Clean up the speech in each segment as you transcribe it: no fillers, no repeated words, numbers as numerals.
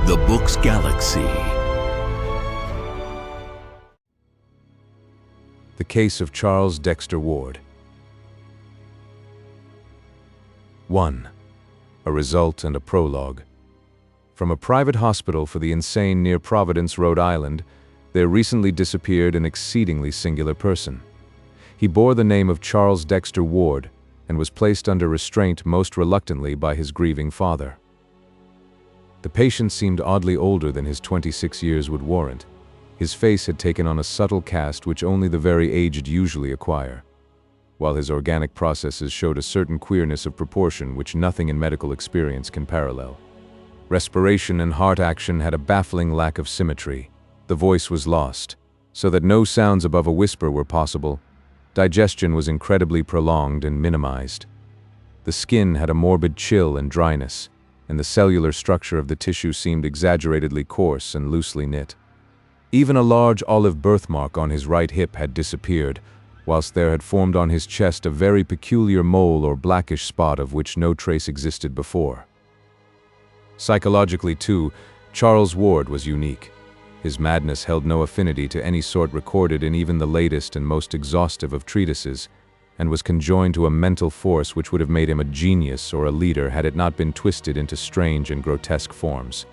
The Books Galaxy. The Case of Charles Dexter Ward. 1. A Result and a Prologue. From a private hospital for the insane near Providence, Rhode Island, there recently disappeared an exceedingly singular person. He bore the name of Charles Dexter Ward and was placed under restraint most reluctantly by his grieving father. The patient seemed oddly older than his 26 years would warrant. His face had taken on a subtle cast which only the very aged usually acquire, while his organic processes showed a certain queerness of proportion which nothing in medical experience can parallel. Respiration and heart action had a baffling lack of symmetry. The voice was lost, so that no sounds above a whisper were possible. Digestion was incredibly prolonged and minimized. The skin had a morbid chill and dryness, and the cellular structure of the tissue seemed exaggeratedly coarse and loosely knit. Even a large olive birthmark on his right hip had disappeared, whilst there had formed on his chest a very peculiar mole or blackish spot of which no trace existed before. Psychologically, too, Charles Ward was unique. His madness held no affinity to any sort recorded in even the latest and most exhaustive of treatises, and was conjoined to a mental force which would have made him a genius or a leader had it not been twisted into strange and grotesque forms.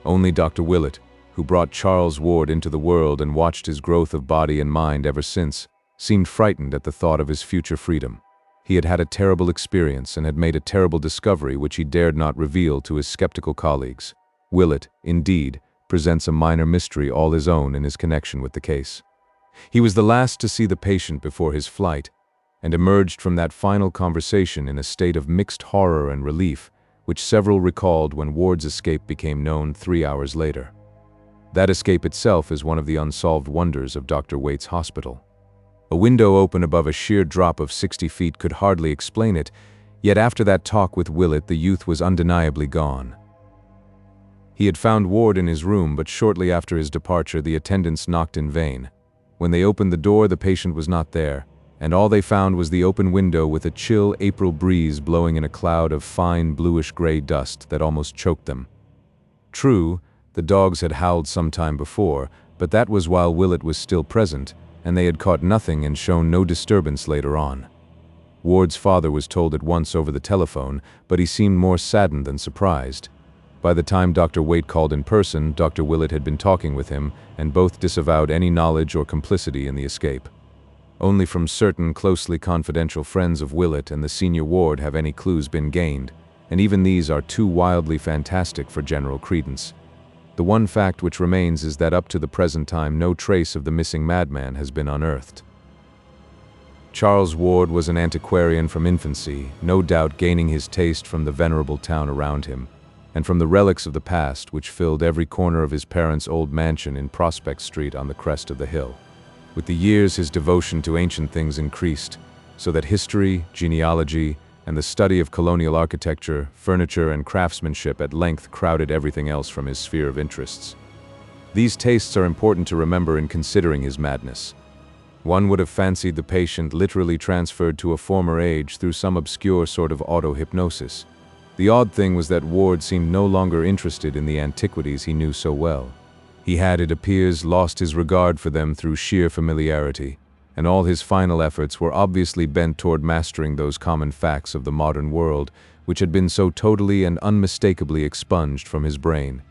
Only Dr. Willett, who brought Charles Ward into the world and watched his growth of body and mind ever since, seemed frightened at the thought of his future freedom. He had had a terrible experience and had made a terrible discovery which he dared not reveal to his skeptical colleagues. Willett, indeed, presents a minor mystery all his own in his connection with the case. He was the last to see the patient before his flight, and emerged from that final conversation in a state of mixed horror and relief, which several recalled when Ward's escape became known 3 hours later. That escape itself is one of the unsolved wonders of Dr. Waite's hospital. A window open above a sheer drop of 60 feet could hardly explain it, yet after that talk with Willett the youth was undeniably gone. He had found Ward in his room, but shortly after his departure the attendants knocked in vain. When they opened the door, the patient was not there, and all they found was the open window with a chill April breeze blowing in a cloud of fine bluish-gray dust that almost choked them. True, the dogs had howled some time before, but that was while Willett was still present, and they had caught nothing and shown no disturbance later on. Ward's father was told at once over the telephone, but he seemed more saddened than surprised. By the time Dr. Waite called in person, Dr. Willett had been talking with him, and both disavowed any knowledge or complicity in the escape. Only from certain closely confidential friends of Willett and the senior Ward have any clues been gained, and even these are too wildly fantastic for general credence. The one fact which remains is that up to the present time no trace of the missing madman has been unearthed. Charles Ward was an antiquarian from infancy, no doubt gaining his taste from the venerable town around him, and from the relics of the past which filled every corner of his parents' old mansion in Prospect Street on the crest of the hill. With the years his devotion to ancient things increased, so that history, genealogy, and the study of colonial architecture, furniture, and craftsmanship at length crowded everything else from his sphere of interests. These tastes are important to remember in considering his madness. One would have fancied the patient literally transferred to a former age through some obscure sort of auto-hypnosis. The odd thing was that Ward seemed no longer interested in the antiquities he knew so well. He had, it appears, lost his regard for them through sheer familiarity, and all his final efforts were obviously bent toward mastering those common facts of the modern world which had been so totally and unmistakably expunged from his brain.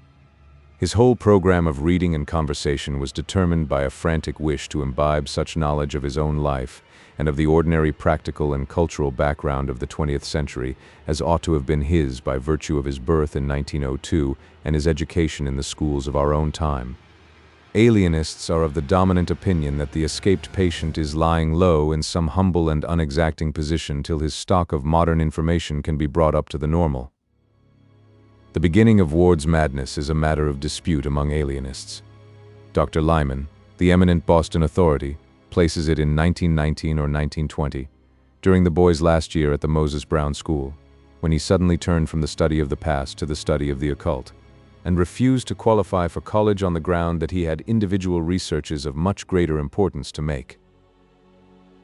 His whole program of reading and conversation was determined by a frantic wish to imbibe such knowledge of his own life and of the ordinary practical and cultural background of the 20th century as ought to have been his by virtue of his birth in 1902 and his education in the schools of our own time. Alienists are of the dominant opinion that the escaped patient is lying low in some humble and unexacting position till his stock of modern information can be brought up to the normal. The beginning of Ward's madness is a matter of dispute among alienists. Dr. Lyman, the eminent Boston authority, places it in 1919 or 1920, during the boy's last year at the Moses Brown School, when he suddenly turned from the study of the past to the study of the occult, and refused to qualify for college on the ground that he had individual researches of much greater importance to make.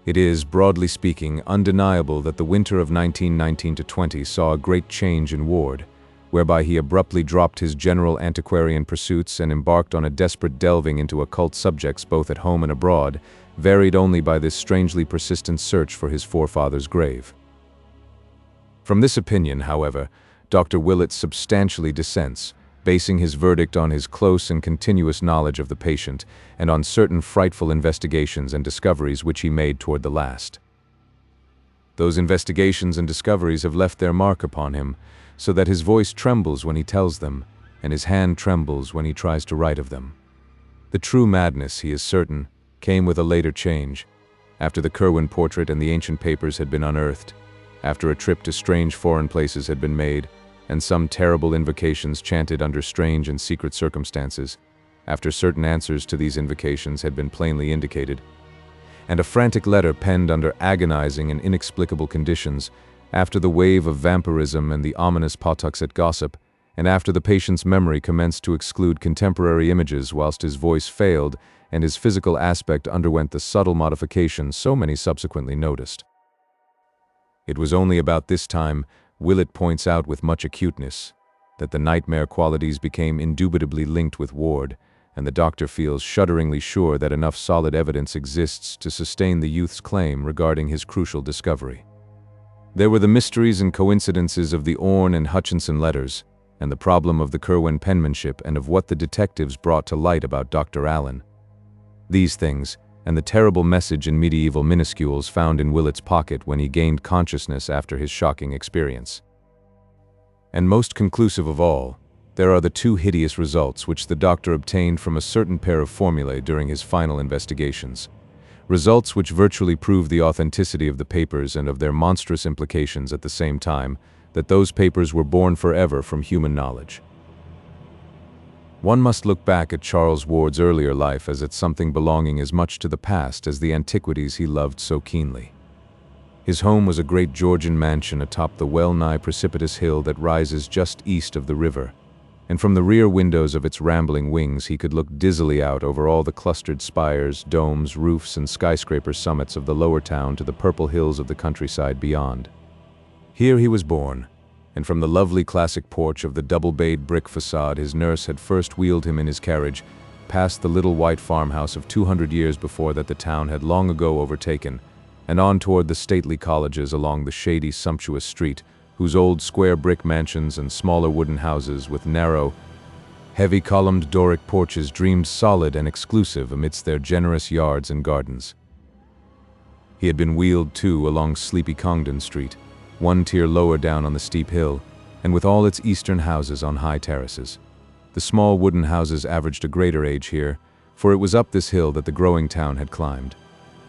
It is, broadly speaking, undeniable that the winter of 1919-20 saw a great change in Ward, whereby he abruptly dropped his general antiquarian pursuits and embarked on a desperate delving into occult subjects both at home and abroad, varied only by this strangely persistent search for his forefather's grave. From this opinion, however, Dr. Willett substantially dissents, basing his verdict on his close and continuous knowledge of the patient and on certain frightful investigations and discoveries which he made toward the last. Those investigations and discoveries have left their mark upon him, so that his voice trembles when he tells them, and his hand trembles when he tries to write of them. The true madness, he is certain, came with a later change, after the Curwen portrait and the ancient papers had been unearthed, after a trip to strange foreign places had been made, and some terrible invocations chanted under strange and secret circumstances, after certain answers to these invocations had been plainly indicated, and a frantic letter penned under agonizing and inexplicable conditions, after the wave of vampirism and the ominous Pawtuxet gossip, and after the patient's memory commenced to exclude contemporary images whilst his voice failed and his physical aspect underwent the subtle modifications so many subsequently noticed. It was only about this time, Willett points out with much acuteness, that the nightmare qualities became indubitably linked with Ward, and the doctor feels shudderingly sure that enough solid evidence exists to sustain the youth's claim regarding his crucial discovery. There were the mysteries and coincidences of the Orne and Hutchinson letters, and the problem of the Curwen penmanship and of what the detectives brought to light about Dr. Allen. These things, and the terrible message in medieval minuscules found in Willett's pocket when he gained consciousness after his shocking experience. And most conclusive of all, there are the two hideous results which the doctor obtained from a certain pair of formulae during his final investigations. Results which virtually prove the authenticity of the papers and of their monstrous implications at the same time, that those papers were born forever from human knowledge. One must look back at Charles Ward's earlier life as at something belonging as much to the past as the antiquities he loved so keenly. His home was a great Georgian mansion atop the well-nigh precipitous hill that rises just east of the river, and from the rear windows of its rambling wings he could look dizzily out over all the clustered spires, domes, roofs, and skyscraper summits of the lower town to the purple hills of the countryside beyond. Here he was born, and from the lovely classic porch of the double-bayed brick facade his nurse had first wheeled him in his carriage, past the little white farmhouse of 200 years before that the town had long ago overtaken, and on toward the stately colleges along the shady, sumptuous street, whose old square brick mansions and smaller wooden houses with narrow, heavy-columned Doric porches dreamed solid and exclusive amidst their generous yards and gardens. He had been wheeled, too, along sleepy Congdon Street, one tier lower down on the steep hill, and with all its eastern houses on high terraces. The small wooden houses averaged a greater age here, for it was up this hill that the growing town had climbed.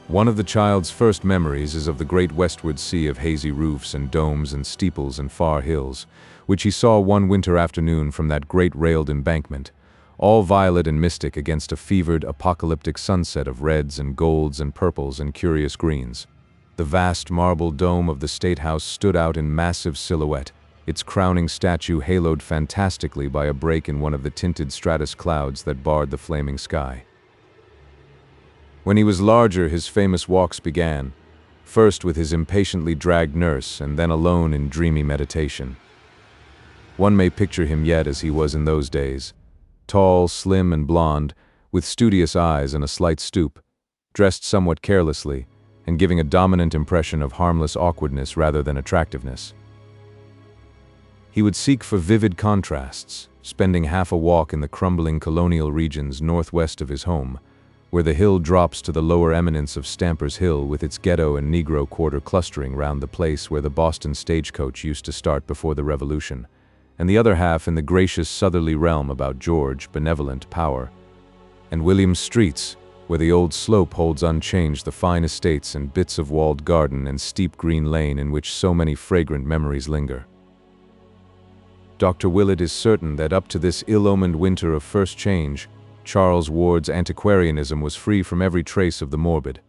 One of the child's first memories is of the great westward sea of hazy roofs and domes and steeples and far hills, which he saw one winter afternoon from that great railed embankment, all violet and mystic against a fevered, apocalyptic sunset of reds and golds and purples and curious greens. The vast marble dome of the State House stood out in massive silhouette, its crowning statue haloed fantastically by a break in one of the tinted stratus clouds that barred the flaming sky. When he was larger, his famous walks began, first with his impatiently dragged nurse and then alone in dreamy meditation. One may picture him yet as he was in those days, tall, slim, and blond, with studious eyes and a slight stoop, dressed somewhat carelessly, and giving a dominant impression of harmless awkwardness rather than attractiveness. He would seek for vivid contrasts, spending half a walk in the crumbling colonial regions northwest of his home, where the hill drops to the lower eminence of Stamper's Hill with its ghetto and Negro quarter clustering round the place where the Boston stagecoach used to start before the Revolution, and the other half in the gracious southerly realm about George, benevolent power, and William's streets, where the old slope holds unchanged the fine estates and bits of walled garden and steep green lane in which so many fragrant memories linger. Dr. Willett is certain that up to this ill-omened winter of first change, Charles Ward's antiquarianism was free from every trace of the morbid.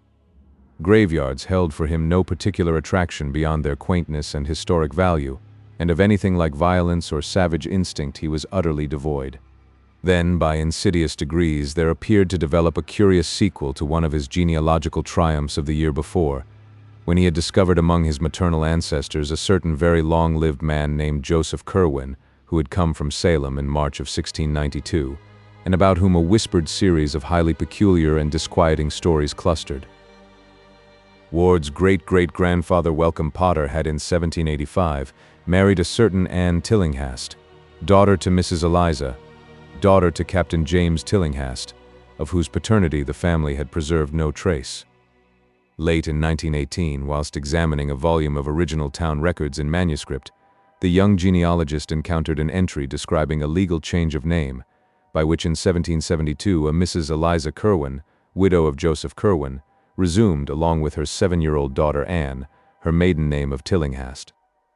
Graveyards held for him no particular attraction beyond their quaintness and historic value, and of anything like violence or savage instinct he was utterly devoid. Then, by insidious degrees, there appeared to develop a curious sequel to one of his genealogical triumphs of the year before, when he had discovered among his maternal ancestors a certain very long-lived man named Joseph Curwen, who had come from Salem in March of 1692, and about whom a whispered series of highly peculiar and disquieting stories clustered. Ward's great-great-grandfather Welcome Potter had in 1785 married a certain Anne Tillinghast, daughter to Mrs. Eliza, daughter to Captain James Tillinghast, of whose paternity the family had preserved no trace. Late in 1918, whilst examining a volume of original town records in manuscript, the young genealogist encountered an entry describing a legal change of name, by which in 1772 a Mrs. Eliza Kerwin, widow of Joseph Kerwin, resumed, along with her 7-year-old daughter Anne, her maiden name of Tillinghast,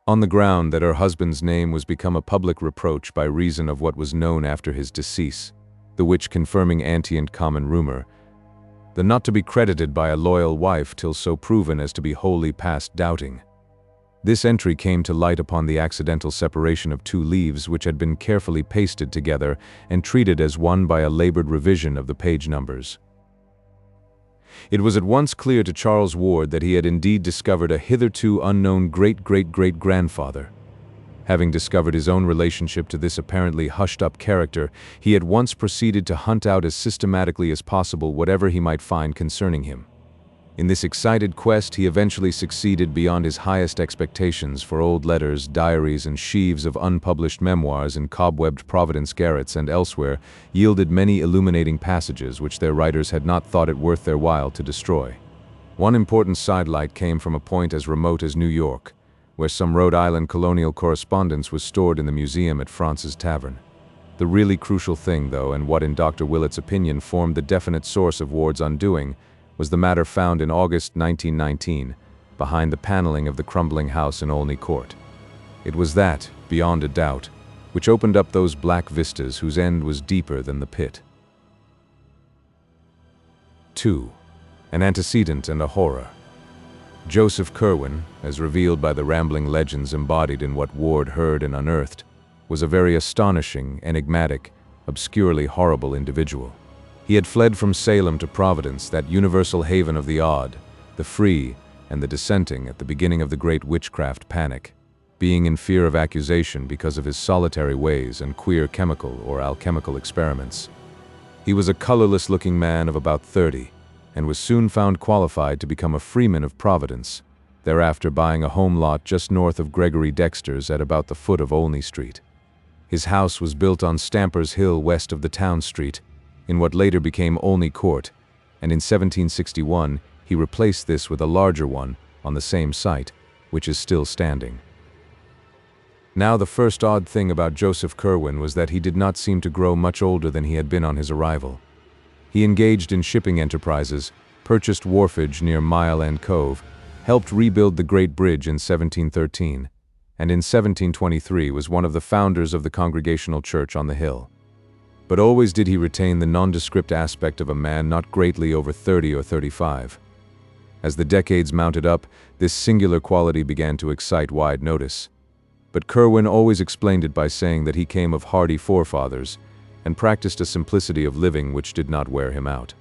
on the ground that her husband's name was become a public reproach by reason of what was known after his decease, the which confirming antient common rumor, the not to be credited by a loyal wife till so proven as to be wholly past doubting. This entry came to light upon the accidental separation of two leaves which had been carefully pasted together and treated as one by a labored revision of the page numbers. It was at once clear to Charles Ward that he had indeed discovered a hitherto unknown great-great-great-grandfather. Having discovered his own relationship to this apparently hushed-up character, he at once proceeded to hunt out as systematically as possible whatever he might find concerning him. In this excited quest, he eventually succeeded beyond his highest expectations, for old letters, diaries, and sheaves of unpublished memoirs in cobwebbed Providence garrets and elsewhere yielded many illuminating passages which their writers had not thought it worth their while to destroy. One important sidelight came from a point as remote as New York, where some Rhode Island colonial correspondence was stored in the museum at France's Tavern. The really crucial thing, though, and what in Dr. Willett's opinion formed the definite source of Ward's undoing, was the matter found in August 1919, behind the paneling of the crumbling house in Olney Court. It was that, beyond a doubt, which opened up those black vistas whose end was deeper than the pit. 2. An antecedent and a horror. Joseph Kerwin, as revealed by the rambling legends embodied in what Ward heard and unearthed, was a very astonishing, enigmatic, obscurely horrible individual. He had fled from Salem to Providence, that universal haven of the odd, the free, and the dissenting at the beginning of the great witchcraft panic, being in fear of accusation because of his solitary ways and queer chemical or alchemical experiments. He was a colorless-looking man of about 30, and was soon found qualified to become a freeman of Providence, thereafter buying a home lot just north of Gregory Dexter's at about the foot of Olney Street. His house was built on Stamper's Hill west of the town street, in what later became Olney Court, and in 1761 he replaced this with a larger one on the same site, which is still standing. Now the first odd thing about Joseph Kerwin was that he did not seem to grow much older than he had been on his arrival. He engaged in shipping enterprises, purchased wharfage near Mile End Cove, helped rebuild the Great Bridge in 1713, and in 1723 was one of the founders of the Congregational Church on the hill. But always did he retain the nondescript aspect of a man not greatly over 30 or 35. As the decades mounted up, this singular quality began to excite wide notice. But Kerwin always explained it by saying that he came of hardy forefathers, and practiced a simplicity of living which did not wear him out.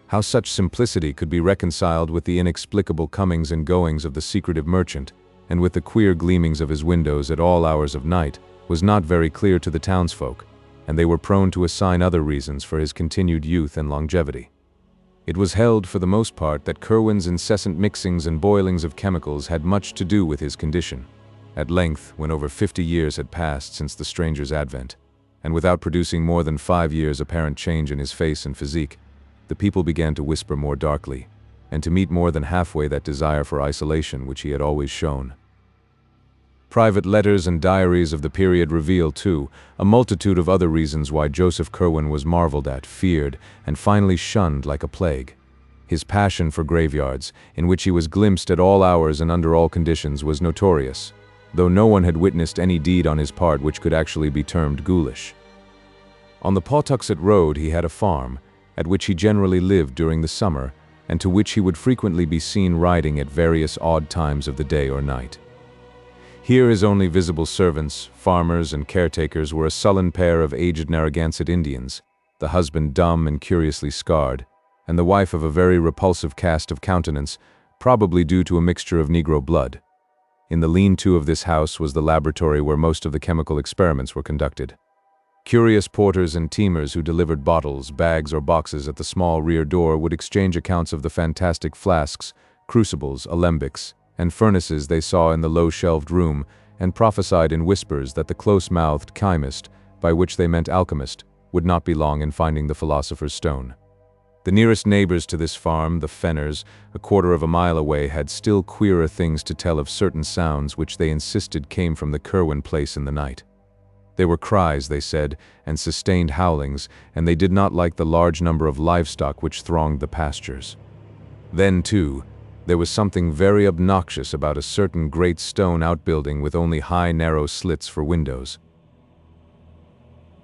How such simplicity could be reconciled with the inexplicable comings and goings of the secretive merchant, and with the queer gleamings of his windows at all hours of night, was not very clear to the townsfolk, and they were prone to assign other reasons for his continued youth and longevity. It was held, for the most part, that Kerwin's incessant mixings and boilings of chemicals had much to do with his condition. At length, when over 50 years had passed since the stranger's advent, and without producing more than 5 years' apparent change in his face and physique, the people began to whisper more darkly, and to meet more than halfway that desire for isolation which he had always shown. Private letters and diaries of the period reveal, too, a multitude of other reasons why Joseph Kerwin was marveled at, feared, and finally shunned like a plague. His passion for graveyards, in which he was glimpsed at all hours and under all conditions, was notorious, though no one had witnessed any deed on his part which could actually be termed ghoulish. On the Pawtuxet Road he had a farm, at which he generally lived during the summer, and to which he would frequently be seen riding at various odd times of the day or night. Here his only visible servants, farmers, and caretakers were a sullen pair of aged Narragansett Indians, the husband dumb and curiously scarred, and the wife of a very repulsive cast of countenance, probably due to a mixture of Negro blood. In the lean-to of this house was the laboratory where most of the chemical experiments were conducted. Curious porters and teamers who delivered bottles, bags, or boxes at the small rear door would exchange accounts of the fantastic flasks, crucibles, alembics, and furnaces they saw in the low-shelved room, and prophesied in whispers that the close-mouthed chemist, by which they meant alchemist, would not be long in finding the philosopher's stone. The nearest neighbors to this farm, the Fenners, a quarter of a mile away, had still queerer things to tell of certain sounds which they insisted came from the Kerwin place in the night. There were cries, they said, and sustained howlings, and they did not like the large number of livestock which thronged the pastures. Then, too, there was something very obnoxious about a certain great stone outbuilding with only high, narrow slits for windows.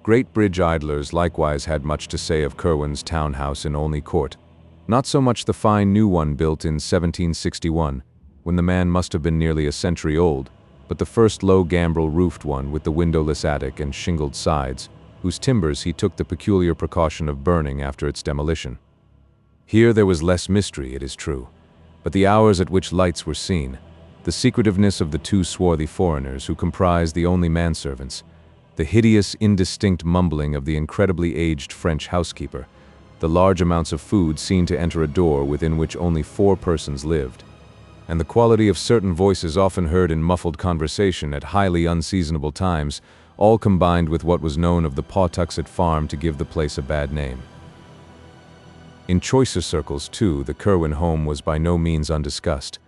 Great Bridge idlers likewise had much to say of Kerwin's townhouse in Olney Court. Not so much the fine new one built in 1761, when the man must have been nearly a century old, but the first low gambrel-roofed one with the windowless attic and shingled sides, whose timbers he took the peculiar precaution of burning after its demolition. Here there was less mystery, it is true, but the hours at which lights were seen, the secretiveness of the two swarthy foreigners who comprised the only manservants, the hideous, indistinct mumbling of the incredibly aged French housekeeper, the large amounts of food seen to enter a door within which only 4 persons lived, and the quality of certain voices often heard in muffled conversation at highly unseasonable times, all combined with what was known of the Pawtuxet farm to give the place a bad name. In choicer circles, too, the Kerwin home was by no means undiscussed,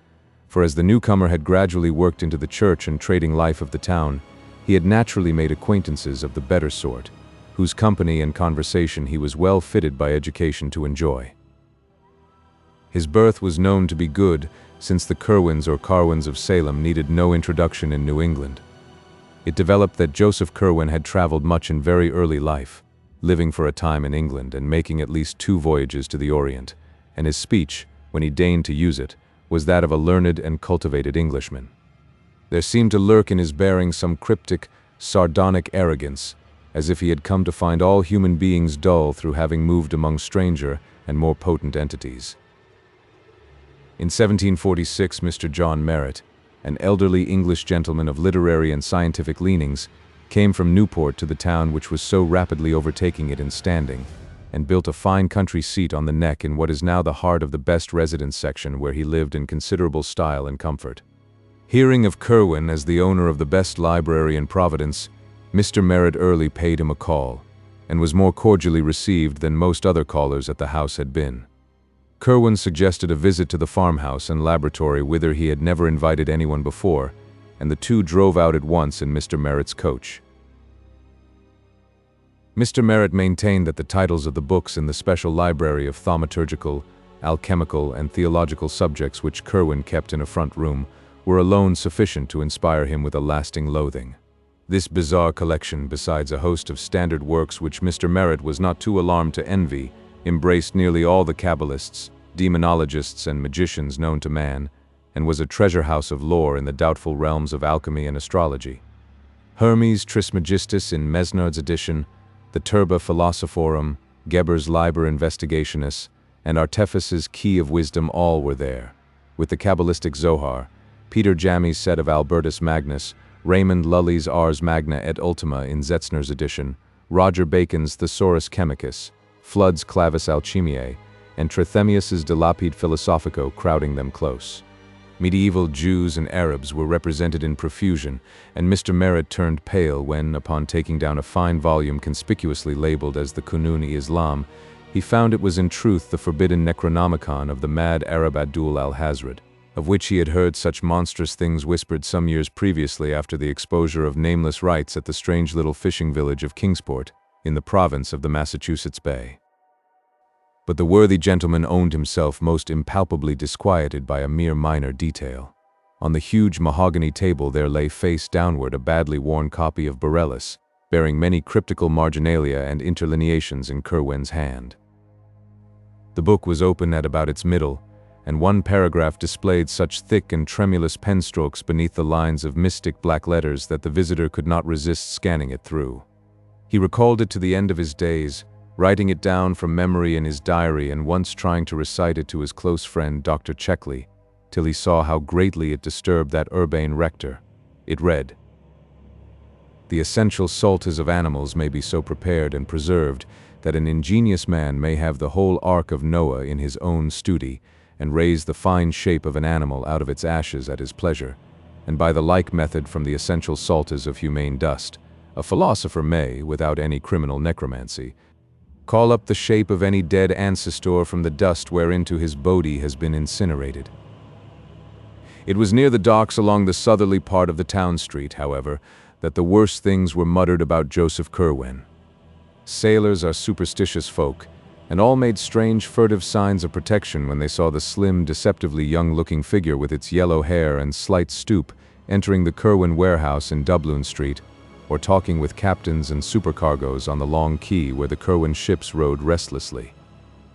for as the newcomer had gradually worked into the church and trading life of the town, he had naturally made acquaintances of the better sort, whose company and conversation he was well fitted by education to enjoy. His birth was known to be good, since the Kerwins or Carwins of Salem needed no introduction in New England. It developed that Joseph Kerwin had traveled much in very early life, living for a time in England and making at least 2 voyages to the Orient, and his speech, when he deigned to use it, was that of a learned and cultivated Englishman. There seemed to lurk in his bearing some cryptic, sardonic arrogance, as if he had come to find all human beings dull through having moved among stranger and more potent entities. In 1746, Mr. John Merritt, an elderly English gentleman of literary and scientific leanings, came from Newport to the town which was so rapidly overtaking it in standing, and built a fine country seat on the Neck in what is now the heart of the best residence section, where he lived in considerable style and comfort. Hearing of Kerwin as the owner of the best library in Providence, Mr. Merritt early paid him a call, and was more cordially received than most other callers at the house had been. Kerwin suggested a visit to the farmhouse and laboratory whither he had never invited anyone before, and the two drove out at once in Mr. Merritt's coach. Mr. Merritt maintained that the titles of the books in the special library of thaumaturgical, alchemical, and theological subjects which Kerwin kept in a front room were alone sufficient to inspire him with a lasting loathing. This bizarre collection, besides a host of standard works which Mr. Merritt was not too alarmed to envy, embraced nearly all the Kabbalists, demonologists, and magicians known to man, and was a treasure house of lore in the doubtful realms of alchemy and astrology. Hermes Trismegistus in Mesnard's edition, the Turba Philosophorum, Geber's Liber Investigationis, and Artefice's Key of Wisdom all were there, with the Kabbalistic Zohar, Peter Jammy's set of Albertus Magnus, Raymond Lully's Ars Magna et Ultima in Zetzner's edition, Roger Bacon's Thesaurus Chemicus, Flood's Clavis Alchemiae, and Trithemius's De Lapide Philosophico crowding them close. Medieval Jews and Arabs were represented in profusion, and Mr. Merritt turned pale when, upon taking down a fine volume conspicuously labeled as the Kunun-i-Islam, he found it was in truth the forbidden Necronomicon of the mad Arab Abdul al-Hazred, of which he had heard such monstrous things whispered some years previously after the exposure of nameless rites at the strange little fishing village of Kingsport, in the province of the Massachusetts Bay. But the worthy gentleman owned himself most impalpably disquieted by a mere minor detail. On the huge mahogany table there lay face downward a badly worn copy of Borellus, bearing many cryptical marginalia and interlineations in Kerwin's hand. The book was open at about its middle, and one paragraph displayed such thick and tremulous pen strokes beneath the lines of mystic black letters that the visitor could not resist scanning it through. He recalled it to the end of his days, writing it down from memory in his diary and once trying to recite it to his close friend Dr. Checkley, till he saw how greatly it disturbed that urbane rector. It read, "The essential salters of animals may be so prepared and preserved that an ingenious man may have the whole ark of Noah in his own studi, and raise the fine shape of an animal out of its ashes at his pleasure, and by the like method from the essential salters of humane dust, a philosopher may, without any criminal necromancy, call up the shape of any dead ancestor from the dust whereinto his body has been incinerated." It was near the docks along the southerly part of the town street, however, that the worst things were muttered about Joseph Curwen. Sailors are superstitious folk, and all made strange furtive signs of protection when they saw the slim, deceptively young-looking figure with its yellow hair and slight stoop entering the Curwen warehouse in Dublin Street, or talking with captains and supercargoes on the long quay where the Curwen ships rode restlessly.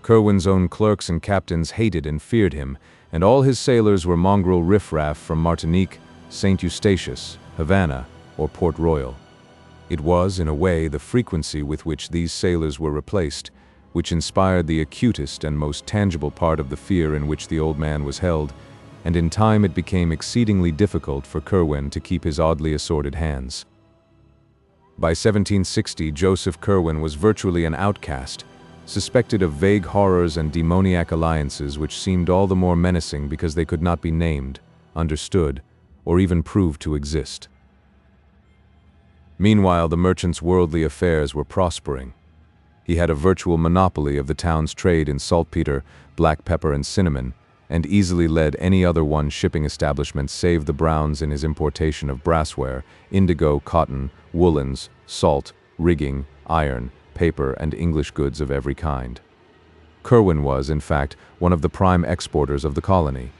Curwen's own clerks and captains hated and feared him, and all his sailors were mongrel riffraff from Martinique, St. Eustatius, Havana, or Port Royal. It was, in a way, the frequency with which these sailors were replaced, which inspired the acutest and most tangible part of the fear in which the old man was held, and in time it became exceedingly difficult for Curwen to keep his oddly assorted hands. By 1760, Joseph Curwen was virtually an outcast, suspected of vague horrors and demoniac alliances which seemed all the more menacing because they could not be named, understood, or even proved to exist. Meanwhile, the merchant's worldly affairs were prospering. He had a virtual monopoly of the town's trade in saltpeter, black pepper, and cinnamon, and easily led any other one shipping establishment save the Browns in his importation of brassware, indigo, cotton, woolens, salt, rigging, iron, paper, and English goods of every kind. Curwen was, in fact, one of the prime exporters of the colony.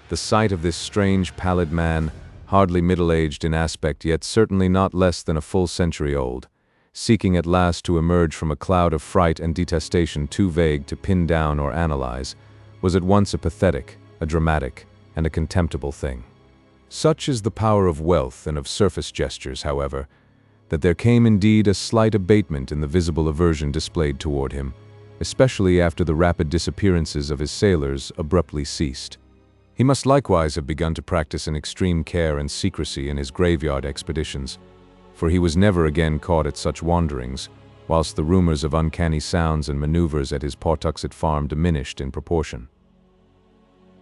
The sight of this strange, pallid man, hardly middle-aged in aspect yet certainly not less than a full century old, seeking at last to emerge from a cloud of fright and detestation too vague to pin down or analyze, was at once a pathetic, a dramatic, and a contemptible thing. Such is the power of wealth and of surface gestures, however, that there came indeed a slight abatement in the visible aversion displayed toward him, especially after the rapid disappearances of his sailors abruptly ceased. He must likewise have begun to practice an extreme care and secrecy in his graveyard expeditions, for he was never again caught at such wanderings, whilst the rumors of uncanny sounds and maneuvers at his Pawtuxet farm diminished in proportion.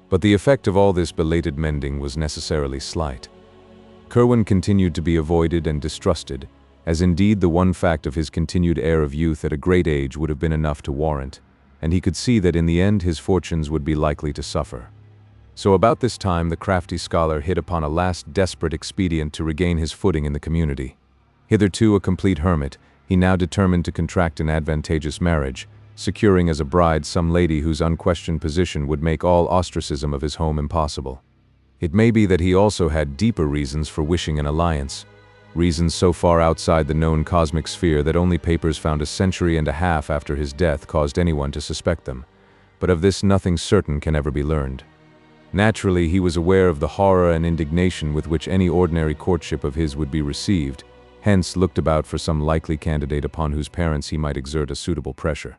But the effect of all this belated mending was necessarily slight. Curwen continued to be avoided and distrusted, as indeed the one fact of his continued air of youth at a great age would have been enough to warrant, and he could see that in the end his fortunes would be likely to suffer. So about this time the crafty scholar hit upon a last desperate expedient to regain his footing in the community. Hitherto a complete hermit, he now determined to contract an advantageous marriage, securing as a bride some lady whose unquestioned position would make all ostracism of his home impossible. It may be that he also had deeper reasons for wishing an alliance, reasons so far outside the known cosmic sphere that only papers found a century and a half after his death caused anyone to suspect them, but of this nothing certain can ever be learned. Naturally, he was aware of the horror and indignation with which any ordinary courtship of his would be received, hence looked about for some likely candidate upon whose parents he might exert a suitable pressure.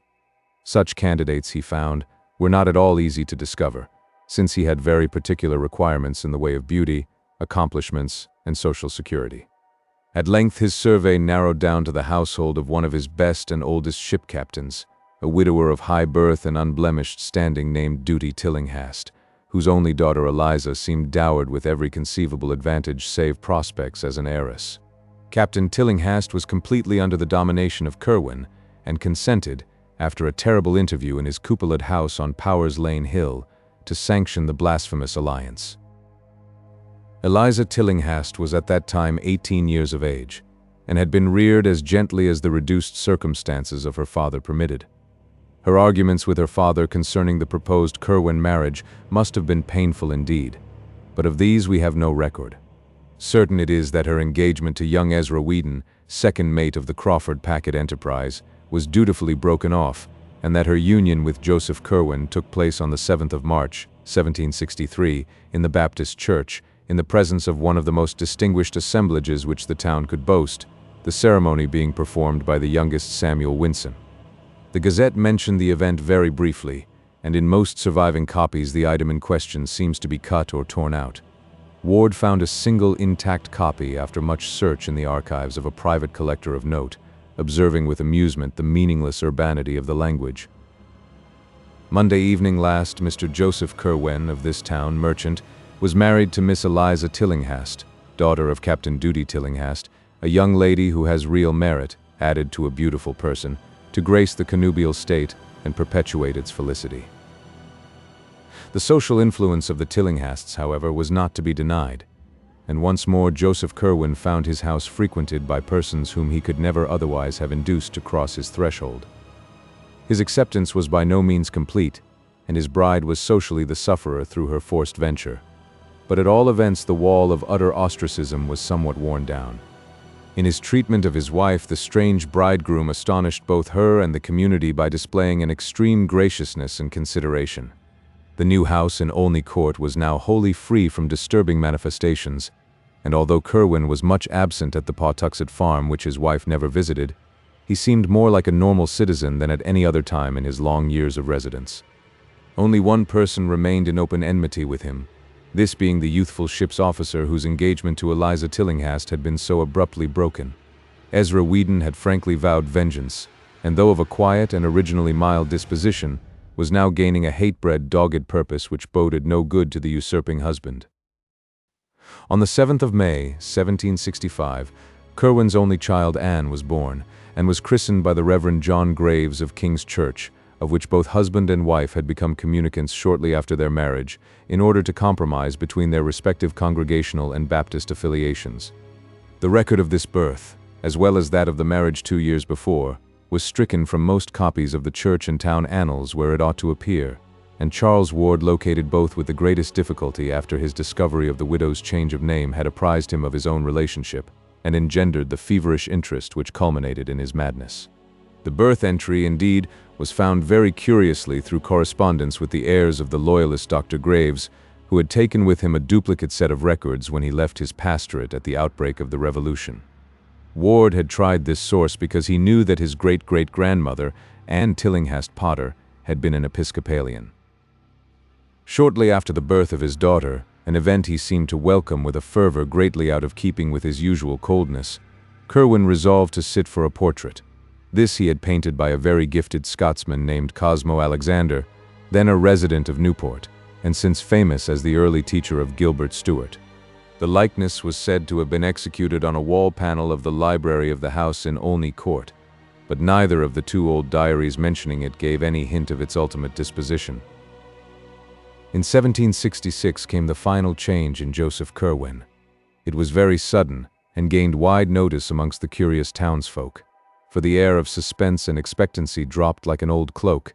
Such candidates, he found, were not at all easy to discover, since he had very particular requirements in the way of beauty, accomplishments, and social security. At length his survey narrowed down to the household of one of his best and oldest ship captains, a widower of high birth and unblemished standing named Duty Tillinghast, whose only daughter Eliza seemed dowered with every conceivable advantage save prospects as an heiress. Captain Tillinghast was completely under the domination of Curwen, and consented, after a terrible interview in his cupolaed house on Powers Lane Hill, to sanction the blasphemous alliance. Eliza Tillinghast was at that time 18 years of age, and had been reared as gently as the reduced circumstances of her father permitted. Her arguments with her father concerning the proposed Curwen marriage must have been painful indeed, but of these we have no record. Certain it is that her engagement to young Ezra Whedon, second mate of the Crawford Packet Enterprise, was dutifully broken off, and that her union with Joseph Curwen took place on the 7th of March, 1763, in the Baptist Church, in the presence of one of the most distinguished assemblages which the town could boast, the ceremony being performed by the youngest Samuel Winson. The Gazette mentioned the event very briefly, and in most surviving copies the item in question seems to be cut or torn out. Ward found a single intact copy after much search in the archives of a private collector of note, observing with amusement the meaningless urbanity of the language. Monday evening last, Mr. Joseph Kerwin of this town, merchant, was married to Miss Eliza Tillinghast, daughter of Captain Duty Tillinghast, a young lady who has real merit, added to a beautiful person, to grace the connubial state and perpetuate its felicity. The social influence of the Tillinghasts, however, was not to be denied, and once more Joseph Kerwin found his house frequented by persons whom he could never otherwise have induced to cross his threshold. His acceptance was by no means complete, and his bride was socially the sufferer through her forced venture. But at all events the wall of utter ostracism was somewhat worn down. In his treatment of his wife, the strange bridegroom astonished both her and the community by displaying an extreme graciousness and consideration. The new house in Olney Court was now wholly free from disturbing manifestations, and although Kerwin was much absent at the Pawtuxet farm, which his wife never visited, he seemed more like a normal citizen than at any other time in his long years of residence. Only one person remained in open enmity with him, this being the youthful ship's officer whose engagement to Eliza Tillinghast had been so abruptly broken. Ezra Whedon had frankly vowed vengeance, and though of a quiet and originally mild disposition, was now gaining a hate-bred, dogged purpose which boded no good to the usurping husband. On the 7th of May, 1765, Kerwin's only child Anne was born, and was christened by the Reverend John Graves of King's Church, of which both husband and wife had become communicants shortly after their marriage, in order to compromise between their respective congregational and Baptist affiliations. The record of this birth, as well as that of the marriage 2 years before, was stricken from most copies of the church and town annals where it ought to appear, and Charles Ward located both with the greatest difficulty after his discovery of the widow's change of name had apprised him of his own relationship, and engendered the feverish interest which culminated in his madness. The birth entry, indeed, was found very curiously through correspondence with the heirs of the loyalist Dr. Graves, who had taken with him a duplicate set of records when he left his pastorate at the outbreak of the Revolution. Ward had tried this source because he knew that his great-great-grandmother, Anne Tillinghast Potter, had been an Episcopalian. Shortly after the birth of his daughter, an event he seemed to welcome with a fervor greatly out of keeping with his usual coldness, Kerwin resolved to sit for a portrait. This he had painted by a very gifted Scotsman named Cosmo Alexander, then a resident of Newport, and since famous as the early teacher of Gilbert Stuart. The likeness was said to have been executed on a wall panel of the library of the house in Olney Court, but neither of the two old diaries mentioning it gave any hint of its ultimate disposition. In 1766 came the final change in Joseph Kerwin. It was very sudden, and gained wide notice amongst the curious townsfolk, for the air of suspense and expectancy dropped like an old cloak,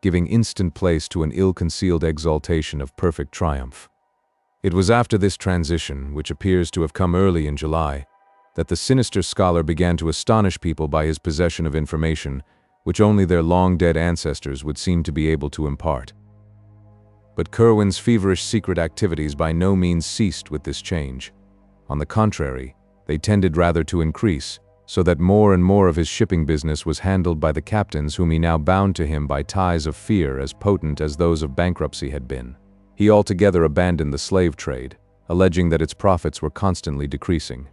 giving instant place to an ill-concealed exaltation of perfect triumph. It was after this transition, which appears to have come early in July, that the sinister scholar began to astonish people by his possession of information which only their long-dead ancestors would seem to be able to impart. But Kerwin's feverish secret activities by no means ceased with this change. On the contrary, they tended rather to increase, so that more and more of his shipping business was handled by the captains whom he now bound to him by ties of fear as potent as those of bankruptcy had been. He altogether abandoned the slave trade, alleging that its profits were constantly decreasing.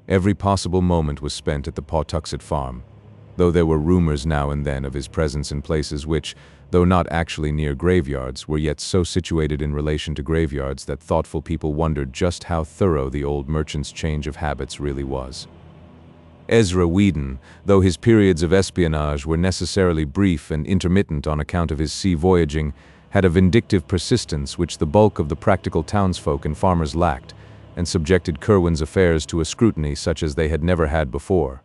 Every possible moment was spent at the Pawtuxet farm, though there were rumors now and then of his presence in places which, though not actually near graveyards, were yet so situated in relation to graveyards that thoughtful people wondered just how thorough the old merchant's change of habits really was. Ezra Whedon, though his periods of espionage were necessarily brief and intermittent on account of his sea voyaging, had a vindictive persistence which the bulk of the practical townsfolk and farmers lacked, and subjected Kerwin's affairs to a scrutiny such as they had never had before.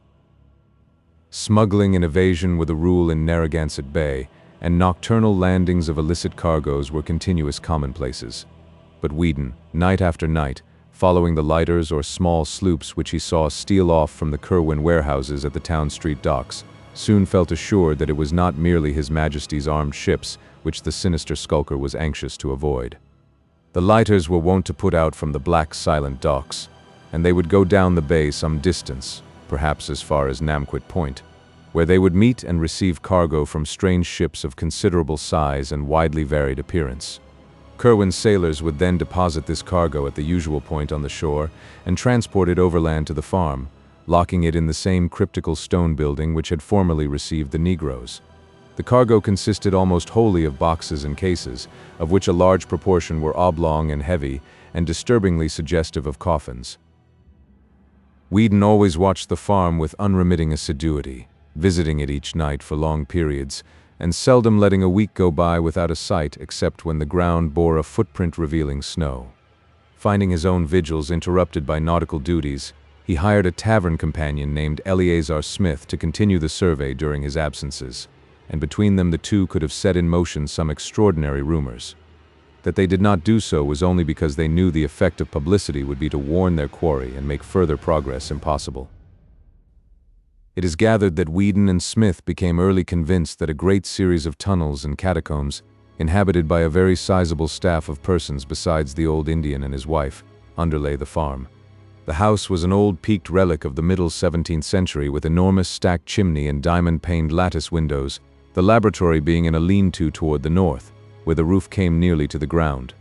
Smuggling and evasion were the rule in Narragansett Bay, and nocturnal landings of illicit cargoes were continuous commonplaces. But Whedon, night after night, following the lighters or small sloops which he saw steal off from the Kerwin warehouses at the town street docks, soon felt assured that it was not merely His Majesty's armed ships which the sinister skulker was anxious to avoid. The lighters were wont to put out from the black silent docks, and they would go down the bay some distance, perhaps as far as Namquit Point, where they would meet and receive cargo from strange ships of considerable size and widely varied appearance. Kerwin's sailors would then deposit this cargo at the usual point on the shore and transport it overland to the farm, locking it in the same cryptical stone building which had formerly received the Negroes. The cargo consisted almost wholly of boxes and cases, of which a large proportion were oblong and heavy and disturbingly suggestive of coffins. Weedon always watched the farm with unremitting assiduity, visiting it each night for long periods, and seldom letting a week go by without a sight except when the ground bore a footprint revealing snow. Finding his own vigils interrupted by nautical duties, he hired a tavern companion named Eleazar Smith to continue the survey during his absences, and between them the two could have set in motion some extraordinary rumors. That they did not do so was only because they knew the effect of publicity would be to warn their quarry and make further progress impossible. It is gathered that Weedon and Smith became early convinced that a great series of tunnels and catacombs, inhabited by a very sizable staff of persons besides the old Indian and his wife, underlay the farm. The house was an old peaked relic of the middle 17th century with enormous stacked chimney and diamond-paned lattice windows, the laboratory being in a lean-to toward the north, where the roof came nearly to the ground.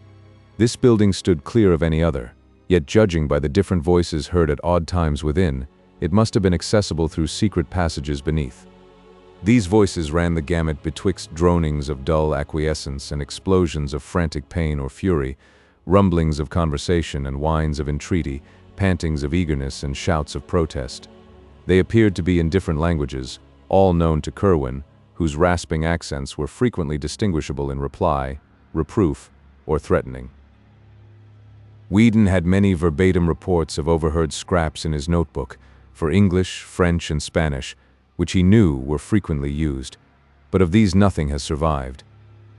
This building stood clear of any other, yet judging by the different voices heard at odd times within, it must have been accessible through secret passages beneath. These voices ran the gamut betwixt dronings of dull acquiescence and explosions of frantic pain or fury, rumblings of conversation and whines of entreaty, pantings of eagerness and shouts of protest. They appeared to be in different languages, all known to Kerwin, whose rasping accents were frequently distinguishable in reply, reproof, or threatening. Weedon had many verbatim reports of overheard scraps in his notebook, for English, French, and Spanish, which he knew were frequently used, but of these nothing has survived.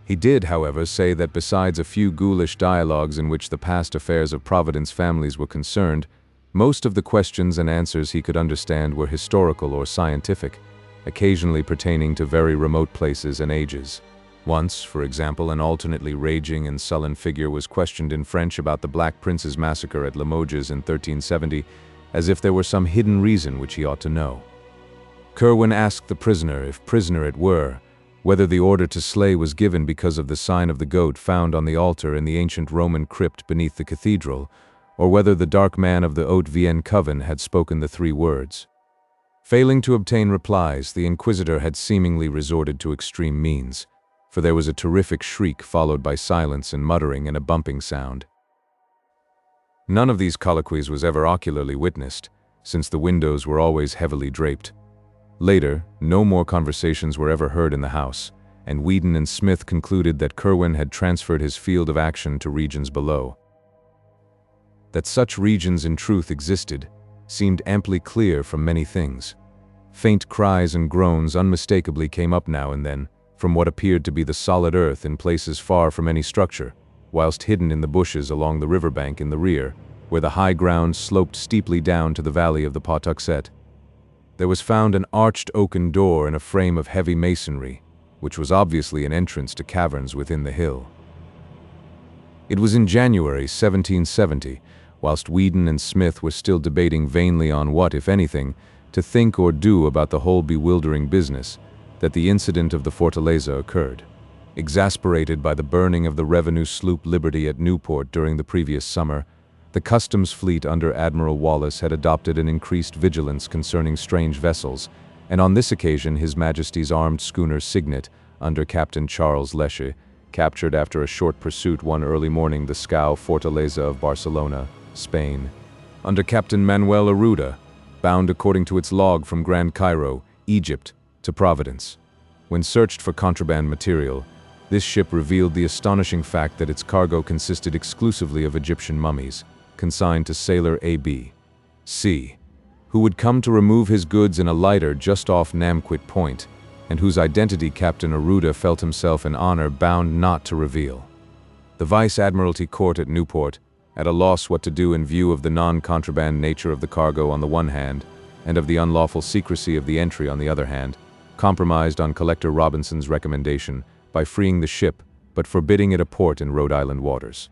He did, however, say that besides a few ghoulish dialogues in which the past affairs of Providence families were concerned, most of the questions and answers he could understand were historical or scientific, occasionally pertaining to very remote places and ages. Once, for example, an alternately raging and sullen figure was questioned in French about the Black Prince's massacre at Limoges in 1370, as if there were some hidden reason which he ought to know. Kerwin asked the prisoner, if prisoner it were, whether the order to slay was given because of the sign of the goat found on the altar in the ancient Roman crypt beneath the cathedral, or whether the dark man of the Haute Vienne coven had spoken the three words. Failing to obtain replies, the inquisitor had seemingly resorted to extreme means, for there was a terrific shriek followed by silence and muttering and a bumping sound. None of these colloquies was ever ocularly witnessed, since the windows were always heavily draped. Later, no more conversations were ever heard in the house, and Weedon and Smith concluded that Kerwin had transferred his field of action to regions below. That such regions in truth existed seemed amply clear from many things. Faint cries and groans unmistakably came up now and then from what appeared to be the solid earth in places far from any structure, whilst hidden in the bushes along the riverbank in the rear, where the high ground sloped steeply down to the valley of the Patuxet. There was found an arched oaken door in a frame of heavy masonry, which was obviously an entrance to caverns within the hill. It was in January 1770, whilst Weedon and Smith were still debating vainly on what, if anything, to think or do about the whole bewildering business, that the incident of the Fortaleza occurred. Exasperated by the burning of the revenue sloop Liberty at Newport during the previous summer, the customs fleet under Admiral Wallace had adopted an increased vigilance concerning strange vessels, and on this occasion His Majesty's armed schooner Signet, under Captain Charles Lesche, captured after a short pursuit one early morning the scow Fortaleza of Barcelona, Spain, under Captain Manuel Arruda, bound according to its log from Grand Cairo, Egypt, to Providence. When searched for contraband material, this ship revealed the astonishing fact that its cargo consisted exclusively of Egyptian mummies, consigned to sailor A.B. C., who would come to remove his goods in a lighter just off Namquit Point, and whose identity Captain Arruda felt himself in honor bound not to reveal. The Vice-Admiralty Court at Newport, at a loss what to do in view of the non-contraband nature of the cargo on the one hand, and of the unlawful secrecy of the entry on the other hand, compromised on Collector Robinson's recommendation by freeing the ship but forbidding it a port in Rhode Island waters.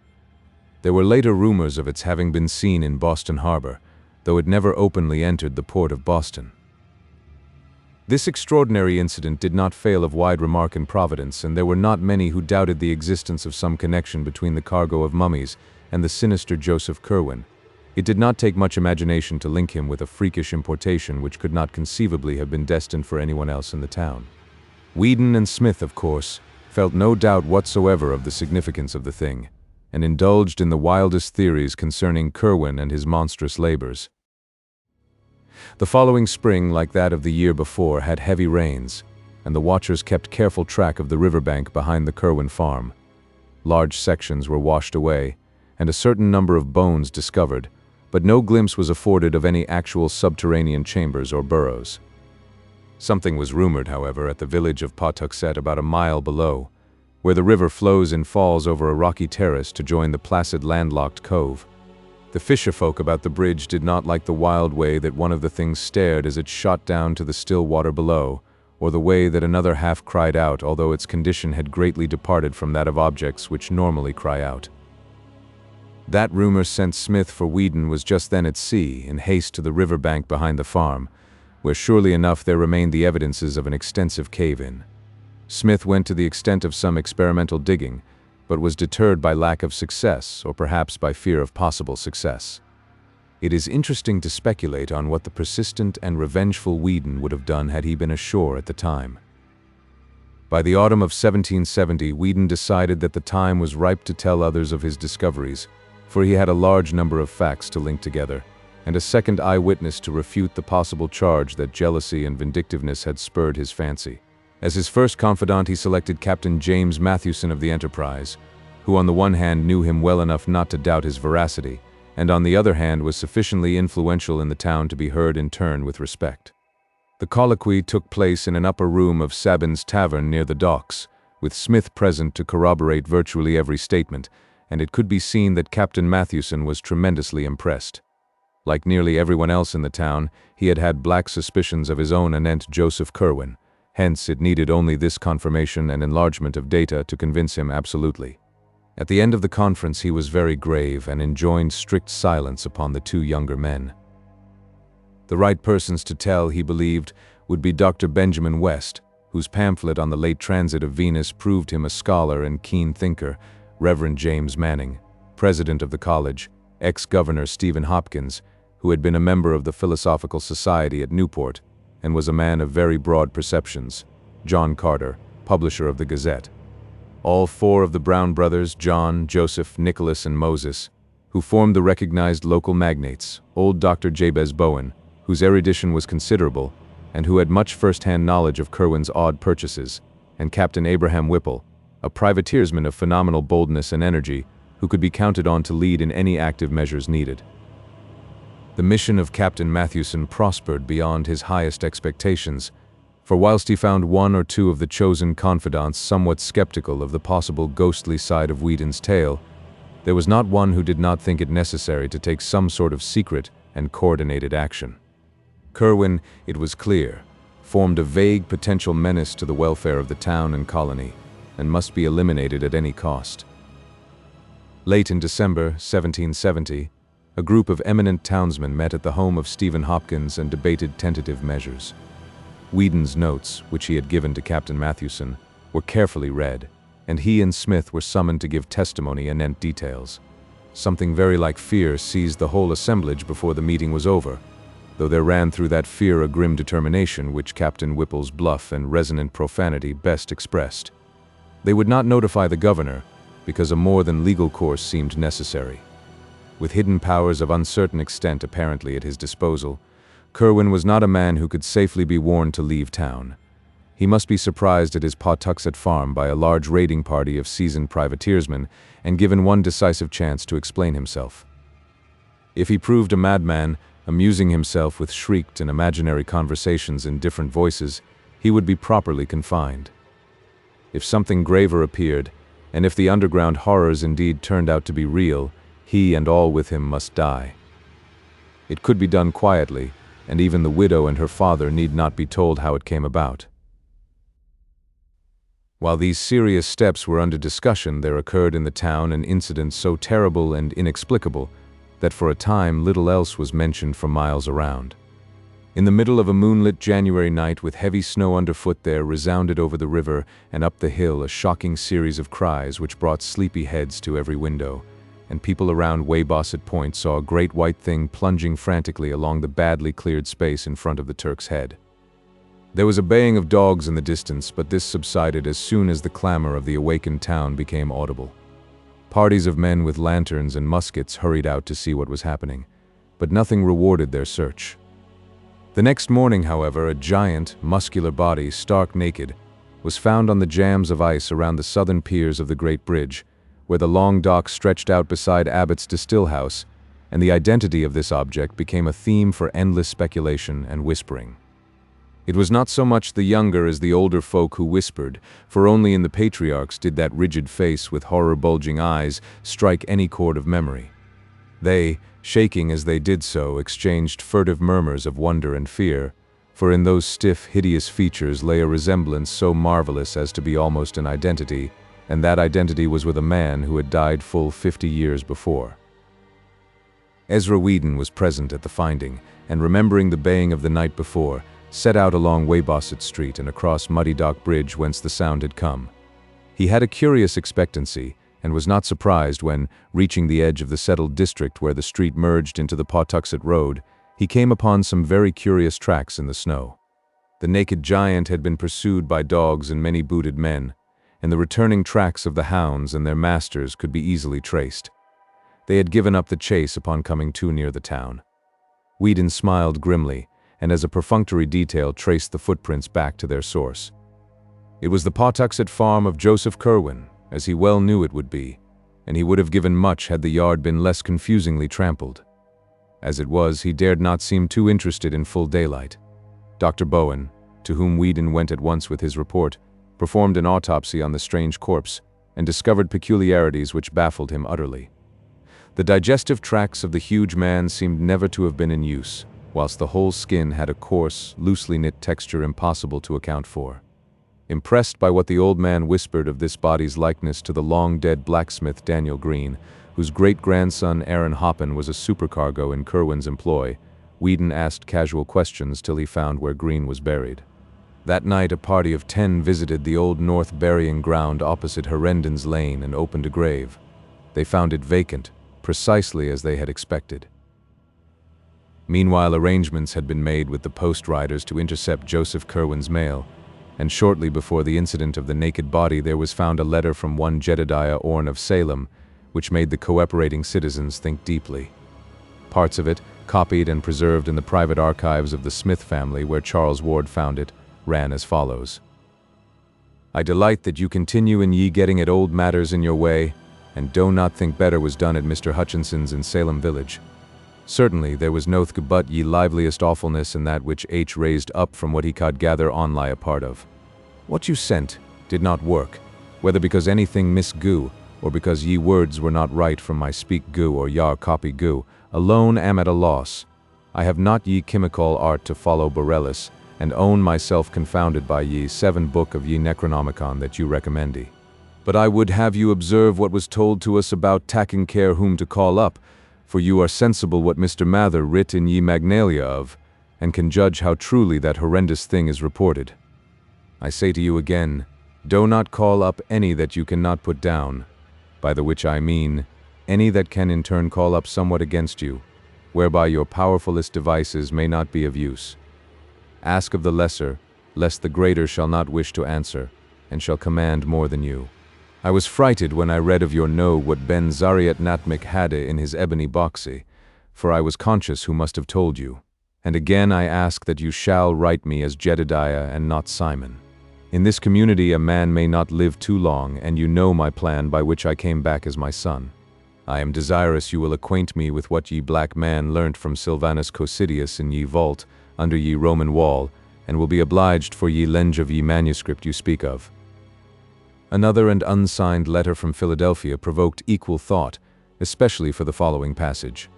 There were later rumors of its having been seen in Boston Harbor, though it never openly entered the port of Boston. This extraordinary incident did not fail of wide remark in Providence, and there were not many who doubted the existence of some connection between the cargo of mummies and the sinister Joseph Curwen. It did not take much imagination to link him with a freakish importation which could not conceivably have been destined for anyone else in the town. Whedon and Smith, of course, felt no doubt whatsoever of the significance of the thing, and indulged in the wildest theories concerning Curwen and his monstrous labors. The following spring, like that of the year before, had heavy rains, and the watchers kept careful track of the riverbank behind the Curwen farm. Large sections were washed away, and a certain number of bones discovered, but no glimpse was afforded of any actual subterranean chambers or burrows. Something was rumored, however, at the village of Pawtuxet, about a mile below, where the river flows in falls over a rocky terrace to join the placid landlocked cove. The fisherfolk about the bridge did not like the wild way that one of the things stared as it shot down to the still water below, or the way that another half cried out, although its condition had greatly departed from that of objects which normally cry out. That rumor sent Smith for Whedon was just then at sea, in haste to the river bank behind the farm, where surely enough there remained the evidences of an extensive cave-in. Smith went to the extent of some experimental digging, but was deterred by lack of success, or perhaps by fear of possible success. It is interesting to speculate on what the persistent and revengeful Whedon would have done had he been ashore at the time. By the autumn of 1770, Whedon decided that the time was ripe to tell others of his discoveries, for he had a large number of facts to link together, and a second eyewitness to refute the possible charge that jealousy and vindictiveness had spurred his fancy. As his first confidant, he selected Captain James Mathewson of the Enterprise, who on the one hand knew him well enough not to doubt his veracity, and on the other hand was sufficiently influential in the town to be heard in turn with respect. The colloquy took place in an upper room of Sabin's Tavern near the docks, with Smith present to corroborate virtually every statement, and it could be seen that Captain Mathewson was tremendously impressed. Like nearly everyone else in the town, he had had black suspicions of his own anent Joseph Curwen. Hence, it needed only this confirmation and enlargement of data to convince him absolutely. At the end of the conference, he was very grave and enjoined strict silence upon the two younger men. The right persons to tell, he believed, would be Dr. Benjamin West, whose pamphlet on the late transit of Venus proved him a scholar and keen thinker, Reverend James Manning, president of the college, ex-governor Stephen Hopkins, who had been a member of the Philosophical Society at Newport, and was a man of very broad perceptions, John Carter, publisher of the Gazette. All four of the Brown brothers, John, Joseph, Nicholas, and Moses, who formed the recognized local magnates, old Dr. Jabez Bowen, whose erudition was considerable, and who had much first-hand knowledge of Curwen's odd purchases, and Captain Abraham Whipple, a privateersman of phenomenal boldness and energy, who could be counted on to lead in any active measures needed. The mission of Captain Mathewson prospered beyond his highest expectations, for whilst he found one or two of the chosen confidants somewhat skeptical of the possible ghostly side of Whedon's tale, there was not one who did not think it necessary to take some sort of secret and coordinated action. Curwen, it was clear, formed a vague potential menace to the welfare of the town and colony, and must be eliminated at any cost. Late in December 1770, a group of eminent townsmen met at the home of Stephen Hopkins and debated tentative measures. Whedon's notes, which he had given to Captain Mathewson, were carefully read, and he and Smith were summoned to give testimony anent details. Something very like fear seized the whole assemblage before the meeting was over, though there ran through that fear a grim determination which Captain Whipple's bluff and resonant profanity best expressed. They would not notify the governor, because a more than legal course seemed necessary. With hidden powers of uncertain extent apparently at his disposal, Curwen was not a man who could safely be warned to leave town. He must be surprised at his Pawtuxet farm by a large raiding party of seasoned privateersmen and given one decisive chance to explain himself. If he proved a madman, amusing himself with shrieked and imaginary conversations in different voices, he would be properly confined. If something graver appeared, and if the underground horrors indeed turned out to be real, he and all with him must die. It could be done quietly, and even the widow and her father need not be told how it came about. While these serious steps were under discussion, there occurred in the town an incident so terrible and inexplicable that for a time little else was mentioned for miles around. In the middle of a moonlit January night with heavy snow underfoot there resounded over the river and up the hill a shocking series of cries which brought sleepy heads to every window, and people around Weybosset Point saw a great white thing plunging frantically along the badly cleared space in front of the Turk's head. There was a baying of dogs in the distance, but this subsided as soon as the clamor of the awakened town became audible. Parties of men with lanterns and muskets hurried out to see what was happening, but nothing rewarded their search. The next morning, however, a giant, muscular body, stark naked, was found on the jams of ice around the southern piers of the Great Bridge, where the long dock stretched out beside Abbott's Distill House, and the identity of this object became a theme for endless speculation and whispering. It was not so much the younger as the older folk who whispered, for only in the patriarchs did that rigid face with horror-bulging eyes strike any chord of memory. They, shaking as they did so, exchanged furtive murmurs of wonder and fear, for in those stiff, hideous features lay a resemblance so marvelous as to be almost an identity, and that identity was with a man who had died full 50 years before. Ezra Whedon was present at the finding, and remembering the baying of the night before, set out along Weybosset Street and across Muddy Dock Bridge whence the sound had come. He had a curious expectancy, and was not surprised when, reaching the edge of the settled district where the street merged into the Pawtuxet Road, he came upon some very curious tracks in the snow. The naked giant had been pursued by dogs and many booted men, and the returning tracks of the hounds and their masters could be easily traced. They had given up the chase upon coming too near the town. Whedon smiled grimly, and as a perfunctory detail traced the footprints back to their source. It was the Pawtuxet farm of Joseph Kerwin, as he well knew it would be, and he would have given much had the yard been less confusingly trampled. As it was, he dared not seem too interested in full daylight. Dr. Bowen, to whom Whedon went at once with his report, performed an autopsy on the strange corpse, and discovered peculiarities which baffled him utterly. The digestive tracts of the huge man seemed never to have been in use, whilst the whole skin had a coarse, loosely knit texture impossible to account for. Impressed by what the old man whispered of this body's likeness to the long-dead blacksmith Daniel Green, whose great-grandson Aaron Hoppin was a supercargo in Kerwin's employ, Whedon asked casual questions till he found where Green was buried. That night a party of 10 visited the old North burying ground opposite Herendon's Lane and opened a grave. They found it vacant, precisely as they had expected. Meanwhile, arrangements had been made with the post riders to intercept Joseph Kerwin's mail, and shortly before the incident of the naked body there was found a letter from one Jedediah Orne of Salem, which made the cooperating citizens think deeply. Parts of it, copied and preserved in the private archives of the Smith family where Charles Ward found it, ran as follows. I delight that you continue in ye getting at old matters in your way, and do not think better was done at Mr. Hutchinson's in Salem village. Certainly there was nothing but ye liveliest awfulness in that which H raised up from what he could gather on lie a part of. What you sent did not work, whether because anything misgoo, or because ye words were not right from my speak goo or yar copy goo, alone am at a loss. I have not ye chemical art to follow Borellus, and own myself confounded by ye 7 book of ye Necronomicon that you recommendi. But I would have you observe what was told to us about taking care whom to call up, for you are sensible what Mr. Mather writ in ye Magnalia of, and can judge how truly that horrendous thing is reported. I say to you again, do not call up any that you cannot put down, by the which I mean, any that can in turn call up somewhat against you, whereby your powerfulest devices may not be of use. Ask of the lesser, lest the greater shall not wish to answer, and shall command more than you. I was frighted when I read of your know what Ben Zariat Natmik had in his ebony boxy, for I was conscious who must have told you. And again I ask that you shall write me as Jedediah and not Simon. In this community a man may not live too long, and you know my plan by which I came back as my son. I am desirous you will acquaint me with what ye black man learnt from Sylvanus Cocidius in ye vault, under ye Roman wall, and will be obliged for ye lenge of ye manuscript you speak of. Another and unsigned letter from Philadelphia provoked equal thought, especially for the following passage.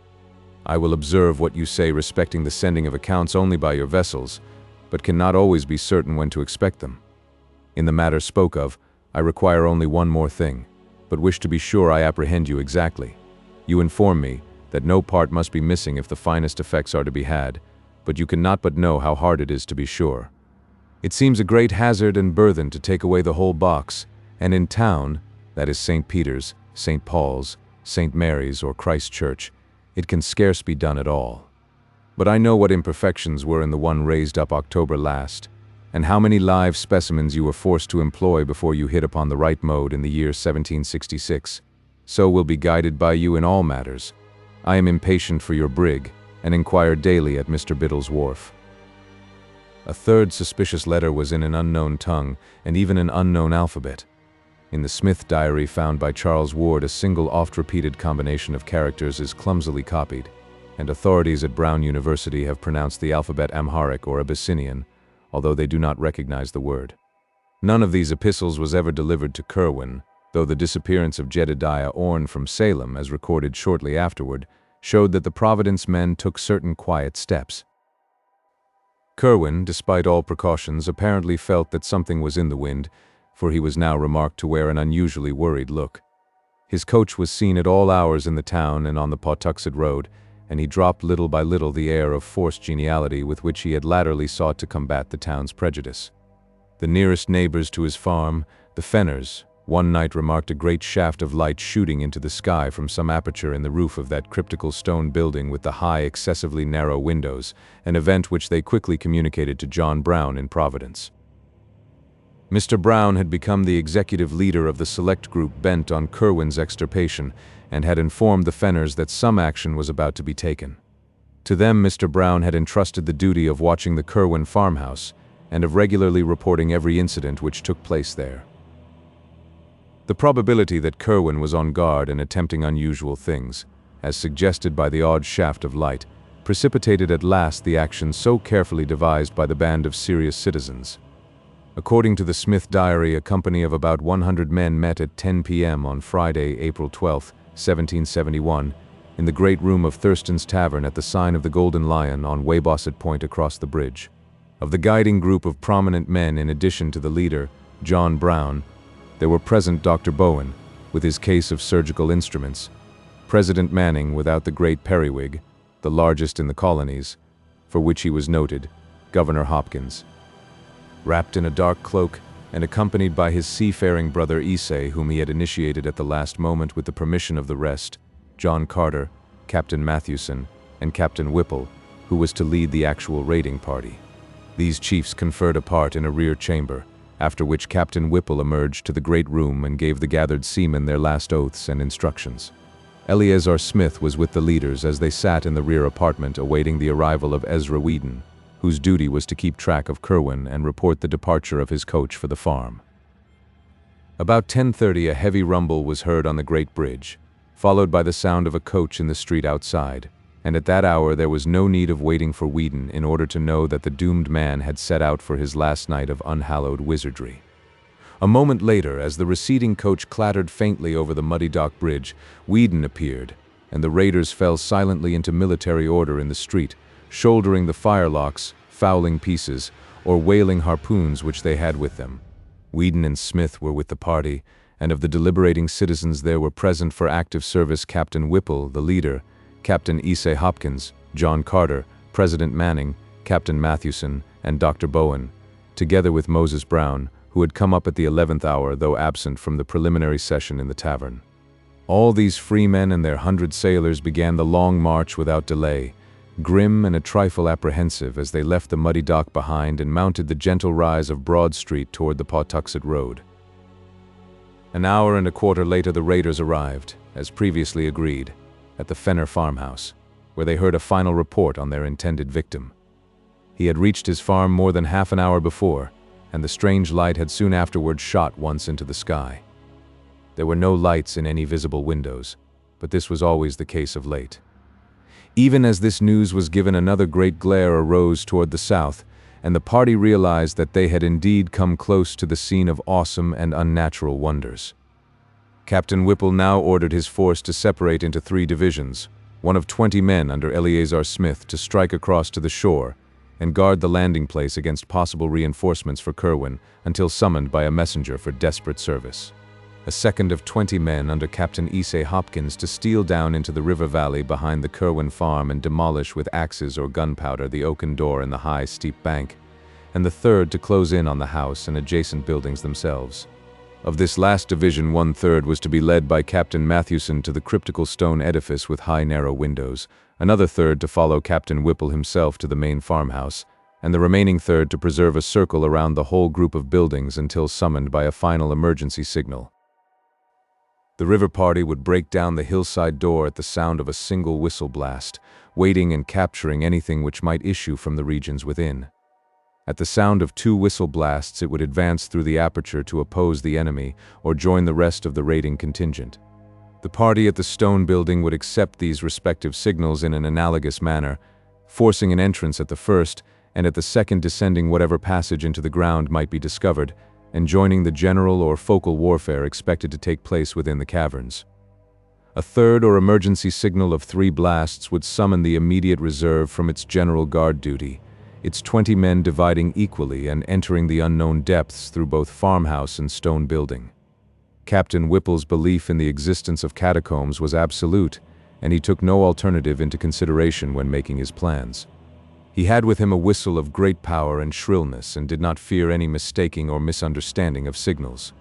I will observe what you say respecting the sending of accounts only by your vessels, but cannot always be certain when to expect them. In the matter spoke of, I require only one more thing, but wish to be sure I apprehend you exactly. You inform me that no part must be missing if the finest effects are to be had, but you cannot but know how hard it is to be sure. It seems a great hazard and burthen to take away the whole box, and in town, that is St. Peter's, St. Paul's, St. Mary's, or Christ Church, it can scarce be done at all. But I know what imperfections were in the one raised up October last, and how many live specimens you were forced to employ before you hit upon the right mode in the year 1766. So will be guided by you in all matters. I am impatient for your brig, and inquire daily at Mr. Biddle's wharf. A third suspicious letter was in an unknown tongue, and even an unknown alphabet. In the Smith diary found by Charles Ward, a single oft-repeated combination of characters is clumsily copied, and authorities at Brown University have pronounced the alphabet Amharic or Abyssinian, although they do not recognize the word. None of these epistles was ever delivered to Curwen, though the disappearance of Jedediah Orne from Salem, as recorded shortly afterward, showed that the Providence men took certain quiet steps. Curwen, despite all precautions, apparently felt that something was in the wind, for he was now remarked to wear an unusually worried look. His coach was seen at all hours in the town and on the Pawtuxet Road, and he dropped little by little the air of forced geniality with which he had latterly sought to combat the town's prejudice. The nearest neighbors to his farm, the Fenners, one night remarked a great shaft of light shooting into the sky from some aperture in the roof of that cryptical stone building with the high, excessively narrow windows, an event which they quickly communicated to John Brown in Providence. Mr. Brown had become the executive leader of the select group bent on Curwen's extirpation, and had informed the Fenners that some action was about to be taken. To them Mr. Brown had entrusted the duty of watching the Curwen farmhouse, and of regularly reporting every incident which took place there. The probability that Curwen was on guard and attempting unusual things, as suggested by the odd shaft of light, precipitated at last the action so carefully devised by the band of serious citizens. According to the Smith diary, a company of about 100 men met at 10 p.m. on Friday, April 12, 1771, in the great room of Thurston's Tavern at the sign of the Golden Lion on Weybosset Point across the bridge. Of the guiding group of prominent men, in addition to the leader, John Brown, there were present Dr. Bowen, with his case of surgical instruments, President Manning without the great periwig, the largest in the colonies, for which he was noted, Governor Hopkins. Wrapped in a dark cloak, and accompanied by his seafaring brother Issei, whom he had initiated at the last moment with the permission of the rest, John Carter, Captain Mathewson, and Captain Whipple, who was to lead the actual raiding party. These chiefs conferred apart in a rear chamber, after which Captain Whipple emerged to the great room and gave the gathered seamen their last oaths and instructions. Eleazar Smith was with the leaders as they sat in the rear apartment awaiting the arrival of Ezra Whedon, whose duty was to keep track of Curwen and report the departure of his coach for the farm. About 10:30 a heavy rumble was heard on the great bridge, followed by the sound of a coach in the street outside, and at that hour there was no need of waiting for Whedon in order to know that the doomed man had set out for his last night of unhallowed wizardry. A moment later, as the receding coach clattered faintly over the muddy dock bridge, Whedon appeared, and the raiders fell silently into military order in the street, shouldering the firelocks, fowling pieces, or whaling harpoons which they had with them. Whedon and Smith were with the party, and of the deliberating citizens there were present for active service Captain Whipple, the leader, Captain Issei Hopkins, John Carter, President Manning, Captain Mathewson, and Dr. Bowen, together with Moses Brown, who had come up at the 11th hour, though absent from the preliminary session in the tavern. All these freemen and their 100 sailors began the long march without delay, grim and a trifle apprehensive as they left the muddy dock behind and mounted the gentle rise of Broad Street toward the Pawtuxet Road. An hour and a quarter later the raiders arrived, as previously agreed, at the Fenner farmhouse, where they heard a final report on their intended victim. He had reached his farm more than half an hour before, and the strange light had soon afterward shot once into the sky. There were no lights in any visible windows, but this was always the case of late. Even as this news was given, another great glare arose toward the south, and the party realized that they had indeed come close to the scene of awesome and unnatural wonders. Captain Whipple now ordered his force to separate into 3 divisions, one of 20 men under Eleazar Smith to strike across to the shore and guard the landing place against possible reinforcements for Curwen until summoned by a messenger for desperate service. a second of 20 men under Captain Issei Hopkins to steal down into the river valley behind the Kerwin farm and demolish with axes or gunpowder the oaken door in the high, steep bank, and the third to close in on the house and adjacent buildings themselves. Of this last division, 1/3 was to be led by Captain Mathewson to the cryptical stone edifice with high, narrow windows, another third to follow Captain Whipple himself to the main farmhouse, and the remaining third to preserve a circle around the whole group of buildings until summoned by a final emergency signal. The river party would break down the hillside door at the sound of a single whistle blast, waiting and capturing anything which might issue from the regions within. At the sound of 2 whistle blasts, it would advance through the aperture to oppose the enemy or join the rest of the raiding contingent. The party at the stone building would accept these respective signals in an analogous manner, forcing an entrance at the first, and at the second descending whatever passage into the ground might be discovered, and joining the general or focal warfare expected to take place within the caverns. A third or emergency signal of 3 blasts would summon the immediate reserve from its general guard duty, its 20 men dividing equally and entering the unknown depths through both farmhouse and stone building. Captain Whipple's belief in the existence of catacombs was absolute, and he took no alternative into consideration when making his plans. He had with him a whistle of great power and shrillness and did not fear any mistaking or misunderstanding of signals.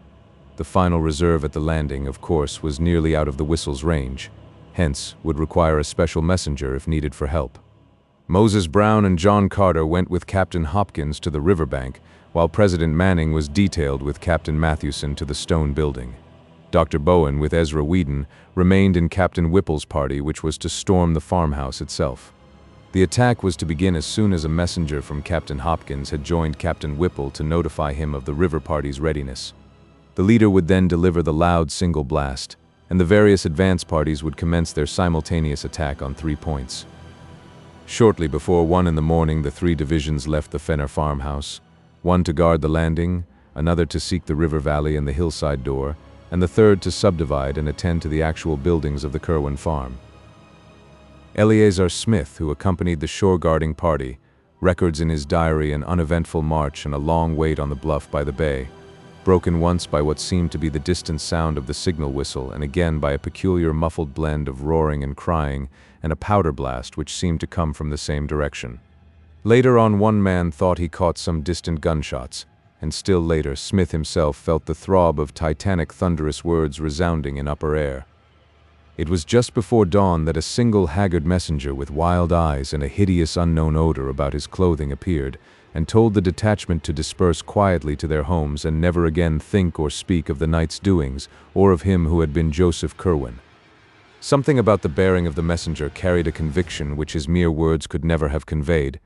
The final reserve at the landing, of course, was nearly out of the whistle's range, hence would require a special messenger if needed for help. Moses Brown and John Carter went with Captain Hopkins to the riverbank, while President Manning was detailed with Captain Mathewson to the stone building. Dr. Bowen, with Ezra Whedon, remained in Captain Whipple's party, which was to storm the farmhouse itself. The attack was to begin as soon as a messenger from Captain Hopkins had joined Captain Whipple to notify him of the river party's readiness. The leader would then deliver the loud single blast, and the various advance parties would commence their simultaneous attack on 3 points. Shortly before 1 in the morning, the 3 divisions left the Fenner farmhouse, one to guard the landing, another to seek the river valley and the hillside door, and the third to subdivide and attend to the actual buildings of the Kerwin farm. Eleazar Smith, who accompanied the shore-guarding party, records in his diary an uneventful march and a long wait on the bluff by the bay, broken once by what seemed to be the distant sound of the signal whistle and again by a peculiar muffled blend of roaring and crying and a powder blast which seemed to come from the same direction. Later on, one man thought he caught some distant gunshots, and still later Smith himself felt the throb of titanic thunderous words resounding in upper air. It was just before dawn that a single haggard messenger with wild eyes and a hideous unknown odor about his clothing appeared, and told the detachment to disperse quietly to their homes and never again think or speak of the night's doings or of him who had been Joseph Kerwin. Something about the bearing of the messenger carried a conviction which his mere words could never have conveyed,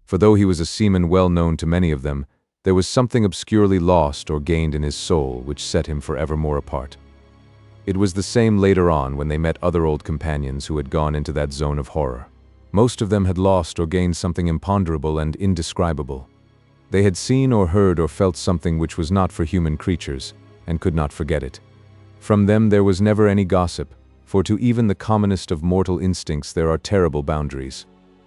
for though he was a seaman well known to many of them, there was something obscurely lost or gained in his soul which set him forevermore apart. It was the same later on when they met other old companions who had gone into that zone of horror. Most of them had lost or gained something imponderable and indescribable. They had seen or heard or felt something which was not for human creatures, and could not forget it. From them there was never any gossip, for to even the commonest of mortal instincts there are terrible boundaries.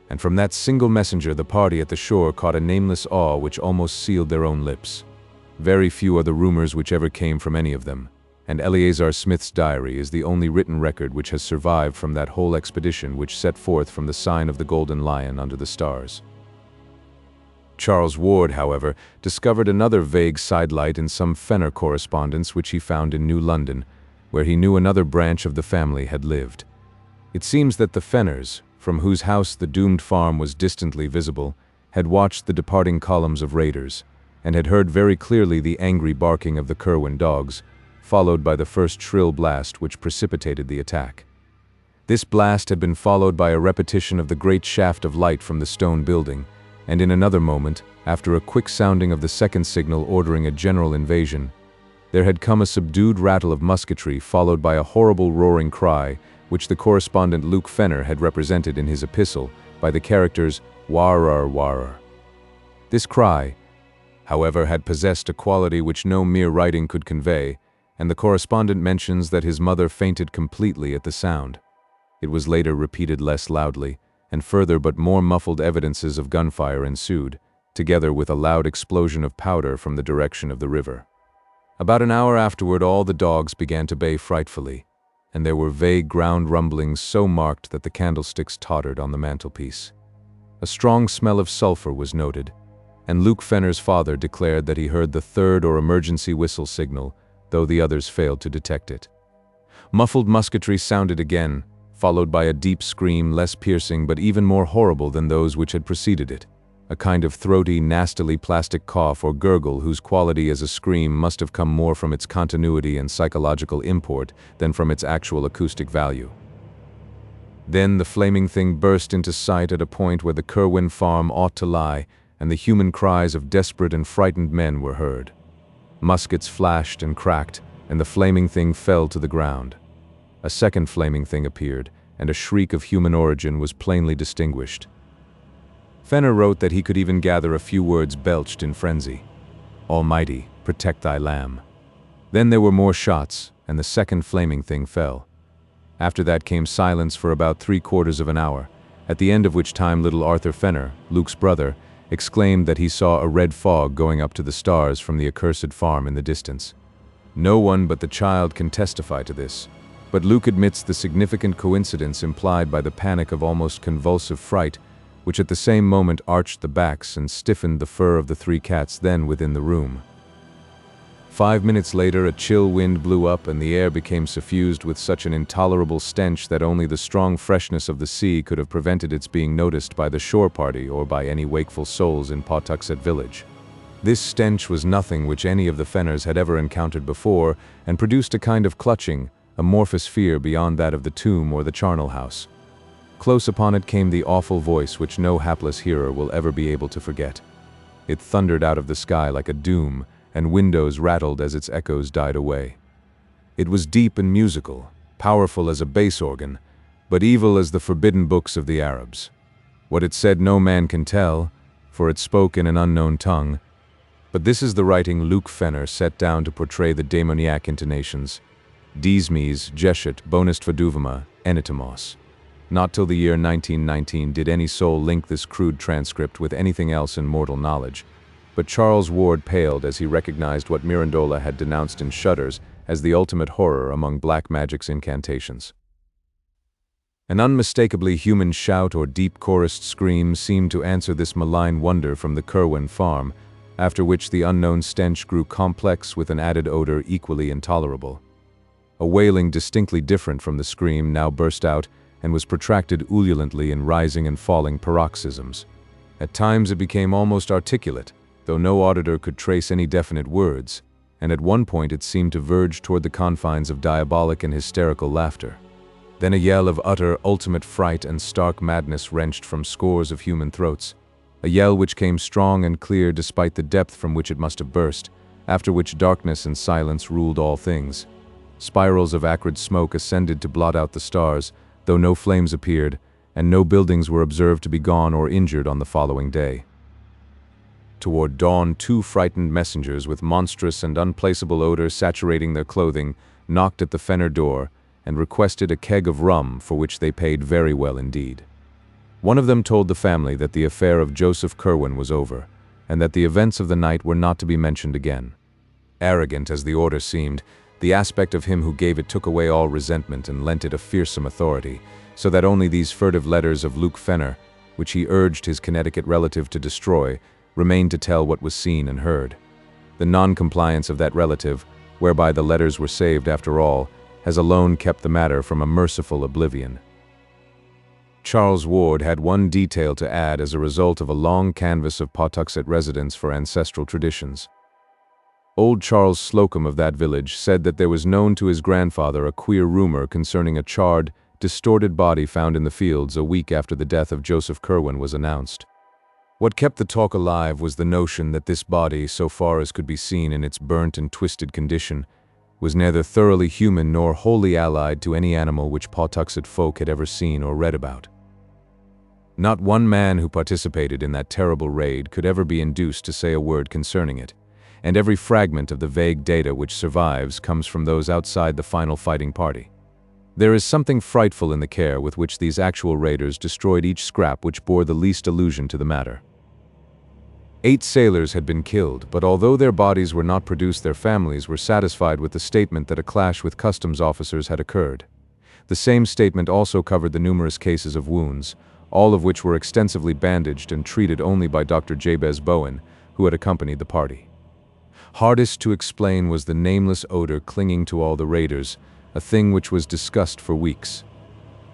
And from that single messenger the party at the shore caught a nameless awe which almost sealed their own lips. Very few are the rumors which ever came from any of them, and Eleazar Smith's diary is the only written record which has survived from that whole expedition which set forth from the sign of the Golden Lion under the stars. Charles Ward, however, discovered another vague sidelight in some Fenner correspondence which he found in New London, where he knew another branch of the family had lived. It seems that the Fenners, from whose house the doomed farm was distantly visible, had watched the departing columns of raiders, and had heard very clearly the angry barking of the Kerwin dogs, followed by the first shrill blast which precipitated the attack. This blast had been followed by a repetition of the great shaft of light from the stone building, and in another moment, after a quick sounding of the second signal ordering a general invasion, there had come a subdued rattle of musketry followed by a horrible roaring cry, which the correspondent Luke Fenner had represented in his epistle by the characters "Warar warar." This cry, however, had possessed a quality which no mere writing could convey, and the correspondent mentions that his mother fainted completely at the sound. It was later repeated less loudly, and further but more muffled evidences of gunfire ensued, together with a loud explosion of powder from the direction of the river. About an hour afterward, all the dogs began to bay frightfully, and there were vague ground rumblings so marked that the candlesticks tottered on the mantelpiece. A strong smell of sulfur was noted, and Luke Fenner's father declared that he heard the third or emergency whistle signal, though the others failed to detect it. Muffled musketry sounded again, followed by a deep scream less piercing but even more horrible than those which had preceded it, a kind of throaty, nastily plastic cough or gurgle whose quality as a scream must have come more from its continuity and psychological import than from its actual acoustic value. Then the flaming thing burst into sight at a point where the Kerwin farm ought to lie, and the human cries of desperate and frightened men were heard. Muskets flashed and cracked, and the flaming thing fell to the ground. A second flaming thing appeared, and a shriek of human origin was plainly distinguished. Fenner wrote that he could even gather a few words belched in frenzy. "Almighty, protect thy lamb." Then there were more shots, and the second flaming thing fell. After that came silence for about 3/4 of an hour, at the end of which time little Arthur Fenner, Luke's brother, exclaimed that he saw a red fog going up to the stars from the accursed farm in the distance. No one but the child can testify to this, but Luke admits the significant coincidence implied by the panic of almost convulsive fright, which at the same moment arched the backs and stiffened the fur of the 3 cats then within the room. 5 minutes later, a chill wind blew up and the air became suffused with such an intolerable stench that only the strong freshness of the sea could have prevented its being noticed by the shore party or by any wakeful souls in Pawtuxet village. This stench was nothing which any of the Fenners had ever encountered before, and produced a kind of clutching, amorphous fear beyond that of the tomb or the charnel house. Close upon it came the awful voice which no hapless hearer will ever be able to forget. It thundered out of the sky like a doom, and windows rattled as its echoes died away. It was deep and musical, powerful as a bass organ, but evil as the forbidden books of the Arabs. What it said no man can tell, for it spoke in an unknown tongue, but this is the writing Luke Fenner set down to portray the demoniac intonations. Diesmes, Jeshet, Bonist Vaduvama, Enitamos. Not till the year 1919 did any soul link this crude transcript with anything else in mortal knowledge, but Charles Ward paled as he recognized what Mirandola had denounced in Shudders as the ultimate horror among black magic's incantations. An unmistakably human shout or deep chorused scream seemed to answer this malign wonder from the Kerwin farm, after which the unknown stench grew complex with an added odor equally intolerable. A wailing distinctly different from the scream now burst out and was protracted ululantly in rising and falling paroxysms. At times it became almost articulate, though no auditor could trace any definite words, and at one point it seemed to verge toward the confines of diabolic and hysterical laughter. Then a yell of utter, ultimate fright and stark madness wrenched from scores of human throats, a yell which came strong and clear despite the depth from which it must have burst, after which darkness and silence ruled all things. Spirals of acrid smoke ascended to blot out the stars, though no flames appeared, and no buildings were observed to be gone or injured on the following day. Toward dawn, 2 frightened messengers with monstrous and unplaceable odor saturating their clothing knocked at the Fenner door and requested a keg of rum, for which they paid very well indeed. One of them told the family that the affair of Joseph Kerwin was over, and that the events of the night were not to be mentioned again. Arrogant as the order seemed, the aspect of him who gave it took away all resentment and lent it a fearsome authority, so that only these furtive letters of Luke Fenner, which he urged his Connecticut relative to destroy, remained to tell what was seen and heard. The non-compliance of that relative, whereby the letters were saved after all, has alone kept the matter from a merciful oblivion. Charles Ward had one detail to add as a result of a long canvass of Pawtuxet residents for ancestral traditions. Old Charles Slocum of that village said that there was known to his grandfather a queer rumor concerning a charred, distorted body found in the fields a week after the death of Joseph Kerwin was announced. What kept the talk alive was the notion that this body, so far as could be seen in its burnt and twisted condition, was neither thoroughly human nor wholly allied to any animal which Pawtuxet folk had ever seen or read about. Not one man who participated in that terrible raid could ever be induced to say a word concerning it, and every fragment of the vague data which survives comes from those outside the final fighting party. There is something frightful in the care with which these actual raiders destroyed each scrap which bore the least allusion to the matter. 8 sailors had been killed, but although their bodies were not produced, their families were satisfied with the statement that a clash with customs officers had occurred. The same statement also covered the numerous cases of wounds, all of which were extensively bandaged and treated only by Dr. Jabez Bowen, who had accompanied the party. Hardest to explain was the nameless odor clinging to all the raiders, a thing which was discussed for weeks.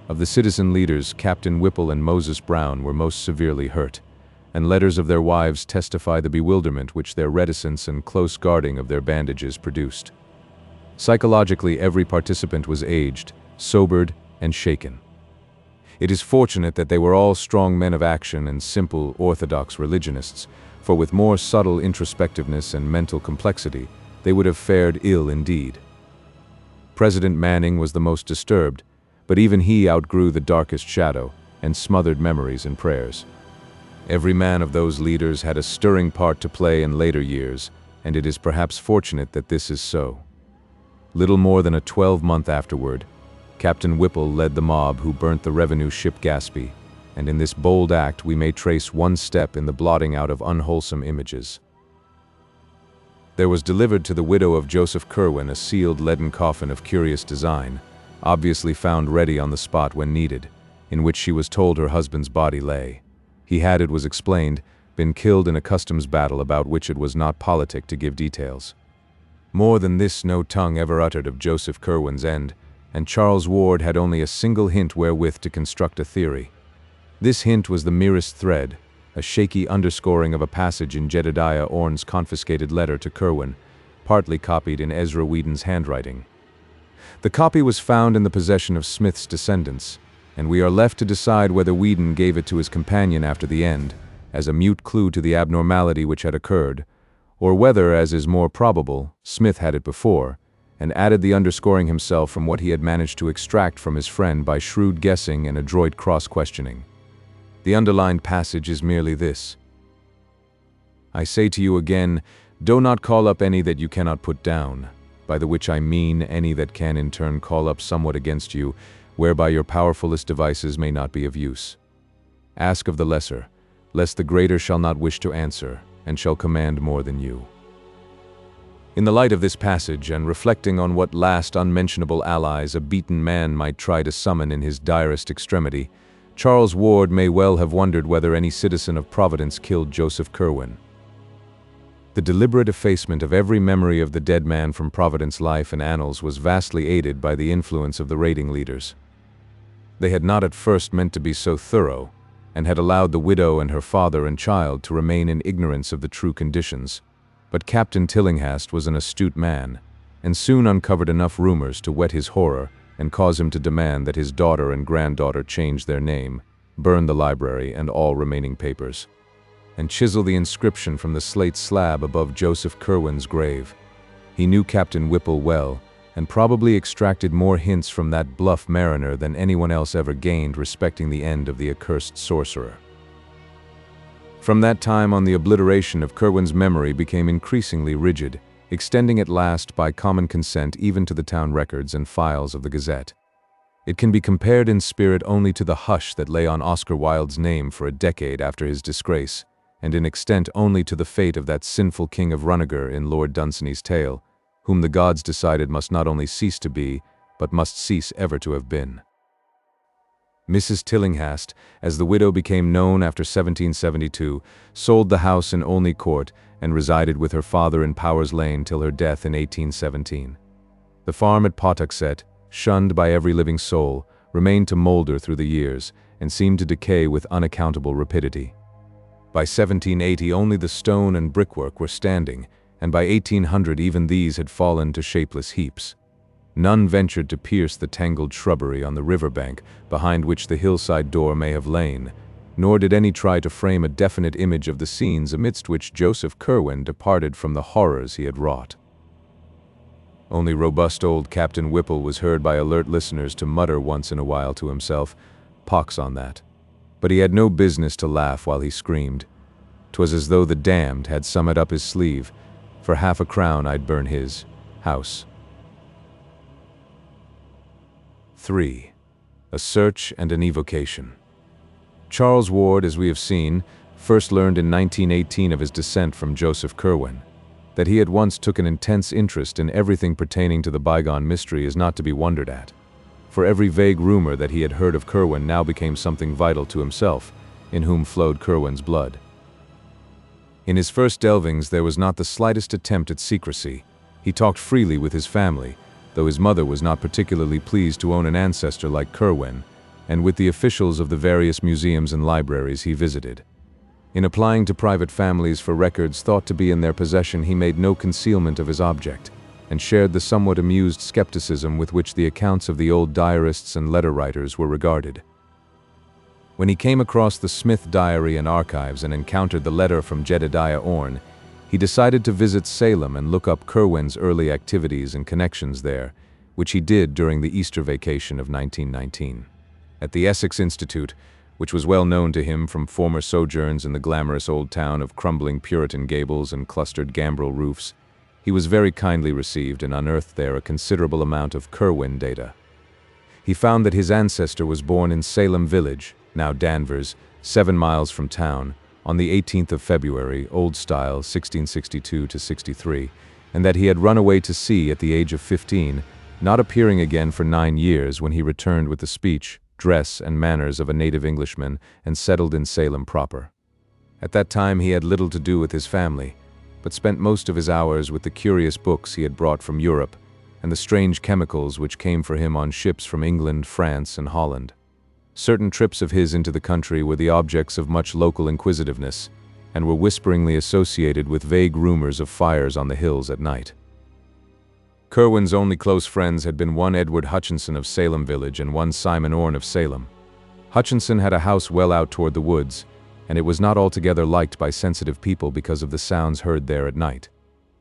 Of the citizen leaders, Captain Whipple and Moses Brown were most severely hurt, and letters of their wives testify the bewilderment which their reticence and close guarding of their bandages produced. Psychologically, every participant was aged, sobered, and shaken. It is fortunate that they were all strong men of action and simple, orthodox religionists, for with more subtle introspectiveness and mental complexity, they would have fared ill indeed. President Manning was the most disturbed, but even he outgrew the darkest shadow and smothered memories in prayers. Every man of those leaders had a stirring part to play in later years, and it is perhaps fortunate that this is so. Little more than a 12-month afterward, Captain Whipple led the mob who burnt the revenue ship Gaspee, and in this bold act we may trace one step in the blotting out of unwholesome images. There was delivered to the widow of Joseph Curwen a sealed leaden coffin of curious design, obviously found ready on the spot when needed, in which she was told her husband's body lay. He had, it was explained, been killed in a customs battle about which it was not politic to give details. More than this no tongue ever uttered of Joseph Curwen's end, and Charles Ward had only a single hint wherewith to construct a theory. This hint was the merest thread, a shaky underscoring of a passage in Jedediah Orne's confiscated letter to Curwen, partly copied in Ezra Whedon's handwriting. The copy was found in the possession of Smith's descendants, and we are left to decide whether Whedon gave it to his companion after the end, as a mute clue to the abnormality which had occurred, or whether, as is more probable, Smith had it before, and added the underscoring himself from what he had managed to extract from his friend by shrewd guessing and adroit cross-questioning. The underlined passage is merely this: I say to you again, do not call up any that you cannot put down, by the which I mean any that can in turn call up somewhat against you, whereby your powerfulest devices may not be of use. Ask of the lesser, lest the greater shall not wish to answer, and shall command more than you. In the light of this passage, and reflecting on what last unmentionable allies a beaten man might try to summon in his direst extremity, Charles Ward may well have wondered whether any citizen of Providence killed Joseph Curwen. The deliberate effacement of every memory of the dead man from Providence life and annals was vastly aided by the influence of the raiding leaders. They had not at first meant to be so thorough, and had allowed the widow and her father and child to remain in ignorance of the true conditions. But Captain Tillinghast was an astute man, and soon uncovered enough rumors to whet his horror and cause him to demand that his daughter and granddaughter change their name, burn the library and all remaining papers, and chisel the inscription from the slate slab above Joseph Curwen's grave. He knew Captain Whipple well, and probably extracted more hints from that bluff mariner than anyone else ever gained respecting the end of the accursed sorcerer. From that time on, the obliteration of Curwen's memory became increasingly rigid, extending at last by common consent even to the town records and files of the Gazette. It can be compared in spirit only to the hush that lay on Oscar Wilde's name for a decade after his disgrace, and in extent only to the fate of that sinful king of Runagher in Lord Dunsany's tale, whom the gods decided must not only cease to be, but must cease ever to have been. Mrs. Tillinghast, as the widow became known after 1772, sold the house in Olney Court and resided with her father in Powers Lane till her death in 1817. The farm at Pawtuxet, shunned by every living soul, remained to moulder through the years and seemed to decay with unaccountable rapidity. By 1780 only the stone and brickwork were standing, and by 1800 even these had fallen to shapeless heaps. None ventured to pierce the tangled shrubbery on the riverbank behind which the hillside door may have lain, nor did any try to frame a definite image of the scenes amidst which Joseph Curwen departed from the horrors he had wrought. Only robust old Captain Whipple was heard by alert listeners to mutter once in a while to himself, "Pox on that." But he had no business to laugh while he screamed. 'Twas as though the damned had summoned up his sleeve. For half a crown I'd burn his house. 3. A Search and an Evocation. Charles Ward, as we have seen, first learned in 1918 of his descent from Joseph Curwen. That he at once took an intense interest in everything pertaining to the bygone mystery is not to be wondered at, for every vague rumor that he had heard of Curwen now became something vital to himself, in whom flowed Curwen's blood. In his first delvings there was not the slightest attempt at secrecy. He talked freely with his family, though his mother was not particularly pleased to own an ancestor like Curwen, and with the officials of the various museums and libraries he visited. In applying to private families for records thought to be in their possession, he made no concealment of his object, and shared the somewhat amused skepticism with which the accounts of the old diarists and letter writers were regarded. When he came across the Smith Diary and Archives and encountered the letter from Jedediah Orne, he decided to visit Salem and look up Curwen's early activities and connections there, which he did during the Easter vacation of 1919. At the Essex Institute, which was well known to him from former sojourns in the glamorous old town of crumbling Puritan gables and clustered gambrel roofs, he was very kindly received and unearthed there a considerable amount of Curwen data. He found that his ancestor was born in Salem Village, now Danvers, 7 miles from town, on the 18th of February, Old Style, 1662-63, and that he had run away to sea at the age of 15, not appearing again for 9 years when he returned with the speech, dress, and manners of a native Englishman and settled in Salem proper. At that time he had little to do with his family, but spent most of his hours with the curious books he had brought from Europe and the strange chemicals which came for him on ships from England, France, and Holland. Certain trips of his into the country were the objects of much local inquisitiveness, and were whisperingly associated with vague rumors of fires on the hills at night. Curwen's only close friends had been one Edward Hutchinson of Salem Village and one Simon Orne of Salem. Hutchinson had a house well out toward the woods, and it was not altogether liked by sensitive people because of the sounds heard there at night.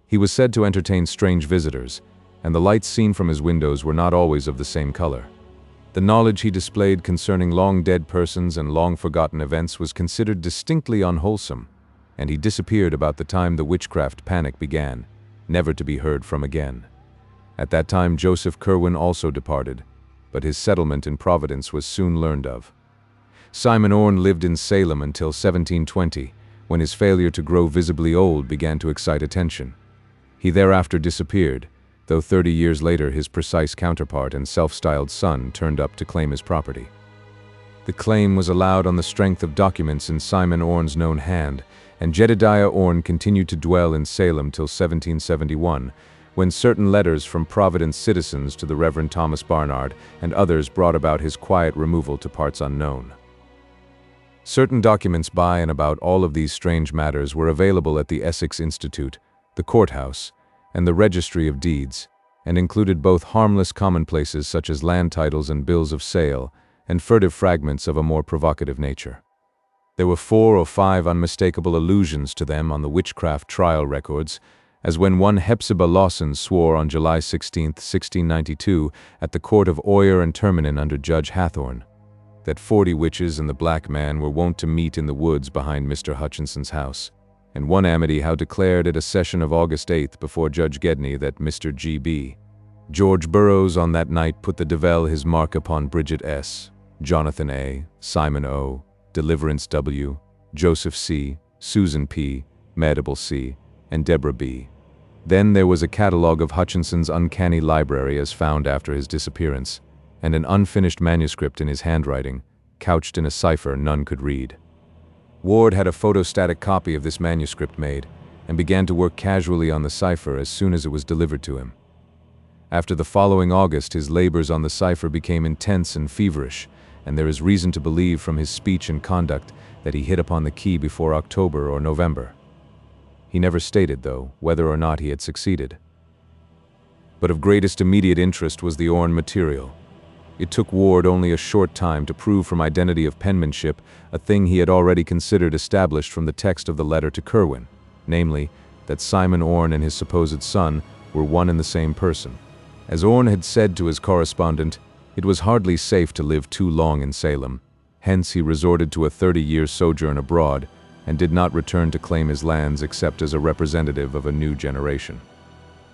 He was said to entertain strange visitors, and the lights seen from his windows were not always of the same color. The knowledge he displayed concerning long-dead persons and long-forgotten events was considered distinctly unwholesome, and he disappeared about the time the witchcraft panic began, never to be heard from again. At that time Joseph Curwen also departed, but his settlement in Providence was soon learned of. Simon Orne lived in Salem until 1720, when his failure to grow visibly old began to excite attention. He thereafter disappeared, though 30 years later his precise counterpart and self-styled son turned up to claim his property. The claim was allowed on the strength of documents in Simon Orne's known hand, and Jedediah Orne continued to dwell in Salem till 1771, when certain letters from Providence citizens to the Reverend Thomas Barnard and others brought about his quiet removal to parts unknown. Certain documents by and about all of these strange matters were available at the Essex Institute, the courthouse, and the Registry of Deeds, and included both harmless commonplaces such as land titles and bills of sale, and furtive fragments of a more provocative nature. There were 4 or 5 unmistakable allusions to them on the witchcraft trial records, as when one Hepzibah Lawson swore on July 16, 1692, at the court of Oyer and Terminen under Judge Hathorne, that 40 witches and the black man were wont to meet in the woods behind Mr. Hutchinson's house, and one Amity how declared at a session of August 8 before Judge Gedney that Mr. G.B. George Burroughs on that night put the Devil his mark upon Bridget S., Jonathan A., Simon O., Deliverance W., Joseph C., Susan P., Mabel C., and Deborah B. Then there was a catalogue of Hutchinson's uncanny library as found after his disappearance, and an unfinished manuscript in his handwriting, couched in a cipher none could read. Ward had a photostatic copy of this manuscript made, and began to work casually on the cipher as soon as it was delivered to him. After the following August, his labors on the cipher became intense and feverish, and there is reason to believe from his speech and conduct that he hit upon the key before October or November. He never stated, though, whether or not he had succeeded. But of greatest immediate interest was the Orne material. It took Ward only a short time to prove from identity of penmanship a thing he had already considered established from the text of the letter to Curwen, namely, that Simon Orne and his supposed son were one and the same person. As Orne had said to his correspondent, it was hardly safe to live too long in Salem, hence he resorted to a 30-year sojourn abroad, and did not return to claim his lands except as a representative of a new generation.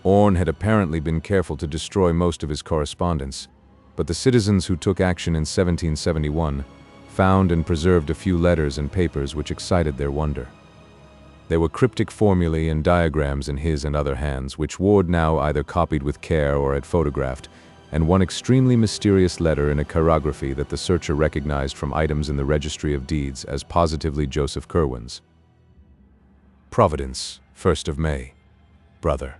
Orne had apparently been careful to destroy most of his correspondence, but the citizens who took action in 1771 found and preserved a few letters and papers which excited their wonder. There were cryptic formulae and diagrams in his and other hands, which Ward now either copied with care or had photographed, and one extremely mysterious letter in a chirography that the searcher recognized from items in the Registry of Deeds as positively Joseph Curwen's. Providence, 1st of May. Brother,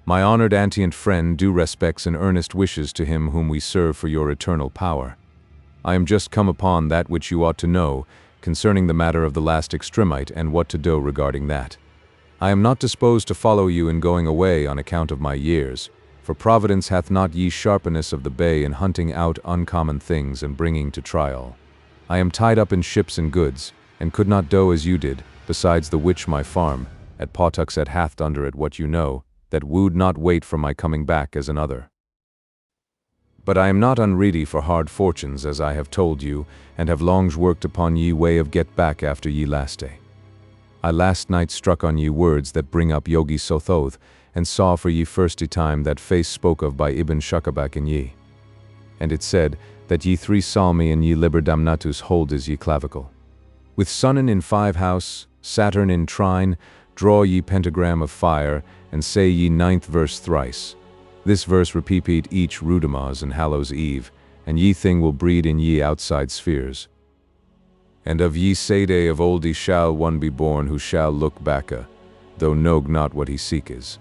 my honored antient friend do respects and earnest wishes to him whom we serve for your eternal power. I am just come upon that which you ought to know concerning the matter of the last extremite and what to do regarding that. I am not disposed to follow you in going away on account of my years, for Providence hath not ye sharpness of the bay in hunting out uncommon things and bringing to trial. I am tied up in ships and goods, and could not do as you did, besides the which my farm, at Pawtuxet hath under it what you know, that would not wait for my coming back as another. But I am not unready for hard fortunes, as I have told you, and have long worked upon ye way of get back after ye last day. I last night struck on ye words that bring up Yogi Sothoth, and saw for ye firsty time that face spoke of by Ibn Shukabak in ye. And it said, that ye 3 Salmi and ye liber damnatus hold as ye clavicle. With Sunnen in 5 house, Saturn in trine, draw ye pentagram of fire, and say ye 9th verse thrice. This verse repeat each Rudamas and Hallows Eve, and ye thing will breed in ye outside spheres. And of ye Sede of oldie shall one be born who shall look backa, though nog not what he seekes.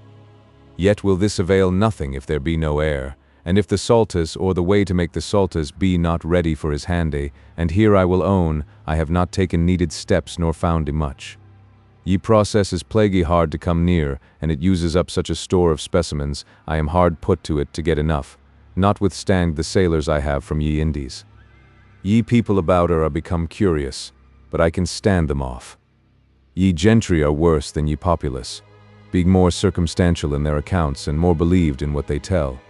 Yet will this avail nothing if there be no heir, and if the Saltus or the way to make the Saltus be not ready for his handy, and here I will own, I have not taken needed steps nor found much. Ye process is plaguey hard to come near, and it uses up such a store of specimens, I am hard put to it to get enough, notwithstand the sailors I have from ye Indies. Ye people about her are become curious, but I can stand them off. Ye gentry are worse than ye populace, being more circumstantial in their accounts and more believed in what they tell.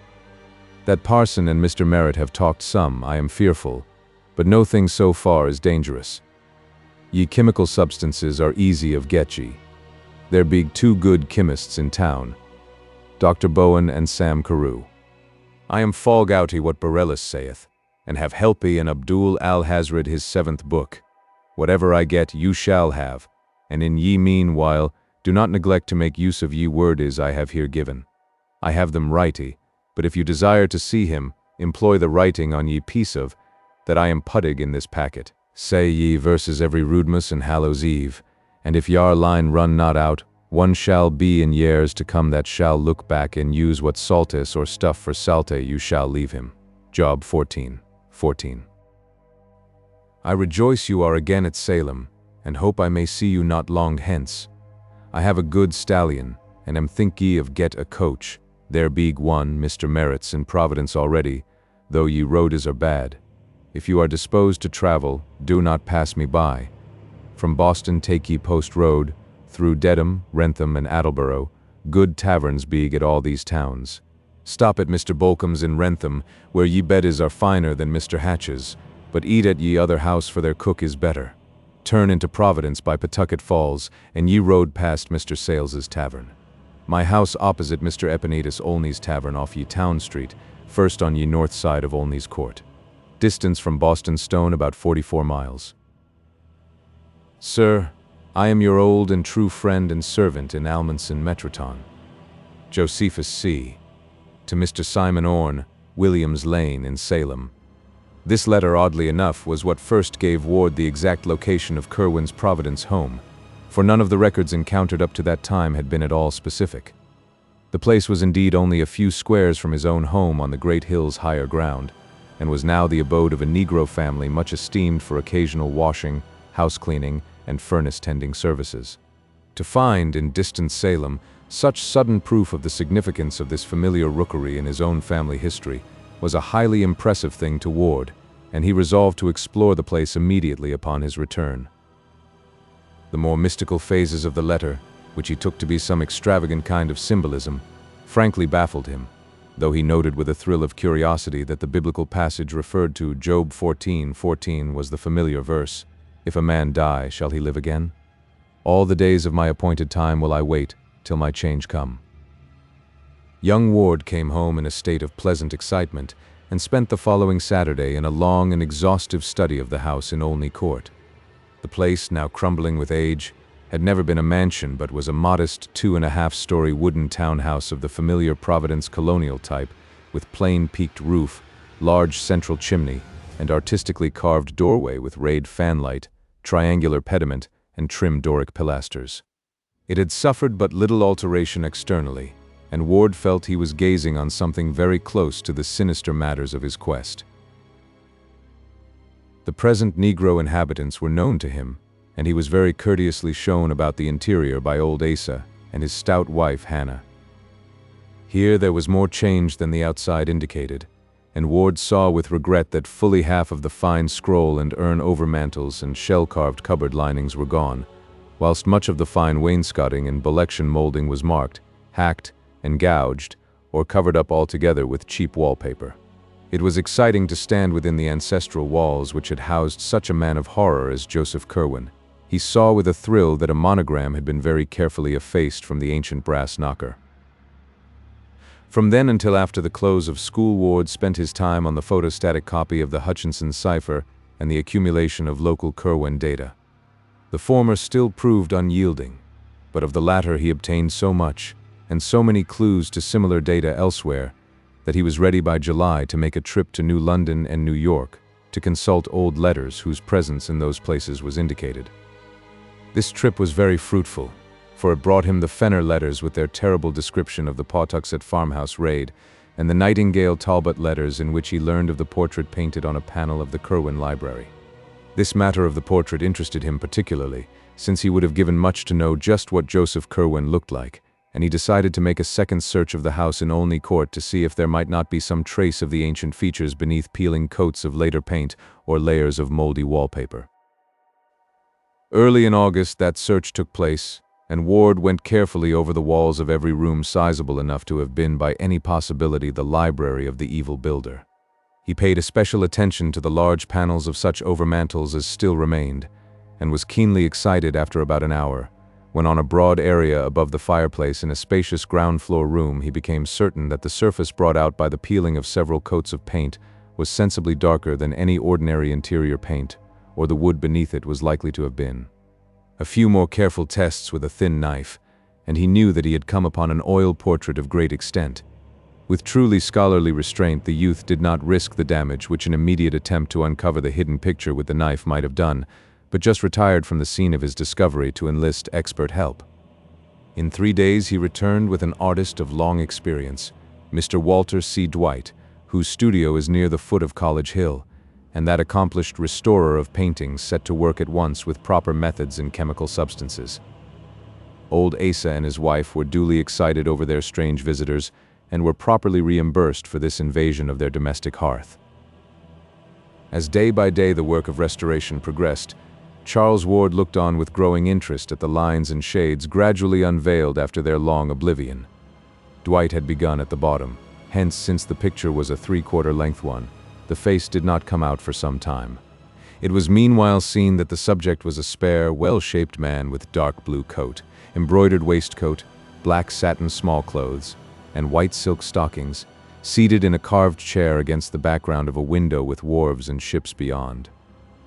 That parson and Mr. Merritt have talked some, I am fearful, but no thing so far is dangerous. Ye chemical substances are easy of get ye. There be 2 good chemists in town, Dr. Bowen and Sam Carew. I am fog outy what Borellus saith, and have helpy and Abdul al-Hazred his 7th book. Whatever I get, you shall have, and in ye meanwhile, do not neglect to make use of ye wordes I have here given. I have them righty, but if you desire to see him, employ the writing on ye piece of, that I am puttig in this packet. Say ye verses every Rudmas and Hallows Eve, and if yar line run not out, one shall be in years to come that shall look back and use what saltus or stuff for salte you shall leave him. Job 14:14. I rejoice you are again at Salem, and hope I may see you not long hence. I have a good stallion, and am think ye of get a coach. There be one, Mr. Merritt's in Providence already, though ye roads are bad. If you are disposed to travel, do not pass me by. From Boston take ye Post Road, through Dedham, Wrentham, and Attleboro. Good taverns be at all these towns. Stop at Mr. Bolcom's in Wrentham, where ye beddes are finer than Mr. Hatch's, but eat at ye other house for their cook is better. Turn into Providence by Pawtucket Falls, and ye rode past Mr. Sales's tavern. My house opposite Mr. Epinetus Olney's tavern off ye Town Street, first on ye north side of Olney's Court. Distance from Boston Stone about 44 miles. Sir, I am your old and true friend and servant in Almonson Metroton. Josephus C. To Mr. Simon Orne, Williams Lane in Salem. This letter, oddly enough, was what first gave Ward the exact location of Curwen's Providence home, for none of the records encountered up to that time had been at all specific. The place was indeed only a few squares from his own home on the great hill's higher ground, and was now the abode of a Negro family much esteemed for occasional washing, house-cleaning, and furnace-tending services. To find, in distant Salem, such sudden proof of the significance of this familiar rookery in his own family history was a highly impressive thing to Ward, and he resolved to explore the place immediately upon his return. The more mystical phases of the letter, which he took to be some extravagant kind of symbolism, frankly baffled him, though he noted with a thrill of curiosity that the biblical passage referred to, Job 14:14, was the familiar verse, "If a man die, shall he live again? All the days of my appointed time will I wait, till my change come." Young Ward came home in a state of pleasant excitement, and spent the following Saturday in a long and exhaustive study of the house in Olney Court. The place, now crumbling with age, had never been a mansion but was a modest 2.5-story wooden townhouse of the familiar Providence colonial type, with plain peaked roof, large central chimney, and artistically carved doorway with rayed fanlight, triangular pediment, and trim Doric pilasters. It had suffered but little alteration externally, and Ward felt he was gazing on something very close to the sinister matters of his quest. The present Negro inhabitants were known to him, and he was very courteously shown about the interior by old Asa and his stout wife Hannah. Here there was more change than the outside indicated, and Ward saw with regret that fully half of the fine scroll and urn overmantels and shell-carved cupboard linings were gone, whilst much of the fine wainscoting and Belection molding was marked, hacked, and gouged, or covered up altogether with cheap wallpaper. It was exciting to stand within the ancestral walls which had housed such a man of horror as Joseph Curwen. He saw with a thrill that a monogram had been very carefully effaced from the ancient brass knocker. From then until after the close of school, Ward spent his time on the photostatic copy of the Hutchinson cipher and the accumulation of local Curwen data. The former still proved unyielding, but of the latter he obtained so much, and so many clues to similar data elsewhere, that he was ready by July to make a trip to New London and New York to consult old letters whose presence in those places was indicated. This trip was very fruitful, for it brought him the Fenner letters with their terrible description of the Pawtuxet farmhouse raid, and the Nightingale Talbot letters in which he learned of the portrait painted on a panel of the Curwen library. This matter of the portrait interested him particularly, since he would have given much to know just what Joseph Curwen looked like, and he decided to make a second search of the house in Olney Court to see if there might not be some trace of the ancient features beneath peeling coats of later paint or layers of moldy wallpaper. Early in August that search took place, and Ward went carefully over the walls of every room sizable enough to have been by any possibility the library of the evil builder. He paid especial attention to the large panels of such overmantels as still remained, and was keenly excited after about an hour, when on a broad area above the fireplace in a spacious ground-floor room he became certain that the surface brought out by the peeling of several coats of paint was sensibly darker than any ordinary interior paint, or the wood beneath it was likely to have been. A few more careful tests with a thin knife, and he knew that he had come upon an oil portrait of great extent. With truly scholarly restraint, the youth did not risk the damage which an immediate attempt to uncover the hidden picture with the knife might have done, but just retired from the scene of his discovery to enlist expert help. In 3 days he returned with an artist of long experience, Mr. Walter C. Dwight, whose studio is near the foot of College Hill, and that accomplished restorer of paintings set to work at once with proper methods and chemical substances. Old Asa and his wife were duly excited over their strange visitors, and were properly reimbursed for this invasion of their domestic hearth. As day by day the work of restoration progressed, Charles Ward looked on with growing interest at the lines and shades gradually unveiled after their long oblivion. Dwight had begun at the bottom, hence, since the picture was a 3/4 length one, the face did not come out for some time. It was meanwhile seen that the subject was a spare, well-shaped man with dark blue coat, embroidered waistcoat, black satin smallclothes, and white silk stockings, seated in a carved chair against the background of a window with wharves and ships beyond.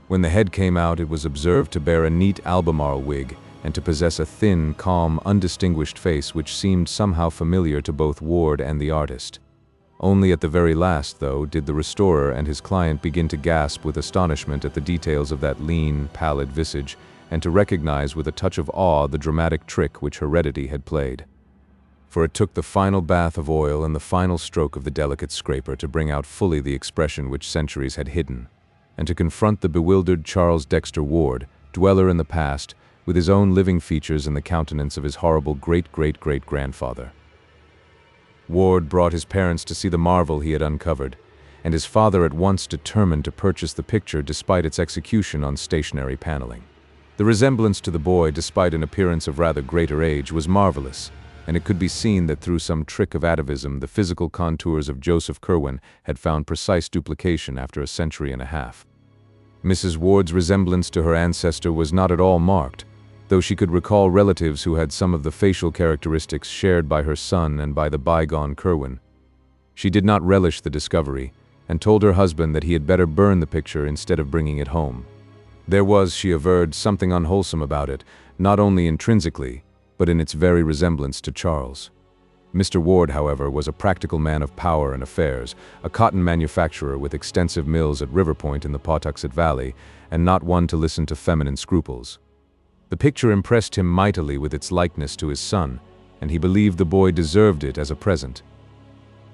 When the head came out, it was observed to bear a neat Albemarle wig, and to possess a thin, calm, undistinguished face which seemed somehow familiar to both Ward and the artist. Only at the very last, though, did the restorer and his client begin to gasp with astonishment at the details of that lean, pallid visage, and to recognize with a touch of awe the dramatic trick which heredity had played. For it took the final bath of oil and the final stroke of the delicate scraper to bring out fully the expression which centuries had hidden, and to confront the bewildered Charles Dexter Ward, dweller in the past, with his own living features and the countenance of his horrible great-great-great-grandfather. Ward brought his parents to see the marvel he had uncovered, and his father at once determined to purchase the picture despite its execution on stationary paneling. The resemblance to the boy, despite an appearance of rather greater age, was marvelous, and it could be seen that through some trick of atavism the physical contours of Joseph Curwen had found precise duplication after a century and a half. Mrs. Ward's resemblance to her ancestor was not at all marked, though she could recall relatives who had some of the facial characteristics shared by her son and by the bygone Curwen. She did not relish the discovery, and told her husband that he had better burn the picture instead of bringing it home. There was, she averred, something unwholesome about it, not only intrinsically, but in its very resemblance to Charles. Mr. Ward, however, was a practical man of power and affairs, a cotton manufacturer with extensive mills at River Point in the Pawtuxet Valley, and not one to listen to feminine scruples. The picture impressed him mightily with its likeness to his son, and he believed the boy deserved it as a present.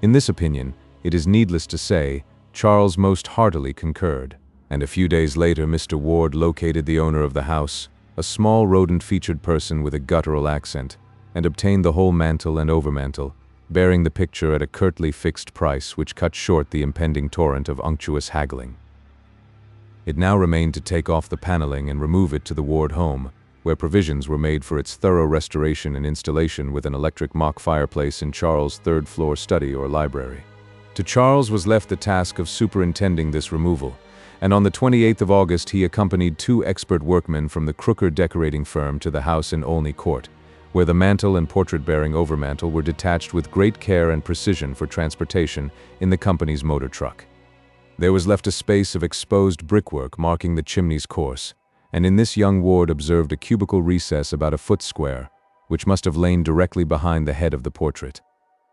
In this opinion, it is needless to say, Charles most heartily concurred, and a few days later Mr. Ward located the owner of the house, a small rodent-featured person with a guttural accent, and obtained the whole mantle and overmantle, bearing the picture at a curtly fixed price which cut short the impending torrent of unctuous haggling. It now remained to take off the paneling and remove it to the Ward home, where provisions were made for its thorough restoration and installation with an electric mock fireplace in Charles' third-floor study or library. To Charles was left the task of superintending this removal, and on the 28th of August he accompanied 2 expert workmen from the Crooker decorating firm to the house in Olney Court, where the mantle and portrait-bearing overmantle were detached with great care and precision for transportation in the company's motor truck. There was left a space of exposed brickwork marking the chimney's course, and in this young Ward observed a cubical recess about a foot square, which must have lain directly behind the head of the portrait.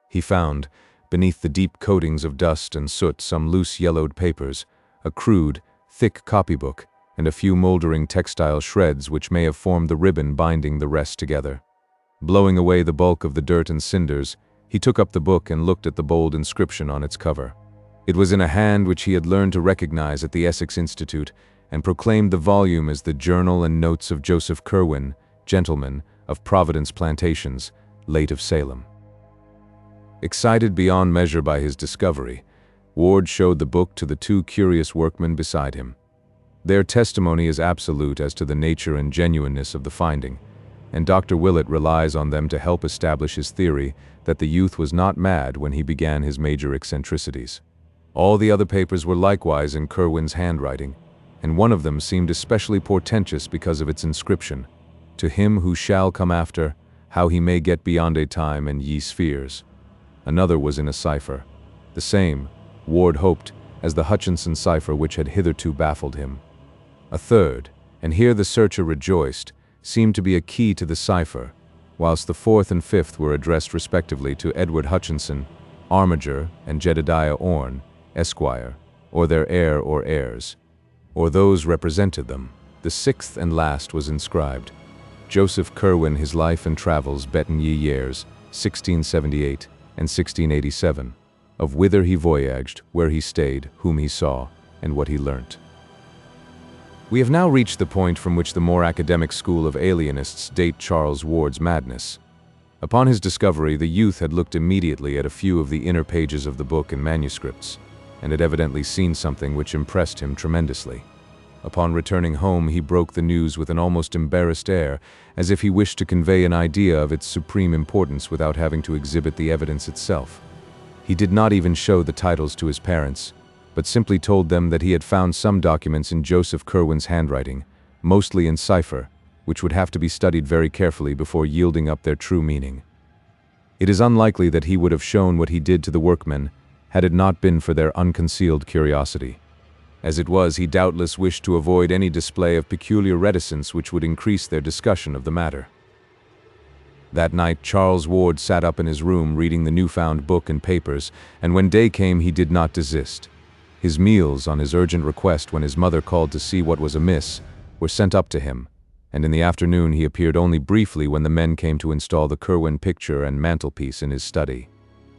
He found, beneath the deep coatings of dust and soot, some loose yellowed papers, a crude, thick copybook, and a few moldering textile shreds which may have formed the ribbon binding the rest together. Blowing away the bulk of the dirt and cinders, he took up the book and looked at the bold inscription on its cover. It was in a hand which he had learned to recognize at the Essex Institute, and proclaimed the volume as the Journal and Notes of Joseph Curwen, gentleman, of Providence Plantations, late of Salem. Excited beyond measure by his discovery, Ward showed the book to the 2 curious workmen beside him. Their testimony is absolute as to the nature and genuineness of the finding, and Dr. Willett relies on them to help establish his theory that the youth was not mad when he began his major eccentricities. All the other papers were likewise in Curwen's handwriting, and one of them seemed especially portentous because of its inscription, "To him who shall come after, how he may get beyond a time and ye spheres." Another was in a cipher, the same, Ward hoped, as the Hutchinson cipher which had hitherto baffled him. A third, and here the searcher rejoiced, seemed to be a key to the cipher, whilst the 4th and 5th were addressed respectively to Edward Hutchinson, Armiger, and Jedediah Orne, Esquire, or their heir or heirs, or those represented them. The 6th and last was inscribed, Joseph Curwen, his life and travels betten ye years, 1678 and 1687, of whither he voyaged, where he stayed, whom he saw, and what he learnt. We have now reached the point from which the more academic school of alienists date Charles Ward's madness. Upon his discovery, the youth had looked immediately at a few of the inner pages of the book and manuscripts, and had evidently seen something which impressed him tremendously. Upon returning home, he broke the news with an almost embarrassed air, as if he wished to convey an idea of its supreme importance without having to exhibit the evidence itself. He did not even show the titles to his parents, but simply told them that he had found some documents in Joseph Curwen's handwriting, mostly in cipher, which would have to be studied very carefully before yielding up their true meaning. It is unlikely that he would have shown what he did to the workmen, had it not been for their unconcealed curiosity. As it was, he doubtless wished to avoid any display of peculiar reticence which would increase their discussion of the matter. That night Charles Ward sat up in his room reading the newfound book and papers, and when day came he did not desist. His meals, on his urgent request when his mother called to see what was amiss, were sent up to him, and in the afternoon he appeared only briefly when the men came to install the Curwen picture and mantelpiece in his study.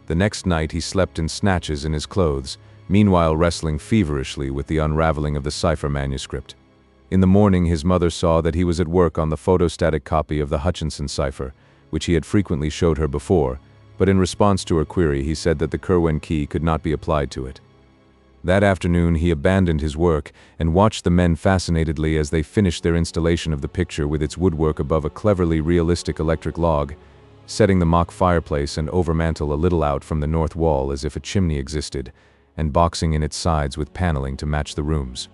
The next night he slept in snatches in his clothes, meanwhile wrestling feverishly with the unraveling of the cipher manuscript. In the morning his mother saw that he was at work on the photostatic copy of the Hutchinson cipher, which he had frequently showed her before, but in response to her query he said that the Curwen key could not be applied to it. That afternoon he abandoned his work and watched the men fascinatedly as they finished their installation of the picture with its woodwork above a cleverly realistic electric log, setting the mock fireplace and overmantel a little out from the north wall as if a chimney existed, and boxing in its sides with paneling to match the rooms.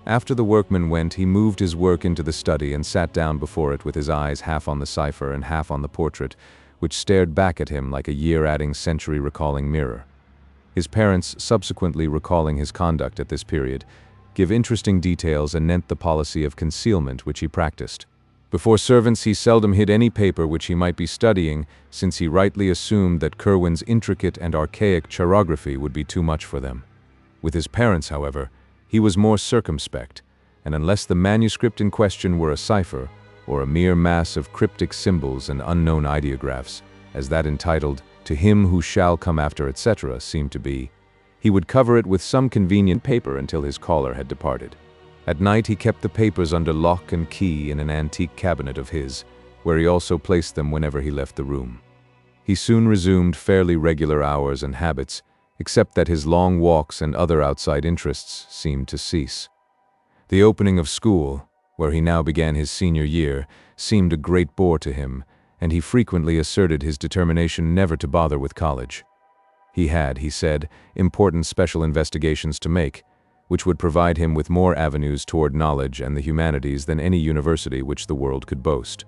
After the workman went, he moved his work into the study and sat down before it with his eyes half on the cipher and half on the portrait, which stared back at him like a year-adding, century-recalling mirror. His parents, subsequently recalling his conduct at this period, give interesting details anent the policy of concealment which he practiced. Before servants he seldom hid any paper which he might be studying, since he rightly assumed that Curwen's intricate and archaic chirography would be too much for them. With his parents, however, he was more circumspect, and unless the manuscript in question were a cipher, or a mere mass of cryptic symbols and unknown ideographs, as that entitled, "To him who shall come after," etc., seemed to be, he would cover it with some convenient paper until his caller had departed. At night he kept the papers under lock and key in an antique cabinet of his, where he also placed them whenever he left the room. He soon resumed fairly regular hours and habits, except that his long walks and other outside interests seemed to cease. The opening of school, where he now began his senior year, seemed a great bore to him, and he frequently asserted his determination never to bother with college. He had, he said, important special investigations to make, which would provide him with more avenues toward knowledge and the humanities than any university which the world could boast.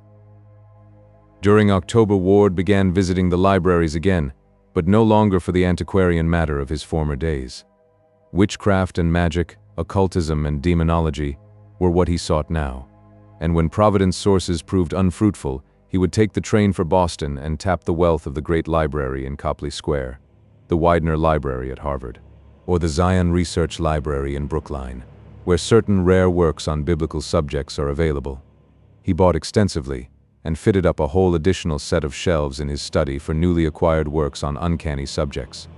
During October, Ward began visiting the libraries again, but no longer for the antiquarian matter of his former days. Witchcraft and magic, occultism and demonology were what he sought now, and when Providence sources proved unfruitful, he would take the train for Boston and tap the wealth of the great library in Copley Square, the Widener Library at Harvard, or the Zion Research Library in Brookline, where certain rare works on biblical subjects are available. He bought extensively, and fitted up a whole additional set of shelves in his study for newly acquired works on uncanny subjects,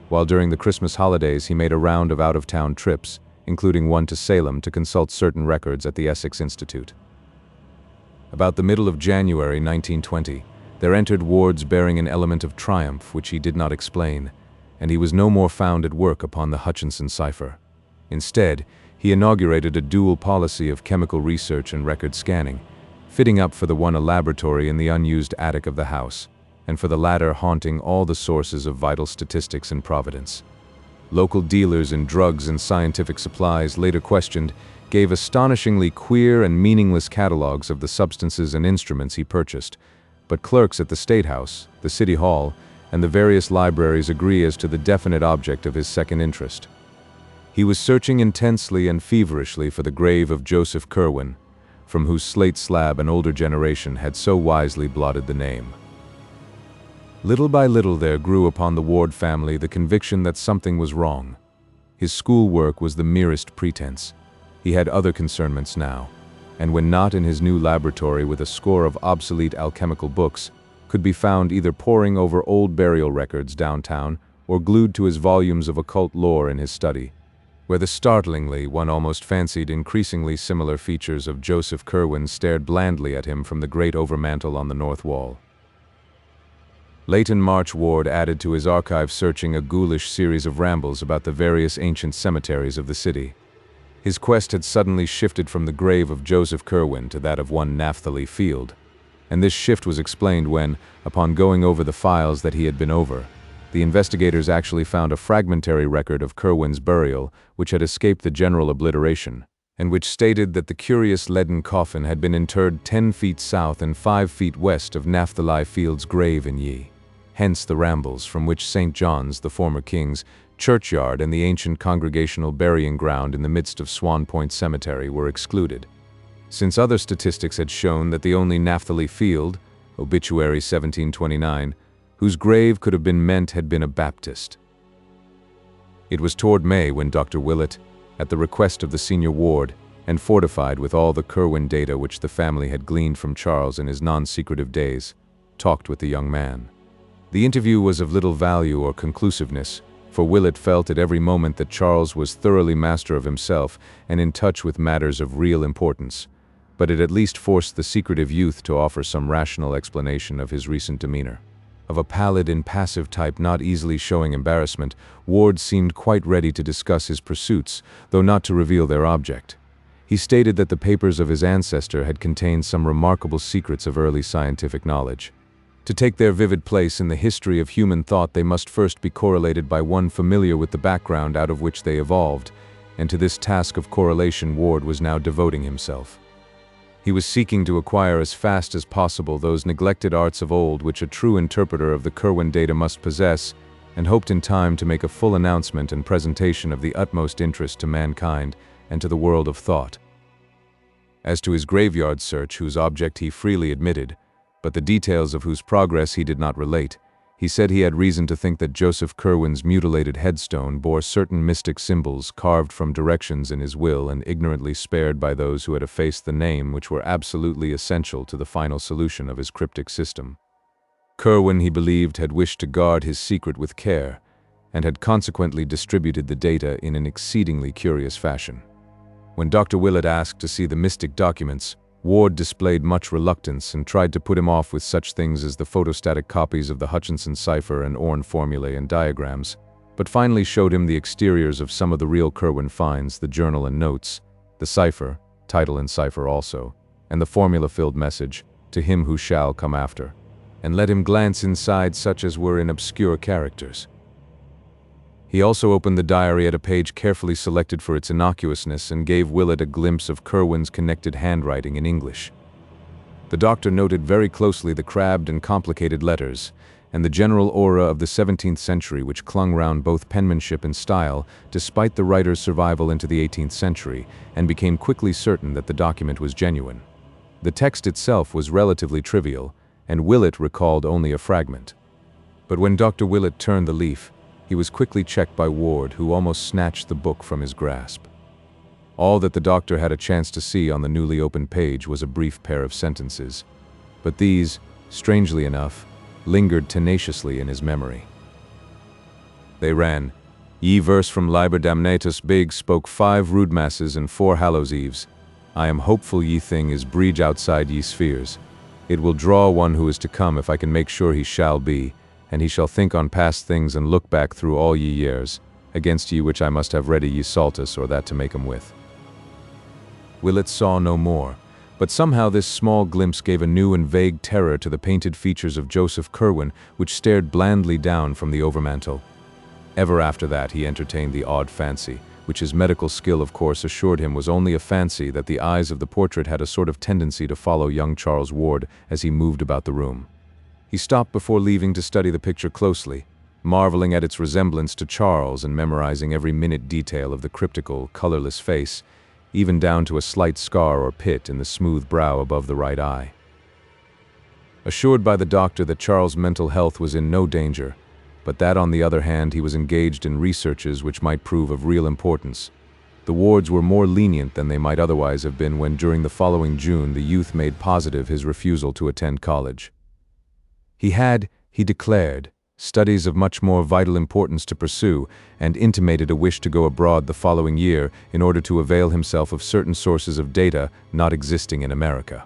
while during the Christmas holidays he made a round of out-of-town trips, including one to Salem to consult certain records at the Essex Institute. About the middle of January 1920, there entered Ward's bearing an element of triumph which he did not explain, and he was no more found at work upon the Hutchinson cipher. Instead, he inaugurated a dual policy of chemical research and record scanning, fitting up for the one a laboratory in the unused attic of the house, and for the latter haunting all the sources of vital statistics in Providence. Local dealers in drugs and scientific supplies, later questioned, gave astonishingly queer and meaningless catalogs of the substances and instruments he purchased, but clerks at the State House, the City Hall, and the various libraries agree as to the definite object of his second interest. He was searching intensely and feverishly for the grave of Joseph Curwen, from whose slate slab an older generation had so wisely blotted the name. Little by little there grew upon the Ward family the conviction that something was wrong. His schoolwork was the merest pretense. He had other concernments now, and when not in his new laboratory with a score of obsolete alchemical books, could be found either poring over old burial records downtown or glued to his volumes of occult lore in his study, where the startlingly, one almost fancied increasingly similar features of Joseph Curwen stared blandly at him from the great overmantel on the north wall. Late in March, Ward added to his archive searching a ghoulish series of rambles about the various ancient cemeteries of the city. His quest had suddenly shifted from the grave of Joseph Curwen to that of one Naphtali Field, and this shift was explained when, upon going over the files that he had been over, the investigators actually found a fragmentary record of Curwen's burial which had escaped the general obliteration, and which stated that the curious leaden coffin had been interred 10 feet south and 5 feet west of Naphtali Field's grave in Ye. Hence the rambles from which St. John's, the former king's, churchyard and the ancient congregational burying ground in the midst of Swan Point Cemetery were excluded, since other statistics had shown that the only Naphtali Field, obituary 1729, whose grave could have been meant had been a Baptist. It was toward May when Dr. Willett, at the request of the senior Ward, and fortified with all the Curwen data which the family had gleaned from Charles in his non-secretive days, talked with the young man. The interview was of little value or conclusiveness, for Willett felt at every moment that Charles was thoroughly master of himself and in touch with matters of real importance, but it at least forced the secretive youth to offer some rational explanation of his recent demeanor. Of a pallid, impassive type not easily showing embarrassment, Ward seemed quite ready to discuss his pursuits, though not to reveal their object. He stated that the papers of his ancestor had contained some remarkable secrets of early scientific knowledge. To take their vivid place in the history of human thought, they must first be correlated by one familiar with the background out of which they evolved, and to this task of correlation Ward was now devoting himself. He was seeking to acquire as fast as possible those neglected arts of old which a true interpreter of the Curwen data must possess, and hoped in time to make a full announcement and presentation of the utmost interest to mankind and to the world of thought. As to his graveyard search, whose object he freely admitted, but the details of whose progress he did not relate, he said he had reason to think that Joseph Curwen's mutilated headstone bore certain mystic symbols carved from directions in his will and ignorantly spared by those who had effaced the name, which were absolutely essential to the final solution of his cryptic system. Curwen, he believed, had wished to guard his secret with care, and had consequently distributed the data in an exceedingly curious fashion. When Dr. Willett asked to see the mystic documents, Ward displayed much reluctance and tried to put him off with such things as the photostatic copies of the Hutchinson cipher and Orne formulae and diagrams, but finally showed him the exteriors of some of the real Curwen finds, the journal and notes, the cipher, title and cipher also, and the formula-filled message, "To him who shall come after," and let him glance inside such as were in obscure characters. He also opened the diary at a page carefully selected for its innocuousness and gave Willett a glimpse of Curwen's connected handwriting in English. The doctor noted very closely the crabbed and complicated letters, and the general aura of the 17th century which clung round both penmanship and style, despite the writer's survival into the 18th century, and became quickly certain that the document was genuine. The text itself was relatively trivial, and Willett recalled only a fragment. But when Dr. Willett turned the leaf, he was quickly checked by Ward, who almost snatched the book from his grasp. All that the doctor had a chance to see on the newly opened page was a brief pair of sentences, but these, strangely enough, lingered tenaciously in his memory. They ran, "Ye verse from Liber Damnatus Big spoke 5 rude masses and 4 Hallows Eves. I am hopeful ye thing is breach outside ye spheres. It will draw one who is to come if I can make sure he shall be, and he shall think on past things and look back through all ye years, against ye which I must have ready ye saltus or that to make 'em with." Willett saw no more, but somehow this small glimpse gave a new and vague terror to the painted features of Joseph Curwen, which stared blandly down from the overmantel. Ever after that he entertained the odd fancy, which his medical skill of course assured him was only a fancy, that the eyes of the portrait had a sort of tendency to follow young Charles Ward as he moved about the room. He stopped before leaving to study the picture closely, marveling at its resemblance to Charles and memorizing every minute detail of the cryptical, colorless face, even down to a slight scar or pit in the smooth brow above the right eye. Assured by the doctor that Charles' mental health was in no danger, but that on the other hand he was engaged in researches which might prove of real importance, the Wards were more lenient than they might otherwise have been when during the following June the youth made positive his refusal to attend college. He had, he declared, studies of much more vital importance to pursue, and intimated a wish to go abroad the following year in order to avail himself of certain sources of data not existing in America.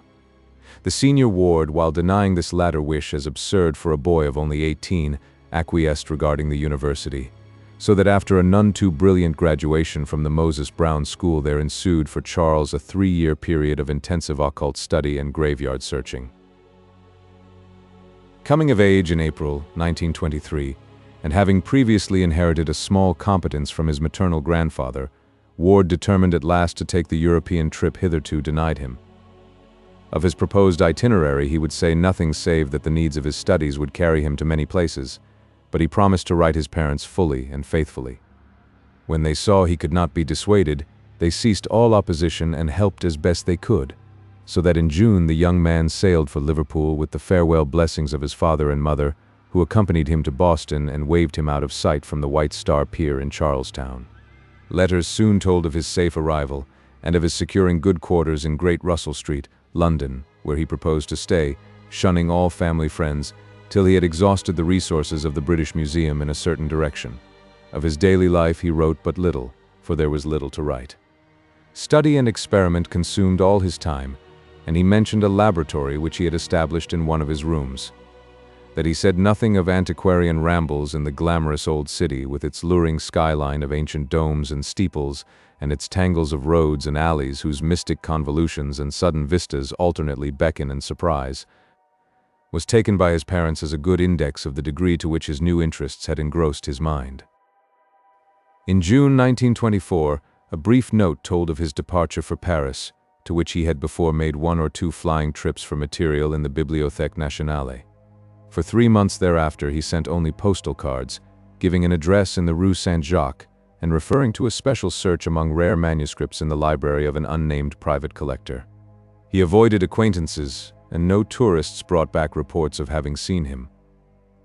The senior Ward, while denying this latter wish as absurd for a boy of only 18, acquiesced regarding the university, so that after a none too brilliant graduation from the Moses Brown School there ensued for Charles a 3-year period of intensive occult study and graveyard searching. Coming of age in April 1923, and having previously inherited a small competence from his maternal grandfather, Ward determined at last to take the European trip hitherto denied him. Of his proposed itinerary he would say nothing save that the needs of his studies would carry him to many places, but he promised to write his parents fully and faithfully. When they saw he could not be dissuaded, they ceased all opposition and helped as best they could, so that in June the young man sailed for Liverpool with the farewell blessings of his father and mother, who accompanied him to Boston and waved him out of sight from the White Star Pier in Charlestown. Letters soon told of his safe arrival, and of his securing good quarters in Great Russell Street, London, where he proposed to stay, shunning all family friends, till he had exhausted the resources of the British Museum in a certain direction. Of his daily life he wrote but little, for there was little to write. Study and experiment consumed all his time, and he mentioned a laboratory which he had established in one of his rooms. That he said nothing of antiquarian rambles in the glamorous old city with its luring skyline of ancient domes and steeples, and its tangles of roads and alleys whose mystic convolutions and sudden vistas alternately beckon and surprise, was taken by his parents as a good index of the degree to which his new interests had engrossed his mind. In June 1924, a brief note told of his departure for Paris, to which he had before made 1 or 2 flying trips for material in the Bibliothèque Nationale. For 3 months thereafter he sent only postal cards, giving an address in the Rue Saint-Jacques, and referring to a special search among rare manuscripts in the library of an unnamed private collector. He avoided acquaintances, and no tourists brought back reports of having seen him.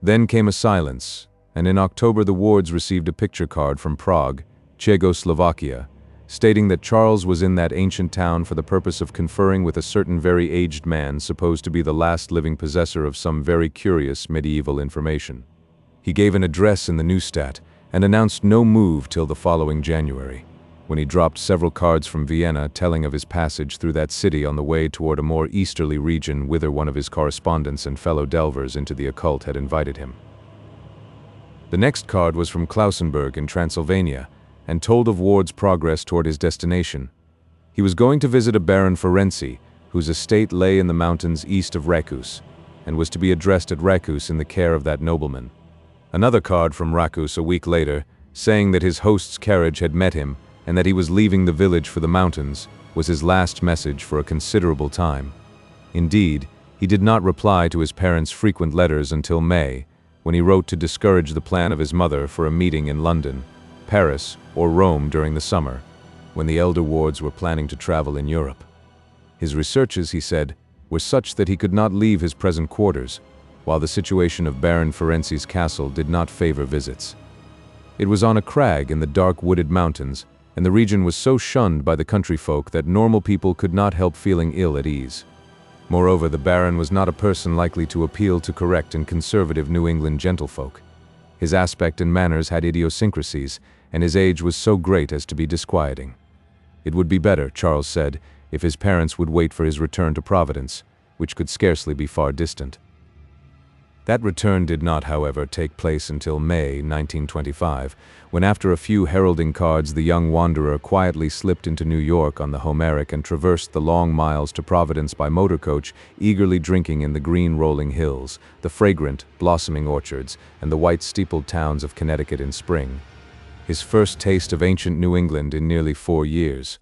Then came a silence, and in October the Wards received a picture card from Prague, Czechoslovakia, stating that Charles was in that ancient town for the purpose of conferring with a certain very aged man supposed to be the last living possessor of some very curious medieval information. He gave an address in the Neustadt and announced no move till the following January, when he dropped several cards from Vienna telling of his passage through that city on the way toward a more easterly region whither one of his correspondents and fellow delvers into the occult had invited him. The next card was from Klausenburg in Transylvania, and told of Ward's progress toward his destination. He was going to visit a Baron Ferenczi, whose estate lay in the mountains east of Racus, and was to be addressed at Racus in the care of that nobleman. Another card from Racus a week later, saying that his host's carriage had met him and that he was leaving the village for the mountains, was his last message for a considerable time. Indeed, he did not reply to his parents' frequent letters until May, when he wrote to discourage the plan of his mother for a meeting in London, Paris, or Rome during the summer, when the elder Wards were planning to travel in Europe. His researches, he said, were such that he could not leave his present quarters, while the situation of Baron Ferenczi's castle did not favor visits. It was on a crag in the dark wooded mountains, and the region was so shunned by the country folk that normal people could not help feeling ill at ease. Moreover, the Baron was not a person likely to appeal to correct and conservative New England gentlefolk. His aspect and manners had idiosyncrasies, and his age was so great as to be disquieting. It would be better, Charles said, if his parents would wait for his return to Providence, which could scarcely be far distant. That return did not, however, take place until May 1925, when after a few heralding cards the young wanderer quietly slipped into New York on the Homeric and traversed the long miles to Providence by motor coach, eagerly drinking in the green rolling hills, the fragrant, blossoming orchards, and the white-steepled towns of Connecticut in spring. His first taste of ancient New England in nearly 4 years.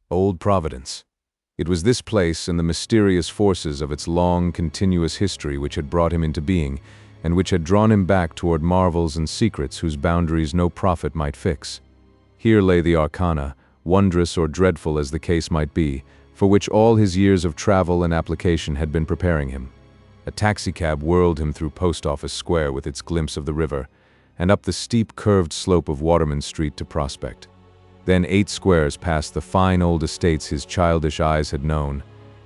Old Providence. It was this place and the mysterious forces of its long, continuous history which had brought him into being, and which had drawn him back toward marvels and secrets whose boundaries no prophet might fix. Here lay the arcana, wondrous or dreadful as the case might be, for which all his years of travel and application had been preparing him. A taxicab whirled him through Post Office Square with its glimpse of the river, and up the steep curved slope of Waterman Street to Prospect. Then 8 squares past the fine old estates his childish eyes had known,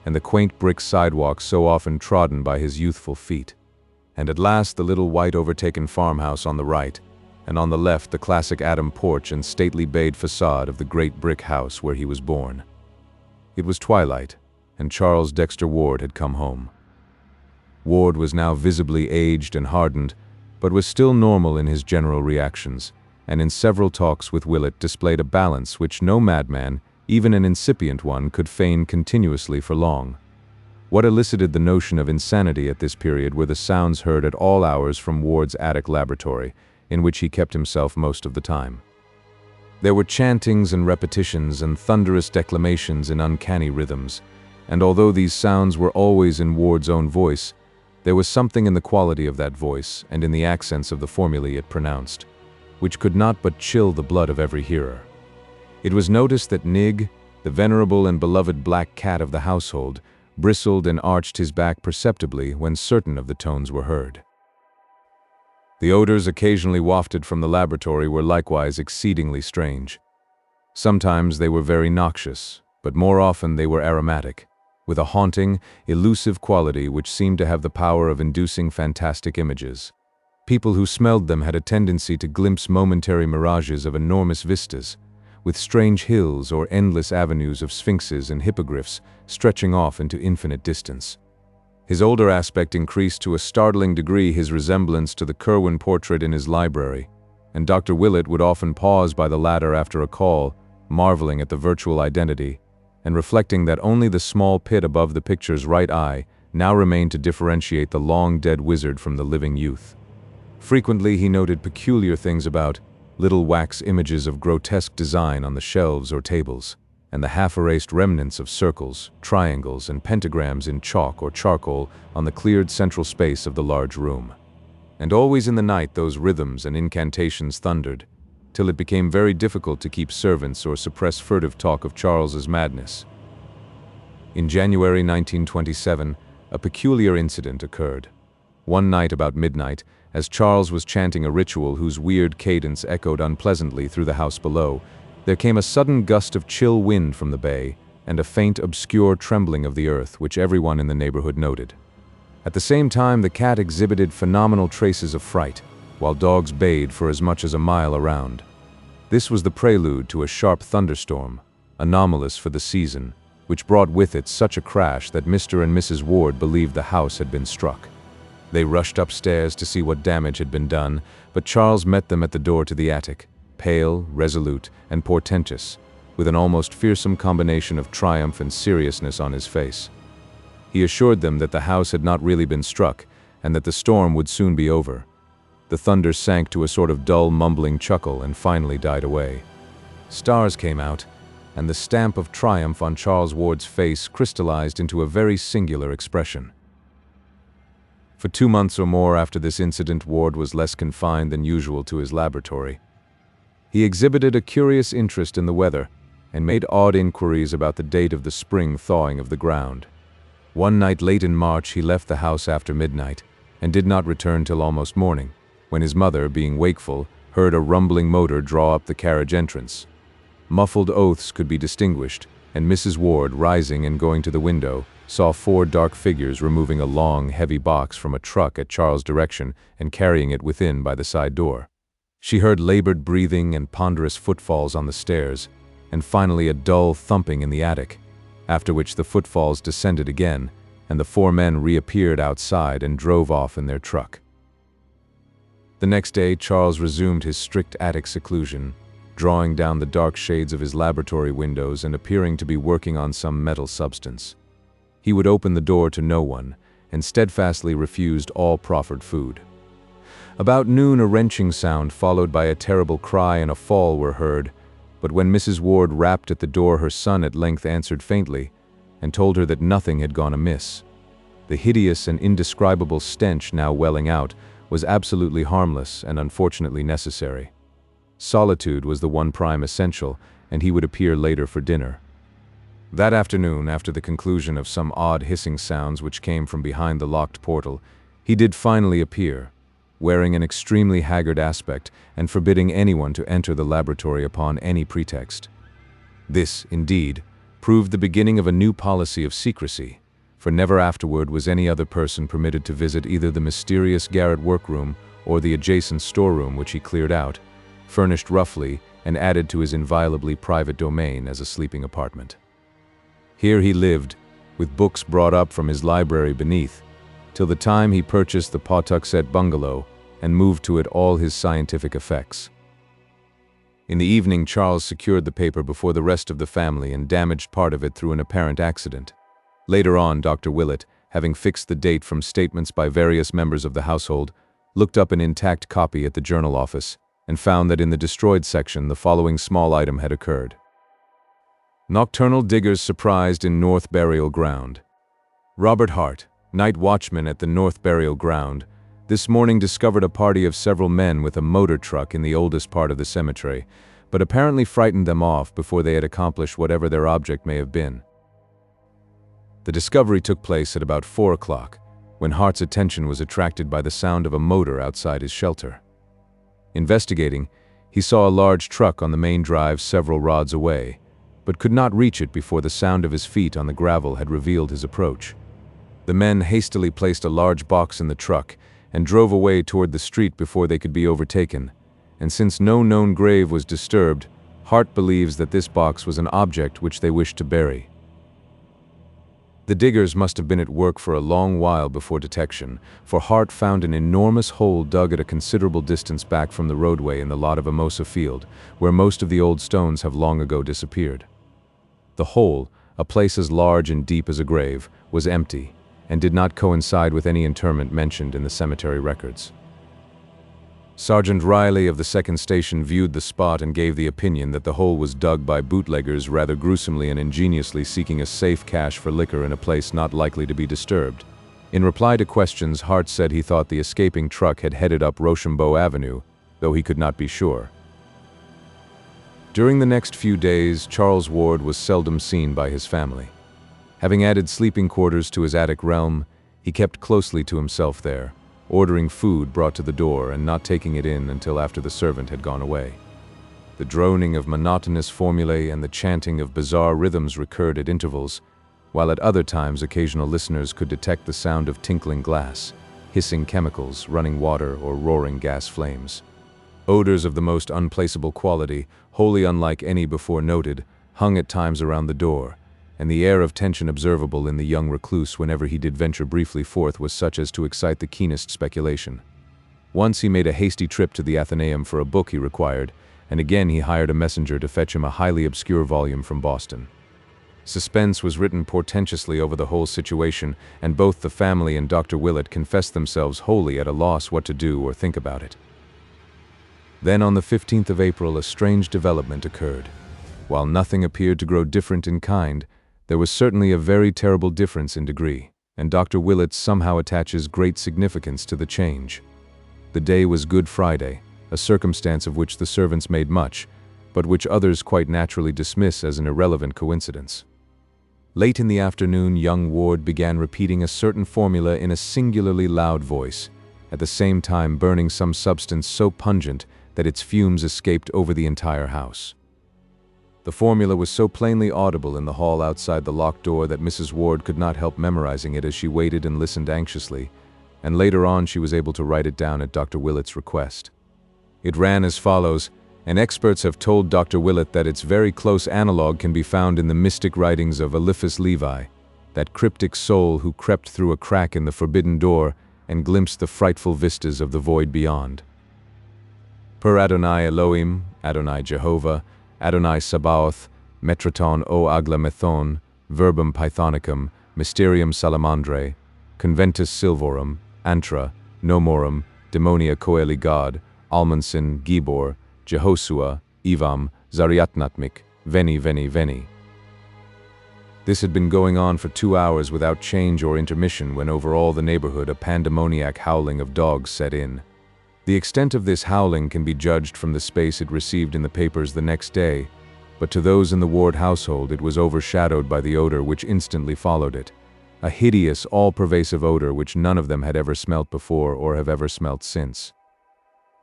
and the quaint brick sidewalks so often trodden by his youthful feet. And at last the little white overtaken farmhouse on the right, and on the left the classic Adam porch and stately bayed facade of the great brick house where he was born. It was twilight, and Charles Dexter Ward had come home. Ward was now visibly aged and hardened, but was still normal in his general reactions, and in several talks with Willett displayed a balance which no madman, even an incipient one, could feign continuously for long. What elicited the notion of insanity at this period were the sounds heard at all hours from Ward's attic laboratory, in which he kept himself most of the time. There were chantings and repetitions and thunderous declamations in uncanny rhythms, and although these sounds were always in Ward's own voice, there was something in the quality of that voice and in the accents of the formulae it pronounced, which could not but chill the blood of every hearer. It was noticed that Nig, the venerable and beloved black cat of the household, bristled and arched his back perceptibly when certain of the tones were heard. The odors occasionally wafted from the laboratory were likewise exceedingly strange. Sometimes they were very noxious, but more often they were aromatic, with a haunting, elusive quality which seemed to have the power of inducing fantastic images. People who smelled them had a tendency to glimpse momentary mirages of enormous vistas, with strange hills or endless avenues of sphinxes and hippogriffs stretching off into infinite distance. His older aspect increased to a startling degree his resemblance to the Curwen portrait in his library, and Dr. Willett would often pause by the latter after a call, marveling at the virtual identity, and reflecting that only the small pit above the picture's right eye now remained to differentiate the long-dead wizard from the living youth. Frequently he noted peculiar things about little wax images of grotesque design on the shelves or tables, and the half-erased remnants of circles, triangles, and pentagrams in chalk or charcoal on the cleared central space of the large room. and always in the night those rhythms and incantations thundered, till it became very difficult to keep servants or suppress furtive talk of Charles's madness. In January 1927, a peculiar incident occurred. One night about midnight, as Charles was chanting a ritual whose weird cadence echoed unpleasantly through the house below, there came a sudden gust of chill wind from the bay, and a faint, obscure trembling of the earth, which everyone in the neighborhood noted. At the same time, the cat exhibited phenomenal traces of fright, while dogs bayed for as much as a mile around. This was the prelude to a sharp thunderstorm, anomalous for the season, which brought with it such a crash that Mr. and Mrs. Ward believed the house had been struck. They rushed upstairs to see what damage had been done, but Charles met them at the door to the attic, pale, resolute, and portentous, with an almost fearsome combination of triumph and seriousness on his face. He assured them that the house had not really been struck, and that the storm would soon be over. The thunder sank to a sort of dull, mumbling chuckle and finally died away. Stars came out, and the stamp of triumph on Charles Ward's face crystallized into a very singular expression. For 2 months or more after this incident, Ward was less confined than usual to his laboratory. He exhibited a curious interest in the weather, and made odd inquiries about the date of the spring thawing of the ground. One night late in March he left the house after midnight, and did not return till almost morning, when his mother, being wakeful, heard a rumbling motor draw up the carriage entrance. Muffled oaths could be distinguished, and Mrs. Ward, rising and going to the window, saw 4 dark figures removing a long, heavy box from a truck at Charles' direction and carrying it within by the side door. She heard labored breathing and ponderous footfalls on the stairs, and finally a dull thumping in the attic, after which the footfalls descended again, and the 4 men reappeared outside and drove off in their truck. The next day, Charles resumed his strict attic seclusion, drawing down the dark shades of his laboratory windows and appearing to be working on some metal substance. He would open the door to no one, and steadfastly refused all proffered food. About noon, a wrenching sound followed by a terrible cry and a fall were heard, but when Mrs. Ward rapped at the door, her son at length answered faintly, and told her that nothing had gone amiss. The hideous and indescribable stench now welling out was absolutely harmless and unfortunately necessary. Solitude was the one prime essential, and he would appear later for dinner. That afternoon, after the conclusion of some odd hissing sounds which came from behind the locked portal, he did finally appear, wearing an extremely haggard aspect and forbidding anyone to enter the laboratory upon any pretext. This, indeed, proved the beginning of a new policy of secrecy, for never afterward was any other person permitted to visit either the mysterious garret workroom or the adjacent storeroom which he cleared out, furnished roughly and added to his inviolably private domain as a sleeping apartment. Here he lived, with books brought up from his library beneath, till the time he purchased the Pawtuxet bungalow and moved to it all his scientific effects. In the evening, Charles secured the paper before the rest of the family and damaged part of it through an apparent accident. Later on, Dr. Willett, having fixed the date from statements by various members of the household, looked up an intact copy at the journal office and found that in the destroyed section the following small item had occurred. Nocturnal diggers surprised in North Burial Ground. Robert Hart, night watchman at the North Burial Ground, this morning discovered a party of several men with a motor truck in the oldest part of the cemetery, but apparently frightened them off before they had accomplished whatever their object may have been. The discovery took place at about 4 o'clock, when Hart's attention was attracted by the sound of a motor outside his shelter. Investigating, he saw a large truck on the main drive several rods away, but could not reach it before the sound of his feet on the gravel had revealed his approach. The men hastily placed a large box in the truck and drove away toward the street before they could be overtaken, and since no known grave was disturbed, Hart believes that this box was an object which they wished to bury. The diggers must have been at work for a long while before detection, for Hart found an enormous hole dug at a considerable distance back from the roadway in the lot of Amosa Field, where most of the old stones have long ago disappeared. The hole, a place as large and deep as a grave, was empty, and did not coincide with any interment mentioned in the cemetery records. Sergeant Riley of the 2nd Station viewed the spot and gave the opinion that the hole was dug by bootleggers rather gruesomely and ingeniously seeking a safe cache for liquor in a place not likely to be disturbed. In reply to questions, Hart said he thought the escaping truck had headed up Rochambeau Avenue, though he could not be sure. During the next few days, Charles Ward was seldom seen by his family. Having added sleeping quarters to his attic realm, he kept closely to himself there, ordering food brought to the door and not taking it in until after the servant had gone away. The droning of monotonous formulae and the chanting of bizarre rhythms recurred at intervals, while at other times occasional listeners could detect the sound of tinkling glass, hissing chemicals, running water, or roaring gas flames. Odors of the most unplaceable quality, wholly unlike any before noted, hung at times around the door, and the air of tension observable in the young recluse whenever he did venture briefly forth was such as to excite the keenest speculation. Once he made a hasty trip to the Athenaeum for a book he required, and again he hired a messenger to fetch him a highly obscure volume from Boston. Suspense was written portentously over the whole situation, and both the family and Dr. Willett confessed themselves wholly at a loss what to do or think about it. Then on the 15th of April a strange development occurred. While nothing appeared to grow different in kind, there was certainly a very terrible difference in degree, and Dr. Willett somehow attaches great significance to the change. The day was Good Friday, a circumstance of which the servants made much, but which others quite naturally dismiss as an irrelevant coincidence. Late in the afternoon, young Ward began repeating a certain formula in a singularly loud voice, at the same time burning some substance so pungent that its fumes escaped over the entire house. The formula was so plainly audible in the hall outside the locked door that Mrs. Ward could not help memorizing it as she waited and listened anxiously, and later on she was able to write it down at Dr. Willett's request. It ran as follows, and experts have told Dr. Willett that its very close analogue can be found in the mystic writings of Eliphas Levi, that cryptic soul who crept through a crack in the forbidden door and glimpsed the frightful vistas of the void beyond. Per Adonai Elohim, Adonai Jehovah, Adonai Sabaoth, Metraton o Aglamethon, Verbum Pythonicum, Mysterium Salamandre, Conventus Silvorum, Antra, Nomorum, Demonia Coeli God, Almansin, Gibor, Jehoshua, Evam, Zariatnatmik, Veni, Veni, Veni. This had been going on for 2 hours without change or intermission when over all the neighborhood a pandemoniac howling of dogs set in. The extent of this howling can be judged from the space it received in the papers the next day, but to those in the Ward household it was overshadowed by the odor which instantly followed it, a hideous, all-pervasive odor which none of them had ever smelt before or have ever smelt since.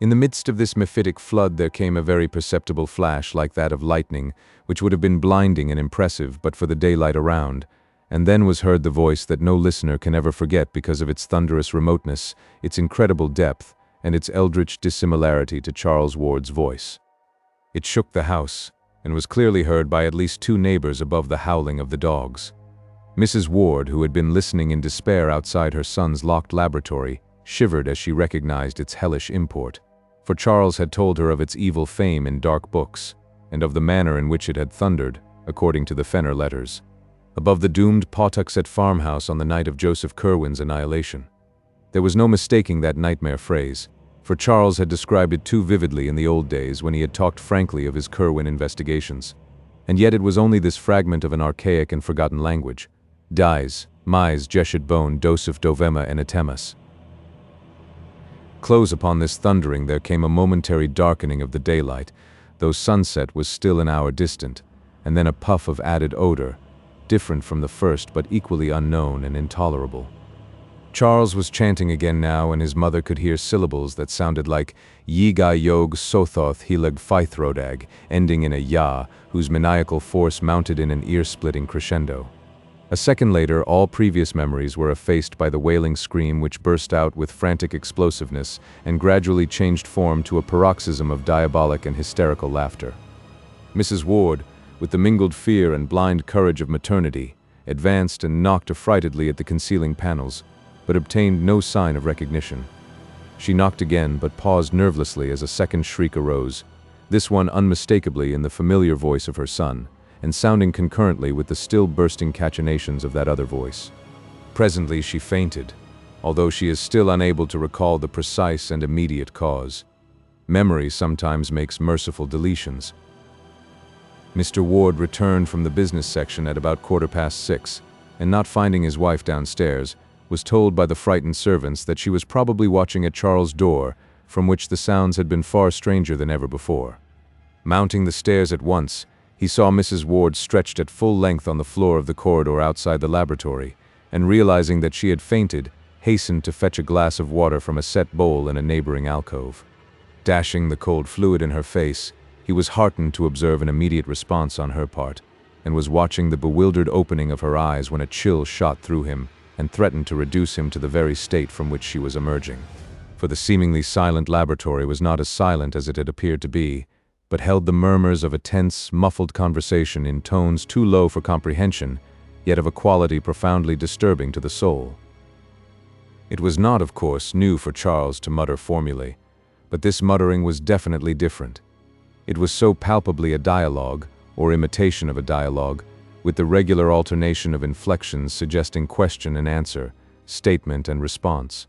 In the midst of this mephitic flood there came a very perceptible flash like that of lightning, which would have been blinding and impressive but for the daylight around, and then was heard the voice that no listener can ever forget because of its thunderous remoteness, its incredible depth, and its eldritch dissimilarity to Charles Ward's voice. It shook the house, and was clearly heard by at least 2 neighbors above the howling of the dogs. Mrs. Ward, who had been listening in despair outside her son's locked laboratory, shivered as she recognized its hellish import, for Charles had told her of its evil fame in dark books, and of the manner in which it had thundered, according to the Fenner letters, above the doomed Pawtuxet farmhouse on the night of Joseph Kerwin's annihilation. There was no mistaking that nightmare phrase, for Charles had described it too vividly in the old days when he had talked frankly of his Kerwin investigations. And yet it was only this fragment of an archaic and forgotten language. Dies, mais jeshet bone dosif dovema enetemas. Close upon this thundering there came a momentary darkening of the daylight, though sunset was still an hour distant, and then a puff of added odor, different from the first but equally unknown and intolerable. Charles was chanting again now, and his mother could hear syllables that sounded like Yiga Yog Sothoth Hilag Phythrodag, ending in a Ya, whose maniacal force mounted in an ear-splitting crescendo. A second later, all previous memories were effaced by the wailing scream which burst out with frantic explosiveness and gradually changed form to a paroxysm of diabolic and hysterical laughter. Mrs. Ward, with the mingled fear and blind courage of maternity, advanced and knocked affrightedly at the concealing panels, but obtained no sign of recognition. She knocked again, but paused nervelessly as a second shriek arose, this one unmistakably in the familiar voice of her son, and sounding concurrently with the still bursting cachinnations of that other voice. Presently she fainted, although she is still unable to recall the precise and immediate cause. Memory sometimes makes merciful deletions. Mr. Ward returned from the business section at about 6:15, and not finding his wife downstairs, was told by the frightened servants that she was probably watching at Charles' door, from which the sounds had been far stranger than ever before. Mounting the stairs at once, he saw Mrs. Ward stretched at full length on the floor of the corridor outside the laboratory, and realizing that she had fainted, hastened to fetch a glass of water from a set bowl in a neighboring alcove. Dashing the cold fluid in her face, he was heartened to observe an immediate response on her part, and was watching the bewildered opening of her eyes when a chill shot through him and threatened to reduce him to the very state from which she was emerging. For the seemingly silent laboratory was not as silent as it had appeared to be, but held the murmurs of a tense, muffled conversation in tones too low for comprehension, yet of a quality profoundly disturbing to the soul. It was not, of course, new for Charles to mutter formulae, but this muttering was definitely different. It was so palpably a dialogue, or imitation of a dialogue, with the regular alternation of inflections suggesting question and answer, statement and response.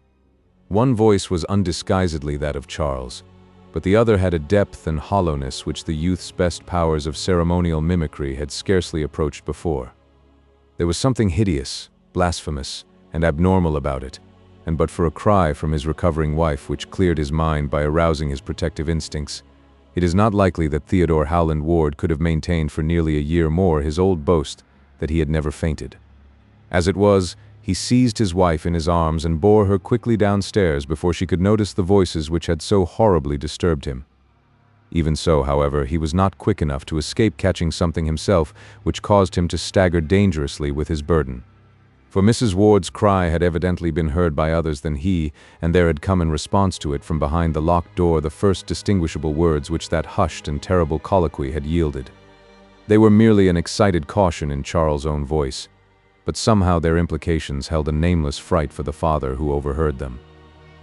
One voice was undisguisedly that of Charles, but the other had a depth and hollowness which the youth's best powers of ceremonial mimicry had scarcely approached before. There was something hideous, blasphemous, and abnormal about it, and but for a cry from his recovering wife which cleared his mind by arousing his protective instincts, it is not likely that Theodore Howland Ward could have maintained for nearly a year more his old boast that he had never fainted. As it was, he seized his wife in his arms and bore her quickly downstairs before she could notice the voices which had so horribly disturbed him. Even so, however, he was not quick enough to escape catching something himself which caused him to stagger dangerously with his burden. For Mrs. Ward's cry had evidently been heard by others than he, and there had come in response to it from behind the locked door the first distinguishable words which that hushed and terrible colloquy had yielded. They were merely an excited caution in Charles' own voice, but somehow their implications held a nameless fright for the father who overheard them.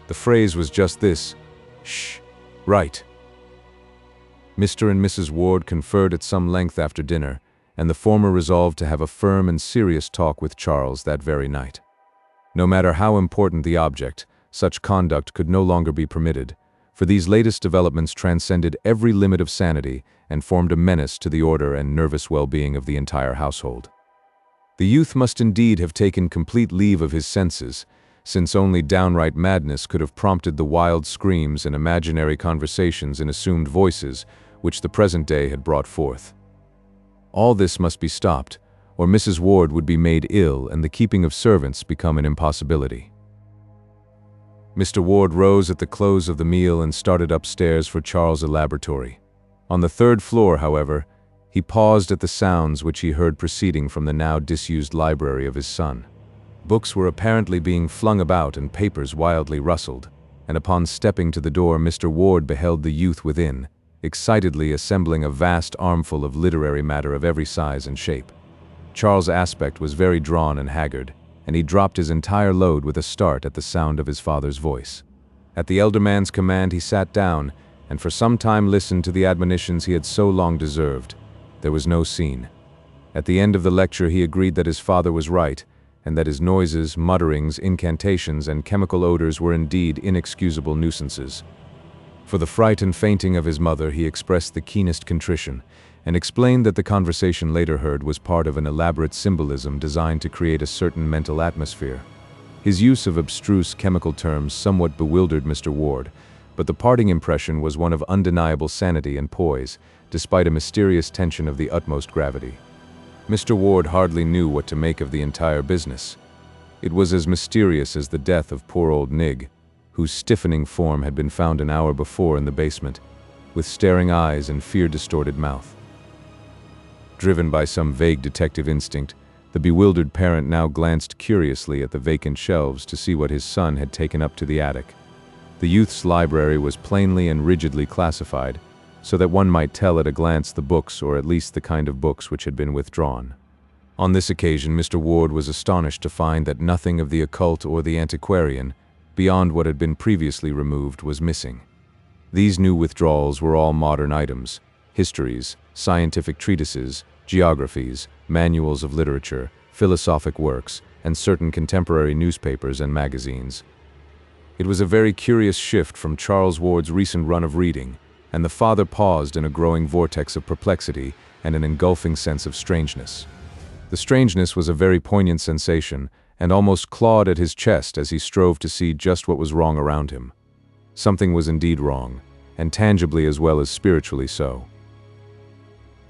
The phrase was just this: "Shh, right." Mr. and Mrs. Ward conferred at some length after dinner, and the former resolved to have a firm and serious talk with Charles that very night. No matter how important the object, such conduct could no longer be permitted, for these latest developments transcended every limit of sanity and formed a menace to the order and nervous well-being of the entire household. The youth must indeed have taken complete leave of his senses, since only downright madness could have prompted the wild screams and imaginary conversations in assumed voices which the present day had brought forth. All this must be stopped, or Mrs. Ward would be made ill and the keeping of servants become an impossibility. Mr. Ward rose at the close of the meal and started upstairs for Charles' laboratory. On the third floor, however, he paused at the sounds which he heard proceeding from the now disused library of his son. Books were apparently being flung about and papers wildly rustled, and upon stepping to the door Mr. Ward beheld the youth within, excitedly assembling a vast armful of literary matter of every size and shape. Charles' aspect was very drawn and haggard, and he dropped his entire load with a start at the sound of his father's voice. At the elder man's command he sat down, and for some time listened to the admonitions he had so long deserved. There was no scene. At the end of the lecture he agreed that his father was right, and that his noises, mutterings, incantations, and chemical odors were indeed inexcusable nuisances. For the fright and fainting of his mother he expressed the keenest contrition, and explained that the conversation later heard was part of an elaborate symbolism designed to create a certain mental atmosphere. His use of abstruse chemical terms somewhat bewildered Mr. Ward, but the parting impression was one of undeniable sanity and poise, despite a mysterious tension of the utmost gravity. Mr. Ward hardly knew what to make of the entire business. It was as mysterious as the death of poor old Nig, whose stiffening form had been found an hour before in the basement, with staring eyes and fear-distorted mouth. Driven by some vague detective instinct, the bewildered parent now glanced curiously at the vacant shelves to see what his son had taken up to the attic. The youth's library was plainly and rigidly classified, so that one might tell at a glance the books, or at least the kind of books, which had been withdrawn. On this occasion Mr. Ward was astonished to find that nothing of the occult or the antiquarian, beyond what had been previously removed, was missing. These new withdrawals were all modern items: histories, scientific treatises, geographies, manuals of literature, philosophic works, and certain contemporary newspapers and magazines. It was a very curious shift from Charles Ward's recent run of reading, and the father paused in a growing vortex of perplexity and an engulfing sense of strangeness. The strangeness was a very poignant sensation, and almost clawed at his chest as he strove to see just what was wrong around him. Something was indeed wrong, and tangibly as well as spiritually so.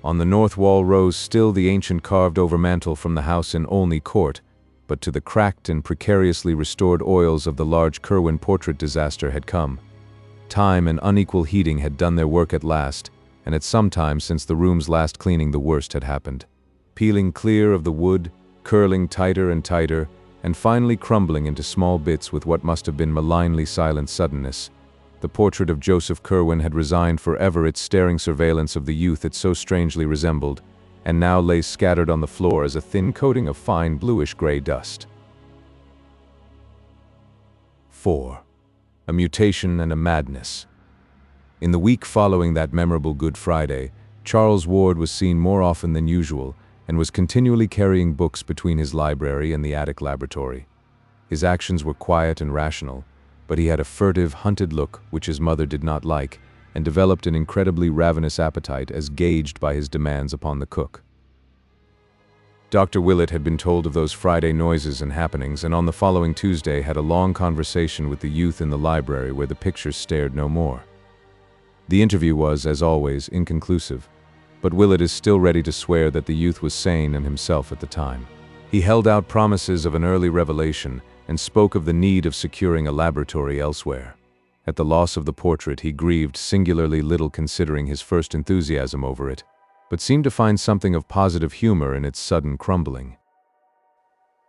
On the north wall rose still the ancient carved-over mantel from the house in Olney Court, but to the cracked and precariously restored oils of the large Curwen portrait disaster had come. Time and unequal heating had done their work at last, and at some time since the room's last cleaning the worst had happened. Peeling clear of the wood, curling tighter and tighter, and finally crumbling into small bits with what must have been malignly silent suddenness, the portrait of Joseph Curwen had resigned forever its staring surveillance of the youth it so strangely resembled, and now lay scattered on the floor as a thin coating of fine bluish-gray dust. 4. A mutation and a madness. In the week following that memorable Good Friday, Charles Ward was seen more often than usual and was continually carrying books between his library and the attic laboratory. His actions were quiet and rational, but he had a furtive, hunted look which his mother did not like, and developed an incredibly ravenous appetite as gauged by his demands upon the cook. Dr. Willett had been told of those Friday noises and happenings, and on the following Tuesday had a long conversation with the youth in the library where the pictures stared no more. The interview was, as always, inconclusive, but Willett is still ready to swear that the youth was sane and himself at the time. He held out promises of an early revelation and spoke of the need of securing a laboratory elsewhere. At the loss of the portrait, he grieved singularly little considering his first enthusiasm over it, but seemed to find something of positive humor in its sudden crumbling.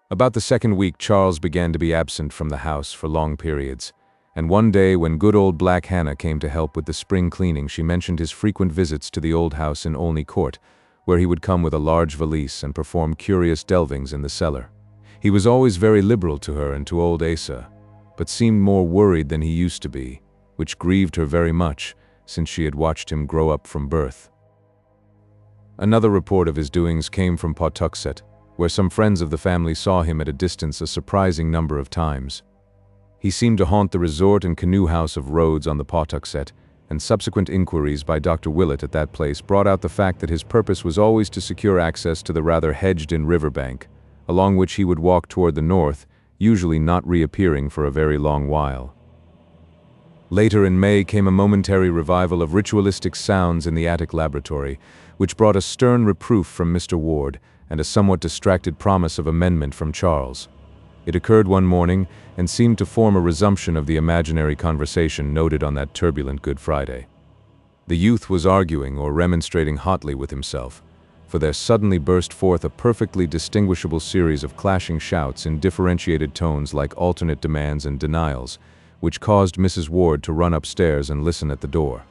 About the second week, Charles began to be absent from the house for long periods, and one day when good old Black Hannah came to help with the spring cleaning, she mentioned his frequent visits to the old house in Olney Court, where he would come with a large valise and perform curious delvings in the cellar. He was always very liberal to her and to old Asa, but seemed more worried than he used to be, which grieved her very much, since she had watched him grow up from birth. Another report of his doings came from Pawtuxet, where some friends of the family saw him at a distance a surprising number of times. He seemed to haunt the resort and canoe house of Rhodes on the Pawtuxet, and subsequent inquiries by Dr. Willett at that place brought out the fact that his purpose was always to secure access to the rather hedged-in riverbank, along which he would walk toward the north, usually not reappearing for a very long while. Later in May came a momentary revival of ritualistic sounds in the attic laboratory, which brought a stern reproof from Mr. Ward and a somewhat distracted promise of amendment from Charles. It occurred one morning and seemed to form a resumption of the imaginary conversation noted on that turbulent Good Friday. The youth was arguing or remonstrating hotly with himself, for there suddenly burst forth a perfectly distinguishable series of clashing shouts in differentiated tones like alternate demands and denials, which caused Mrs. Ward to run upstairs and listen at the door.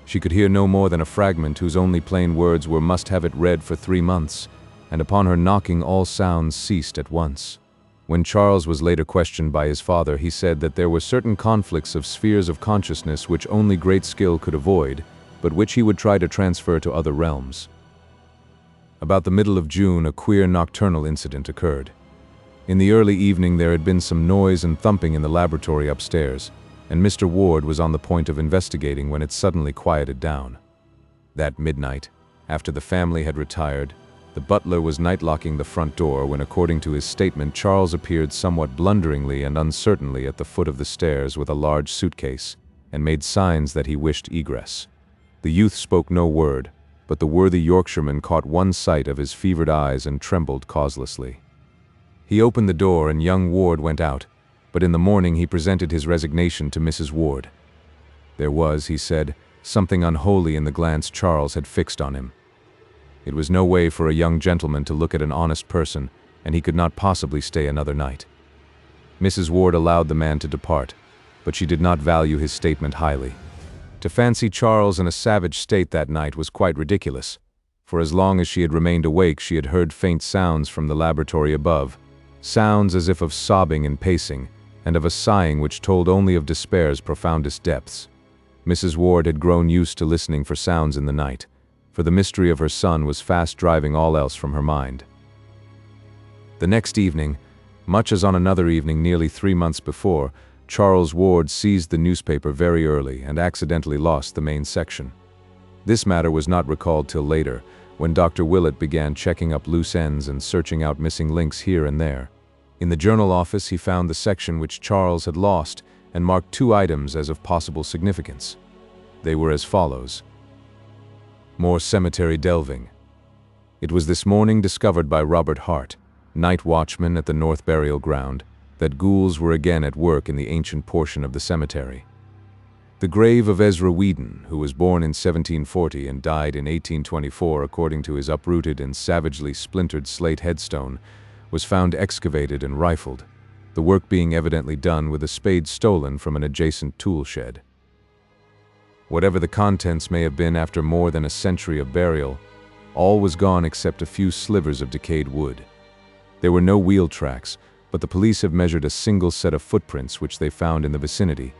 She could hear no more than a fragment whose only plain words were "must have it read for 3 months," and upon her knocking all sounds ceased at once. When Charles was later questioned by his father, he said that there were certain conflicts of spheres of consciousness which only great skill could avoid, but which he would try to transfer to other realms. About the middle of June, a queer nocturnal incident occurred. In the early evening there had been some noise and thumping in the laboratory upstairs, and Mr. Ward was on the point of investigating when it suddenly quieted down. That midnight, after the family had retired, the butler was night-locking the front door when, according to his statement, Charles appeared somewhat blunderingly and uncertainly at the foot of the stairs with a large suitcase, and made signs that he wished egress. The youth spoke no word, but the worthy Yorkshireman caught one sight of his fevered eyes and trembled causelessly. He opened the door and young Ward went out, but in the morning he presented his resignation to Mrs. Ward. There was, he said, something unholy in the glance Charles had fixed on him. It was no way for a young gentleman to look at an honest person, and he could not possibly stay another night. Mrs. Ward allowed the man to depart, but she did not value his statement highly. To fancy Charles in a savage state that night was quite ridiculous, for as long as she had remained awake she had heard faint sounds from the laboratory above, sounds as if of sobbing and pacing, and of a sighing which told only of despair's profoundest depths. Mrs. Ward had grown used to listening for sounds in the night, for the mystery of her son was fast driving all else from her mind. The next evening, much as on another evening nearly 3 months before, Charles Ward seized the newspaper very early and accidentally lost the main section. This matter was not recalled till later, when Dr. Willett began checking up loose ends and searching out missing links here and there. In the journal office, he found the section which Charles had lost and marked 2 items as of possible significance. They were as follows. More cemetery delving. It was this morning discovered by Robert Hart, night watchman at the North Burial Ground, that ghouls were again at work in the ancient portion of the cemetery. The grave of Ezra Whedon, who was born in 1740 and died in 1824 according to his uprooted and savagely splintered slate headstone, was found excavated and rifled, the work being evidently done with a spade stolen from an adjacent tool shed. Whatever the contents may have been after more than a century of burial, all was gone except a few slivers of decayed wood. There were no wheel tracks, but the police have measured a single set of footprints which they found in the vicinity,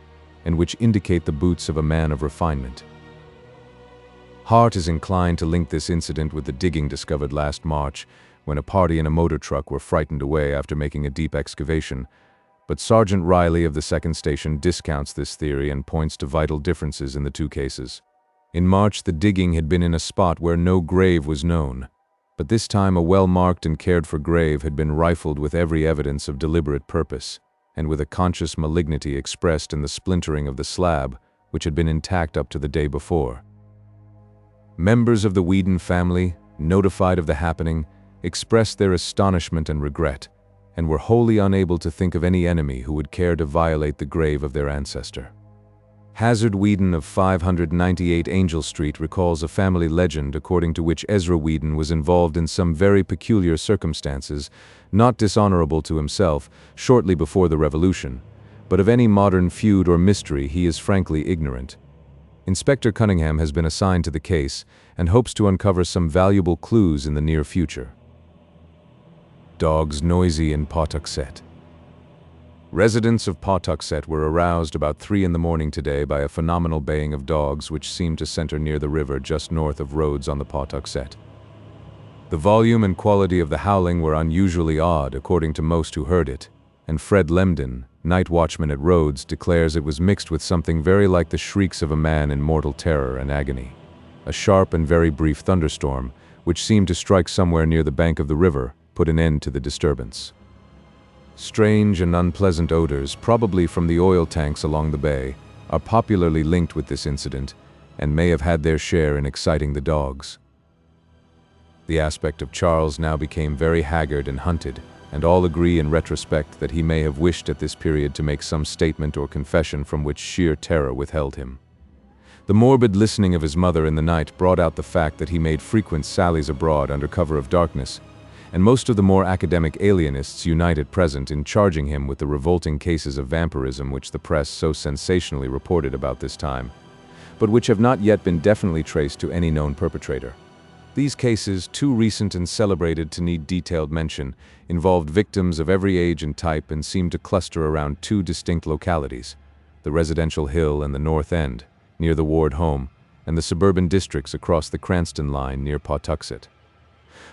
and which indicate the boots of a man of refinement. Hart is inclined to link this incident with the digging discovered last March, when a party in a motor truck were frightened away after making a deep excavation, but Sergeant Riley of the 2nd Station discounts this theory and points to vital differences in the 2 cases. In March, the digging had been in a spot where no grave was known, but this time a well-marked and cared-for grave had been rifled with every evidence of deliberate purpose, and with a conscious malignity expressed in the splintering of the slab, which had been intact up to the day before. Members of the Whedon family, notified of the happening, expressed their astonishment and regret, and were wholly unable to think of any enemy who would care to violate the grave of their ancestor. Hazard Whedon of 598 Angel Street recalls a family legend according to which Ezra Whedon was involved in some very peculiar circumstances, not dishonorable to himself, shortly before the Revolution, but of any modern feud or mystery he is frankly ignorant. Inspector Cunningham has been assigned to the case and hopes to uncover some valuable clues in the near future. Dogs noisy in Pawtuxet. Residents of Pawtuxet were aroused about 3 in the morning today by a phenomenal baying of dogs which seemed to center near the river just north of Rhodes on the Pawtuxet. The volume and quality of the howling were unusually odd according to most who heard it, and Fred Lemden, night watchman at Rhodes, declares it was mixed with something very like the shrieks of a man in mortal terror and agony. A sharp and very brief thunderstorm, which seemed to strike somewhere near the bank of the river, put an end to the disturbance. Strange and unpleasant odors, probably from the oil tanks along the bay, are popularly linked with this incident and may have had their share in exciting the dogs. The aspect of Charles now became very haggard and hunted, and all agree in retrospect that he may have wished at this period to make some statement or confession from which sheer terror withheld him. The morbid listening of his mother in the night brought out the fact that he made frequent sallies abroad under cover of darkness, and most of the more academic alienists unite at present in charging him with the revolting cases of vampirism which the press so sensationally reported about this time, but which have not yet been definitely traced to any known perpetrator. These cases, too recent and celebrated to need detailed mention, involved victims of every age and type and seemed to cluster around 2 distinct localities, the residential hill and the North End, near the Ward home, and the suburban districts across the Cranston line near Pawtuxet.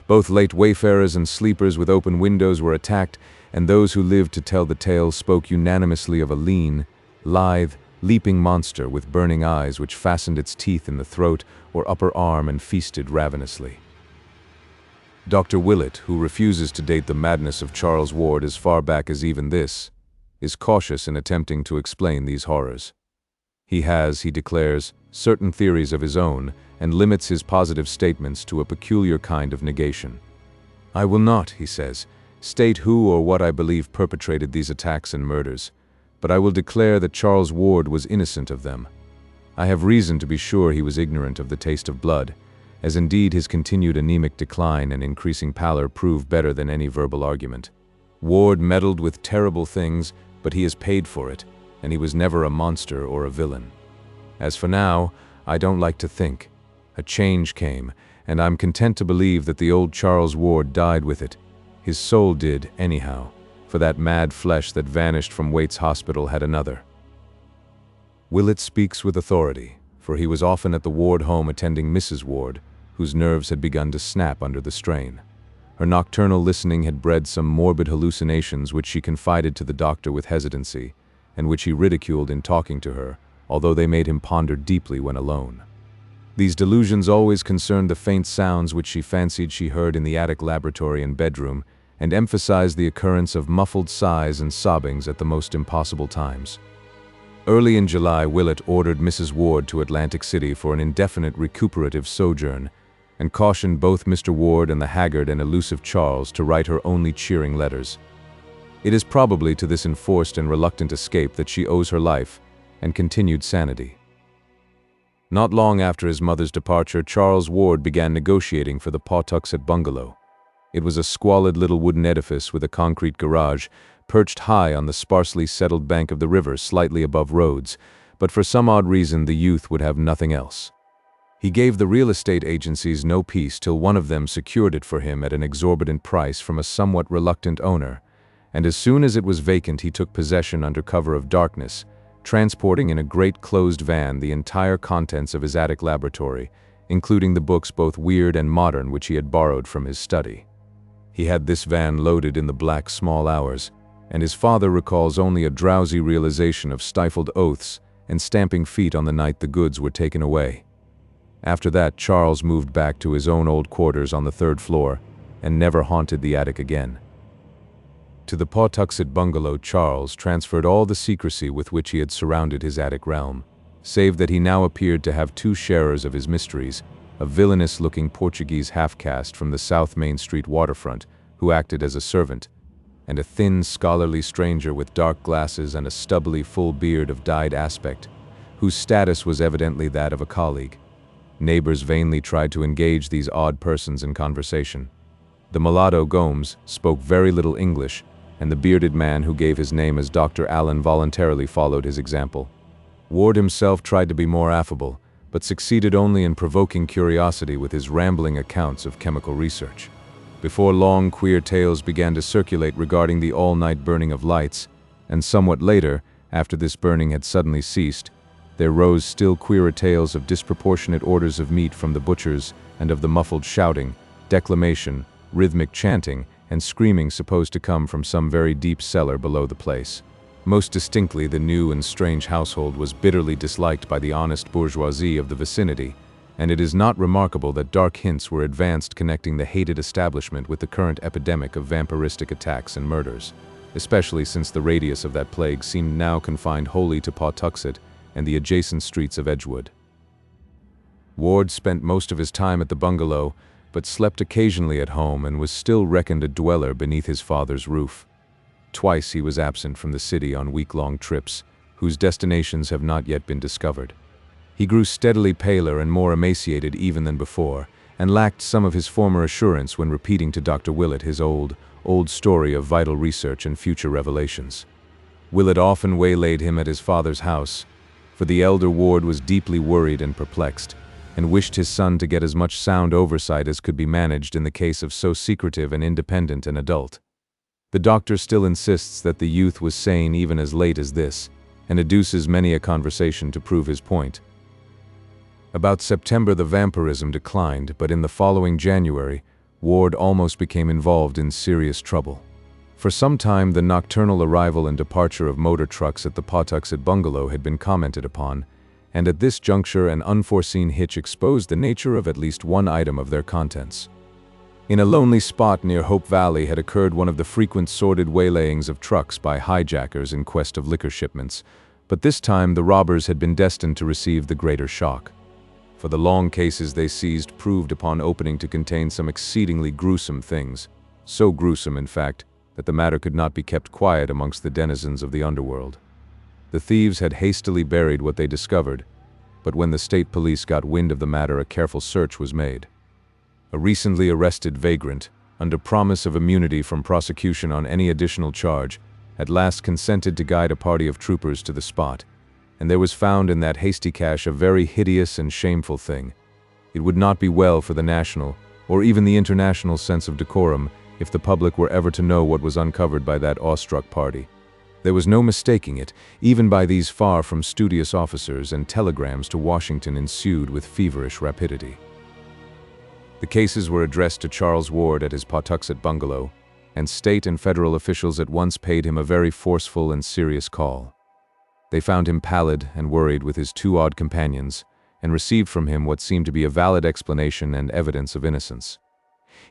Both late wayfarers and sleepers with open windows were attacked, and those who lived to tell the tale spoke unanimously of a lean, lithe, leaping monster with burning eyes which fastened its teeth in the throat or upper arm and feasted ravenously. Dr. Willett, who refuses to date the madness of Charles Ward as far back as even this, is cautious in attempting to explain these horrors. He has, he declares, certain theories of his own, and limits his positive statements to a peculiar kind of negation. I will not, he says, state who or what I believe perpetrated these attacks and murders, but I will declare that Charles Ward was innocent of them. I have reason to be sure he was ignorant of the taste of blood, as indeed his continued anemic decline and increasing pallor prove better than any verbal argument. Ward meddled with terrible things, but he has paid for it, and he was never a monster or a villain. As for now, I don't like to think. A change came, and I'm content to believe that the old Charles Ward died with it. His soul did, anyhow, for that mad flesh that vanished from Waite's Hospital had another. Willett speaks with authority, for he was often at the Ward home attending Mrs. Ward, whose nerves had begun to snap under the strain. Her nocturnal listening had bred some morbid hallucinations which she confided to the doctor with hesitancy, and which he ridiculed in talking to her, although they made him ponder deeply when alone. These delusions always concerned the faint sounds which she fancied she heard in the attic laboratory and bedroom, and emphasized the occurrence of muffled sighs and sobbings at the most impossible times. Early in July, Willett ordered Mrs. Ward to Atlantic City for an indefinite recuperative sojourn, and cautioned both Mr. Ward and the haggard and elusive Charles to write her only cheering letters. It is probably to this enforced and reluctant escape that she owes her life and continued sanity. Not long after his mother's departure, Charles Ward began negotiating for the Pawtuxet bungalow. It was a squalid little wooden edifice with a concrete garage, perched high on the sparsely settled bank of the river slightly above Rhodes, but for some odd reason the youth would have nothing else. He gave the real estate agencies no peace till one of them secured it for him at an exorbitant price from a somewhat reluctant owner, and as soon as it was vacant he took possession under cover of darkness, transporting in a great closed van the entire contents of his attic laboratory, including the books both weird and modern which he had borrowed from his study. He had this van loaded in the black small hours, and his father recalls only a drowsy realization of stifled oaths and stamping feet on the night the goods were taken away. After that, Charles moved back to his own old quarters on the 3rd floor and never haunted the attic again. To the Pawtuxet bungalow, Charles transferred all the secrecy with which he had surrounded his attic realm, save that he now appeared to have 2 sharers of his mysteries, a villainous-looking Portuguese half-caste from the South Main Street waterfront, who acted as a servant, and a thin, scholarly stranger with dark glasses and a stubbly full beard of dyed aspect, whose status was evidently that of a colleague. Neighbors vainly tried to engage these odd persons in conversation. The mulatto Gomes spoke very little English, and the bearded man who gave his name as Dr. Allen voluntarily followed his example. Ward himself tried to be more affable, but succeeded only in provoking curiosity with his rambling accounts of chemical research. Before long, queer tales began to circulate regarding the all-night burning of lights, and somewhat later, after this burning had suddenly ceased, there rose still queerer tales of disproportionate orders of meat from the butchers and of the muffled shouting, declamation, rhythmic chanting, and screaming supposed to come from some very deep cellar below the place. Most distinctly, the new and strange household was bitterly disliked by the honest bourgeoisie of the vicinity, and it is not remarkable that dark hints were advanced connecting the hated establishment with the current epidemic of vampiristic attacks and murders, especially since the radius of that plague seemed now confined wholly to Pawtuxet and the adjacent streets of Edgewood. Ward spent most of his time at the bungalow, but slept occasionally at home and was still reckoned a dweller beneath his father's roof. Twice he was absent from the city on week-long trips, whose destinations have not yet been discovered. He grew steadily paler and more emaciated even than before, and lacked some of his former assurance when repeating to Dr. Willett his old story of vital research and future revelations. Willett often waylaid him at his father's house, for the elder Ward was deeply worried and perplexed, and wished his son to get as much sound oversight as could be managed in the case of so secretive and independent an adult. The doctor still insists that the youth was sane even as late as this, and adduces many a conversation to prove his point. About September the vampirism declined, but in the following January, Ward almost became involved in serious trouble. For some time the nocturnal arrival and departure of motor trucks at the Pawtuxet bungalow had been commented upon, and at this juncture an unforeseen hitch exposed the nature of at least one item of their contents. In a lonely spot near Hope Valley had occurred one of the frequent sordid waylayings of trucks by hijackers in quest of liquor shipments, but this time the robbers had been destined to receive the greater shock. For the long cases they seized proved upon opening to contain some exceedingly gruesome things, so gruesome, in fact, that the matter could not be kept quiet amongst the denizens of the underworld. The thieves had hastily buried what they discovered, but when the state police got wind of the matter, a careful search was made. A recently arrested vagrant, under promise of immunity from prosecution on any additional charge, at last consented to guide a party of troopers to the spot, and there was found in that hasty cache a very hideous and shameful thing. It would not be well for the national, or even the international sense of decorum, if the public were ever to know what was uncovered by that awestruck party. There was no mistaking it, even by these far from studious officers, and telegrams to Washington ensued with feverish rapidity. The cases were addressed to Charles Ward at his Pawtuxet bungalow, and state and federal officials at once paid him a very forceful and serious call. They found him pallid and worried with his 2 odd companions, and received from him what seemed to be a valid explanation and evidence of innocence.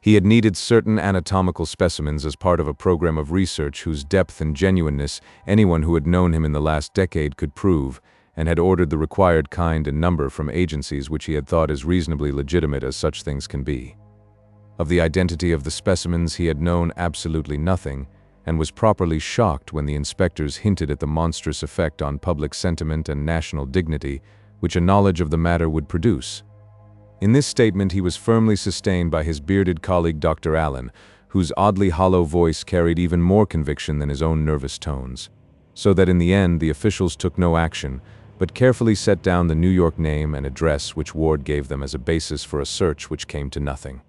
He had needed certain anatomical specimens as part of a program of research whose depth and genuineness anyone who had known him in the last decade could prove, and had ordered the required kind and number from agencies which he had thought as reasonably legitimate as such things can be. Of the identity of the specimens he had known absolutely nothing, and was properly shocked when the inspectors hinted at the monstrous effect on public sentiment and national dignity which a knowledge of the matter would produce. In this statement he was firmly sustained by his bearded colleague Dr. Allen, whose oddly hollow voice carried even more conviction than his own nervous tones. So that in the end the officials took no action, but carefully set down the New York name and address which Ward gave them as a basis for a search which came to nothing.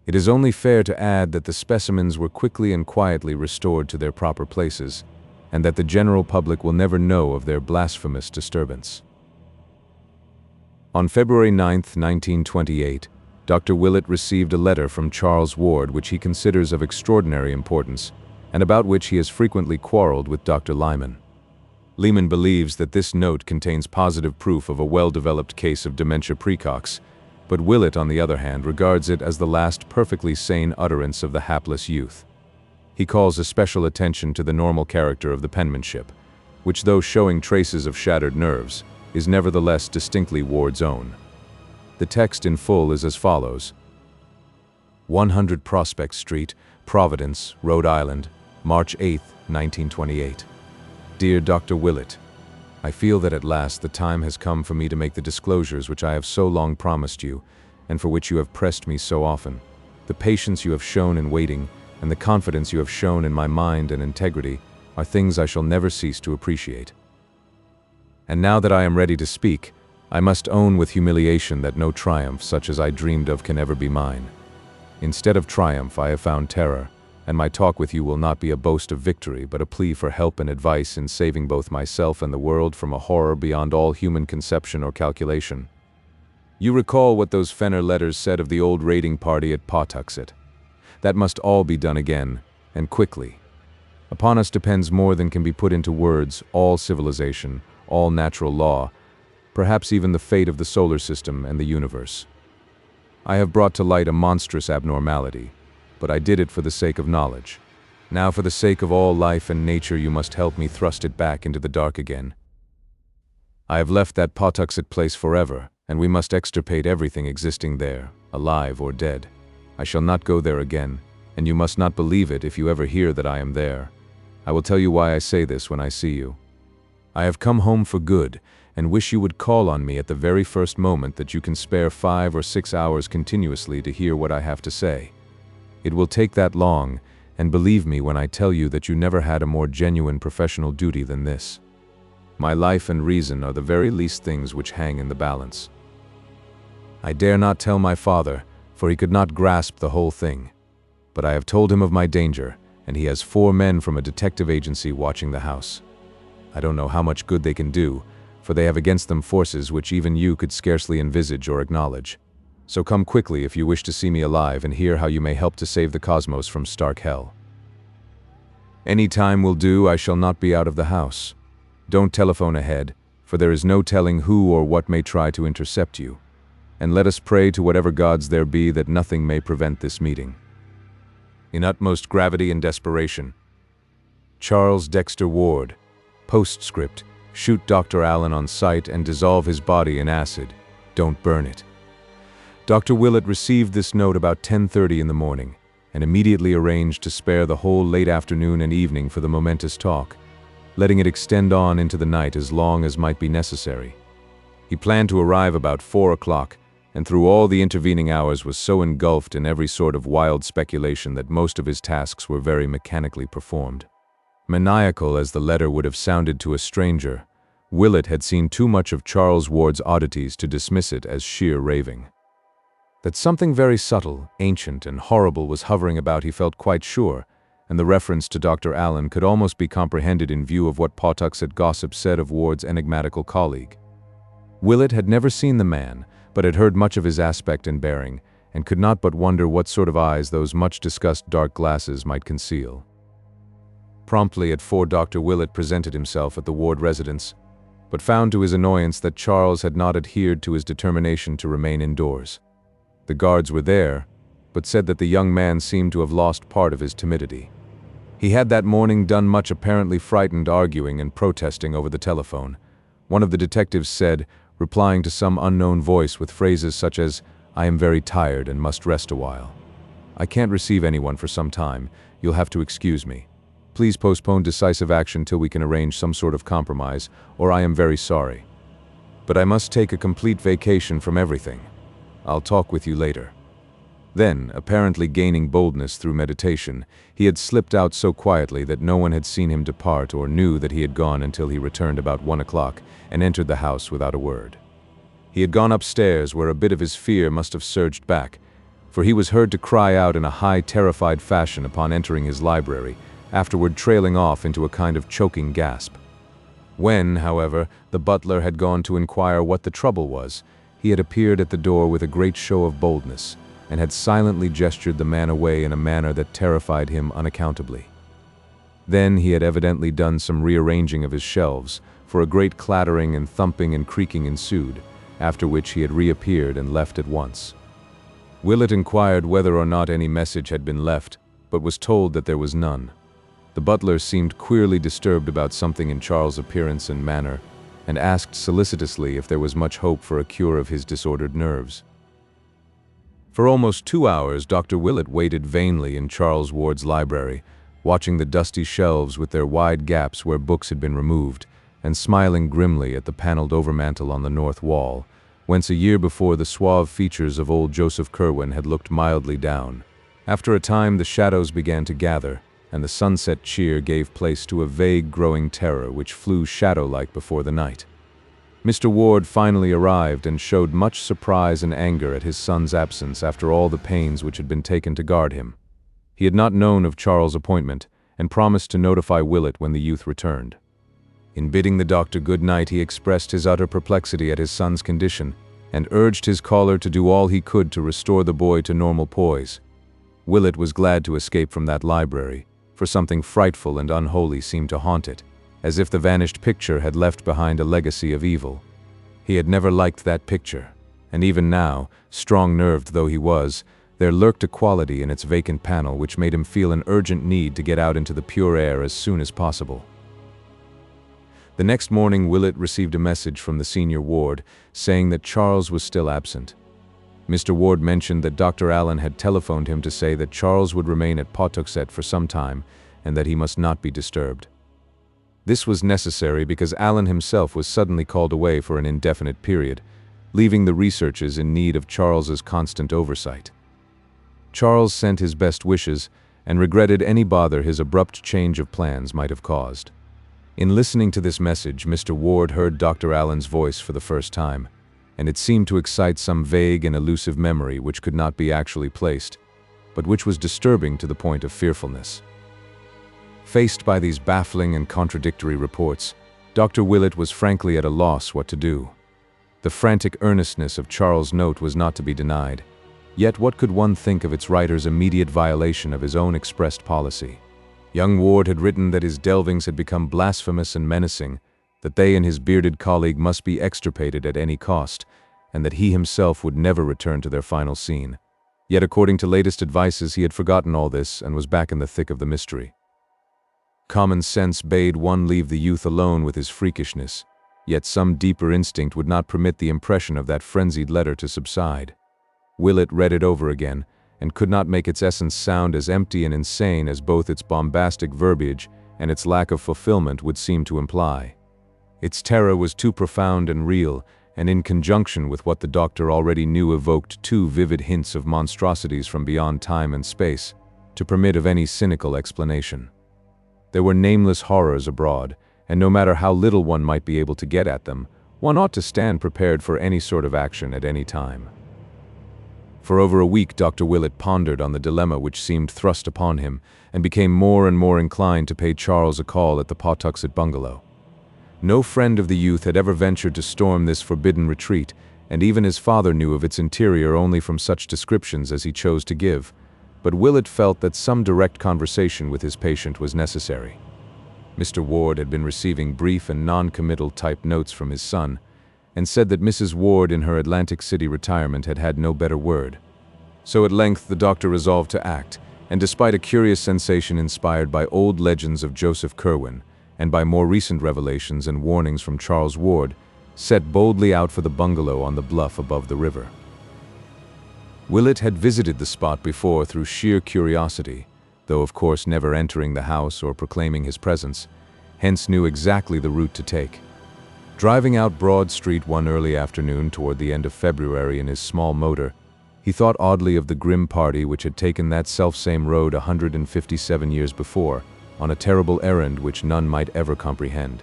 It is only fair to add that the specimens were quickly and quietly restored to their proper places, and that the general public will never know of their blasphemous disturbance. On February 9, 1928, Dr. Willett received a letter from Charles Ward which he considers of extraordinary importance, and about which he has frequently quarreled with Dr. Lyman. Lehman believes that this note contains positive proof of a well-developed case of dementia praecox, but Willett, on the other hand, regards it as the last perfectly sane utterance of the hapless youth. He calls especial attention to the normal character of the penmanship, which, though showing traces of shattered nerves, is nevertheless distinctly Ward's own. The text in full is as follows: 100 Prospect Street, Providence, Rhode Island, March 8, 1928. Dear Dr. Willett, I feel that at last the time has come for me to make the disclosures which I have so long promised you, and for which you have pressed me so often. The patience you have shown in waiting, and the confidence you have shown in my mind and integrity, are things I shall never cease to appreciate. And now that I am ready to speak, I must own with humiliation that no triumph such as I dreamed of can ever be mine. Instead of triumph, I have found terror, and my talk with you will not be a boast of victory, but a plea for help and advice in saving both myself and the world from a horror beyond all human conception or calculation. You recall what those Fenner letters said of the old raiding party at Pawtuxet. That must all be done again, and quickly. Upon us depends more than can be put into words, all civilization, all natural law, perhaps even the fate of the solar system and the universe. I have brought to light a monstrous abnormality, but I did it for the sake of knowledge. Now for the sake of all life and nature you must help me thrust it back into the dark again. I have left that Pawtuxet place forever, and we must extirpate everything existing there, alive or dead. I shall not go there again, and you must not believe it if you ever hear that I am there. I will tell you why I say this when I see you. I have come home for good, and wish you would call on me at the very first moment that you can spare 5 or 6 hours continuously to hear what I have to say. It will take that long, and believe me when I tell you that you never had a more genuine professional duty than this. My life and reason are the very least things which hang in the balance. I dare not tell my father, for he could not grasp the whole thing. But I have told him of my danger, and he has 4 men from a detective agency watching the house. I don't know how much good they can do, for they have against them forces which even you could scarcely envisage or acknowledge. So come quickly if you wish to see me alive and hear how you may help to save the cosmos from stark hell. Any time will do. I shall not be out of the house. Don't telephone ahead, for there is no telling who or what may try to intercept you. And let us pray to whatever gods there be that nothing may prevent this meeting. In utmost gravity and desperation, Charles Dexter Ward. Postscript: shoot Dr. Allen on sight and dissolve his body in acid. Don't burn it. Dr. Willett received this note about 10:30 in the morning, and immediately arranged to spare the whole late afternoon and evening for the momentous talk, letting it extend on into the night as long as might be necessary. He planned to arrive about 4 o'clock, and through all the intervening hours was so engulfed in every sort of wild speculation that most of his tasks were very mechanically performed. Maniacal as the letter would have sounded to a stranger, Willett had seen too much of Charles Ward's oddities to dismiss it as sheer raving. That something very subtle, ancient, and horrible was hovering about he felt quite sure, and the reference to Dr. Allen could almost be comprehended in view of what Pawtuxet gossip said of Ward's enigmatical colleague. Willett had never seen the man, but had heard much of his aspect and bearing, and could not but wonder what sort of eyes those much-discussed dark glasses might conceal. Promptly at 4 Dr. Willett presented himself at the Ward residence, but found to his annoyance that Charles had not adhered to his determination to remain indoors. The guards were there, but said that the young man seemed to have lost part of his timidity. He had that morning done much apparently frightened arguing and protesting over the telephone. One of the detectives said, replying to some unknown voice with phrases such as, "I am very tired and must rest a while. I can't receive anyone for some time. You'll have to excuse me. Please postpone decisive action till we can arrange some sort of compromise, or I am very sorry. But I must take a complete vacation from everything. I'll talk with you later." Then, apparently gaining boldness through meditation, he had slipped out so quietly that no one had seen him depart or knew that he had gone until he returned about 1 o'clock and entered the house without a word. He had gone upstairs where a bit of his fear must have surged back, for he was heard to cry out in a high, terrified fashion upon entering his library, afterward trailing off into a kind of choking gasp. When, however, the butler had gone to inquire what the trouble was, he had appeared at the door with a great show of boldness, and had silently gestured the man away in a manner that terrified him unaccountably. Then he had evidently done some rearranging of his shelves, for a great clattering and thumping and creaking ensued, after which he had reappeared and left at once. Willett inquired whether or not any message had been left, but was told that there was none. The butler seemed queerly disturbed about something in Charles' appearance and manner, and asked solicitously if there was much hope for a cure of his disordered nerves. For almost 2 hours, Dr. Willett waited vainly in Charles Ward's library, watching the dusty shelves with their wide gaps where books had been removed, and smiling grimly at the paneled overmantel on the north wall, whence a year before the suave features of old Joseph Curwen had looked mildly down. After a time the shadows began to gather, and the sunset cheer gave place to a vague growing terror which flew shadow-like before the night. Mr. Ward finally arrived and showed much surprise and anger at his son's absence after all the pains which had been taken to guard him. He had not known of Charles' appointment, and promised to notify Willett when the youth returned. In bidding the doctor good night, he expressed his utter perplexity at his son's condition, and urged his caller to do all he could to restore the boy to normal poise. Willett was glad to escape from that library, for something frightful and unholy seemed to haunt it, as if the vanished picture had left behind a legacy of evil. He had never liked that picture, and even now, strong-nerved though he was, there lurked a quality in its vacant panel which made him feel an urgent need to get out into the pure air as soon as possible. The next morning Willett received a message from the senior ward saying that Charles was still absent. Mr. Ward mentioned that Dr. Allen had telephoned him to say that Charles would remain at Pawtuxet for some time and that he must not be disturbed. This was necessary because Allen himself was suddenly called away for an indefinite period, leaving the researches in need of Charles's constant oversight. Charles sent his best wishes and regretted any bother his abrupt change of plans might have caused. In listening to this message, Mr. Ward heard Dr. Allen's voice for the first time, and it seemed to excite some vague and elusive memory which could not be actually placed, but which was disturbing to the point of fearfulness. Faced by these baffling and contradictory reports, Dr. Willett was frankly at a loss what to do. The frantic earnestness of Charles' note was not to be denied, yet what could one think of its writer's immediate violation of his own expressed policy? Young Ward had written that his delvings had become blasphemous and menacing, that they and his bearded colleague must be extirpated at any cost, and that he himself would never return to their final scene. Yet according to latest advices he had forgotten all this and was back in the thick of the mystery. Common sense bade one leave the youth alone with his freakishness, yet some deeper instinct would not permit the impression of that frenzied letter to subside. Willett read it over again, and could not make its essence sound as empty and insane as both its bombastic verbiage and its lack of fulfillment would seem to imply. Its terror was too profound and real, and in conjunction with what the doctor already knew evoked too vivid hints of monstrosities from beyond time and space, to permit of any cynical explanation. There were nameless horrors abroad, and no matter how little one might be able to get at them, one ought to stand prepared for any sort of action at any time. For over a week Dr. Willett pondered on the dilemma which seemed thrust upon him, and became more and more inclined to pay Charles a call at the Pawtuxet bungalow. No friend of the youth had ever ventured to storm this forbidden retreat, and even his father knew of its interior only from such descriptions as he chose to give, but Willett felt that some direct conversation with his patient was necessary. Mr. Ward had been receiving brief and non-committal typed notes from his son, and said that Mrs. Ward in her Atlantic City retirement had had no better word. So at length the doctor resolved to act, and despite a curious sensation inspired by old legends of Joseph Curwen, and by more recent revelations and warnings from Charles Ward, set boldly out for the bungalow on the bluff above the river. Willett had visited the spot before through sheer curiosity, though of course never entering the house or proclaiming his presence, hence knew exactly the route to take. Driving out Broad Street one early afternoon toward the end of February in his small motor, he thought oddly of the grim party which had taken that selfsame road 157 years before, on a terrible errand which none might ever comprehend.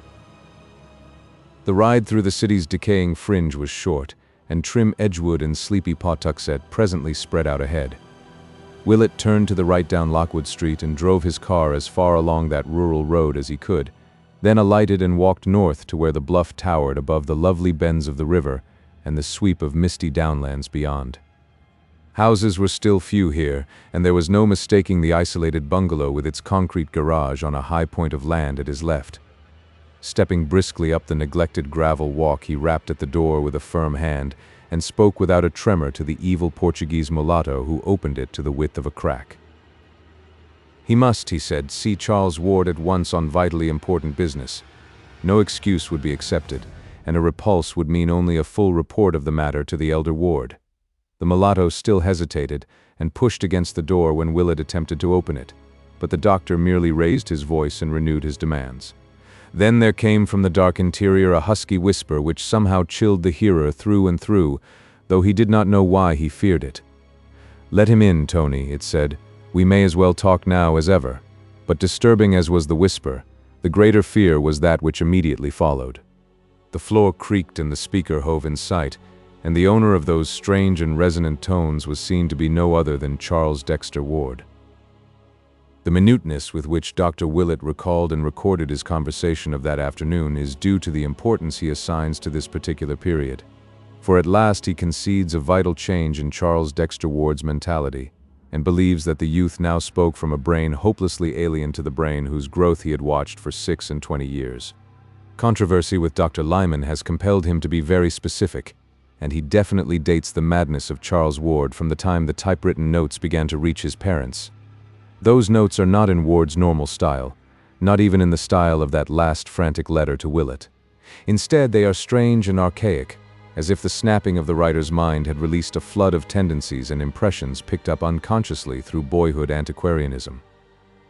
The ride through the city's decaying fringe was short, and trim Edgewood and sleepy Pawtuxet presently spread out ahead. Willett turned to the right down Lockwood Street and drove his car as far along that rural road as he could, then alighted and walked north to where the bluff towered above the lovely bends of the river and the sweep of misty downlands beyond. Houses were still few here, and there was no mistaking the isolated bungalow with its concrete garage on a high point of land at his left. Stepping briskly up the neglected gravel walk, he rapped at the door with a firm hand and spoke without a tremor to the evil Portuguese mulatto who opened it to the width of a crack. He must, he said, see Charles Ward at once on vitally important business. No excuse would be accepted, and a repulse would mean only a full report of the matter to the elder Ward. The mulatto still hesitated and pushed against the door when Willett attempted to open it, but the doctor merely raised his voice and renewed his demands. Then there came from the dark interior a husky whisper which somehow chilled the hearer through and through, though he did not know why he feared it. "Let him in, Tony," it said. "We may as well talk now as ever." But disturbing as was the whisper, the greater fear was that which immediately followed. The floor creaked and the speaker hove in sight, and the owner of those strange and resonant tones was seen to be no other than Charles Dexter Ward. The minuteness with which Dr. Willett recalled and recorded his conversation of that afternoon is due to the importance he assigns to this particular period. For at last he concedes a vital change in Charles Dexter Ward's mentality, and believes that the youth now spoke from a brain hopelessly alien to the brain whose growth he had watched for 6 and 20 years. Controversy with Dr. Lyman has compelled him to be very specific, and he definitely dates the madness of Charles Ward from the time the typewritten notes began to reach his parents. Those notes are not in Ward's normal style, not even in the style of that last frantic letter to Willett. Instead, they are strange and archaic, as if the snapping of the writer's mind had released a flood of tendencies and impressions picked up unconsciously through boyhood antiquarianism.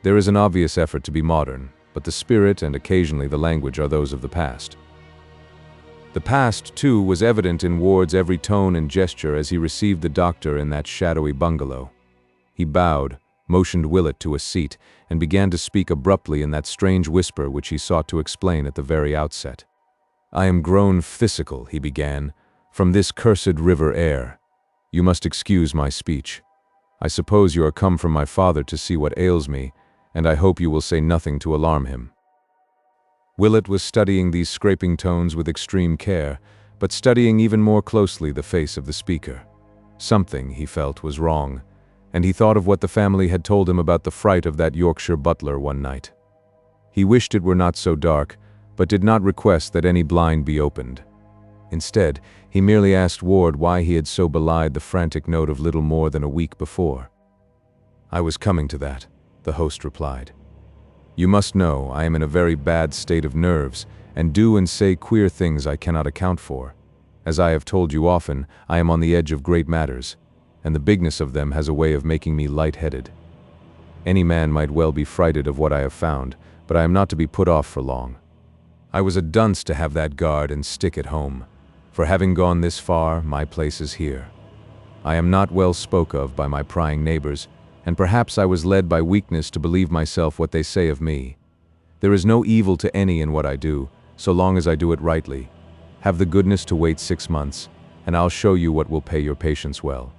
There is an obvious effort to be modern, but the spirit and occasionally the language are those of the past. The past, too, was evident in Ward's every tone and gesture as he received the doctor in that shadowy bungalow. He bowed, motioned Willett to a seat, and began to speak abruptly in that strange whisper which he sought to explain at the very outset. "I am grown phthisical," he began, "from this cursed river air. You must excuse my speech. I suppose you are come from my father to see what ails me, and I hope you will say nothing to alarm him." Willett was studying these scraping tones with extreme care, but studying even more closely the face of the speaker. Something, he felt, was wrong, and he thought of what the family had told him about the fright of that Yorkshire butler one night. He wished it were not so dark, but did not request that any blind be opened. Instead, he merely asked Ward why he had so belied the frantic note of little more than a week before. "I was coming to that," the host replied. "You must know I am in a very bad state of nerves, and do and say queer things I cannot account for. As I have told you often, I am on the edge of great matters, and the bigness of them has a way of making me light-headed. Any man might well be frighted of what I have found, but I am not to be put off for long. I was a dunce to have that guard and stick at home, for having gone this far, my place is here. I am not well spoke of by my prying neighbors, and perhaps I was led by weakness to believe myself what they say of me. There is no evil to any in what I do, so long as I do it rightly. Have the goodness to wait 6 months, and I'll show you what will pay your patience well.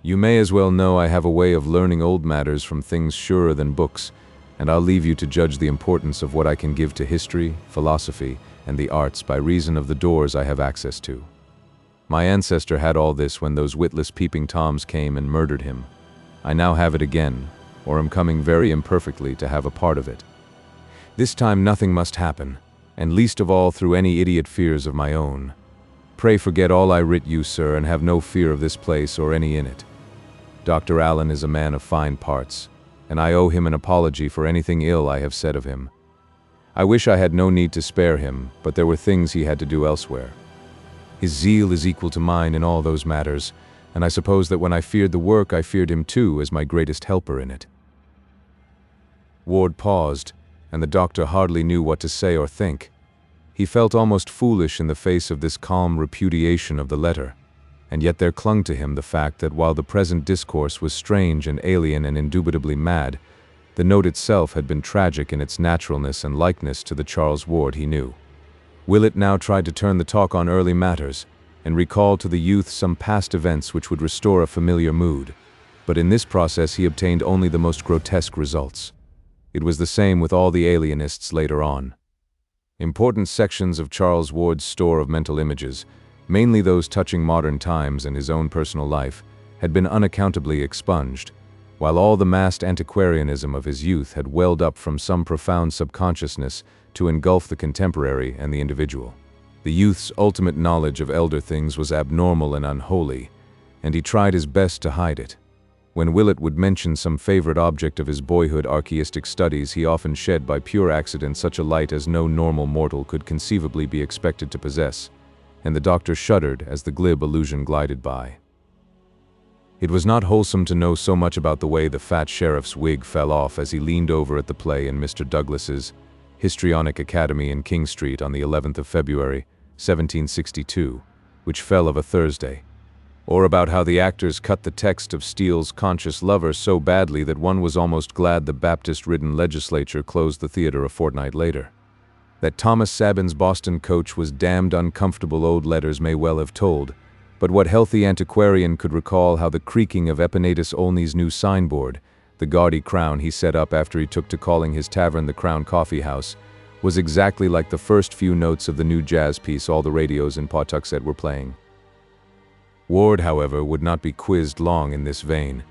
You may as well know I have a way of learning old matters from things surer than books, and I'll leave you to judge the importance of what I can give to history, philosophy, and the arts by reason of the doors I have access to. My ancestor had all this when those witless peeping toms came and murdered him. I now have it again, or am coming very imperfectly to have a part of it. This time nothing must happen, and least of all through any idiot fears of my own. Pray forget all I writ you, sir, and have no fear of this place or any in it. Dr. Allen is a man of fine parts, and I owe him an apology for anything ill I have said of him. I wish I had no need to spare him, but there were things he had to do elsewhere. His zeal is equal to mine in all those matters, and I suppose that when I feared the work, I feared him too as my greatest helper in it." Ward paused, and the doctor hardly knew what to say or think. He felt almost foolish in the face of this calm repudiation of the letter, and yet there clung to him the fact that while the present discourse was strange and alien and indubitably mad, the note itself had been tragic in its naturalness and likeness to the Charles Ward he knew. Willett now tried to turn the talk on early matters, and recall to the youth some past events which would restore a familiar mood, but in this process he obtained only the most grotesque results. It was the same with all the alienists later on. Important sections of Charles Ward's store of mental images, mainly those touching modern times and his own personal life, had been unaccountably expunged, while all the massed antiquarianism of his youth had welled up from some profound subconsciousness to engulf the contemporary and the individual. The youth's ultimate knowledge of elder things was abnormal and unholy, and he tried his best to hide it. When Willett would mention some favorite object of his boyhood archaistic studies, he often shed by pure accident such a light as no normal mortal could conceivably be expected to possess, and the doctor shuddered as the glib allusion glided by. It was not wholesome to know so much about the way the fat sheriff's wig fell off as he leaned over at the play in Mr. Douglas's Histrionic Academy in King Street on the 11th of February, 1762, which fell of a Thursday, or about how the actors cut the text of Steele's Conscious Lover so badly that one was almost glad the Baptist-ridden legislature closed the theater a fortnight later. That Thomas Sabin's Boston coach was damned uncomfortable old letters may well have told, but what healthy antiquarian could recall how the creaking of Epinetus Olney's new signboard, the gaudy crown he set up after he took to calling his tavern the Crown Coffee House, was exactly like the first few notes of the new jazz piece all the radios in Pawtuxet were playing. Ward, however, would not be quizzed long in this vein.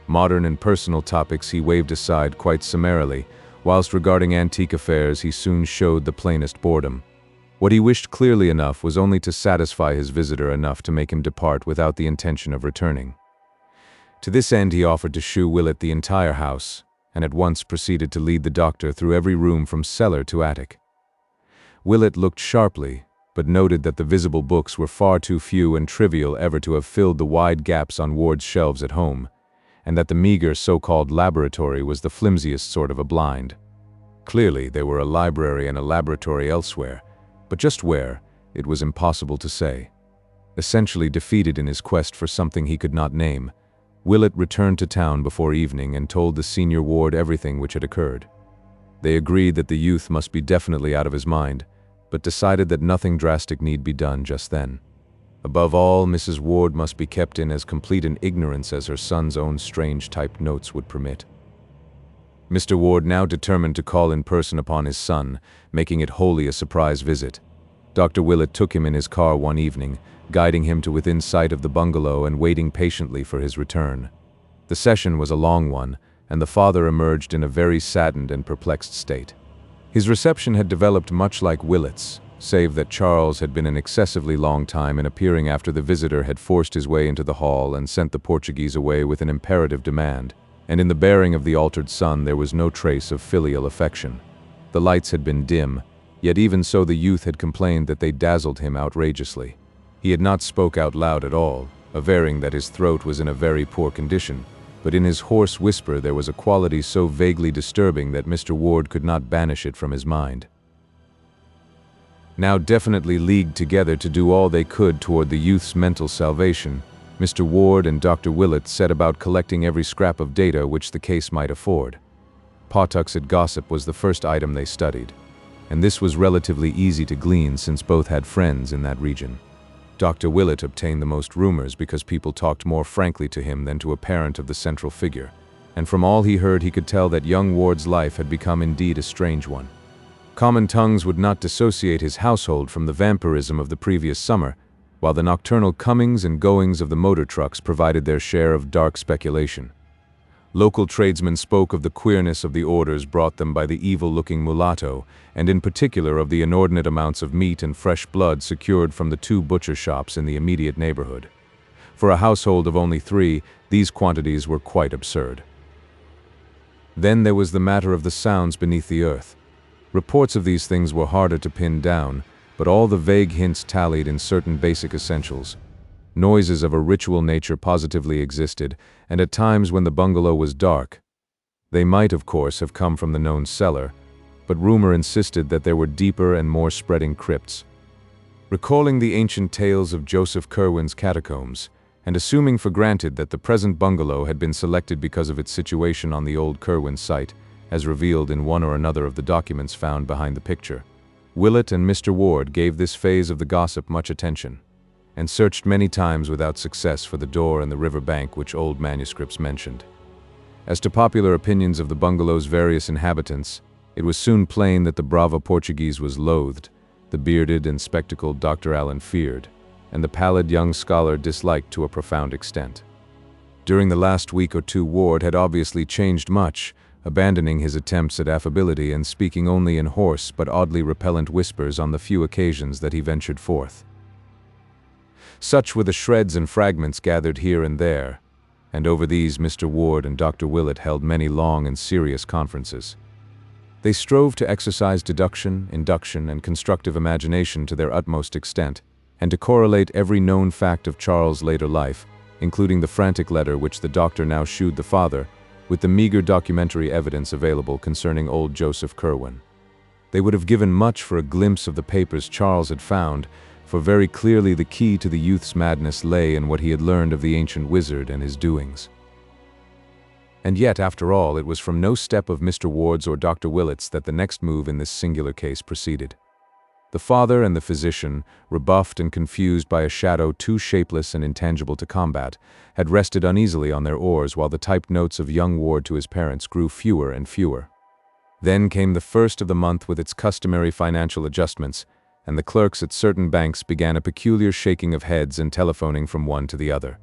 Modern and personal topics he waved aside quite summarily, whilst regarding antique affairs he soon showed the plainest boredom. What he wished clearly enough was only to satisfy his visitor enough to make him depart without the intention of returning. To this end he offered to shew Willett the entire house, and at once proceeded to lead the doctor through every room from cellar to attic. Willett looked sharply, but noted that the visible books were far too few and trivial ever to have filled the wide gaps on Ward's shelves at home, and that the meager so-called laboratory was the flimsiest sort of a blind. Clearly there were a library and a laboratory elsewhere, but just where, it was impossible to say. Essentially defeated in his quest for something he could not name, Willett returned to town before evening and told the senior Ward everything which had occurred. They agreed that the youth must be definitely out of his mind, but decided that nothing drastic need be done just then. Above all, Mrs. Ward must be kept in as complete an ignorance as her son's own strange typed notes would permit. Mr. Ward now determined to call in person upon his son, making it wholly a surprise visit. Dr. Willett took him in his car one evening, guiding him to within sight of the bungalow and waiting patiently for his return. The session was a long one, and the father emerged in a very saddened and perplexed state. His reception had developed much like Willett's, save that Charles had been an excessively long time in appearing after the visitor had forced his way into the hall and sent the Portuguese away with an imperative demand, and in the bearing of the altered son there was no trace of filial affection. The lights had been dim, yet even so the youth had complained that they dazzled him outrageously. He had not spoke out loud at all, averring that his throat was in a very poor condition, but in his hoarse whisper there was a quality so vaguely disturbing that Mr. Ward could not banish it from his mind. Now definitely leagued together to do all they could toward the youth's mental salvation, Mr. Ward and Dr. Willett set about collecting every scrap of data which the case might afford. Pawtuxet gossip was the first item they studied, and this was relatively easy to glean since both had friends in that region. Dr. Willett obtained the most rumors because people talked more frankly to him than to a parent of the central figure, and from all he heard he could tell that young Ward's life had become indeed a strange one. Common tongues would not dissociate his household from the vampirism of the previous summer, while the nocturnal comings and goings of the motor trucks provided their share of dark speculation. Local tradesmen spoke of the queerness of the orders brought them by the evil-looking mulatto, and in particular of the inordinate amounts of meat and fresh blood secured from the 2 butcher shops in the immediate neighborhood. For a household of only 3, these quantities were quite absurd. Then there was the matter of the sounds beneath the earth. Reports of these things were harder to pin down, but all the vague hints tallied in certain basic essentials. Noises of a ritual nature positively existed, and at times when the bungalow was dark. They might, of course, have come from the known cellar, but rumor insisted that there were deeper and more spreading crypts. Recalling the ancient tales of Joseph Curwen's catacombs, and assuming for granted that the present bungalow had been selected because of its situation on the old Curwen site, as revealed in one or another of the documents found behind the picture, Willett and Mr. Ward gave this phase of the gossip much attention, and searched many times without success for the door and the river bank which old manuscripts mentioned. As to popular opinions of the bungalow's various inhabitants, it was soon plain that the bravo Portuguese was loathed, the bearded and spectacled Dr. Allen feared, and the pallid young scholar disliked to a profound extent. During the last week or two, Ward had obviously changed much, abandoning his attempts at affability and speaking only in hoarse but oddly repellent whispers on the few occasions that he ventured forth. Such were the shreds and fragments gathered here and there, and over these Mr. Ward and Dr. Willett held many long and serious conferences. They strove to exercise deduction, induction, and constructive imagination to their utmost extent, and to correlate every known fact of Charles' later life, including the frantic letter which the doctor now shewed the father, with the meager documentary evidence available concerning old Joseph Curwen. They would have given much for a glimpse of the papers Charles had found, for very clearly the key to the youth's madness lay in what he had learned of the ancient wizard and his doings. And yet, after all, it was from no step of Mr. Ward's or Dr. Willett's that the next move in this singular case proceeded. The father and the physician, rebuffed and confused by a shadow too shapeless and intangible to combat, had rested uneasily on their oars while the typed notes of young Ward to his parents grew fewer and fewer. Then came the first of the month with its customary financial adjustments, and the clerks at certain banks began a peculiar shaking of heads and telephoning from one to the other.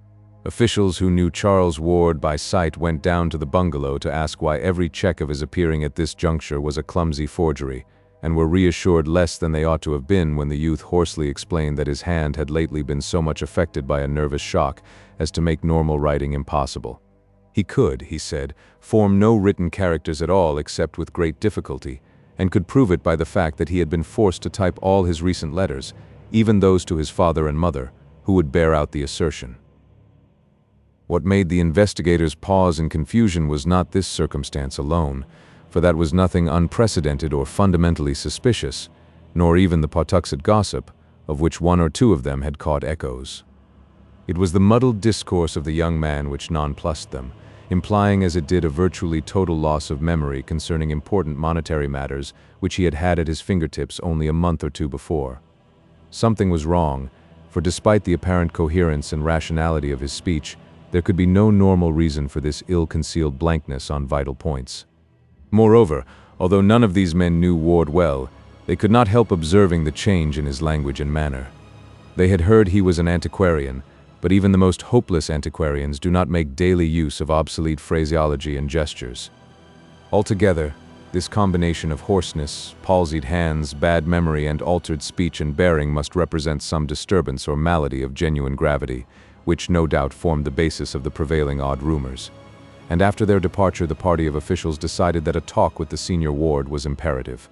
Officials who knew Charles Ward by sight went down to the bungalow to ask why every check of his appearing at this juncture was a clumsy forgery, and were reassured less than they ought to have been when the youth hoarsely explained that his hand had lately been so much affected by a nervous shock as to make normal writing impossible. He could, he said, form no written characters at all except with great difficulty, and could prove it by the fact that he had been forced to type all his recent letters, even those to his father and mother, who would bear out the assertion. What made the investigators pause in confusion was not this circumstance alone, for that was nothing unprecedented or fundamentally suspicious, nor even the Pawtuxet gossip, of which one or two of them had caught echoes. It was the muddled discourse of the young man which nonplussed them, implying as it did a virtually total loss of memory concerning important monetary matters which he had had at his fingertips only a month or two before. Something was wrong, for despite the apparent coherence and rationality of his speech, there could be no normal reason for this ill-concealed blankness on vital points. Moreover, although none of these men knew Ward well, they could not help observing the change in his language and manner. They had heard he was an antiquarian, but even the most hopeless antiquarians do not make daily use of obsolete phraseology and gestures. Altogether, this combination of hoarseness, palsied hands, bad memory, and altered speech and bearing must represent some disturbance or malady of genuine gravity, which no doubt formed the basis of the prevailing odd rumors. And after their departure, the party of officials decided that a talk with the senior Ward was imperative.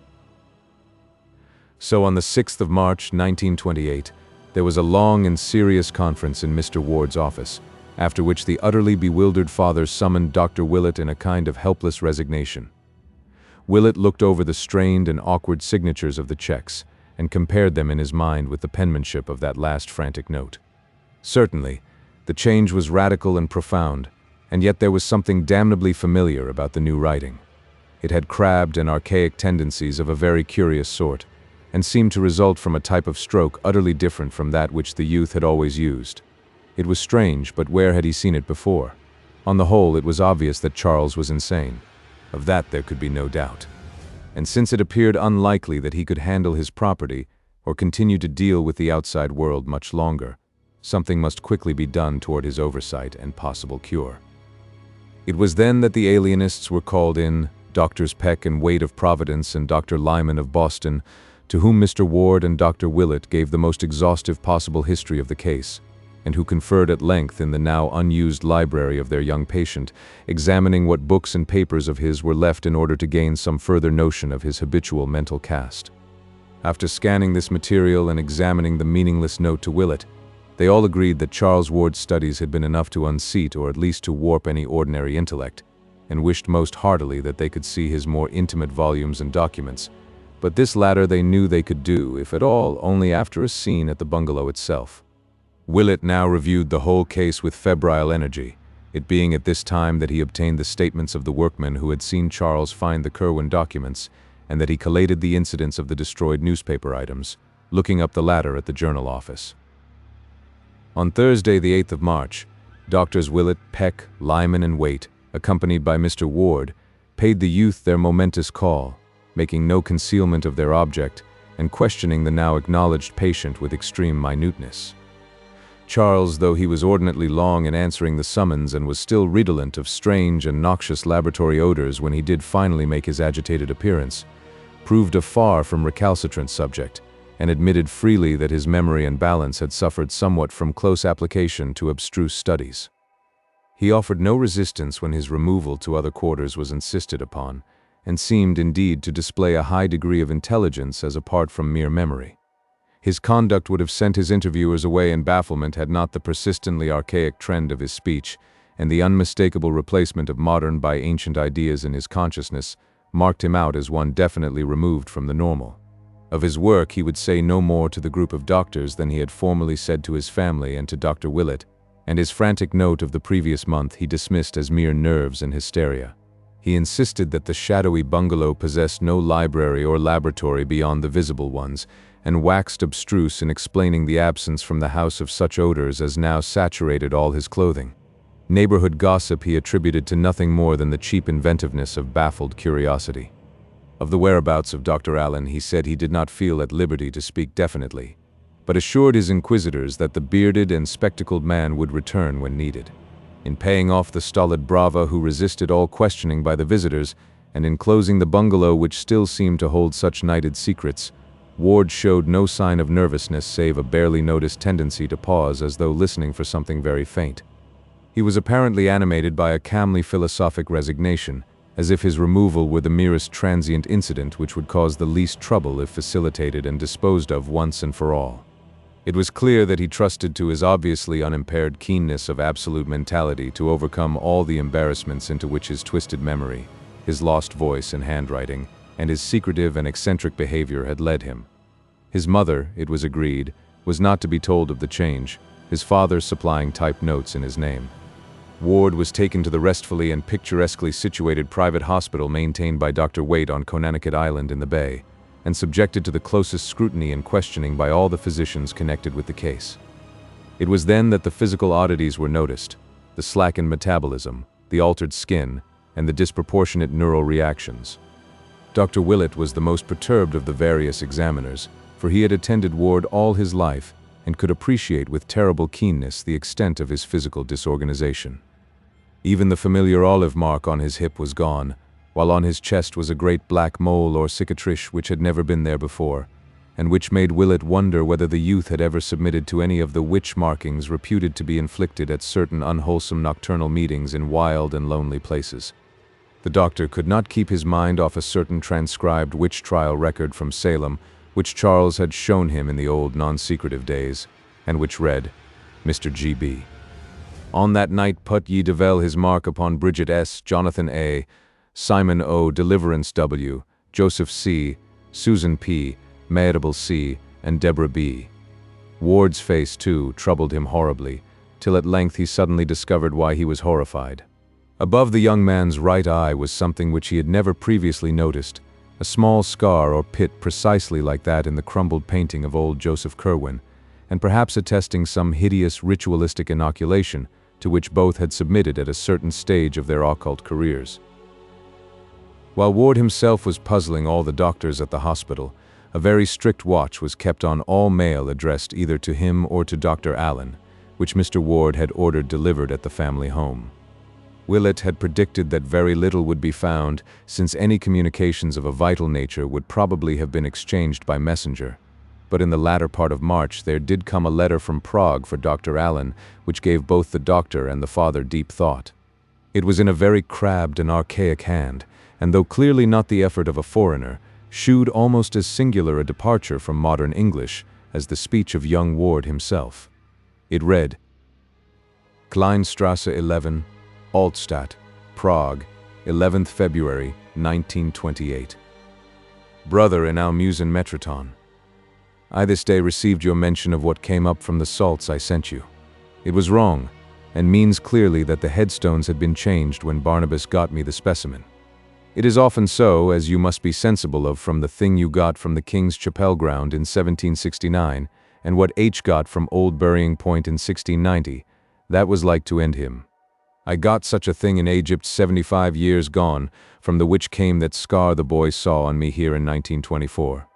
So on the 6th of March, 1928, there was a long and serious conference in Mr. Ward's office, after which the utterly bewildered father summoned Dr. Willett in a kind of helpless resignation. Willett looked over the strained and awkward signatures of the checks and compared them in his mind with the penmanship of that last frantic note. Certainly, the change was radical and profound, and yet there was something damnably familiar about the new writing. It had crabbed and archaic tendencies of a very curious sort, and seemed to result from a type of stroke utterly different from that which the youth had always used. It was strange, but where had he seen it before? On the whole, it was obvious that Charles was insane. Of that there could be no doubt. And since it appeared unlikely that he could handle his property or continue to deal with the outside world much longer, something must quickly be done toward his oversight and possible cure. It was then that the alienists were called in, Drs. Peck and Wade of Providence and Dr. Lyman of Boston, to whom Mr. Ward and Dr. Willett gave the most exhaustive possible history of the case, and who conferred at length in the now unused library of their young patient, examining what books and papers of his were left in order to gain some further notion of his habitual mental cast. After scanning this material and examining the meaningless note to Willett, they all agreed that Charles Ward's studies had been enough to unseat or at least to warp any ordinary intellect, and wished most heartily that they could see his more intimate volumes and documents, but this latter they knew they could do, if at all, only after a scene at the bungalow itself. Willett now reviewed the whole case with febrile energy, it being at this time that he obtained the statements of the workmen who had seen Charles find the Kerwin documents, and that he collated the incidents of the destroyed newspaper items, looking up the latter at the journal office. On Thursday, the 8th of March, Doctors Willett, Peck, Lyman, and Waite, accompanied by Mr. Ward, paid the youth their momentous call, making no concealment of their object, and questioning the now acknowledged patient with extreme minuteness. Charles, though he was ordinately long in answering the summons and was still redolent of strange and noxious laboratory odors when he did finally make his agitated appearance, proved a far from recalcitrant subject, and admitted freely that his memory and balance had suffered somewhat from close application to abstruse studies. He offered no resistance when his removal to other quarters was insisted upon, and seemed indeed to display a high degree of intelligence as apart from mere memory. His conduct would have sent his interviewers away in bafflement had not the persistently archaic trend of his speech, and the unmistakable replacement of modern by ancient ideas in his consciousness, marked him out as one definitely removed from the normal. Of his work he would say no more to the group of doctors than he had formerly said to his family and to Dr. Willett, and his frantic note of the previous month he dismissed as mere nerves and hysteria. He insisted that the shadowy bungalow possessed no library or laboratory beyond the visible ones, and waxed abstruse in explaining the absence from the house of such odors as now saturated all his clothing. Neighborhood gossip he attributed to nothing more than the cheap inventiveness of baffled curiosity. Of the whereabouts of Dr. Allen he said he did not feel at liberty to speak definitely, but assured his inquisitors that the bearded and spectacled man would return when needed. In paying off the stolid brava who resisted all questioning by the visitors, and in closing the bungalow which still seemed to hold such nighted secrets, Ward showed no sign of nervousness save a barely noticed tendency to pause as though listening for something very faint. He was apparently animated by a calmly philosophic resignation, as if his removal were the merest transient incident which would cause the least trouble if facilitated and disposed of once and for all. It was clear that he trusted to his obviously unimpaired keenness of absolute mentality to overcome all the embarrassments into which his twisted memory, his lost voice and handwriting, and his secretive and eccentric behavior had led him. His mother, it was agreed, was not to be told of the change, his father supplying typed notes in his name. Ward was taken to the restfully and picturesquely situated private hospital maintained by Dr. Waite on Conanicut Island in the Bay, and subjected to the closest scrutiny and questioning by all the physicians connected with the case. It was then that the physical oddities were noticed, the slackened metabolism, the altered skin, and the disproportionate neural reactions. Dr. Willett was the most perturbed of the various examiners, for he had attended Ward all his life and could appreciate with terrible keenness the extent of his physical disorganization. Even the familiar olive mark on his hip was gone, while on his chest was a great black mole or cicatrice which had never been there before, and which made Willett wonder whether the youth had ever submitted to any of the witch markings reputed to be inflicted at certain unwholesome nocturnal meetings in wild and lonely places. The doctor could not keep his mind off a certain transcribed witch trial record from Salem, which Charles had shown him in the old non-secretive days, and which read, Mr. G.B. On that night put ye Deville his mark upon Bridget S., Jonathan A., Simon O., Deliverance W., Joseph C., Susan P., Mayable C., and Deborah B. Ward's face, too, troubled him horribly, till at length he suddenly discovered why he was horrified. Above the young man's right eye was something which he had never previously noticed, a small scar or pit precisely like that in the crumbled painting of old Joseph Kerwin, and perhaps attesting some hideous ritualistic inoculation to which both had submitted at a certain stage of their occult careers. While Ward himself was puzzling all the doctors at the hospital, a very strict watch was kept on all mail addressed either to him or to Dr. Allen, which Mr. Ward had ordered delivered at the family home. Willett had predicted that very little would be found, since any communications of a vital nature would probably have been exchanged by messenger. but in the latter part of March there did come a letter from Prague for Dr. Allen, which gave both the doctor and the father deep thought. It was in a very crabbed and archaic hand, and though clearly not the effort of a foreigner, shewed almost as singular a departure from modern English as the speech of young Ward himself. It read, Kleinstrasse 11, Altstadt, Prague, 11th February, 1928. Brother in our Musen Metroton, I this day received your mention of what came up from the salts I sent you. It was wrong, and means clearly that the headstones had been changed when Barnabas got me the specimen. It is often so, as you must be sensible of from the thing you got from the King's Chapel ground in 1769, and what H got from Old Burying Point in 1690, that was like to end him. I got such a thing in Egypt 75 years gone, from the which came that scar the boys saw on me here in 1924.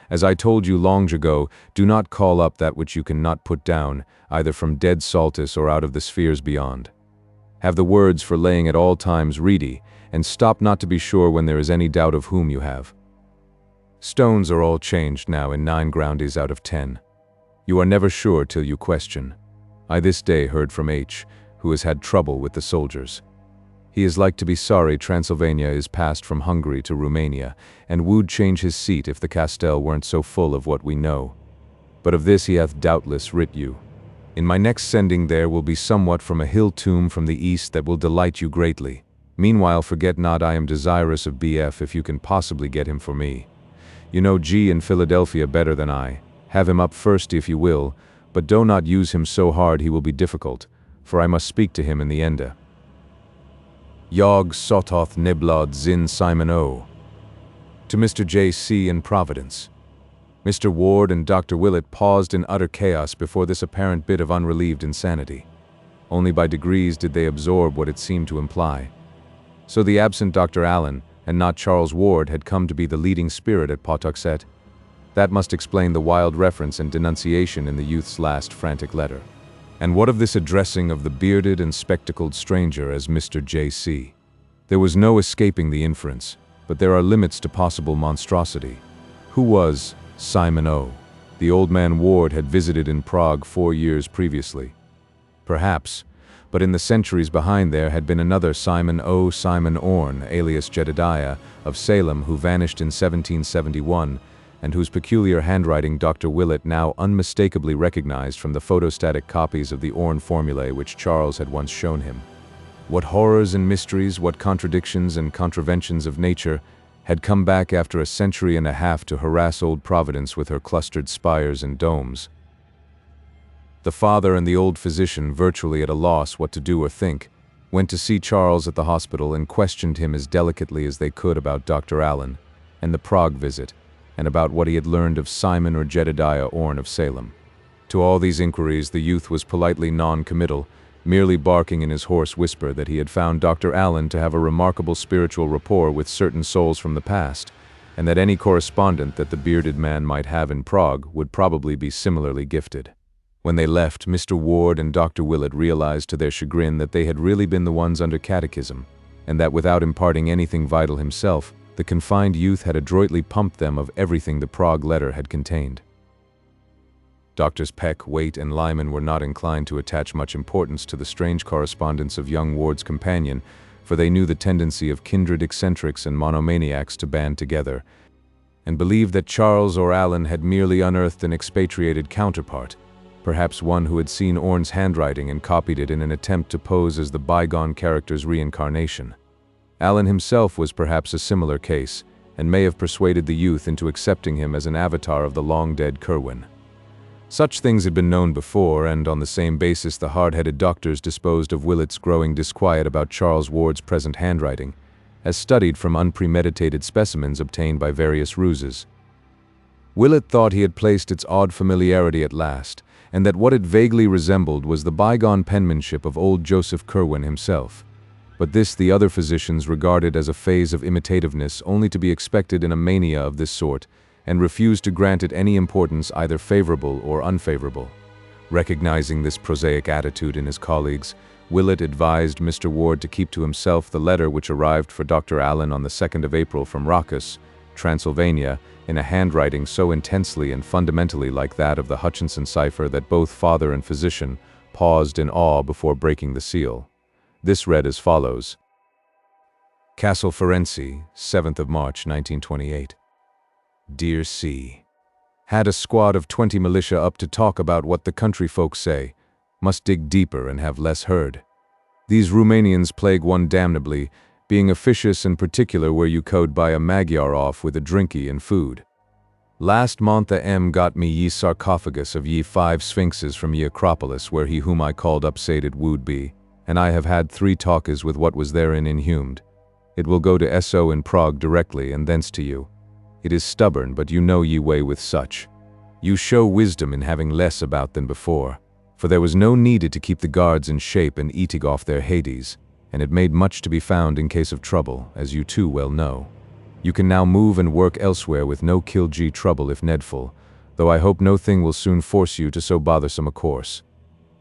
As I told you long ago, do not call up that which you cannot put down, either from dead Saltus or out of the spheres beyond. Have the words for laying at all times ready, and stop not to be sure when there is any doubt of whom you have. Stones are all changed now in 9 groundies out of 10. You are never sure till you question. I this day heard from H, who has had trouble with the soldiers. He is like to be sorry Transylvania is passed from Hungary to Romania, and would change his seat if the Castell weren't so full of what we know. But of this he hath doubtless writ you. In my next sending there will be somewhat from a hill tomb from the east that will delight you greatly. Meanwhile forget not I am desirous of BF if you can possibly get him for me. You know G in Philadelphia better than I. Have him up first if you will, but do not use him so hard he will be difficult, for I must speak to him in the enda. Yog Sototh Niblod Zin Simon O. To Mr. J.C. in Providence. Mr. Ward and Dr. Willett paused in utter chaos before this apparent bit of unrelieved insanity. Only by degrees did they absorb what it seemed to imply. So the absent Dr. Allen, and not Charles Ward, had come to be the leading spirit at Pawtuxet. That must explain the wild reference and denunciation in the youth's last frantic letter. And what of this addressing of the bearded and spectacled stranger as Mr. J.C.? There was no escaping the inference, but there are limits to possible monstrosity. Who was Simon O? The old man Ward had visited in Prague 4 years previously. Perhaps, but in the centuries behind there had been another Simon O. Simon Orne, alias Jedediah, of Salem, who vanished in 1771, and whose peculiar handwriting Dr. Willett now unmistakably recognized from the photostatic copies of the Orne formulae which Charles had once shown him. What horrors and mysteries, what contradictions and contraventions of nature, had come back after a century and a half to harass old Providence with her clustered spires and domes. The father and the old physician, virtually at a loss what to do or think, went to see Charles at the hospital and questioned him as delicately as they could about Dr. Allen and the Prague visit, and about what he had learned of Simon or Jedediah Orne of Salem. To all these inquiries the youth was politely non-committal, merely barking in his hoarse whisper that he had found Dr. Allen to have a remarkable spiritual rapport with certain souls from the past, and that any correspondent that the bearded man might have in Prague would probably be similarly gifted. When they left, Mr. Ward and Dr. Willett realized to their chagrin that they had really been the ones under Catechism, and that without imparting anything vital himself, the confined youth had adroitly pumped them of everything the Prague letter had contained. Doctors Peck, Waite, and Lyman were not inclined to attach much importance to the strange correspondence of young Ward's companion, for they knew the tendency of kindred eccentrics and monomaniacs to band together, and believed that Charles or Allen had merely unearthed an expatriated counterpart, perhaps one who had seen Orne's handwriting and copied it in an attempt to pose as the bygone character's reincarnation. Allen himself was perhaps a similar case, and may have persuaded the youth into accepting him as an avatar of the long-dead Curwen. Such things had been known before, and on the same basis the hard-headed doctors disposed of Willett's growing disquiet about Charles Ward's present handwriting, as studied from unpremeditated specimens obtained by various ruses. Willett thought he had placed its odd familiarity at last, and that what it vaguely resembled was the bygone penmanship of old Joseph Curwen himself. But this the other physicians regarded as a phase of imitativeness only to be expected in a mania of this sort, and refused to grant it any importance either favorable or unfavorable. Recognizing this prosaic attitude in his colleagues, Willett advised Mr. Ward to keep to himself the letter which arrived for Dr. Allen on the 2nd of April from Rackus, Transylvania, in a handwriting so intensely and fundamentally like that of the Hutchinson cipher that both father and physician paused in awe before breaking the seal. This read as follows: Castle Ferenczi, 7th of March, 1928. Dear C. Had a squad of 20 militia up to talk about what the country folk say. Must dig deeper and have less heard. These Romanians plague one damnably, being officious and particular where you could buy a Magyar off with a drinky and food. Last month a M got me ye sarcophagus of ye 5 sphinxes from ye Acropolis where he whom I called up said it would be, and I have had 3 talkers with what was therein inhumed. It will go to S.O. in Prague directly and thence to you. It is stubborn, but you know ye way with such. You show wisdom in having less about than before, for there was no needed to keep the guards in shape and eating off their Hades, and it made much to be found in case of trouble, as you too well know. You can now move and work elsewhere with no kill-G trouble if needful, though I hope no thing will soon force you to so bothersome a course.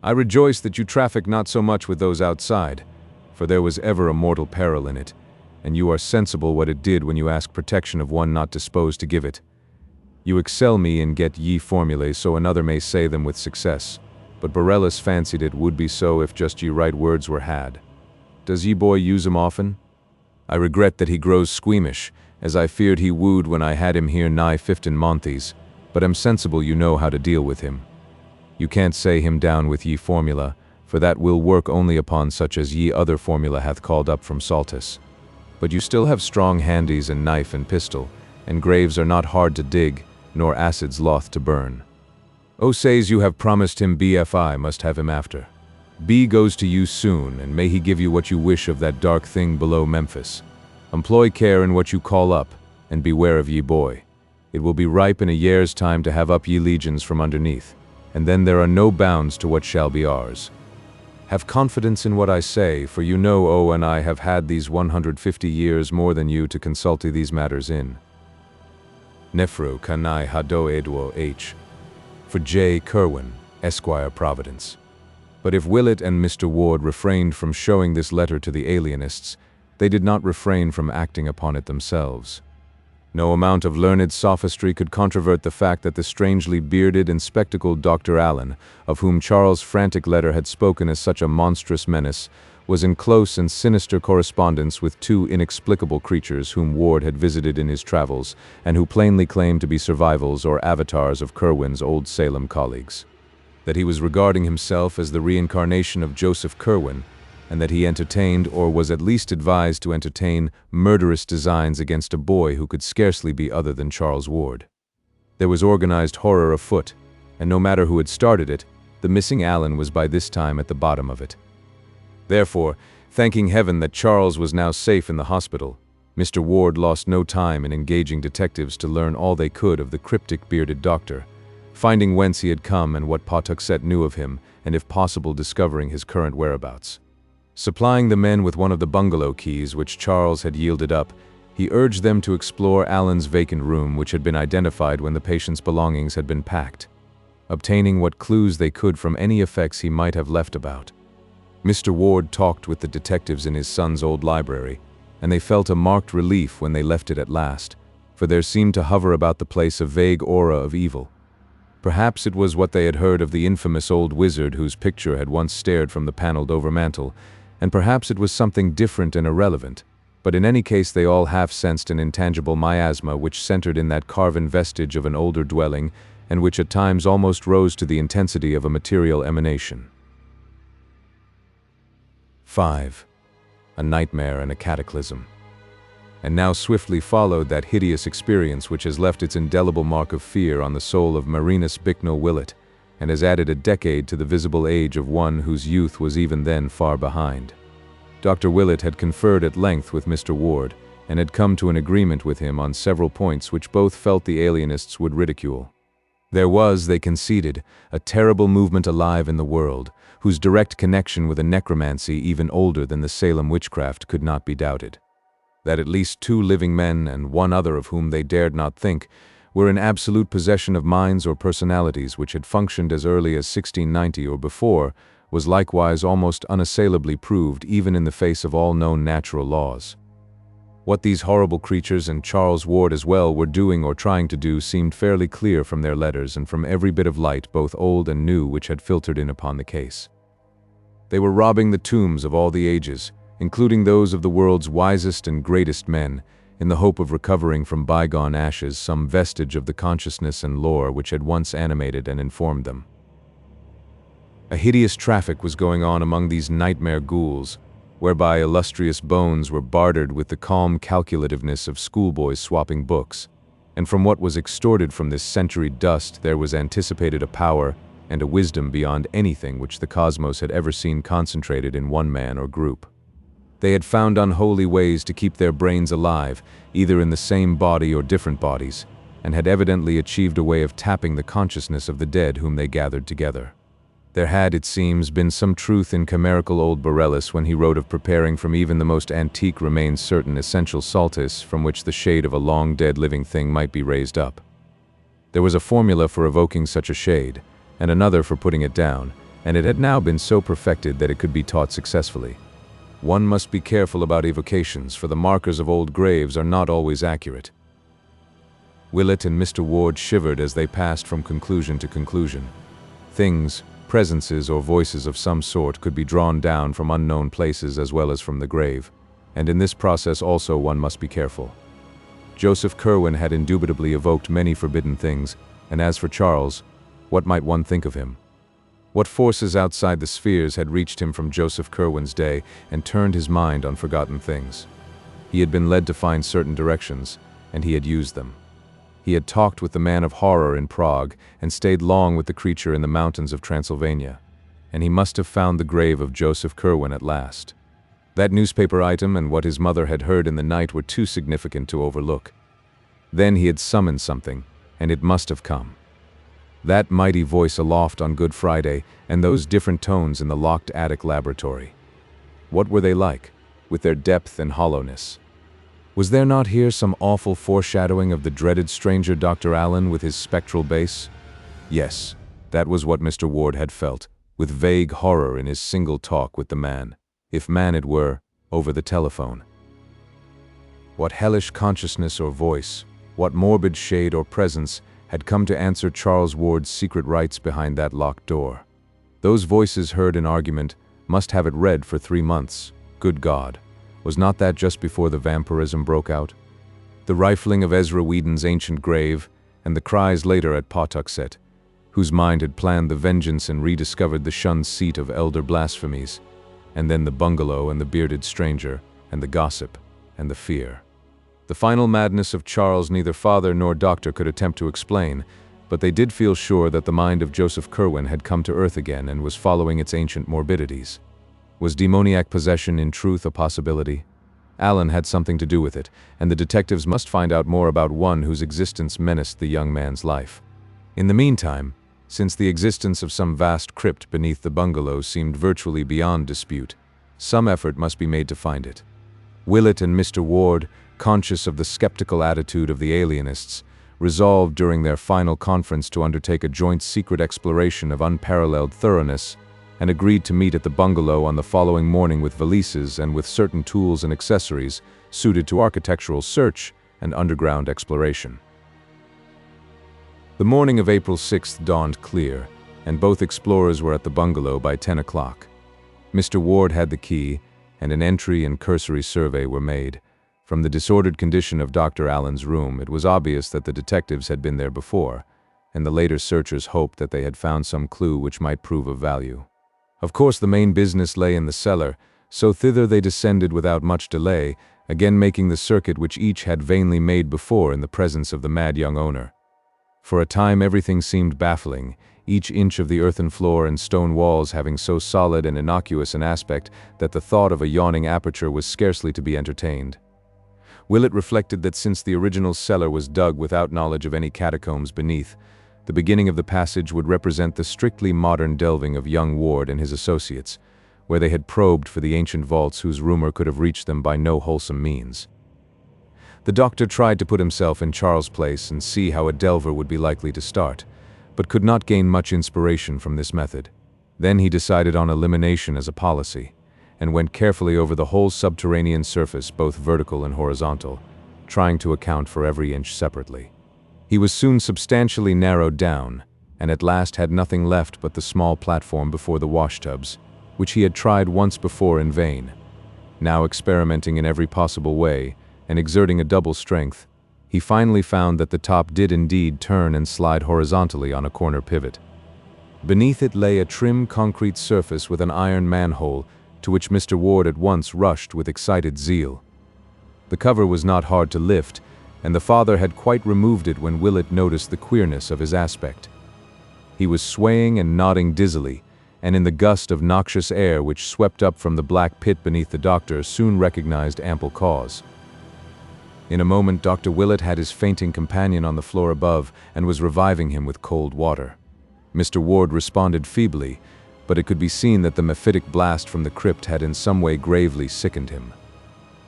I rejoice that you traffic not so much with those outside, for there was ever a mortal peril in it, and you are sensible what it did when you ask protection of one not disposed to give it. You excel me in get ye formulae so another may say them with success, but Borellus fancied it would be so if just ye right words were had. Does ye boy use 'em often? I regret that he grows squeamish, as I feared he would when I had him here nigh 15 months, but am sensible you know how to deal with him. You can't say him down with ye formula, for that will work only upon such as ye other formula hath called up from Saltus. But you still have strong handies and knife and pistol, and graves are not hard to dig, nor acids loth to burn. O says you have promised him BFI must have him after. B goes to you soon, and may he give you what you wish of that dark thing below Memphis. Employ care in what you call up, and beware of ye boy. It will be ripe in a year's time to have up ye legions from underneath, and then there are no bounds to what shall be ours. Have confidence in what I say, for you know O and I have had these 150 years more than you to consult these matters in. Nefru kanai hado eduo H. For J. Kerwin, Esquire Providence. But if Willett and Mr. Ward refrained from showing this letter to the alienists, they did not refrain from acting upon it themselves. No amount of learned sophistry could controvert the fact that the strangely bearded and spectacled Dr. Allen, of whom Charles' frantic letter had spoken as such a monstrous menace, was in close and sinister correspondence with 2 inexplicable creatures whom Ward had visited in his travels, and who plainly claimed to be survivals or avatars of Kerwin's old Salem colleagues. That he was regarding himself as the reincarnation of Joseph Kerwin, and that he entertained, or was at least advised to entertain, murderous designs against a boy who could scarcely be other than Charles Ward. There was organized horror afoot, and no matter who had started it, the missing Allen was by this time at the bottom of it. Therefore, thanking heaven that Charles was now safe in the hospital, Mr. Ward lost no time in engaging detectives to learn all they could of the cryptic bearded doctor, finding whence he had come and what Pawtuxet knew of him, and if possible discovering his current whereabouts. Supplying the men with one of the bungalow keys which Charles had yielded up, he urged them to explore Allen's vacant room which had been identified when the patient's belongings had been packed, obtaining what clues they could from any effects he might have left about. Mr. Ward talked with the detectives in his son's old library, and they felt a marked relief when they left it at last, for there seemed to hover about the place a vague aura of evil. Perhaps it was what they had heard of the infamous old wizard whose picture had once stared from the paneled overmantel, and perhaps it was something different and irrelevant, but in any case they all half-sensed an intangible miasma which centered in that carven vestige of an older dwelling, and which at times almost rose to the intensity of a material emanation. 5. A nightmare and a cataclysm. And now swiftly followed that hideous experience which has left its indelible mark of fear on the soul of Marinus Bicknell Willett, and has added a decade to the visible age of one whose youth was even then far behind. Dr. Willett had conferred at length with Mr. Ward, and had come to an agreement with him on several points which both felt the alienists would ridicule. There was, they conceded, a terrible movement alive in the world, whose direct connection with a necromancy even older than the Salem witchcraft could not be doubted. That at least 2 living men, and one other of whom they dared not think, were in absolute possession of minds or personalities which had functioned as early as 1690 or before, was likewise almost unassailably proved even in the face of all known natural laws. What these horrible creatures, and Charles Ward as well, were doing or trying to do seemed fairly clear from their letters and from every bit of light, both old and new, which had filtered in upon the case. They were robbing the tombs of all the ages, including those of the world's wisest and greatest men, in the hope of recovering from bygone ashes some vestige of the consciousness and lore which had once animated and informed them. A hideous traffic was going on among these nightmare ghouls, whereby illustrious bones were bartered with the calm calculativeness of schoolboys swapping books, and from what was extorted from this centuried dust there was anticipated a power and a wisdom beyond anything which the cosmos had ever seen concentrated in one man or group. They had found unholy ways to keep their brains alive, either in the same body or different bodies, and had evidently achieved a way of tapping the consciousness of the dead whom they gathered together. There had, it seems, been some truth in chimerical old Borellus when he wrote of preparing from even the most antique remains certain essential saltus from which the shade of a long-dead living thing might be raised up. There was a formula for evoking such a shade, and another for putting it down, and it had now been so perfected that it could be taught successfully. One must be careful about evocations, for the markers of old graves are not always accurate. Willett and Mr. Ward shivered as they passed from conclusion to conclusion. Things, presences or voices of some sort could be drawn down from unknown places as well as from the grave, and in this process also one must be careful. Joseph Curwen had indubitably evoked many forbidden things, and as for Charles, what might one think of him? What forces outside the spheres had reached him from Joseph Curwen's day and turned his mind on forgotten things? He had been led to find certain directions, and he had used them. He had talked with the man of horror in Prague and stayed long with the creature in the mountains of Transylvania, and he must have found the grave of Joseph Curwen at last. That newspaper item and what his mother had heard in the night were too significant to overlook. Then he had summoned something, and it must have come. That mighty voice aloft on Good Friday and those different tones in the locked attic laboratory. What were they like, with their depth and hollowness? Was there not here some awful foreshadowing of the dreaded stranger Dr. Allen with his spectral bass? Yes, that was what Mr. Ward had felt, with vague horror in his single talk with the man, if man it were, over the telephone. What hellish consciousness or voice, what morbid shade or presence had come to answer Charles Ward's secret rites behind that locked door? Those voices heard in argument must have it read for 3 months. Good God! Was not that just before the vampirism broke out? The rifling of Ezra Whedon's ancient grave, and the cries later at Pawtuxet, whose mind had planned the vengeance and rediscovered the shunned seat of elder blasphemies, and then the bungalow and the bearded stranger, and the gossip, and the fear. The final madness of Charles neither father nor doctor could attempt to explain, but they did feel sure that the mind of Joseph Curwen had come to earth again and was following its ancient morbidities. Was demoniac possession in truth a possibility? Allen had something to do with it, and the detectives must find out more about one whose existence menaced the young man's life. In the meantime, since the existence of some vast crypt beneath the bungalow seemed virtually beyond dispute, some effort must be made to find it. Willett and Mr. Ward, conscious of the skeptical attitude of the alienists, resolved during their final conference to undertake a joint secret exploration of unparalleled thoroughness, and agreed to meet at the bungalow on the following morning with valises and with certain tools and accessories suited to architectural search and underground exploration. The morning of April 6th dawned clear, and both explorers were at the bungalow by 10 o'clock. Mr. Ward had the key, and an entry and cursory survey were made. From the disordered condition of Dr. Allen's room, it was obvious that the detectives had been there before, and the later searchers hoped that they had found some clue which might prove of value. Of course, the main business lay in the cellar, so thither they descended without much delay, again making the circuit which each had vainly made before in the presence of the mad young owner. For a time everything seemed baffling, each inch of the earthen floor and stone walls having so solid and innocuous an aspect that the thought of a yawning aperture was scarcely to be entertained. Willett reflected that since the original cellar was dug without knowledge of any catacombs beneath, the beginning of the passage would represent the strictly modern delving of young Ward and his associates, where they had probed for the ancient vaults whose rumor could have reached them by no wholesome means. The doctor tried to put himself in Charles' place and see how a delver would be likely to start, but could not gain much inspiration from this method. Then he decided on elimination as a policy, and went carefully over the whole subterranean surface, both vertical and horizontal, trying to account for every inch separately. He was soon substantially narrowed down, and at last had nothing left but the small platform before the washtubs, which he had tried once before in vain. Now experimenting in every possible way, and exerting a double strength, he finally found that the top did indeed turn and slide horizontally on a corner pivot. Beneath it lay a trim concrete surface with an iron manhole, to which Mr. Ward at once rushed with excited zeal. The cover was not hard to lift, and the father had quite removed it when Willett noticed the queerness of his aspect. He was swaying and nodding dizzily, and in the gust of noxious air which swept up from the black pit beneath, the doctor soon recognized ample cause. In a moment Dr. Willett had his fainting companion on the floor above and was reviving him with cold water. Mr. Ward responded feebly, but it could be seen that the mephitic blast from the crypt had in some way gravely sickened him.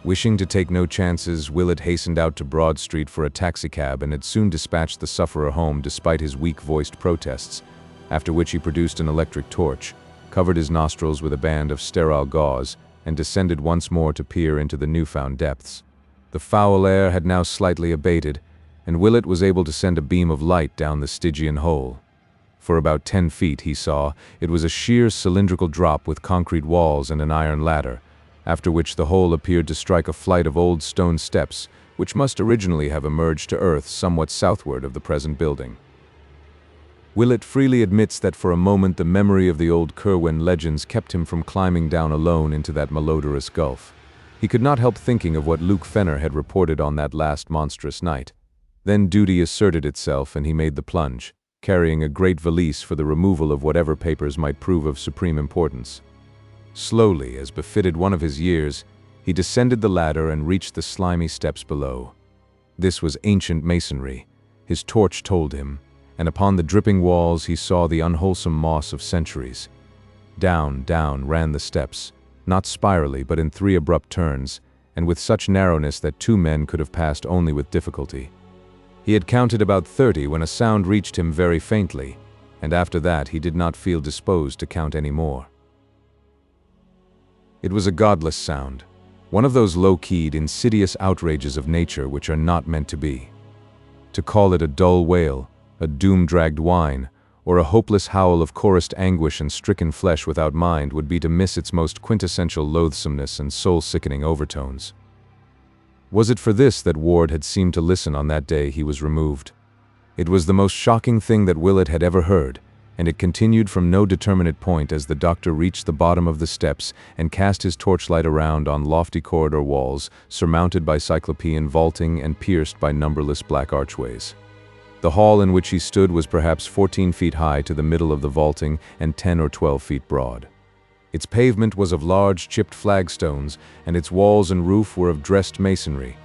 Wishing to take no chances, Willett hastened out to Broad Street for a taxicab and had soon dispatched the sufferer home despite his weak-voiced protests, after which he produced an electric torch, covered his nostrils with a band of sterile gauze, and descended once more to peer into the newfound depths. The foul air had now slightly abated, and Willett was able to send a beam of light down the Stygian hole. For about 10 feet, he saw, it was a sheer cylindrical drop with concrete walls and an iron ladder, after which the hole appeared to strike a flight of old stone steps, which must originally have emerged to earth somewhat southward of the present building. Willett freely admits that for a moment the memory of the old Kerwin legends kept him from climbing down alone into that malodorous gulf. He could not help thinking of what Luke Fenner had reported on that last monstrous night. Then duty asserted itself and he made the plunge, carrying a great valise for the removal of whatever papers might prove of supreme importance. Slowly, as befitted one of his years, he descended the ladder and reached the slimy steps below. This was ancient masonry, his torch told him, and upon the dripping walls he saw the unwholesome moss of centuries. Down, down ran the steps, not spirally but in 3 abrupt turns, and with such narrowness that 2 men could have passed only with difficulty. He had counted about 30 when a sound reached him very faintly, and after that he did not feel disposed to count any more. It was a godless sound, one of those low-keyed, insidious outrages of nature which are not meant to be. To call it a dull wail, a doom-dragged whine, or a hopeless howl of chorused anguish and stricken flesh without mind would be to miss its most quintessential loathsomeness and soul-sickening overtones. Was it for this that Ward had seemed to listen on that day he was removed? It was the most shocking thing that Willett had ever heard, and it continued from no determinate point as the doctor reached the bottom of the steps and cast his torchlight around on lofty corridor walls, surmounted by cyclopean vaulting and pierced by numberless black archways. The hall in which he stood was perhaps 14 feet high to the middle of the vaulting and 10 or 12 feet broad. Its pavement was of large chipped flagstones, and its walls and roof were of dressed masonry.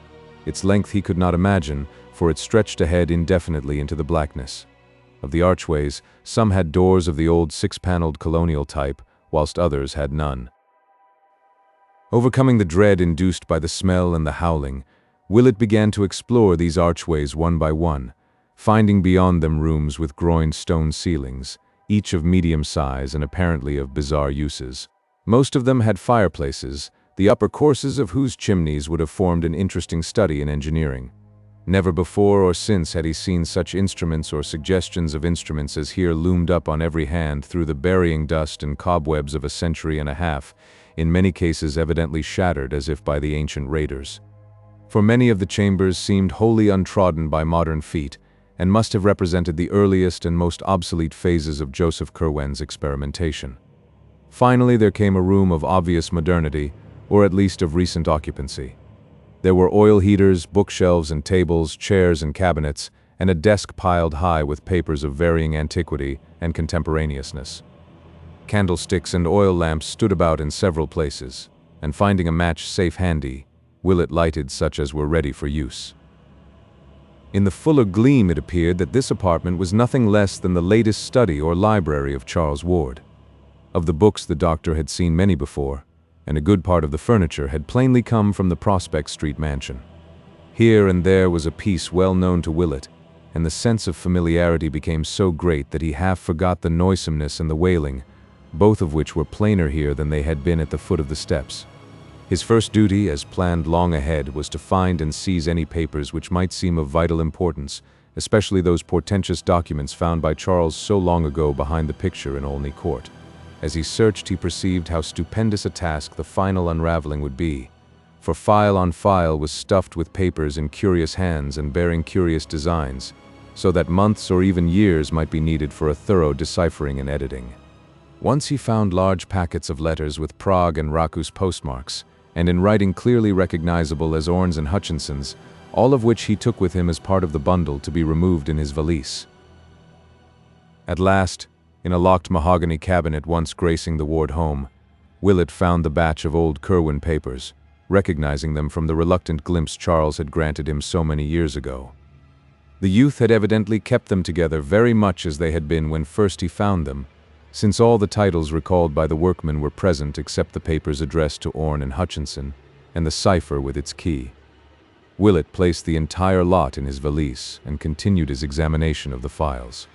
Its length he could not imagine, for it stretched ahead indefinitely into the blackness. Of the archways, some had doors of the old 6-paneled colonial type, whilst others had none. Overcoming the dread induced by the smell and the howling, Willett began to explore these archways one by one, finding beyond them rooms with groined stone ceilings, each of medium size and apparently of bizarre uses. Most of them had fireplaces, the upper courses of whose chimneys would have formed an interesting study in engineering. Never before or since had he seen such instruments or suggestions of instruments as here loomed up on every hand through the burying dust and cobwebs of a century and a half, in many cases evidently shattered as if by the ancient raiders. For many of the chambers seemed wholly untrodden by modern feet, and must have represented the earliest and most obsolete phases of Joseph Curwen's experimentation. Finally, there came a room of obvious modernity, or at least of recent occupancy. There were oil heaters, bookshelves and tables, chairs and cabinets, and a desk piled high with papers of varying antiquity and contemporaneousness. Candlesticks and oil lamps stood about in several places, and finding a match safe handy, Willett lighted such as were ready for use. In the fuller gleam it appeared that this apartment was nothing less than the latest study or library of Charles Ward. Of the books the doctor had seen many before, and a good part of the furniture had plainly come from the Prospect Street mansion. Here and there was a piece well known to Willett, and the sense of familiarity became so great that he half forgot the noisomeness and the wailing, both of which were plainer here than they had been at the foot of the steps. His first duty, as planned long ahead, was to find and seize any papers which might seem of vital importance, especially those portentous documents found by Charles so long ago behind the picture in Olney Court. As he searched, he perceived how stupendous a task the final unraveling would be, for file on file was stuffed with papers in curious hands and bearing curious designs, so that months or even years might be needed for a thorough deciphering and editing. Once he found large packets of letters with Prague and Rakus postmarks, and in writing clearly recognizable as Orne's and Hutchinson's, all of which he took with him as part of the bundle to be removed in his valise. At last, in a locked mahogany cabinet once gracing the Ward home, Willett found the batch of old Kerwin papers, recognizing them from the reluctant glimpse Charles had granted him so many years ago. The youth had evidently kept them together very much as they had been when first he found them, since all the titles recalled by the workmen were present except the papers addressed to Orne and Hutchinson, and the cipher with its key. Willett placed the entire lot in his valise and continued his examination of the files.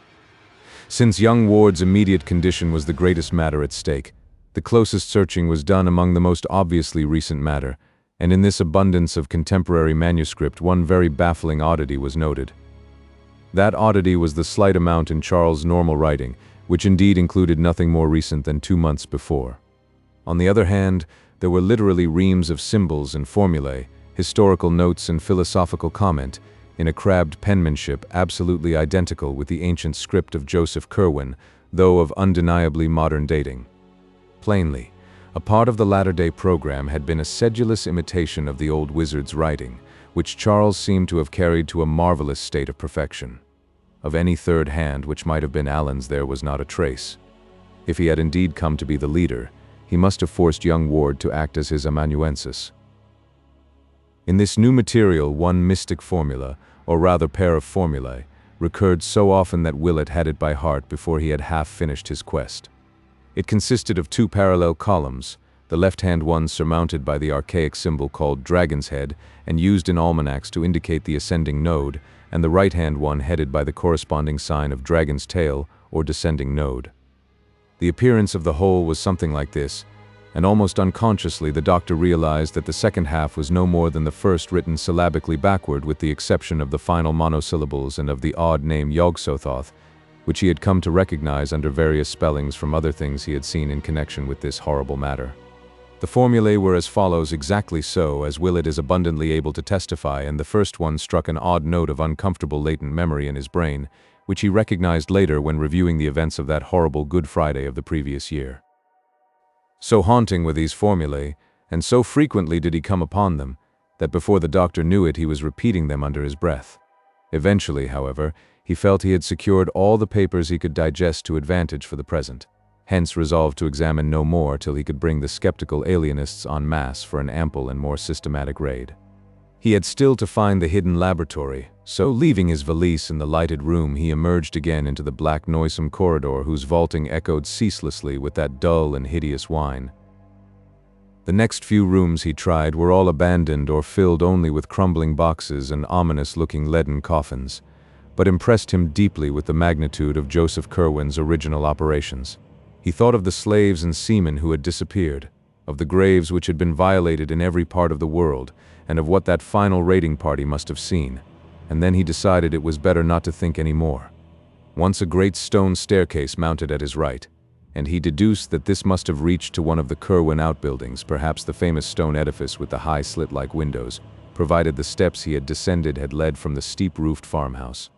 Since young Ward's immediate condition was the greatest matter at stake, the closest searching was done among the most obviously recent matter, and in this abundance of contemporary manuscript one very baffling oddity was noted. That oddity was the slight amount in Charles' normal writing, which indeed included nothing more recent than 2 months before. On the other hand, there were literally reams of symbols and formulae, historical notes and philosophical comment, in a crabbed penmanship absolutely identical with the ancient script of Joseph Kerwin, though of undeniably modern dating. Plainly, a part of the latter-day program had been a sedulous imitation of the old wizard's writing, which Charles seemed to have carried to a marvelous state of perfection. Of any third hand which might have been Allen's there was not a trace. If he had indeed come to be the leader, he must have forced young Ward to act as his amanuensis. In this new material, one mystic formula, or rather pair of formulae, recurred so often that Willett had it by heart before he had half finished his quest. It consisted of 2 parallel columns, the left-hand one surmounted by the archaic symbol called Dragon's Head and used in almanacs to indicate the ascending node, and the right-hand one headed by the corresponding sign of Dragon's Tail or descending node. The appearance of the whole was something like this, and almost unconsciously the doctor realized that the second half was no more than the first written syllabically backward with the exception of the final monosyllables and of the odd name Yog-Sothoth, which he had come to recognize under various spellings from other things he had seen in connection with this horrible matter. The formulae were as follows, exactly so as Willett is abundantly able to testify, and the first one struck an odd note of uncomfortable latent memory in his brain, which he recognized later when reviewing the events of that horrible Good Friday of the previous year. So haunting were these formulae, and so frequently did he come upon them, that before the doctor knew it he was repeating them under his breath. Eventually, however, he felt he had secured all the papers he could digest to advantage for the present, hence resolved to examine no more till he could bring the skeptical alienists en masse for an ample and more systematic raid. He had still to find the hidden laboratory, so leaving his valise in the lighted room he emerged again into the black noisome corridor whose vaulting echoed ceaselessly with that dull and hideous whine. The next few rooms he tried were all abandoned or filled only with crumbling boxes and ominous-looking leaden coffins, but impressed him deeply with the magnitude of Joseph Kerwin's original operations. He thought of the slaves and seamen who had disappeared, of the graves which had been violated in every part of the world, and of what that final raiding party must have seen, and then he decided it was better not to think any more. Once a great stone staircase mounted at his right, and he deduced that this must have reached to one of the Kerwin outbuildings, perhaps the famous stone edifice with the high slit-like windows, provided the steps he had descended had led from the steep-roofed farmhouse.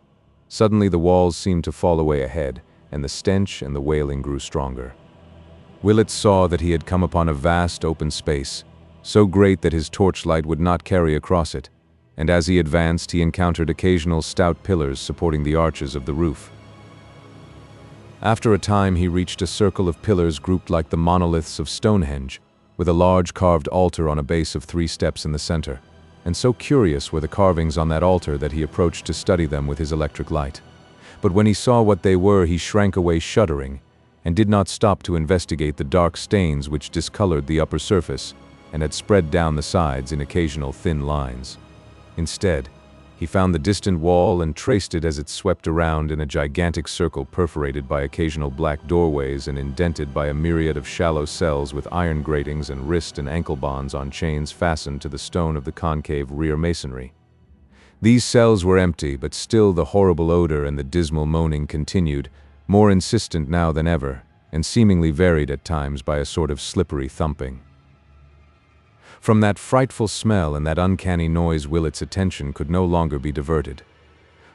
Suddenly the walls seemed to fall away ahead, and the stench and the wailing grew stronger. Willett saw that he had come upon a vast open space, so great that his torchlight would not carry across it, and as he advanced he encountered occasional stout pillars supporting the arches of the roof. After a time he reached a circle of pillars grouped like the monoliths of Stonehenge, with a large carved altar on a base of 3 steps in the center, and so curious were the carvings on that altar that he approached to study them with his electric light. But when he saw what they were he shrank away shuddering, and did not stop to investigate the dark stains which discolored the upper surface and had spread down the sides in occasional thin lines. Instead, He found the distant wall and traced it as it swept around in a gigantic circle perforated by occasional black doorways and indented by a myriad of shallow cells with iron gratings and wrist and ankle bonds on chains fastened to the stone of the concave rear masonry. These cells were empty, but still the horrible odor and the dismal moaning continued, more insistent now than ever, and seemingly varied at times by a sort of slippery thumping. From that frightful smell and that uncanny noise Willett's attention could no longer be diverted.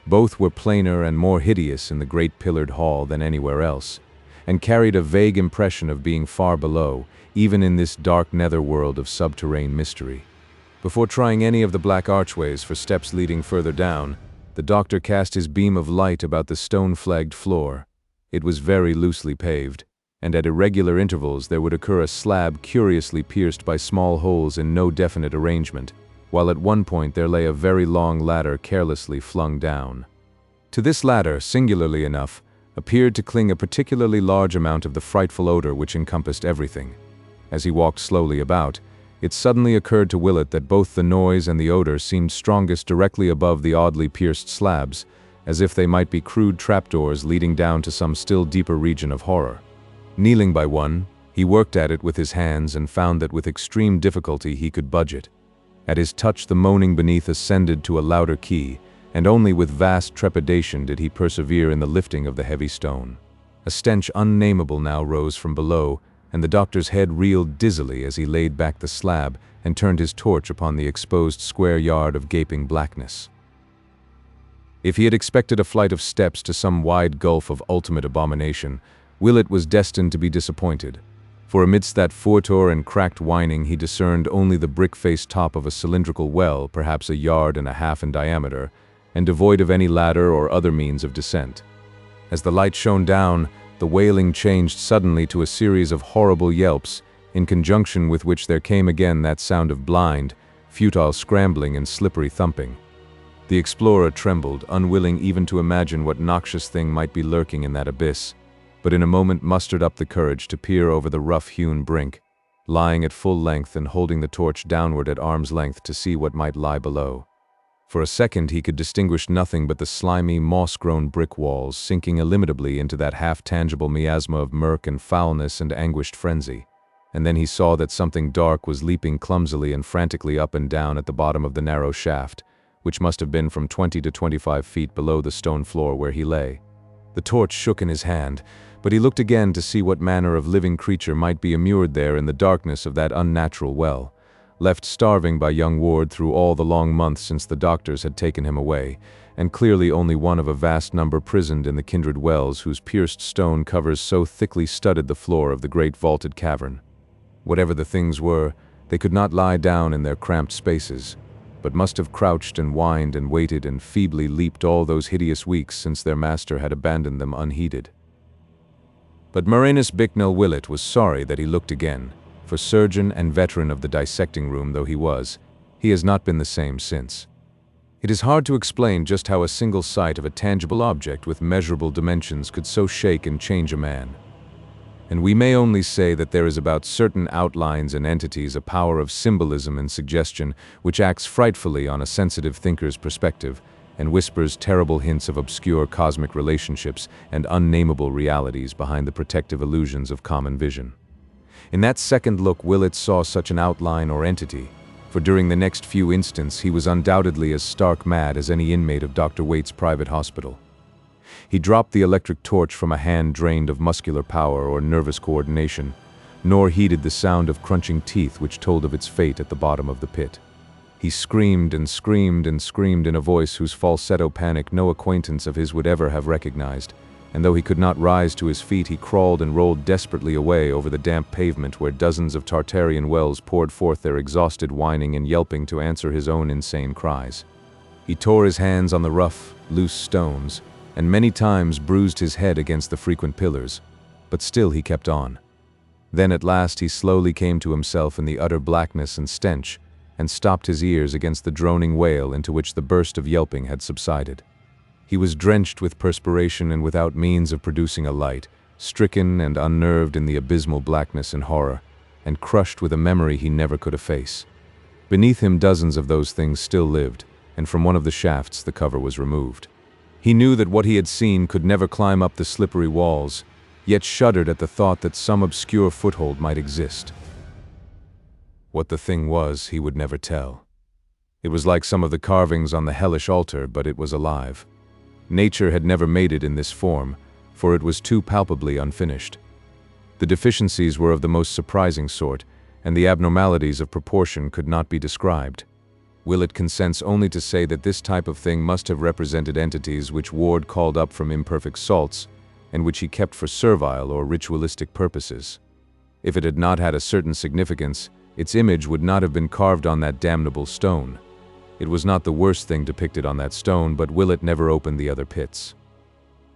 Both were plainer and more hideous in the great pillared hall than anywhere else, and carried a vague impression of being far below, even in this dark netherworld of subterranean mystery. Before trying any of the black archways for steps leading further down, the doctor cast his beam of light about the stone-flagged floor. It was very loosely paved, and at irregular intervals there would occur a slab curiously pierced by small holes in no definite arrangement, while at one point there lay a very long ladder carelessly flung down. To this ladder, singularly enough, appeared to cling a particularly large amount of the frightful odor which encompassed everything. As he walked slowly about, it suddenly occurred to Willett that both the noise and the odor seemed strongest directly above the oddly pierced slabs, as if they might be crude trapdoors leading down to some still deeper region of horror. Kneeling by one, he worked at it with his hands and found that with extreme difficulty he could budge it. At his touch the moaning beneath ascended to a louder key, and only with vast trepidation did he persevere in the lifting of the heavy stone. A stench unnameable now rose from below, and the doctor's head reeled dizzily as he laid back the slab and turned his torch upon the exposed square yard of gaping blackness. If he had expected a flight of steps to some wide gulf of ultimate abomination, Willett was destined to be disappointed, for amidst that furor and cracked whining he discerned only the brick-faced top of a cylindrical well, perhaps a yard and a half in diameter, and devoid of any ladder or other means of descent. As the light shone down, the wailing changed suddenly to a series of horrible yelps, in conjunction with which there came again that sound of blind, futile scrambling and slippery thumping. The explorer trembled, unwilling even to imagine what noxious thing might be lurking in that abyss, but in a moment mustered up the courage to peer over the rough-hewn brink, lying at full length and holding the torch downward at arm's length to see what might lie below. For a second he could distinguish nothing but the slimy, moss-grown brick walls sinking illimitably into that half-tangible miasma of murk and foulness and anguished frenzy, and then he saw that something dark was leaping clumsily and frantically up and down at the bottom of the narrow shaft, which must have been from 20 to 25 feet below the stone floor where he lay. The torch shook in his hand, but he looked again to see what manner of living creature might be immured there in the darkness of that unnatural well, left starving by young Ward through all the long months since the doctors had taken him away, and clearly only one of a vast number prisoned in the kindred wells whose pierced stone covers so thickly studded the floor of the great vaulted cavern. Whatever the things were, they could not lie down in their cramped spaces, but must have crouched and whined and waited and feebly leaped all those hideous weeks since their master had abandoned them unheeded. But Marinus Bicknell Willett was sorry that he looked again, for surgeon and veteran of the dissecting room though he was, he has not been the same since. It is hard to explain just how a single sight of a tangible object with measurable dimensions could so shake and change a man. And we may only say that there is about certain outlines and entities a power of symbolism and suggestion which acts frightfully on a sensitive thinker's perspective, and whispers terrible hints of obscure cosmic relationships and unnameable realities behind the protective illusions of common vision. In that second look Willett saw such an outline or entity, for during the next few instants he was undoubtedly as stark mad as any inmate of Dr. Waite's private hospital. He dropped the electric torch from a hand drained of muscular power or nervous coordination, nor heeded the sound of crunching teeth which told of its fate at the bottom of the pit. He screamed and screamed and screamed in a voice whose falsetto panic no acquaintance of his would ever have recognized, and though he could not rise to his feet he crawled and rolled desperately away over the damp pavement where dozens of Tartarian wells poured forth their exhausted whining and yelping to answer his own insane cries. He tore his hands on the rough, loose stones, and many times bruised his head against the frequent pillars, but still he kept on. Then at last he slowly came to himself in the utter blackness and stench, and stopped his ears against the droning wail into which the burst of yelping had subsided. He was drenched with perspiration and without means of producing a light, stricken and unnerved in the abysmal blackness and horror, and crushed with a memory he never could efface. Beneath him dozens of those things still lived, and from one of the shafts the cover was removed. He knew that what he had seen could never climb up the slippery walls, yet shuddered at the thought that some obscure foothold might exist. What the thing was, he would never tell. It was like some of the carvings on the hellish altar, but it was alive. Nature had never made it in this form, for it was too palpably unfinished. The deficiencies were of the most surprising sort, and the abnormalities of proportion could not be described. Willett consents only to say that this type of thing must have represented entities which Ward called up from imperfect salts, and which he kept for servile or ritualistic purposes. If it had not had a certain significance, its image would not have been carved on that damnable stone. It was not the worst thing depicted on that stone, but Willett never opened the other pits.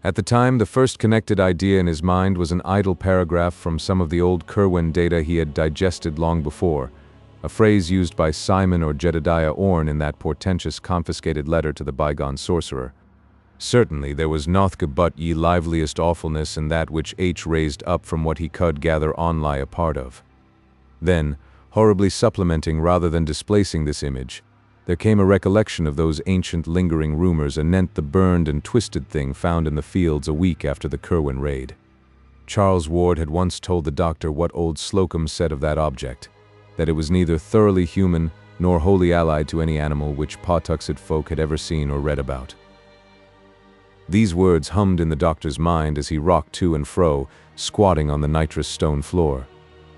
At the time, the first connected idea in his mind was an idle paragraph from some of the old Kerwin data he had digested long before, a phrase used by Simon or Jedediah Orne in that portentous confiscated letter to the bygone sorcerer. Certainly there was naught but ye liveliest awfulness in that which H raised up from what he could gather on lie a part of. Then, horribly supplementing rather than displacing this image, there came a recollection of those ancient lingering rumors anent the burned and twisted thing found in the fields a week after the Kerwin raid. Charles Ward had once told the doctor what old Slocum said of that object, that it was neither thoroughly human nor wholly allied to any animal which Pawtuxet folk had ever seen or read about. These words hummed in the doctor's mind as he rocked to and fro, squatting on the nitrous stone floor.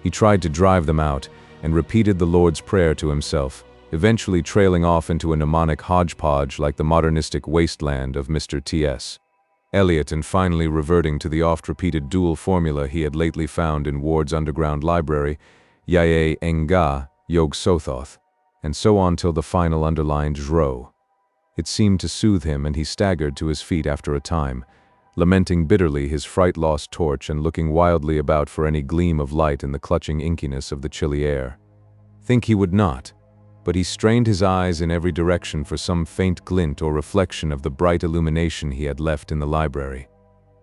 He tried to drive them out, and repeated the Lord's Prayer to himself, eventually trailing off into a mnemonic hodgepodge like the modernistic wasteland of Mr. T.S. Eliot, and finally reverting to the oft-repeated dual formula he had lately found in Ward's underground library, Yae Enga Yog Sothoth, and so on till the final underlined Zro. It seemed to soothe him, and he staggered to his feet after a time, lamenting bitterly his fright-lost torch and looking wildly about for any gleam of light in the clutching inkiness of the chilly air. Think he would not, but he strained his eyes in every direction for some faint glint or reflection of the bright illumination he had left in the library.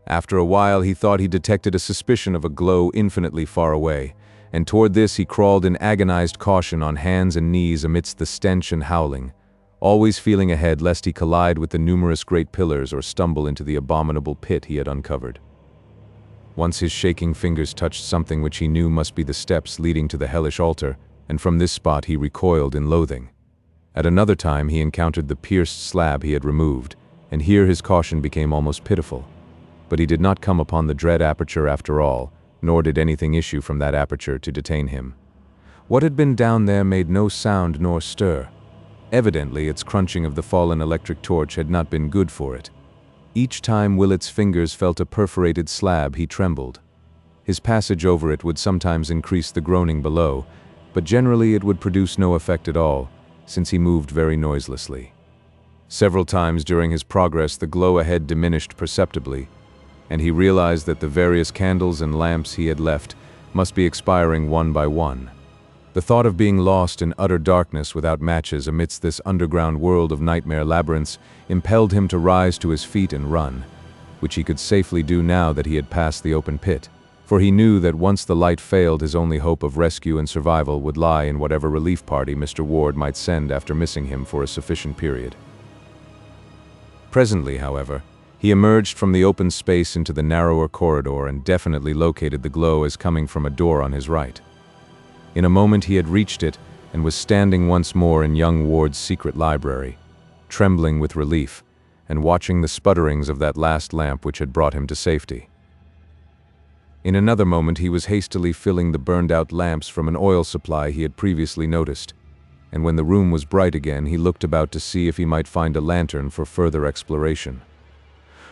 After a while he thought he detected a suspicion of a glow infinitely far away, and toward this he crawled in agonized caution on hands and knees amidst the stench and howling, always feeling ahead lest he collide with the numerous great pillars or stumble into the abominable pit he had uncovered. Once his shaking fingers touched something which he knew must be the steps leading to the hellish altar, and from this spot he recoiled in loathing. At another time he encountered the pierced slab he had removed, and here his caution became almost pitiful. But he did not come upon the dread aperture after all, nor did anything issue from that aperture to detain him. What had been down there made no sound nor stir. Evidently its crunching of the fallen electric torch had not been good for it. Each time Willett's fingers felt a perforated slab he trembled. His passage over it would sometimes increase the groaning below, but generally it would produce no effect at all, since he moved very noiselessly. Several times during his progress the glow ahead diminished perceptibly, and he realized that the various candles and lamps he had left must be expiring one by one. The thought of being lost in utter darkness without matches amidst this underground world of nightmare labyrinths impelled him to rise to his feet and run, which he could safely do now that he had passed the open pit, for he knew that once the light failed his only hope of rescue and survival would lie in whatever relief party Mr. Ward might send after missing him for a sufficient period. Presently, however, he emerged from the open space into the narrower corridor and definitely located the glow as coming from a door on his right. In a moment he had reached it and was standing once more in young Ward's secret library, trembling with relief and watching the sputterings of that last lamp which had brought him to safety. In another moment he was hastily filling the burned-out lamps from an oil supply he had previously noticed, and when the room was bright again he looked about to see if he might find a lantern for further exploration.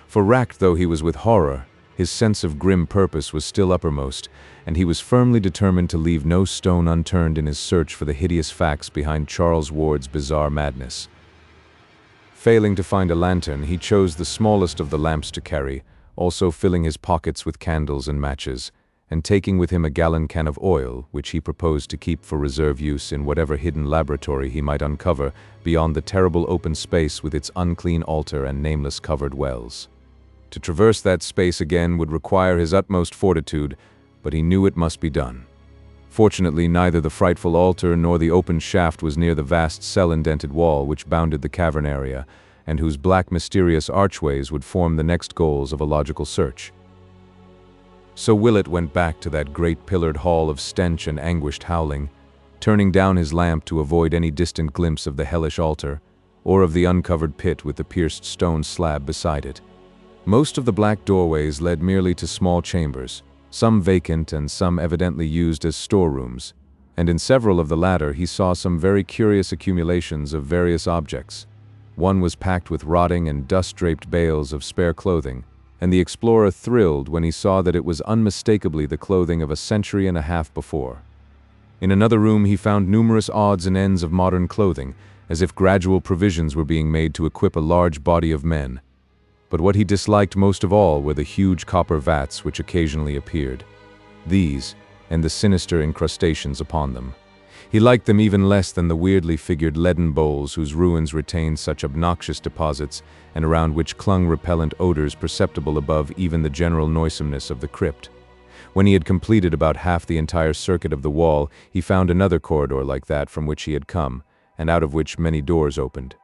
For racked though he was with horror, his sense of grim purpose was still uppermost, and he was firmly determined to leave no stone unturned in his search for the hideous facts behind Charles Ward's bizarre madness. Failing to find a lantern, he chose the smallest of the lamps to carry, also filling his pockets with candles and matches, and taking with him a gallon can of oil, which he proposed to keep for reserve use in whatever hidden laboratory he might uncover beyond the terrible open space with its unclean altar and nameless covered wells. To traverse that space again would require his utmost fortitude, but he knew it must be done. Fortunately, neither the frightful altar nor the open shaft was near the vast cell-indented wall which bounded the cavern area, and whose black mysterious archways would form the next goals of a logical search. So Willett went back to that great pillared hall of stench and anguished howling, turning down his lamp to avoid any distant glimpse of the hellish altar, or of the uncovered pit with the pierced stone slab beside it. Most of the black doorways led merely to small chambers, some vacant and some evidently used as storerooms, and in several of the latter he saw some very curious accumulations of various objects. One was packed with rotting and dust-draped bales of spare clothing, and the explorer thrilled when he saw that it was unmistakably the clothing of a century and a half before. In another room he found numerous odds and ends of modern clothing, as if gradual provisions were being made to equip a large body of men. But what he disliked most of all were the huge copper vats which occasionally appeared. These, and the sinister incrustations upon them. He liked them even less than the weirdly figured leaden bowls whose ruins retained such obnoxious deposits and around which clung repellent odors perceptible above even the general noisomeness of the crypt. When he had completed about half the entire circuit of the wall, he found another corridor like that from which he had come, and out of which many doors opened.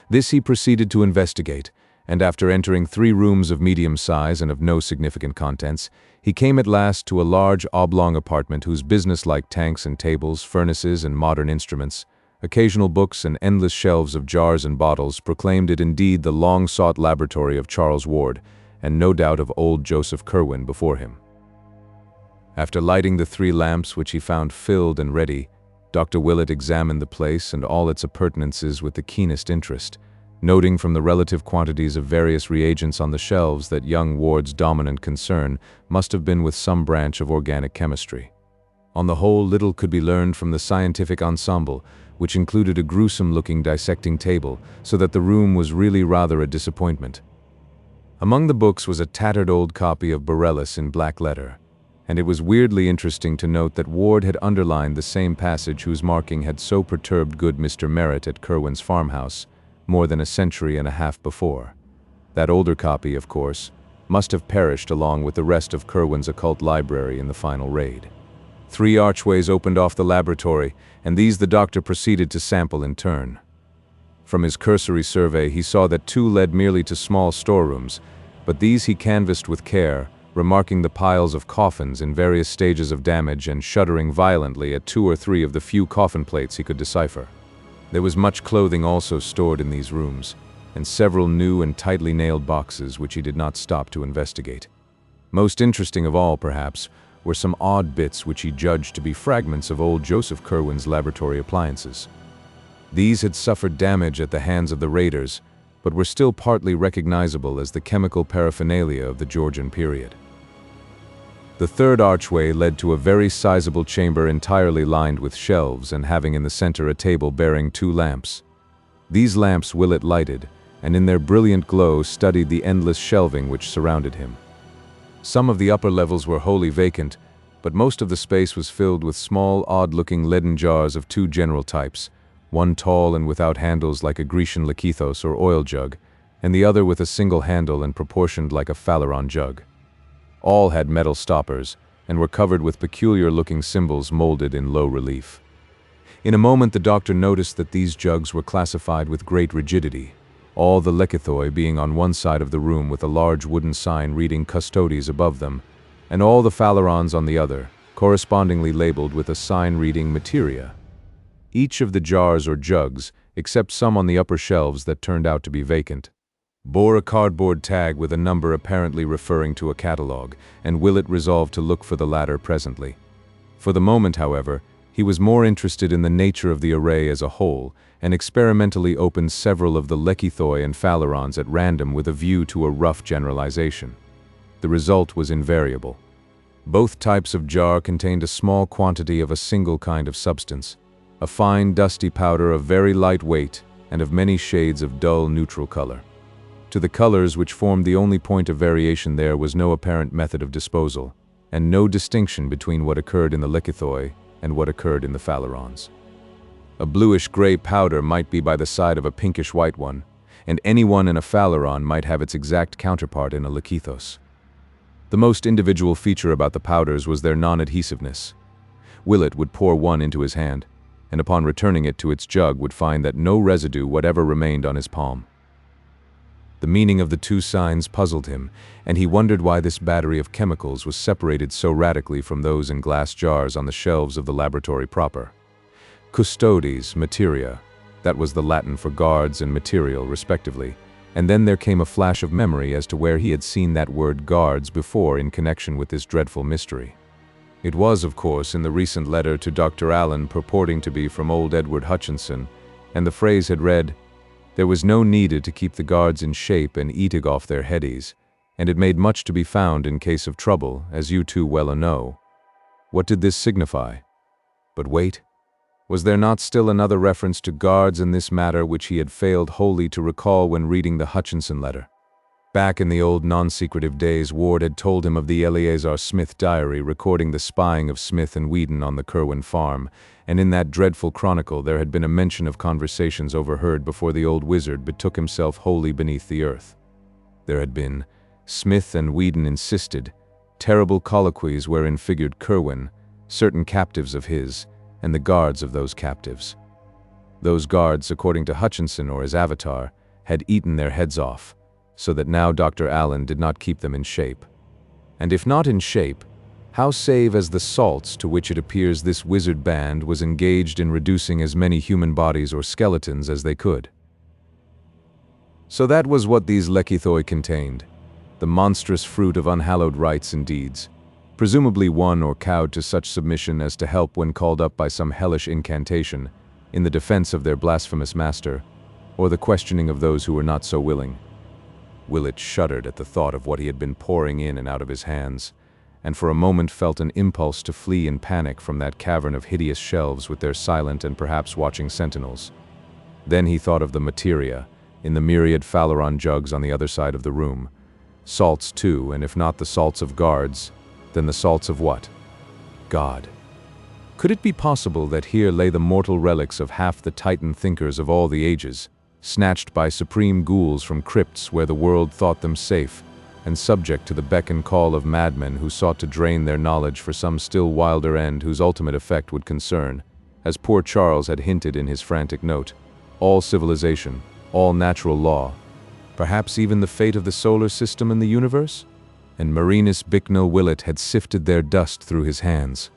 This he proceeded to investigate, and after entering 3 rooms of medium size and of no significant contents, he came at last to a large oblong apartment whose business-like tanks and tables, furnaces and modern instruments, occasional books and endless shelves of jars and bottles proclaimed it indeed the long-sought laboratory of Charles Ward, and no doubt of old Joseph Curwen before him. After lighting the 3 lamps which he found filled and ready, Dr. Willett examined the place and all its appurtenances with the keenest interest, noting from the relative quantities of various reagents on the shelves that young Ward's dominant concern must have been with some branch of organic chemistry. On the whole, little could be learned from the scientific ensemble, which included a gruesome-looking dissecting table, so that the room was really rather a disappointment. Among the books was a tattered old copy of Borellus in black letter, and it was weirdly interesting to note that Ward had underlined the same passage whose marking had so perturbed good Mr. Merritt at Curwen's farmhouse more than a century and a half before. That older copy, of course, must have perished along with the rest of Curwen's occult library in the final raid. 3 archways opened off the laboratory, and these the doctor proceeded to sample in turn. From his cursory survey he saw that 2 led merely to small storerooms, but these he canvassed with care, remarking the piles of coffins in various stages of damage and shuddering violently at 2 or 3 of the few coffin plates he could decipher. There was much clothing also stored in these rooms, and several new and tightly nailed boxes which he did not stop to investigate. Most interesting of all, perhaps, were some odd bits which he judged to be fragments of old Joseph Curwen's laboratory appliances. These had suffered damage at the hands of the raiders, but were still partly recognizable as the chemical paraphernalia of the Georgian period. The 3rd archway led to a very sizable chamber entirely lined with shelves and having in the center a table bearing 2 lamps. These lamps Willett lighted, and in their brilliant glow studied the endless shelving which surrounded him. Some of the upper levels were wholly vacant, but most of the space was filled with small, odd-looking leaden jars of 2 general types, one tall and without handles like a Grecian lekythos or oil jug, and the other with a single handle and proportioned like a phaleron jug. All had metal stoppers, and were covered with peculiar-looking symbols molded in low relief. In a moment the doctor noticed that these jugs were classified with great rigidity, all the lekythoi being on one side of the room with a large wooden sign reading Custodes above them, and all the phalerons on the other, correspondingly labeled with a sign reading Materia. Each of the jars or jugs, except some on the upper shelves that turned out to be vacant, bore a cardboard tag with a number apparently referring to a catalog, and Willett resolved to look for the latter presently. For the moment, however, he was more interested in the nature of the array as a whole, and experimentally opened several of the lekythoi and phalerons at random with a view to a rough generalization. The result was invariable. Both types of jar contained a small quantity of a single kind of substance, a fine dusty powder of very light weight and of many shades of dull neutral color. To the colors which formed the only point of variation there was no apparent method of disposal, and no distinction between what occurred in the lekythoi and what occurred in the phalerons. A bluish-gray powder might be by the side of a pinkish-white one, and any one in a phaleron might have its exact counterpart in a lekythos. The most individual feature about the powders was their non-adhesiveness. Willett would pour one into his hand, and upon returning it to its jug would find that no residue whatever remained on his palm. The meaning of the two signs puzzled him, and he wondered why this battery of chemicals was separated so radically from those in glass jars on the shelves of the laboratory proper. Custodes, materia, that was the Latin for guards and material, respectively, and then there came a flash of memory as to where he had seen that word guards before in connection with this dreadful mystery. It was, of course, in the recent letter to Dr. Allen purporting to be from old Edward Hutchinson, and the phrase had read, "There was no needed to keep the guards in shape and eating off their headies, and it made much to be found in case of trouble, as you too well know." What did this signify? But wait, was there not still another reference to guards in this matter which he had failed wholly to recall when reading the Hutchinson letter? Back in the old non-secretive days, Ward had told him of the Eleazar Smith diary recording the spying of Smith and Whedon on the Kerwin farm, and in that dreadful chronicle there had been a mention of conversations overheard before the old wizard betook himself wholly beneath the earth. There had been, Smith and Whedon insisted, terrible colloquies wherein figured Kerwin, certain captives of his, and the guards of those captives. Those guards, according to Hutchinson or his avatar, had eaten their heads off, so that now Dr. Allen did not keep them in shape. And if not in shape, how save as the salts to which it appears this wizard band was engaged in reducing as many human bodies or skeletons as they could? So that was what these lekythoi contained, the monstrous fruit of unhallowed rites and deeds, presumably won or cowed to such submission as to help when called up by some hellish incantation, in the defense of their blasphemous master, or the questioning of those who were not so willing. Willett shuddered at the thought of what he had been pouring in and out of his hands, and for a moment felt an impulse to flee in panic from that cavern of hideous shelves with their silent and perhaps watching sentinels. Then he thought of the materia, in the myriad phaleron jugs on the other side of the room. Salts too, and if not the salts of guards, then the salts of what? God. Could it be possible that here lay the mortal relics of half the Titan thinkers of all the ages, snatched by supreme ghouls from crypts where the world thought them safe, and subject to the beck and call of madmen who sought to drain their knowledge for some still wilder end whose ultimate effect would concern, as poor Charles had hinted in his frantic note, all civilization, all natural law, perhaps even the fate of the solar system and the universe? And Marinus Bicknell Willett had sifted their dust through his hands.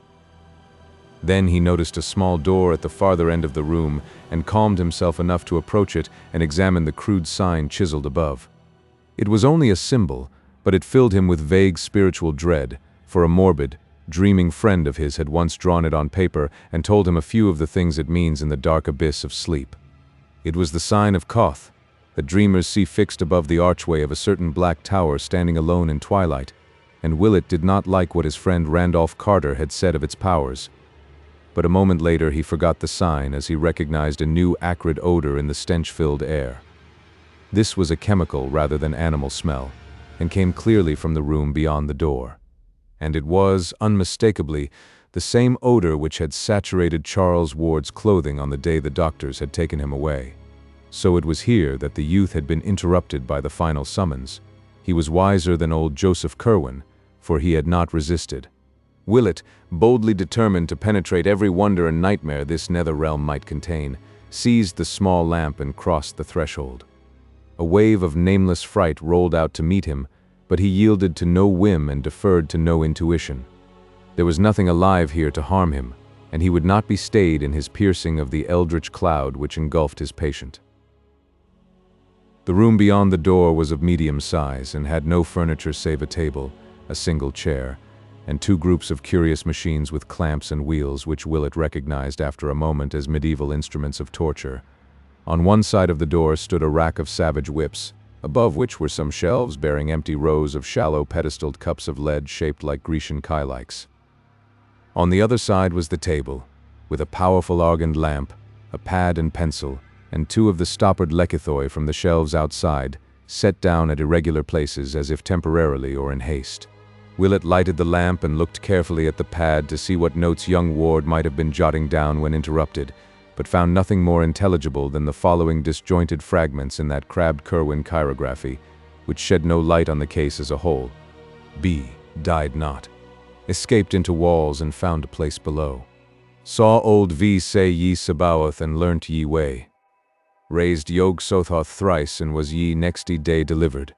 Then he noticed a small door at the farther end of the room and calmed himself enough to approach it and examine the crude sign chiseled above. It was only a symbol, but it filled him with vague spiritual dread, for a morbid, dreaming friend of his had once drawn it on paper and told him a few of the things it means in the dark abyss of sleep. It was the sign of Koth, that dreamers see fixed above the archway of a certain black tower standing alone in twilight, and Willett did not like what his friend Randolph Carter had said of its powers. But a moment later he forgot the sign as he recognized a new acrid odor in the stench-filled air. This was a chemical rather than animal smell, and came clearly from the room beyond the door. And it was, unmistakably, the same odor which had saturated Charles Ward's clothing on the day the doctors had taken him away. So it was here that the youth had been interrupted by the final summons. He was wiser than old Joseph Kerwin, for he had not resisted. Willett, boldly determined to penetrate every wonder and nightmare this nether realm might contain, seized the small lamp and crossed the threshold. A wave of nameless fright rolled out to meet him, but he yielded to no whim and deferred to no intuition. There was nothing alive here to harm him, and he would not be stayed in his piercing of the eldritch cloud which engulfed his patient. The room beyond the door was of medium size and had no furniture save a table, a single chair, and two groups of curious machines with clamps and wheels which Willett recognized after a moment as medieval instruments of torture. On one side of the door stood a rack of savage whips, above which were some shelves bearing empty rows of shallow pedestaled cups of lead shaped like Grecian kylikes. On the other side was the table, with a powerful argand lamp, a pad and pencil, and two of the stoppered lekythoi from the shelves outside, set down at irregular places as if temporarily or in haste. Willett lighted the lamp and looked carefully at the pad to see what notes young Ward might have been jotting down when interrupted, but found nothing more intelligible than the following disjointed fragments in that crabbed Kerwin chirography, which shed no light on the case as a whole. B. died not, escaped into walls and found a place below. Saw old V say ye Sabaoth and learnt ye way. Raised Yog Sothoth thrice and was ye nexty day delivered.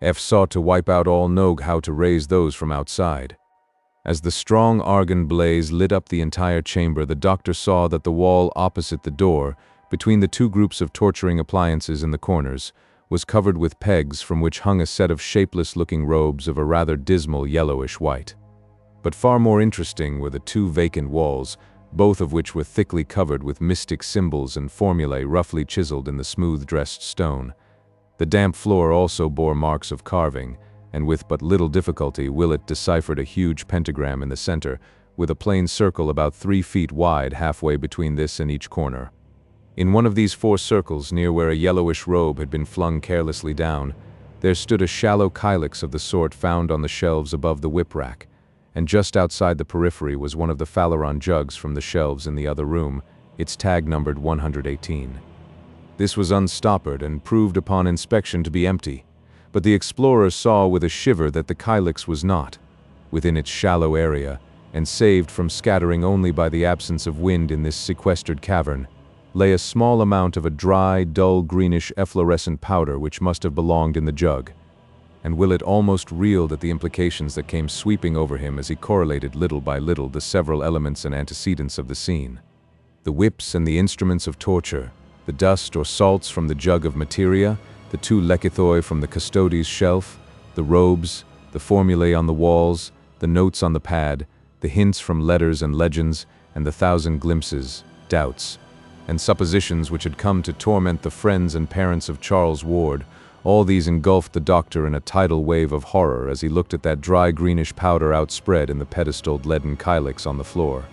F sought to wipe out all Nog how to raise those from outside. As the strong argon blaze lit up the entire chamber, the doctor saw that the wall opposite the door, between the two groups of torturing appliances in the corners, was covered with pegs from which hung a set of shapeless-looking robes of a rather dismal yellowish white. But far more interesting were the two vacant walls, both of which were thickly covered with mystic symbols and formulae roughly chiseled in the smooth-dressed stone. The damp floor also bore marks of carving, and with but little difficulty Willett deciphered a huge pentagram in the center, with a plain circle about 3 feet wide halfway between this and each corner. In one of these 4 circles, near where a yellowish robe had been flung carelessly down, there stood a shallow kylix of the sort found on the shelves above the whip rack, and just outside the periphery was one of the Phaleron jugs from the shelves in the other room, its tag numbered 118. This was unstoppered and proved upon inspection to be empty, but the explorer saw with a shiver that the kylix was not, within its shallow area, and saved from scattering only by the absence of wind in this sequestered cavern, lay a small amount of a dry, dull greenish efflorescent powder which must have belonged in the jug, and Willett almost reeled at the implications that came sweeping over him as he correlated little by little the several elements and antecedents of the scene. The whips and the instruments of torture, the dust or salts from the jug of materia, the 2 lekithoi from the custodes shelf, the robes, the formulae on the walls, the notes on the pad, the hints from letters and legends, and the 1,000 glimpses, doubts, and suppositions which had come to torment the friends and parents of Charles Ward, all these engulfed the doctor in a tidal wave of horror as he looked at that dry greenish powder outspread in the pedestaled leaden kylix on the floor.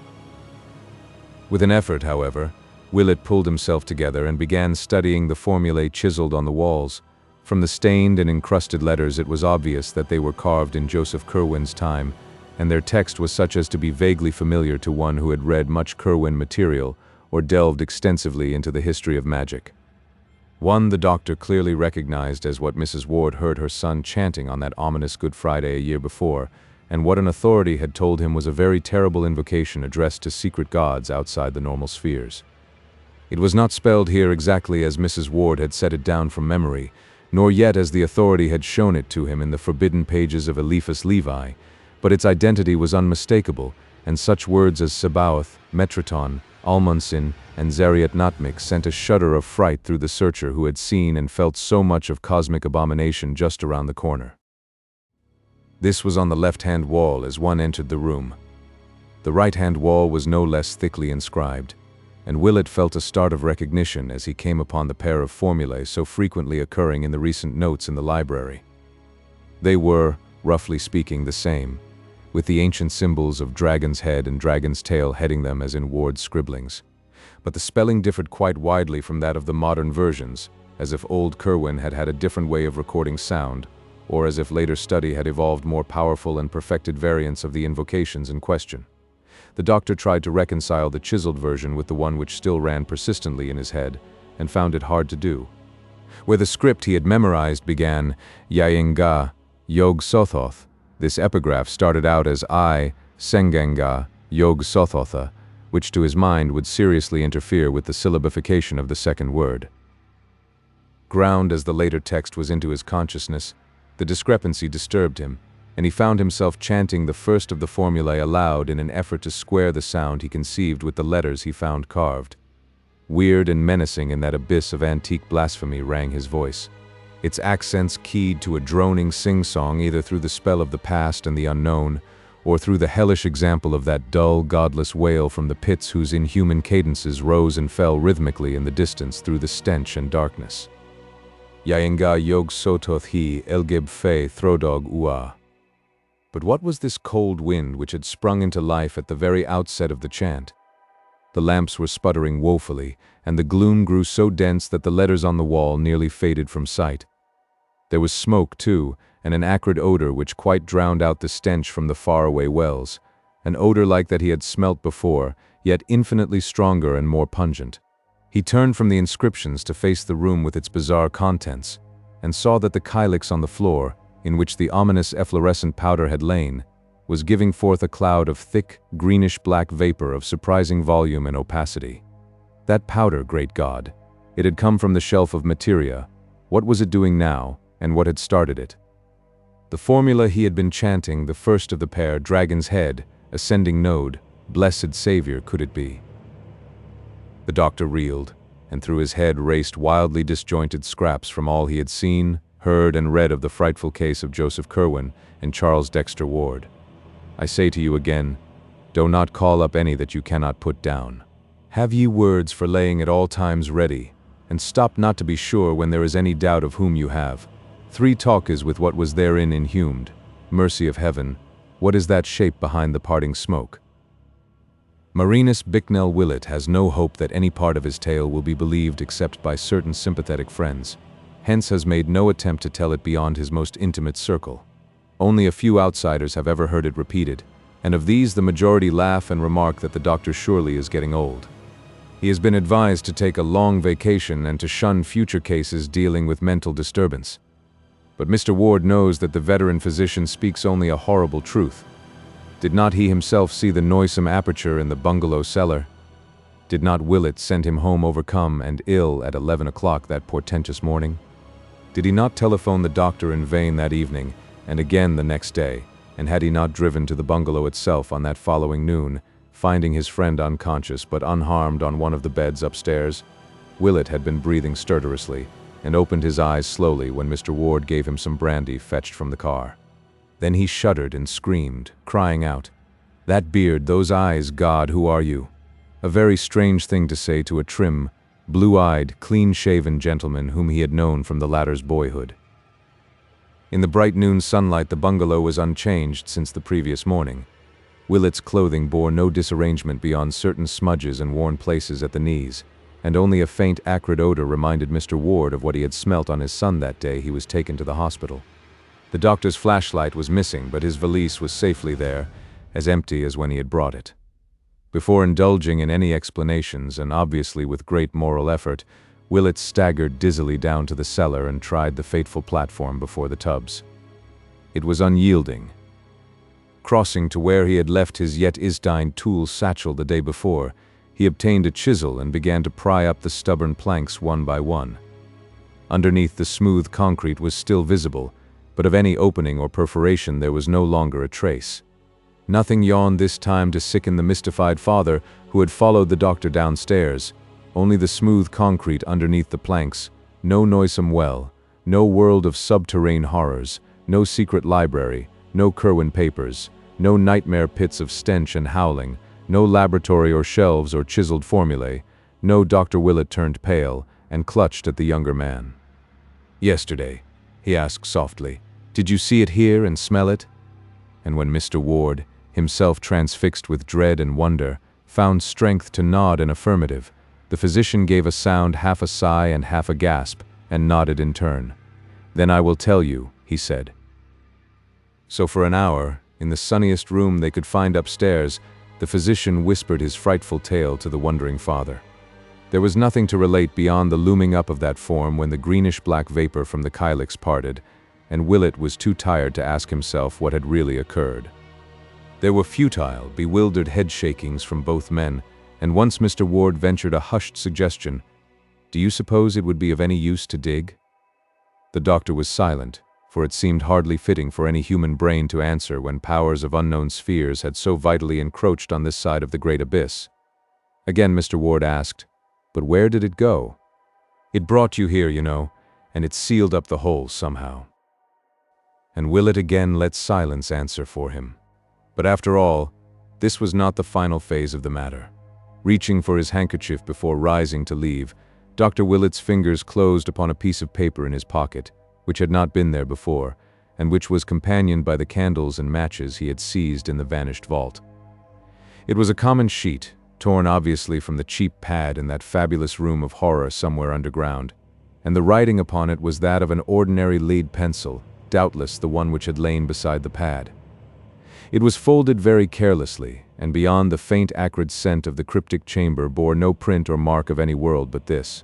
With an effort, however, Willett pulled himself together and began studying the formulae chiseled on the walls. From the stained and encrusted letters it was obvious that they were carved in Joseph Curwen's time, and their text was such as to be vaguely familiar to one who had read much Curwen material or delved extensively into the history of magic. One the doctor clearly recognized as what Mrs. Ward heard her son chanting on that ominous Good Friday a year before, and what an authority had told him was a very terrible invocation addressed to secret gods outside the normal spheres. It was not spelled here exactly as Mrs. Ward had set it down from memory, nor yet as the authority had shown it to him in the forbidden pages of Eliphas Levi, but its identity was unmistakable, and such words as Sabaoth, Metraton, Almonsin, and Zariat Natmik sent a shudder of fright through the searcher who had seen and felt so much of cosmic abomination just around the corner. This was on the left-hand wall as one entered the room. The right-hand wall was no less thickly inscribed, and Willett felt a start of recognition as he came upon the pair of formulae so frequently occurring in the recent notes in the library. They were, roughly speaking, the same, with the ancient symbols of dragon's head and dragon's tail heading them as in Ward's scribblings. But the spelling differed quite widely from that of the modern versions, as if old Curwen had had a different way of recording sound, or as if later study had evolved more powerful and perfected variants of the invocations in question. The doctor tried to reconcile the chiseled version with the one which still ran persistently in his head, and found it hard to do. Where the script he had memorized began, Yainga, Yog Sothoth, this epigraph started out as I, Sengenga, Yog Sothotha, which to his mind would seriously interfere with the syllabification of the second word. Ground as the later text was into his consciousness, the discrepancy disturbed him, and he found himself chanting the first of the formulae aloud in an effort to square the sound he conceived with the letters he found carved. Weird and menacing in that abyss of antique blasphemy rang his voice, its accents keyed to a droning sing-song either through the spell of the past and the unknown, or through the hellish example of that dull, godless wail from the pits whose inhuman cadences rose and fell rhythmically in the distance through the stench and darkness. Yainga Yog Sototh He Elgeb Fe Throdog Ua. But what was this cold wind which had sprung into life at the very outset of the chant? The lamps were sputtering woefully, and the gloom grew so dense that the letters on the wall nearly faded from sight. There was smoke, too, and an acrid odor which quite drowned out the stench from the faraway wells, an odor like that he had smelt before, yet infinitely stronger and more pungent. He turned from the inscriptions to face the room with its bizarre contents, and saw that the kylix on the floor, in which the ominous efflorescent powder had lain, was giving forth a cloud of thick, greenish-black vapor of surprising volume and opacity. That powder, great God! It had come from the shelf of materia. What was it doing now, and what had started it? The formula he had been chanting, the first of the pair, Dragon's Head, Ascending Node, Blessed Savior, could it be? The doctor reeled, and through his head raced wildly disjointed scraps from all he had seen, heard, and read of the frightful case of Joseph Curwen and Charles Dexter Ward. I say to you again, do not call up any that you cannot put down. Have ye words for laying at all times ready, and stop not to be sure when there is any doubt of whom you have. 3 talk is with what was therein inhumed. Mercy of heaven, what is that shape behind the parting smoke? Marinus Bicknell Willett has no hope that any part of his tale will be believed except by certain sympathetic friends, hence has made no attempt to tell it beyond his most intimate circle. Only a few outsiders have ever heard it repeated, and of these the majority laugh and remark that the doctor surely is getting old. He has been advised to take a long vacation and to shun future cases dealing with mental disturbance. But Mr. Ward knows that the veteran physician speaks only a horrible truth. Did not he himself see the noisome aperture in the bungalow cellar? Did not Willett send him home overcome and ill at 11 o'clock that portentous morning? Did he not telephone the doctor in vain that evening, and again the next day, and had he not driven to the bungalow itself on that following noon, finding his friend unconscious but unharmed on one of the beds upstairs? Willett had been breathing stertorously, and opened his eyes slowly when Mr. Ward gave him some brandy fetched from the car. Then he shuddered and screamed, crying out, "That beard, those eyes, God, who are you?" A very strange thing to say to a trim, blue-eyed, clean-shaven gentleman whom he had known from the latter's boyhood. In the bright noon sunlight the bungalow was unchanged since the previous morning. Willett's clothing bore no disarrangement beyond certain smudges and worn places at the knees, and only a faint acrid odor reminded Mr. Ward of what he had smelt on his son that day he was taken to the hospital. The doctor's flashlight was missing, but his valise was safely there, as empty as when he had brought it. Before indulging in any explanations, and obviously with great moral effort, Willett staggered dizzily down to the cellar and tried the fateful platform before the tubs. It was unyielding. Crossing to where he had left his yet isdine tool satchel the day before, he obtained a chisel and began to pry up the stubborn planks one by one. Underneath the smooth concrete was still visible, but of any opening or perforation there was no longer a trace. Nothing yawned this time to sicken the mystified father who had followed the doctor downstairs, only the smooth concrete underneath the planks, no noisome well, no world of subterranean horrors, no secret library, no Curwen papers, no nightmare pits of stench and howling, no laboratory or shelves or chiseled formulae. No. Dr. Willett turned pale and clutched at the younger man. "Yesterday," he asked softly, "did you see it here and smell it?" And when Mr. Ward, himself transfixed with dread and wonder, found strength to nod an affirmative, the physician gave a sound half a sigh and half a gasp, and nodded in turn. "Then I will tell you," he said. So for an hour, in the sunniest room they could find upstairs, the physician whispered his frightful tale to the wondering father. There was nothing to relate beyond the looming up of that form when the greenish-black vapor from the kylix parted, and Willett was too tired to ask himself what had really occurred. There were futile, bewildered head-shakings from both men, and once Mr. Ward ventured a hushed suggestion, "Do you suppose it would be of any use to dig?" The doctor was silent, for it seemed hardly fitting for any human brain to answer when powers of unknown spheres had so vitally encroached on this side of the great abyss. Again Mr. Ward asked, "But where did it go?" "It brought you here, you know, and it sealed up the hole somehow." And Willett again let silence answer for him. But after all, this was not the final phase of the matter. Reaching for his handkerchief before rising to leave, Dr. Willett's fingers closed upon a piece of paper in his pocket, which had not been there before, and which was companioned by the candles and matches he had seized in the vanished vault. It was a common sheet, torn obviously from the cheap pad in that fabulous room of horror somewhere underground, and the writing upon it was that of an ordinary lead pencil, doubtless the one which had lain beside the pad. It was folded very carelessly, and beyond the faint acrid scent of the cryptic chamber bore no print or mark of any world but this.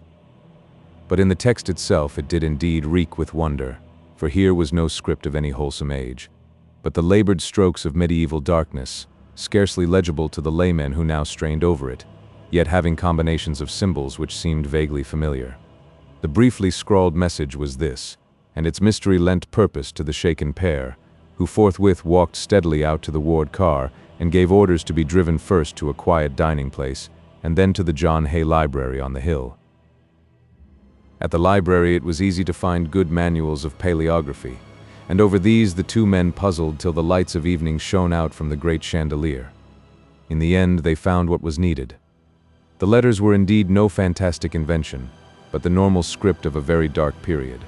But in the text itself it did indeed reek with wonder, for here was no script of any wholesome age. but the labored strokes of medieval darkness, scarcely legible to the laymen who now strained over it, yet having combinations of symbols which seemed vaguely familiar. The briefly scrawled message was this, and its mystery lent purpose to the shaken pair, who forthwith walked steadily out to the Ward car and gave orders to be driven first to a quiet dining place and then to the John Hay Library on the hill. At the library it was easy to find good manuals of paleography, and over these the two men puzzled till the lights of evening shone out from the great chandelier. In the end they found what was needed. The letters were indeed no fantastic invention, but the normal script of a very dark period.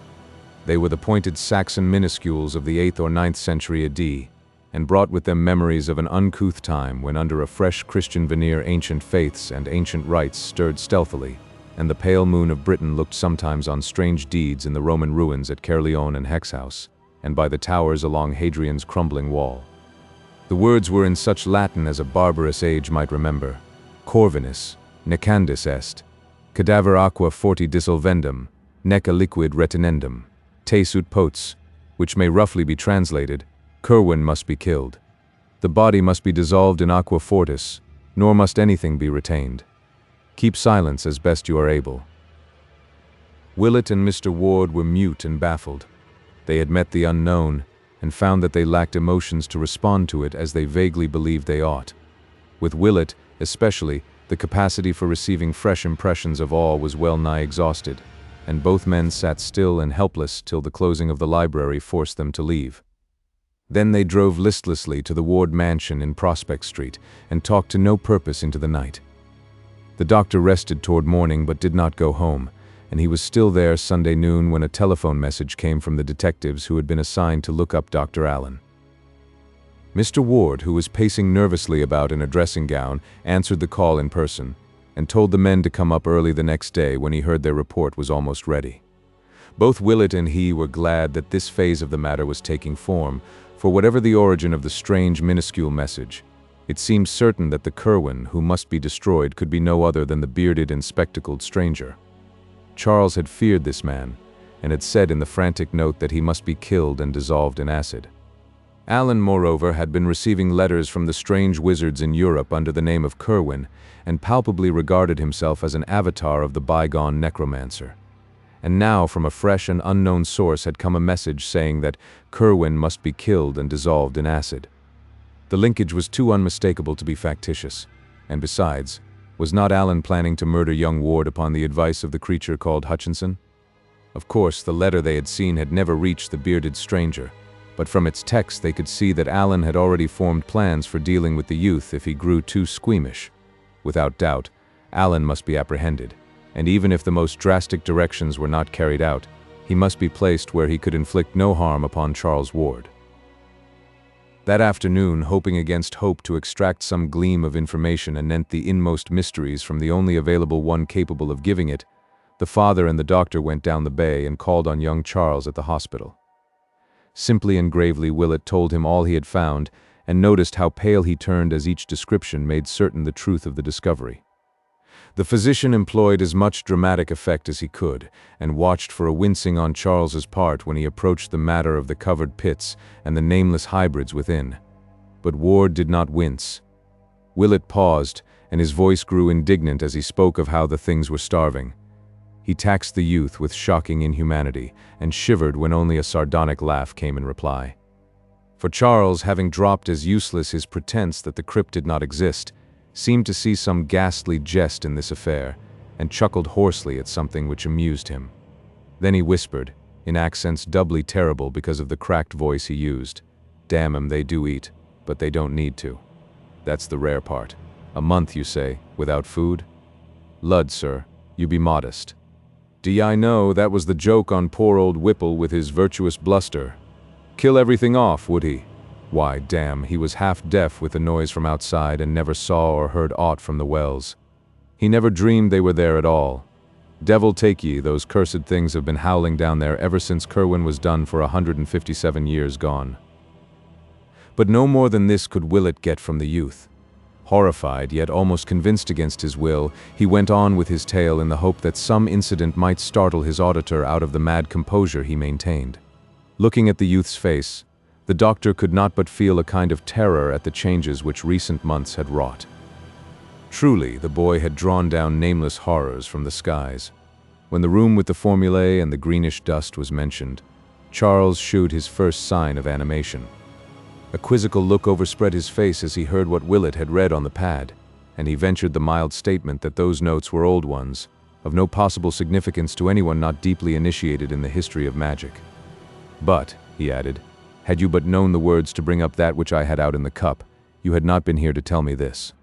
They were the pointed Saxon minuscules of the 8th or 9th century AD, and brought with them memories of an uncouth time when under a fresh Christian veneer ancient faiths and ancient rites stirred stealthily, and the pale moon of Britain looked sometimes on strange deeds in the Roman ruins at Caerleon and Hexhouse, and by the towers along Hadrian's crumbling wall. The words were in such Latin as a barbarous age might remember: Corvinus, necandis est, cadaver aqua forti dissolvendum, nec a liquid retinendum, te sut potes, which may roughly be translated, Curwen must be killed. The body must be dissolved in aqua fortis, nor must anything be retained. Keep silence as best you are able. Willett and Mr. Ward were mute and baffled. They had met the unknown, and found that they lacked emotions to respond to it as they vaguely believed they ought. With Willett, especially, the capacity for receiving fresh impressions of awe was well nigh exhausted, and both men sat still and helpless till the closing of the library forced them to leave. Then they drove listlessly to the Ward mansion in Prospect Street and talked to no purpose into the night. The doctor rested toward morning but did not go home, and he was still there Sunday noon when a telephone message came from the detectives who had been assigned to look up Dr. Allen. Mr. Ward, who was pacing nervously about in a dressing gown, answered the call in person, and told the men to come up early the next day when he heard their report was almost ready. Both Willett and he were glad that this phase of the matter was taking form, for whatever the origin of the strange minuscule message, it seemed certain that the Curwen who must be destroyed could be no other than the bearded and spectacled stranger. Charles had feared this man, and had said in the frantic note that he must be killed and dissolved in acid. Allen, moreover, had been receiving letters from the strange wizards in Europe under the name of Curwen, and palpably regarded himself as an avatar of the bygone necromancer. And now from a fresh and unknown source had come a message saying that Curwen must be killed and dissolved in acid. The linkage was too unmistakable to be factitious, and besides, was not Allen planning to murder young Ward upon the advice of the creature called Hutchinson? Of course, the letter they had seen had never reached the bearded stranger, but from its text they could see that Allen had already formed plans for dealing with the youth if he grew too squeamish. Without doubt, Allen must be apprehended, and even if the most drastic directions were not carried out, he must be placed where he could inflict no harm upon Charles Ward. That afternoon, hoping against hope to extract some gleam of information anent the inmost mysteries from the only available one capable of giving it, the father and the doctor went down the bay and called on young Charles at the hospital. Simply and gravely Willett told him all he had found, and noticed how pale he turned as each description made certain the truth of the discovery. The physician employed as much dramatic effect as he could, and watched for a wincing on Charles's part when he approached the matter of the covered pits and the nameless hybrids within. But Ward did not wince. Willett paused, and his voice grew indignant as he spoke of how the things were starving. He taxed the youth with shocking inhumanity, and shivered when only a sardonic laugh came in reply. For Charles, having dropped as useless his pretense that the crypt did not exist, seemed to see some ghastly jest in this affair, and chuckled hoarsely at something which amused him. Then he whispered, in accents doubly terrible because of the cracked voice he used, "Damn 'em, they do eat, but they don't need to. That's the rare part. A month, you say, without food? Lud, sir, you be modest. D'ye know that was the joke on poor old Whipple with his virtuous bluster. Kill everything off, would he? Why, damn, he was half deaf with the noise from outside and never saw or heard aught from the wells. He never dreamed they were there at all. Devil take ye, those cursed things have been howling down there ever since Curwen was done for 157 years gone." But no more than this could Willett get from the youth. Horrified, yet almost convinced against his will, he went on with his tale in the hope that some incident might startle his auditor out of the mad composure he maintained. Looking at the youth's face, The doctor could not but feel a kind of terror at the changes which recent months had wrought. Truly, the boy had drawn down nameless horrors from the skies. When the room with the formulae and the greenish dust was mentioned, Charles showed his first sign of animation. A quizzical look overspread his face as he heard what Willett had read on the pad, and he ventured the mild statement that those notes were old ones, of no possible significance to anyone not deeply initiated in the history of magic. "But," he added, "had you but known the words to bring up that which I had out in the cup, you had not been here to tell me this.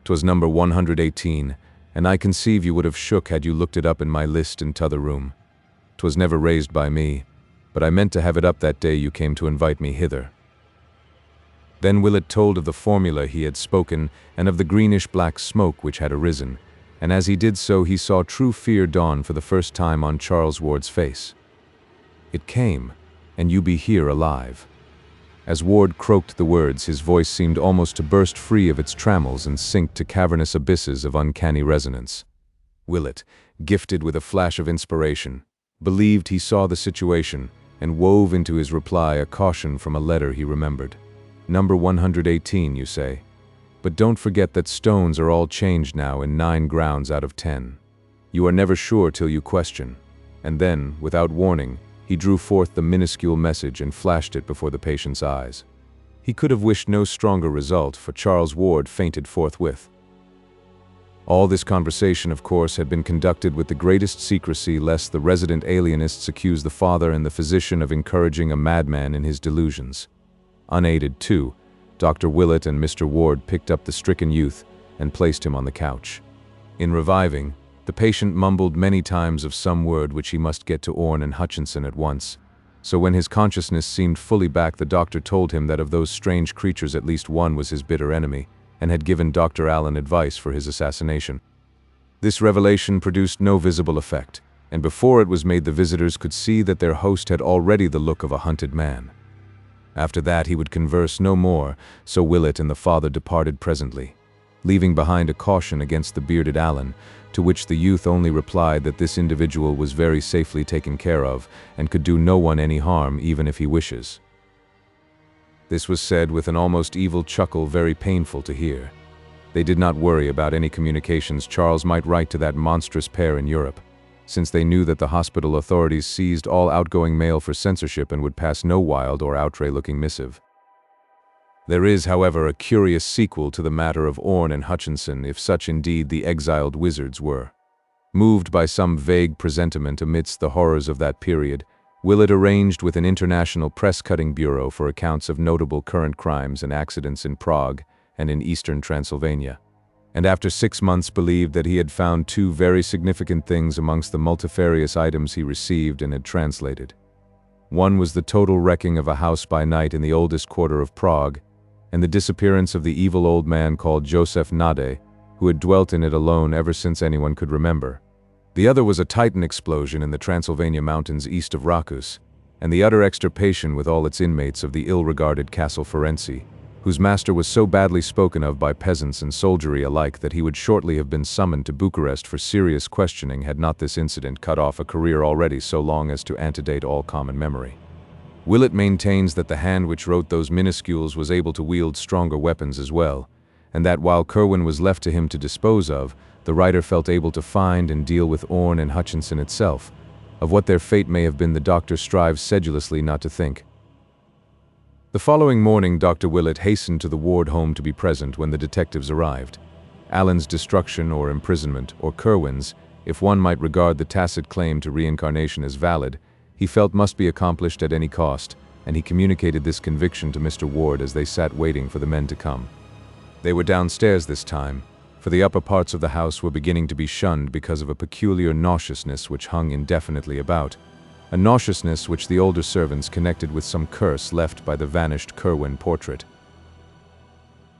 'Twas number 118, and I conceive you would have shook had you looked it up in my list in t'other room. 'Twas never raised by me, but I meant to have it up that day you came to invite me hither." Then Willett told of the formula he had spoken and of the greenish-black smoke which had arisen, and as he did so he saw true fear dawn for the first time on Charles Ward's face. "It came, and you be here alive." As Ward croaked the words, his voice seemed almost to burst free of its trammels and sink to cavernous abysses of uncanny resonance. Willett, gifted with a flash of inspiration, believed he saw the situation and wove into his reply a caution from a letter he remembered. "Number 118, you say? But don't forget that stones are all changed now in 9 grounds out of 10. You are never sure till you question." And then, without warning, he drew forth the minuscule message and flashed it before the patient's eyes. He could have wished no stronger result, for Charles Ward fainted forthwith. All this conversation, of course, had been conducted with the greatest secrecy, lest the resident alienists accuse the father and the physician of encouraging a madman in his delusions. Unaided, too, Dr. Willett and Mr. Ward picked up the stricken youth and placed him on the couch. In reviving, the patient mumbled many times of some word which he must get to Orne and Hutchinson at once, so when his consciousness seemed fully back the doctor told him that of those strange creatures at least one was his bitter enemy, and had given Dr. Allen advice for his assassination. This revelation produced no visible effect, and before it was made the visitors could see that their host had already the look of a hunted man. After that he would converse no more, so Willett and the father departed presently, leaving behind a caution against the bearded Allen, to which the youth only replied that this individual was very safely taken care of, and could do no one any harm even if he wishes. This was said with an almost evil chuckle very painful to hear. They did not worry about any communications Charles might write to that monstrous pair in Europe, since they knew that the hospital authorities seized all outgoing mail for censorship and would pass no wild or outre-looking missive. There is, however, a curious sequel to the matter of Orne and Hutchinson, if such indeed the exiled wizards were. Moved by some vague presentiment amidst the horrors of that period, Willett arranged with an international press-cutting bureau for accounts of notable current crimes and accidents in Prague and in eastern Transylvania, and after 6 months believed that he had found 2 very significant things amongst the multifarious items he received and had translated. One was the total wrecking of a house by night in the oldest quarter of Prague, and the disappearance of the evil old man called Joseph Nade, who had dwelt in it alone ever since anyone could remember. The other was a Titan explosion in the Transylvania mountains east of Rakus, and the utter extirpation with all its inmates of the ill-regarded Castle Ferenci, whose master was so badly spoken of by peasants and soldiery alike that he would shortly have been summoned to Bucharest for serious questioning had not this incident cut off a career already so long as to antedate all common memory. Willett maintains that the hand which wrote those minuscules was able to wield stronger weapons as well, and that while Kerwin was left to him to dispose of, the writer felt able to find and deal with Orne and Hutchinson itself. Of what their fate may have been the doctor strives sedulously not to think. The following morning Dr. Willett hastened to the Ward home to be present when the detectives arrived. Allen's destruction or imprisonment, or Kerwin's, if one might regard the tacit claim to reincarnation as valid, he felt must be accomplished at any cost, and he communicated this conviction to Mr. Ward as they sat waiting for the men to come. They were downstairs this time, for the upper parts of the house were beginning to be shunned because of a peculiar nauseousness which hung indefinitely about, a nauseousness which the older servants connected with some curse left by the vanished Kerwin portrait.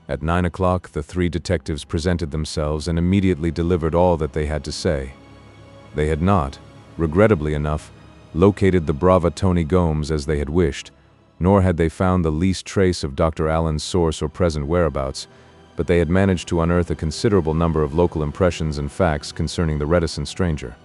At 9 o'clock, the 3 detectives presented themselves and immediately delivered all that they had to say. They had not, regrettably enough, located the brava Tony Gomes as they had wished, nor had they found the least trace of Dr. Allen's source or present whereabouts, but they had managed to unearth a considerable number of local impressions and facts concerning the reticent stranger.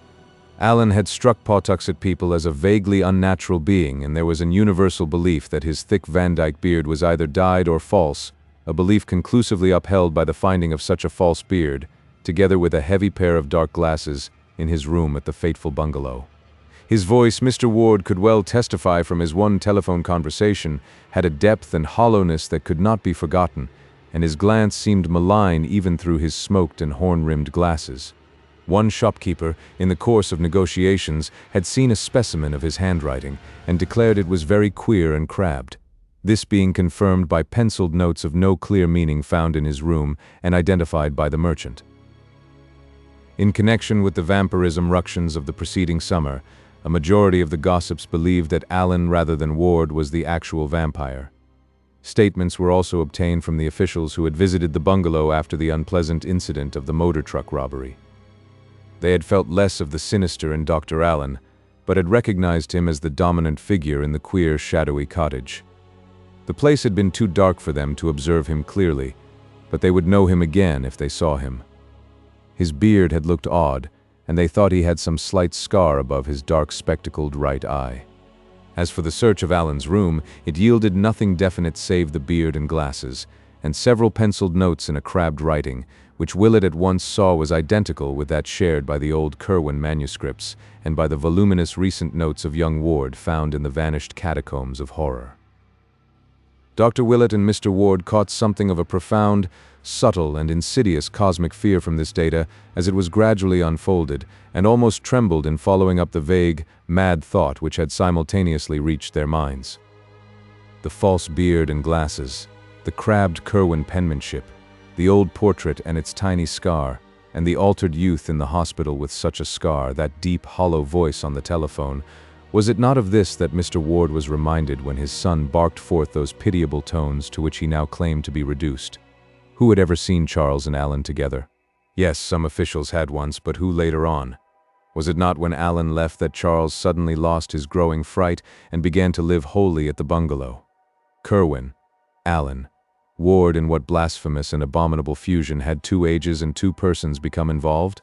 Alan had struck Pawtuxet people as a vaguely unnatural being, and there was an universal belief that his thick Van Dyke beard was either dyed or false, a belief conclusively upheld by the finding of such a false beard, together with a heavy pair of dark glasses, in his room at the fateful bungalow. His voice, Mr. Ward could well testify from his one telephone conversation, had a depth and hollowness that could not be forgotten, and his glance seemed malign even through his smoked and horn-rimmed glasses. One shopkeeper, in the course of negotiations, had seen a specimen of his handwriting and declared it was very queer and crabbed, this being confirmed by penciled notes of no clear meaning found in his room and identified by the merchant. In connection with the vampirism ructions of the preceding summer, a majority of the gossips believed that Alan rather than Ward was the actual vampire. Statements were also obtained from the officials who had visited the bungalow after the unpleasant incident of the motor truck robbery. They had felt less of the sinister in Dr. Allen, but had recognized him as the dominant figure in the queer, shadowy cottage. The place had been too dark for them to observe him clearly, but they would know him again if they saw him. His beard had looked odd, and they thought he had some slight scar above his dark spectacled right eye. As for the search of Alan's room, it yielded nothing definite save the beard and glasses, and several penciled notes in a crabbed writing, which Willett at once saw was identical with that shared by the old Curwen manuscripts and by the voluminous recent notes of young Ward found in the vanished catacombs of horror. Dr. Willett and Mr. Ward caught something of a profound, subtle, and insidious cosmic fear from this data as it was gradually unfolded, and almost trembled in following up the vague, mad thought which had simultaneously reached their minds. The false beard and glasses, the crabbed Curwen penmanship, the old portrait and its tiny scar, and the altered youth in the hospital with such a scar, that deep, hollow voice on the telephone. Was it not of this that Mr. Ward was reminded when his son barked forth those pitiable tones to which he now claimed to be reduced? Who had ever seen Charles and Alan together? Yes, some officials had once, but who later on? Was it not when Alan left that Charles suddenly lost his growing fright and began to live wholly at the bungalow? Curwen, Alan, Ward, in what blasphemous and abominable fusion had two ages and two persons become involved?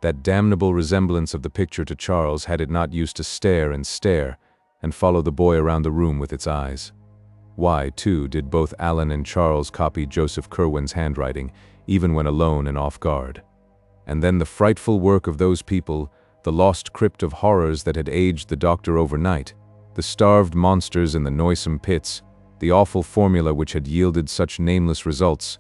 That damnable resemblance of the picture to Charles, had it not used to stare and follow the boy around the room with its eyes? Why, too, did both Alan and Charles copy Joseph Curwen's handwriting, even when alone and off guard? And then the frightful work of those people, the lost crypt of horrors that had aged the doctor overnight, the starved monsters in the noisome pits, the awful formula which had yielded such nameless results,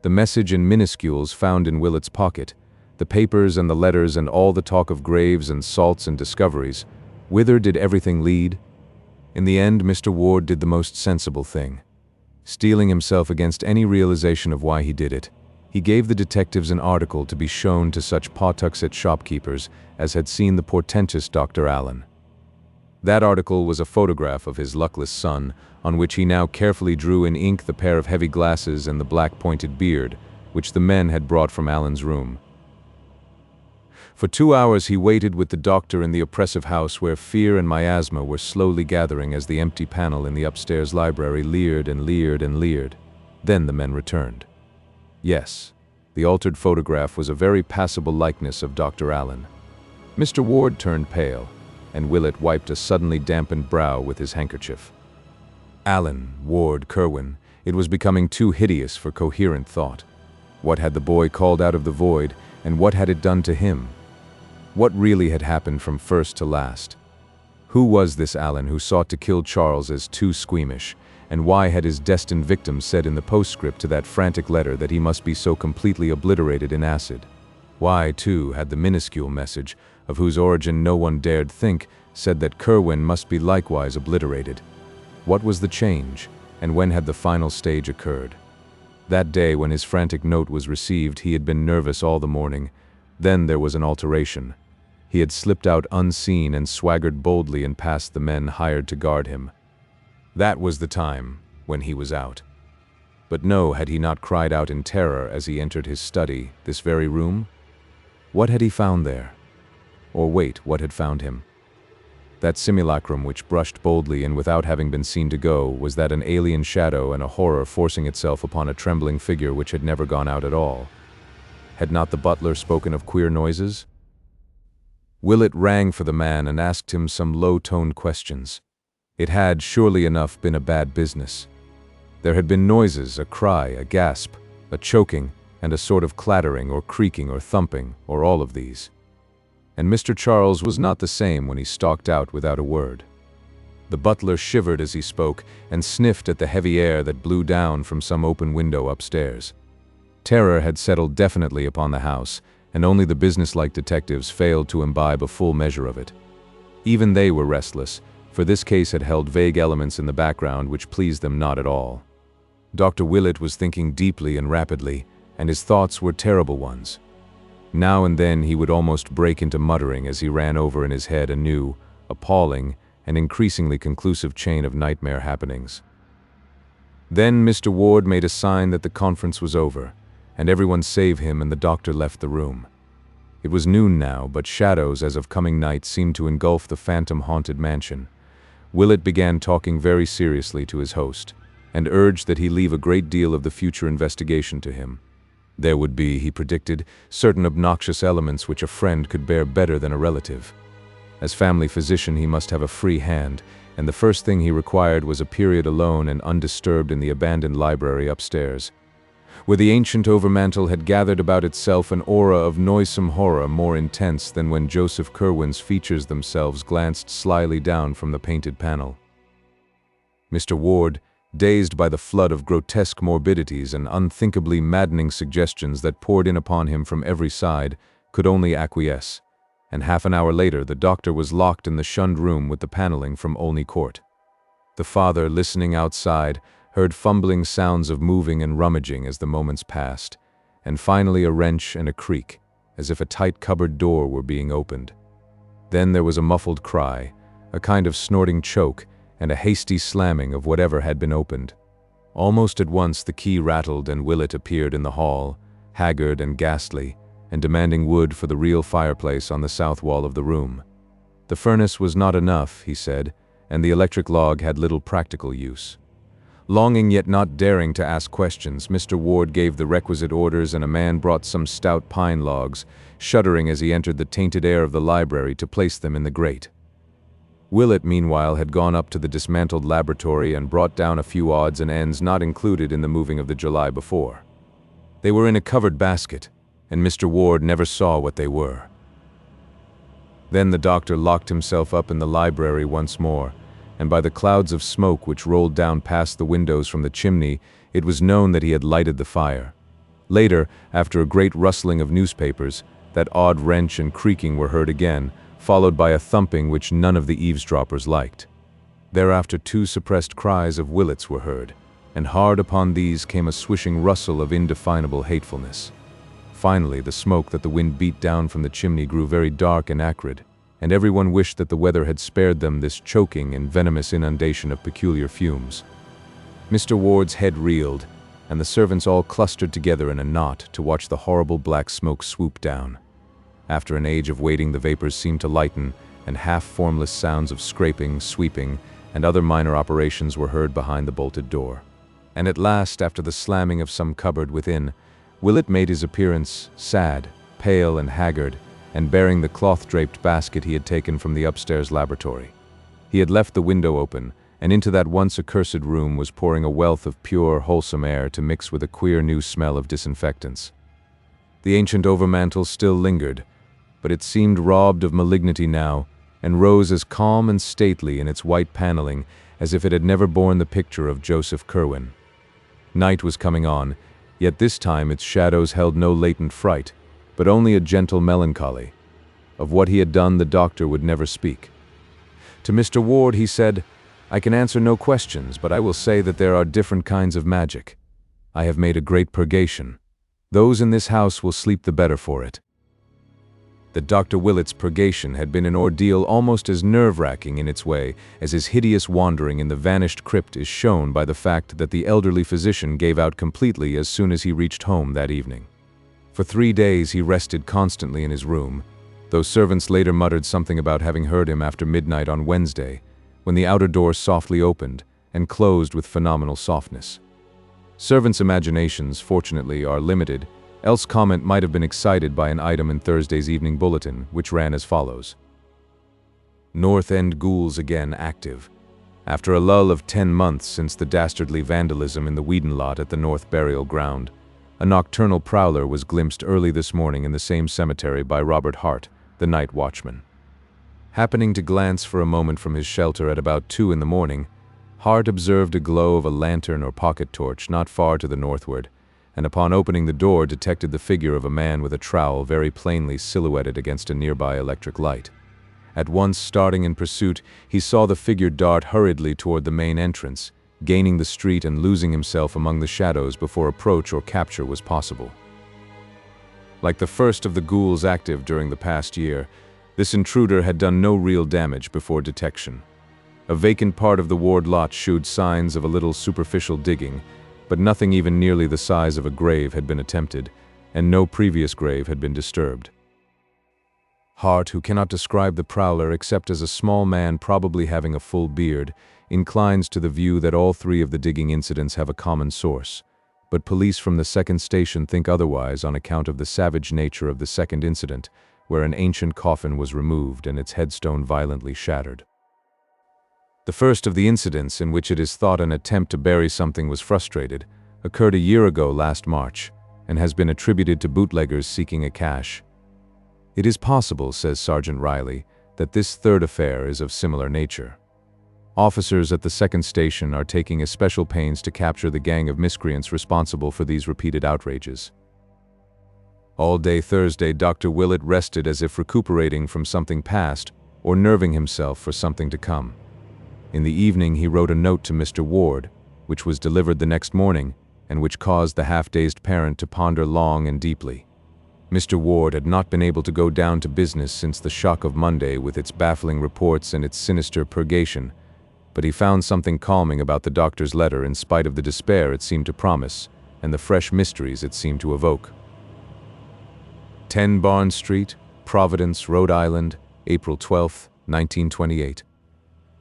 the message in minuscules found in Willett's pocket, the papers and the letters and all the talk of graves and salts and discoveries. Whither did everything lead? In the end, Mr. Ward did the most sensible thing. Steeling himself against any realization of why he did it, he gave the detectives an article to be shown to such Pawtuxet shopkeepers as had seen the portentous Dr. Allen. That article was a photograph of his luckless son, on which he now carefully drew in ink the pair of heavy glasses and the black pointed beard, which the men had brought from Allen's room. For 2 hours he waited with the doctor in the oppressive house where fear and miasma were slowly gathering as the empty panel in the upstairs library leered and leered and leered. Then the men returned. Yes, the altered photograph was a very passable likeness of Dr. Allen. Mr. Ward turned pale, and Willett wiped a suddenly dampened brow with his handkerchief. Allen, Ward, Curwen, it was becoming too hideous for coherent thought. What had the boy called out of the void, and what had it done to him? What really had happened from first to last? Who was this Allen who sought to kill Charles as too squeamish, and why had his destined victim said in the postscript to that frantic letter that he must be so completely obliterated in acid? Why, too, had the minuscule message, of whose origin no one dared think, said that Curwen must be likewise obliterated? What was the change, and when had the final stage occurred? That day when his frantic note was received, he had been nervous all the morning. Then there was an alteration. He had slipped out unseen and swaggered boldly and past the men hired to guard him. That was the time when he was out. But no, had he not cried out in terror as he entered his study, this very room? What had he found there? Or wait, what had found him? That simulacrum which brushed boldly in without having been seen to go, was that an alien shadow and a horror forcing itself upon a trembling figure which had never gone out at all? Had not the butler spoken of queer noises? Willett rang for the man and asked him some low-toned questions. It had, surely enough, been a bad business. There had been noises, a cry, a gasp, a choking, and a sort of clattering or creaking or thumping, or all of these. And Mr. Charles was not the same when he stalked out without a word. The butler shivered as he spoke and sniffed at the heavy air that blew down from some open window upstairs. Terror had settled definitely upon the house, and only the businesslike detectives failed to imbibe a full measure of it. Even they were restless, for this case had held vague elements in the background which pleased them not at all. Dr. Willett was thinking deeply and rapidly, and his thoughts were terrible ones. Now and then he would almost break into muttering as he ran over in his head a new, appalling, and increasingly conclusive chain of nightmare happenings. Then Mr. Ward made a sign that the conference was over, and everyone save him and the doctor left the room. It was noon now, but shadows as of coming night seemed to engulf the phantom-haunted mansion. Willett began talking very seriously to his host, and urged that he leave a great deal of the future investigation to him. There would be, he predicted, certain obnoxious elements which a friend could bear better than a relative. As family physician, he must have a free hand, and the first thing he required was a period alone and undisturbed in the abandoned library upstairs, where the ancient overmantel had gathered about itself an aura of noisome horror more intense than when Joseph Curwen's features themselves glanced slyly down from the painted panel. Mr. Ward, dazed by the flood of grotesque morbidities and unthinkably maddening suggestions that poured in upon him from every side, could only acquiesce, and half an hour later the doctor was locked in the shunned room with the paneling from Olney Court. The father, listening outside, heard fumbling sounds of moving and rummaging as the moments passed, and finally a wrench and a creak, as if a tight cupboard door were being opened. Then there was a muffled cry, a kind of snorting choke, and a hasty slamming of whatever had been opened. Almost at once the key rattled and Willett appeared in the hall, haggard and ghastly, and demanding wood for the real fireplace on the south wall of the room. The furnace was not enough, he said, and the electric log had little practical use. Longing yet not daring to ask questions, Mr. Ward gave the requisite orders and a man brought some stout pine logs, shuddering as he entered the tainted air of the library to place them in the grate. Willett, meanwhile, had gone up to the dismantled laboratory and brought down a few odds and ends not included in the moving of the July before. They were in a covered basket, and Mr. Ward never saw what they were. Then the doctor locked himself up in the library once more, and by the clouds of smoke which rolled down past the windows from the chimney, it was known that he had lighted the fire. Later, after a great rustling of newspapers, that odd wrench and creaking were heard again, followed by a thumping which none of the eavesdroppers liked. Thereafter 2 suppressed cries of Willett's were heard, and hard upon these came a swishing rustle of indefinable hatefulness. Finally, the smoke that the wind beat down from the chimney grew very dark and acrid, and everyone wished that the weather had spared them this choking and venomous inundation of peculiar fumes. Mr. Ward's head reeled, and the servants all clustered together in a knot to watch the horrible black smoke swoop down. After an age of waiting, the vapors seemed to lighten, and half-formless sounds of scraping, sweeping, and other minor operations were heard behind the bolted door. And at last, after the slamming of some cupboard within, Willett made his appearance, sad, pale, and haggard, and bearing the cloth-draped basket he had taken from the upstairs laboratory. He had left the window open, and into that once accursed room was pouring a wealth of pure, wholesome air to mix with a queer new smell of disinfectants. The ancient overmantel still lingered, but it seemed robbed of malignity now, and rose as calm and stately in its white paneling as if it had never borne the picture of Joseph Curwen. Night was coming on, yet this time its shadows held no latent fright, but only a gentle melancholy. Of what he had done the doctor would never speak. To Mr. Ward he said, "I can answer no questions, but I will say that there are different kinds of magic. I have made a great purgation. Those in this house will sleep the better for it." That Dr. Willett's purgation had been an ordeal almost as nerve-wracking in its way as his hideous wandering in the vanished crypt is shown by the fact that the elderly physician gave out completely as soon as he reached home that evening. For 3 days he rested constantly in his room, though servants later muttered something about having heard him after midnight on Wednesday, when the outer door softly opened and closed with phenomenal softness. Servants' imaginations, fortunately, are limited, else comment might have been excited by an item in Thursday's evening bulletin, which ran as follows. North End ghouls again active. After a lull of 10 months since the dastardly vandalism in the Whedon lot at the North Burial Ground, a nocturnal prowler was glimpsed early this morning in the same cemetery by Robert Hart, the night watchman. Happening to glance for a moment from his shelter at about 2 in the morning, Hart observed a glow of a lantern or pocket torch not far to the northward, and upon opening the door detected the figure of a man with a trowel very plainly silhouetted against a nearby electric light. At once starting in pursuit, he saw the figure dart hurriedly toward the main entrance, gaining the street and losing himself among the shadows before approach or capture was possible. Like the first of the ghouls active during the past year, this intruder had done no real damage before detection. A vacant part of the Ward lot showed signs of a little superficial digging, but nothing even nearly the size of a grave had been attempted, and no previous grave had been disturbed. Hart, who cannot describe the prowler except as a small man probably having a full beard, inclines to the view that all 3 of the digging incidents have a common source, but police from the second station think otherwise on account of the savage nature of the second incident, where an ancient coffin was removed and its headstone violently shattered. The first of the incidents, in which it is thought an attempt to bury something was frustrated, occurred a year ago last March, and has been attributed to bootleggers seeking a cache. It is possible, says Sergeant Riley, that this third affair is of similar nature. Officers at the second station are taking especial pains to capture the gang of miscreants responsible for these repeated outrages. All day Thursday, Dr. Willett rested as if recuperating from something past or nerving himself for something to come. In the evening, he wrote a note to Mr. Ward, which was delivered the next morning and which caused the half-dazed parent to ponder long and deeply. Mr. Ward had not been able to go down to business since the shock of Monday with its baffling reports and its sinister purgation, but he found something calming about the doctor's letter in spite of the despair it seemed to promise and the fresh mysteries it seemed to evoke. 10 Barnes Street, Providence, Rhode Island, April 12, 1928.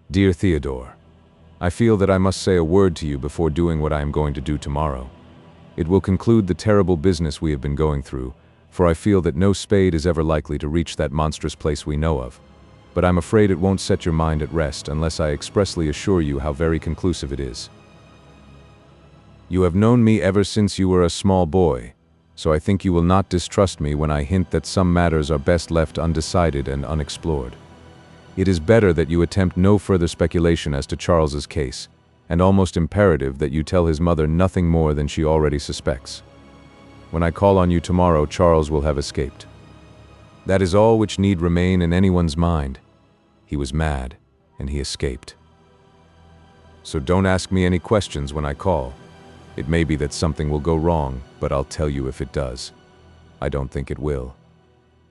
Dear Theodore, I feel that I must say a word to you before doing what I am going to do tomorrow. It will conclude the terrible business we have been going through, for I feel that no spade is ever likely to reach that monstrous place we know of. But I'm afraid it won't set your mind at rest unless I expressly assure you how very conclusive it is. You have known me ever since you were a small boy, so I think you will not distrust me when I hint that some matters are best left undecided and unexplored. It is better that you attempt no further speculation as to Charles's case, and almost imperative that you tell his mother nothing more than she already suspects. When I call on you tomorrow, Charles will have escaped. That is all which need remain in anyone's mind. He was mad, and he escaped. So don't ask me any questions when I call. It may be that something will go wrong, but I'll tell you if it does. I don't think it will.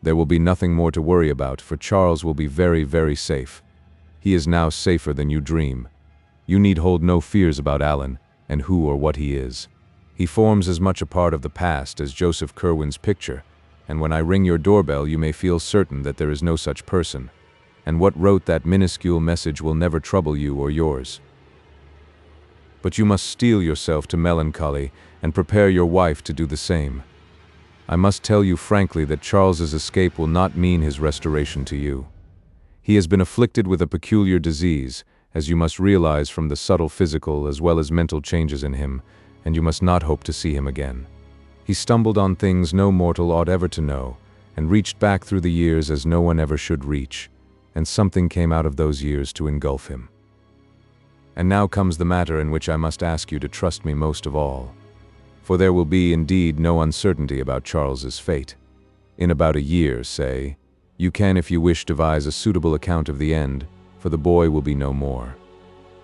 There will be nothing more to worry about, for Charles will be very, very safe. He is now safer than you dream. You need hold no fears about Alan, and who or what he is. He forms as much a part of the past as Joseph Curwen's picture, and when I ring your doorbell you may feel certain that there is no such person, and what wrote that minuscule message will never trouble you or yours. But you must steel yourself to melancholy and prepare your wife to do the same. I must tell you frankly that Charles's escape will not mean his restoration to you. He has been afflicted with a peculiar disease, as you must realize from the subtle physical as well as mental changes in him, and you must not hope to see him again. He stumbled on things no mortal ought ever to know, and reached back through the years as no one ever should reach, and something came out of those years to engulf him. And now comes the matter in which I must ask you to trust me most of all, for there will be indeed no uncertainty about Charles's fate. In about a year, say, you can, if you wish, devise a suitable account of the end, for the boy will be no more.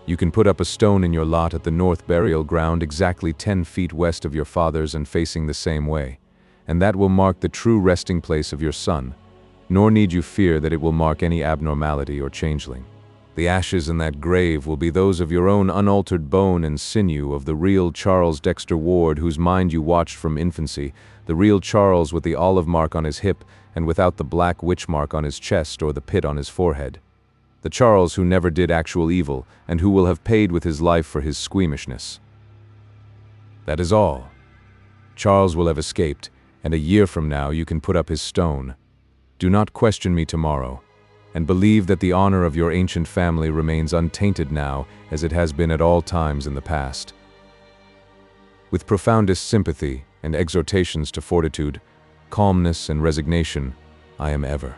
You can put up a stone in your lot at the North Burial Ground exactly 10 feet west of your father's and facing the same way, and that will mark the true resting place of your son, nor need you fear that it will mark any abnormality or changeling. The ashes in that grave will be those of your own unaltered bone and sinew, of the real Charles Dexter Ward whose mind you watched from infancy, the real Charles with the olive mark on his hip and without the black witch mark on his chest or the pit on his forehead. The Charles who never did actual evil, and who will have paid with his life for his squeamishness. That is all. Charles will have escaped, and a year from now you can put up his stone. Do not question me tomorrow, and believe that the honor of your ancient family remains untainted now as it has been at all times in the past. With profoundest sympathy and exhortations to fortitude, calmness, and resignation, I am ever,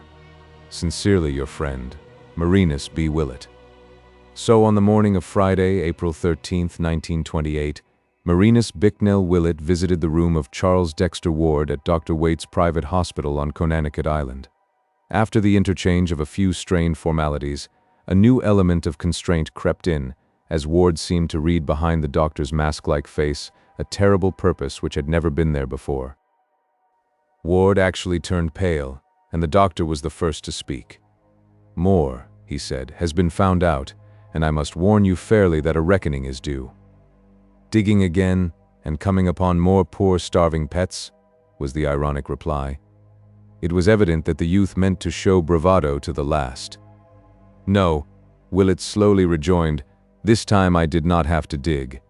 sincerely your friend, Marinus B. Willett. So on the morning of Friday, April 13, 1928, Marinus Bicknell Willett visited the room of Charles Dexter Ward at Dr. Waite's private hospital on Conanicut Island. After the interchange of a few strained formalities, a new element of constraint crept in, as Ward seemed to read behind the doctor's mask-like face a terrible purpose which had never been there before. Ward actually turned pale, and the doctor was the first to speak. "More," he said, "has been found out, and I must warn you fairly that a reckoning is due." "Digging again, and coming upon more poor starving pets?" was the ironic reply. It was evident that the youth meant to show bravado to the last. "No," Willett slowly rejoined, "this time I did not have to dig.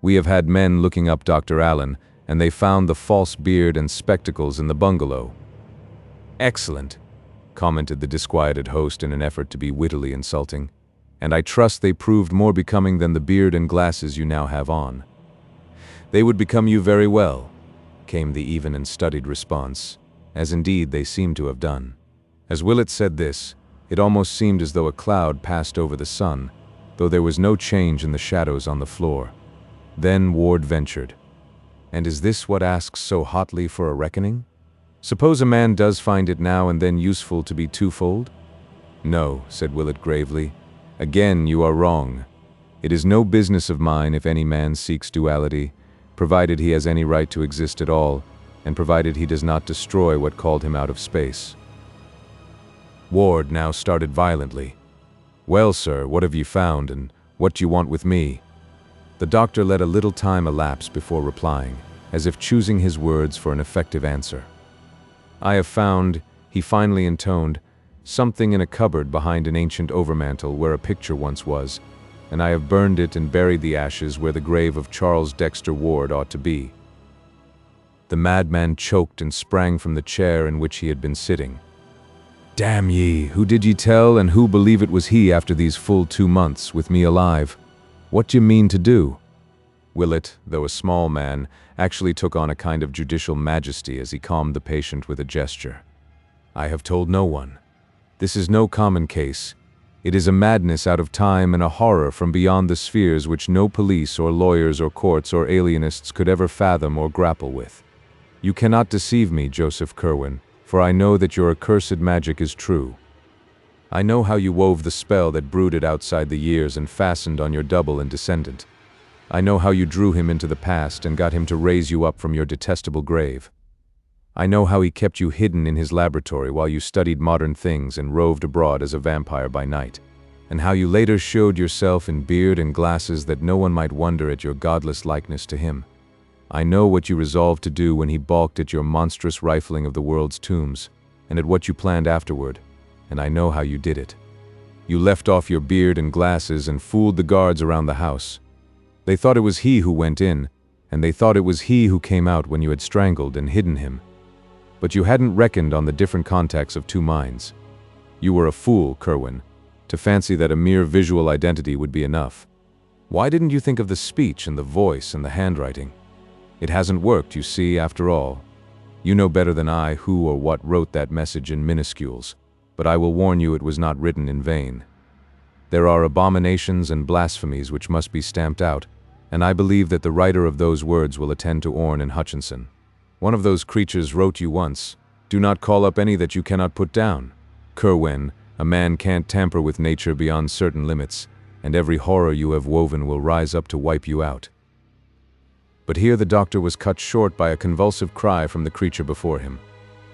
We have had men looking up Dr. Allen, and they found the false beard and spectacles in the bungalow." "Excellent," commented the disquieted host in an effort to be wittily insulting. "And I trust they proved more becoming than the beard and glasses you now have on." "They would become you very well," came the even and studied response, as indeed they seemed to have done. As Willett said this, it almost seemed as though a cloud passed over the sun, though there was no change in the shadows on the floor. Then Ward ventured, "And is this what asks so hotly for a reckoning? Suppose a man does find it now and then useful to be twofold?" "No," said Willett gravely. "Again you are wrong. It is no business of mine if any man seeks duality, provided he has any right to exist at all, and provided he does not destroy what called him out of space." Ward now started violently. "Well, sir, what have you found, and what do you want with me?" The doctor let a little time elapse before replying, as if choosing his words for an effective answer. "I have found," he finally intoned, "something in a cupboard behind an ancient overmantel where a picture once was, and I have burned it and buried the ashes where the grave of Charles Dexter Ward ought to be." The madman choked and sprang from the chair in which he had been sitting. "Damn ye, who did ye tell, and who believe it was he after these full 2 months, with me alive? What d'ye mean to do?" Willett, though a small man, actually took on a kind of judicial majesty as he calmed the patient with a gesture. "I have told no one. This is no common case. It is a madness out of time and a horror from beyond the spheres which no police or lawyers or courts or alienists could ever fathom or grapple with. You cannot deceive me, Joseph Kerwin, for I know that your accursed magic is true. I know how you wove the spell that brooded outside the years and fastened on your double and descendant. I know how you drew him into the past and got him to raise you up from your detestable grave. I know how he kept you hidden in his laboratory while you studied modern things and roved abroad as a vampire by night, and how you later showed yourself in beard and glasses that no one might wonder at your godless likeness to him. I know what you resolved to do when he balked at your monstrous rifling of the world's tombs, and at what you planned afterward, and I know how you did it. You left off your beard and glasses and fooled the guards around the house. They thought it was he who went in, and they thought it was he who came out when you had strangled and hidden him. But you hadn't reckoned on the different contacts of two minds. You were a fool, Kerwin, to fancy that a mere visual identity would be enough. Why didn't you think of the speech and the voice and the handwriting? It hasn't worked, you see, after all. You know better than I who or what wrote that message in minuscules, but I will warn you it was not written in vain. There are abominations and blasphemies which must be stamped out, and I believe that the writer of those words will attend to Orne and Hutchinson. One of those creatures wrote you once, "Do not call up any that you cannot put down. Kerwin, a man can't tamper with nature beyond certain limits, and every horror you have woven will rise up to wipe you out." But here the doctor was cut short by a convulsive cry from the creature before him.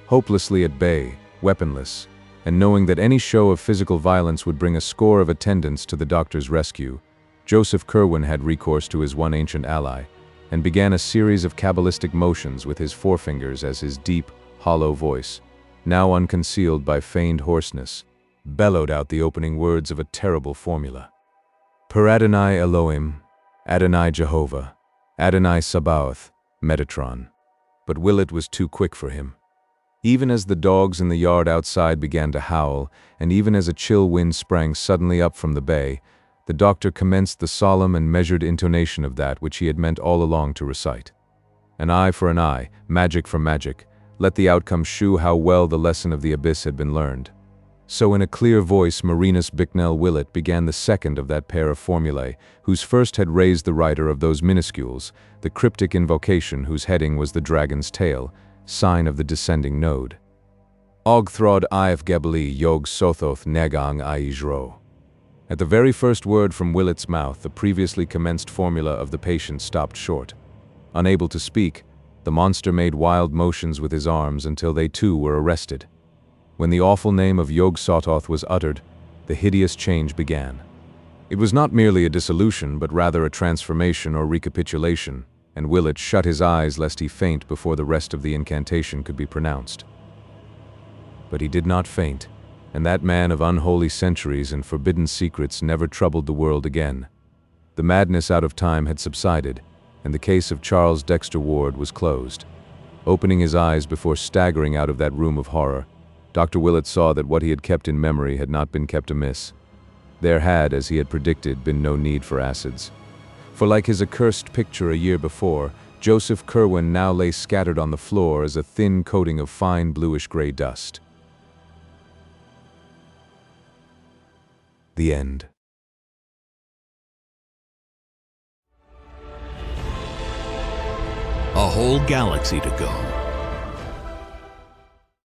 Hopelessly at bay, weaponless, and knowing that any show of physical violence would bring a score of attendants to the doctor's rescue, Joseph Kerwin had recourse to his one ancient ally, and began a series of cabalistic motions with his forefingers as his deep, hollow voice, now unconcealed by feigned hoarseness, bellowed out the opening words of a terrible formula. Per Adonai Elohim, Adonai Jehovah, Adonai Sabaoth, Metatron. But Willett was too quick for him. Even as the dogs in the yard outside began to howl, and even as a chill wind sprang suddenly up from the bay, the doctor commenced the solemn and measured intonation of that which he had meant all along to recite. An eye for an eye, magic for magic, let the outcome shew how well the lesson of the abyss had been learned. So in a clear voice Marinus Bicknell Willett began the second of that pair of formulae, whose first had raised the writer of those minuscules, the cryptic invocation whose heading was the dragon's tail, sign of the descending node. Og throd Iaf Gebeli Yog Sothoth Negang Aijro. At the very first word from Willett's mouth, the previously commenced formula of the patient stopped short. Unable to speak, the monster made wild motions with his arms until they too were arrested. When the awful name of Yog Sothoth was uttered, the hideous change began. It was not merely a dissolution, but rather a transformation or recapitulation, and Willett shut his eyes lest he faint before the rest of the incantation could be pronounced. But he did not faint, and that man of unholy centuries and forbidden secrets never troubled the world again. The madness out of time had subsided, and the case of Charles Dexter Ward was closed. Opening his eyes before staggering out of that room of horror, Dr. Willett saw that what he had kept in memory had not been kept amiss. There had, as he had predicted, been no need for acids. For like his accursed picture a year before, Joseph Curwen now lay scattered on the floor as a thin coating of fine bluish-gray dust. The end. A whole galaxy to go.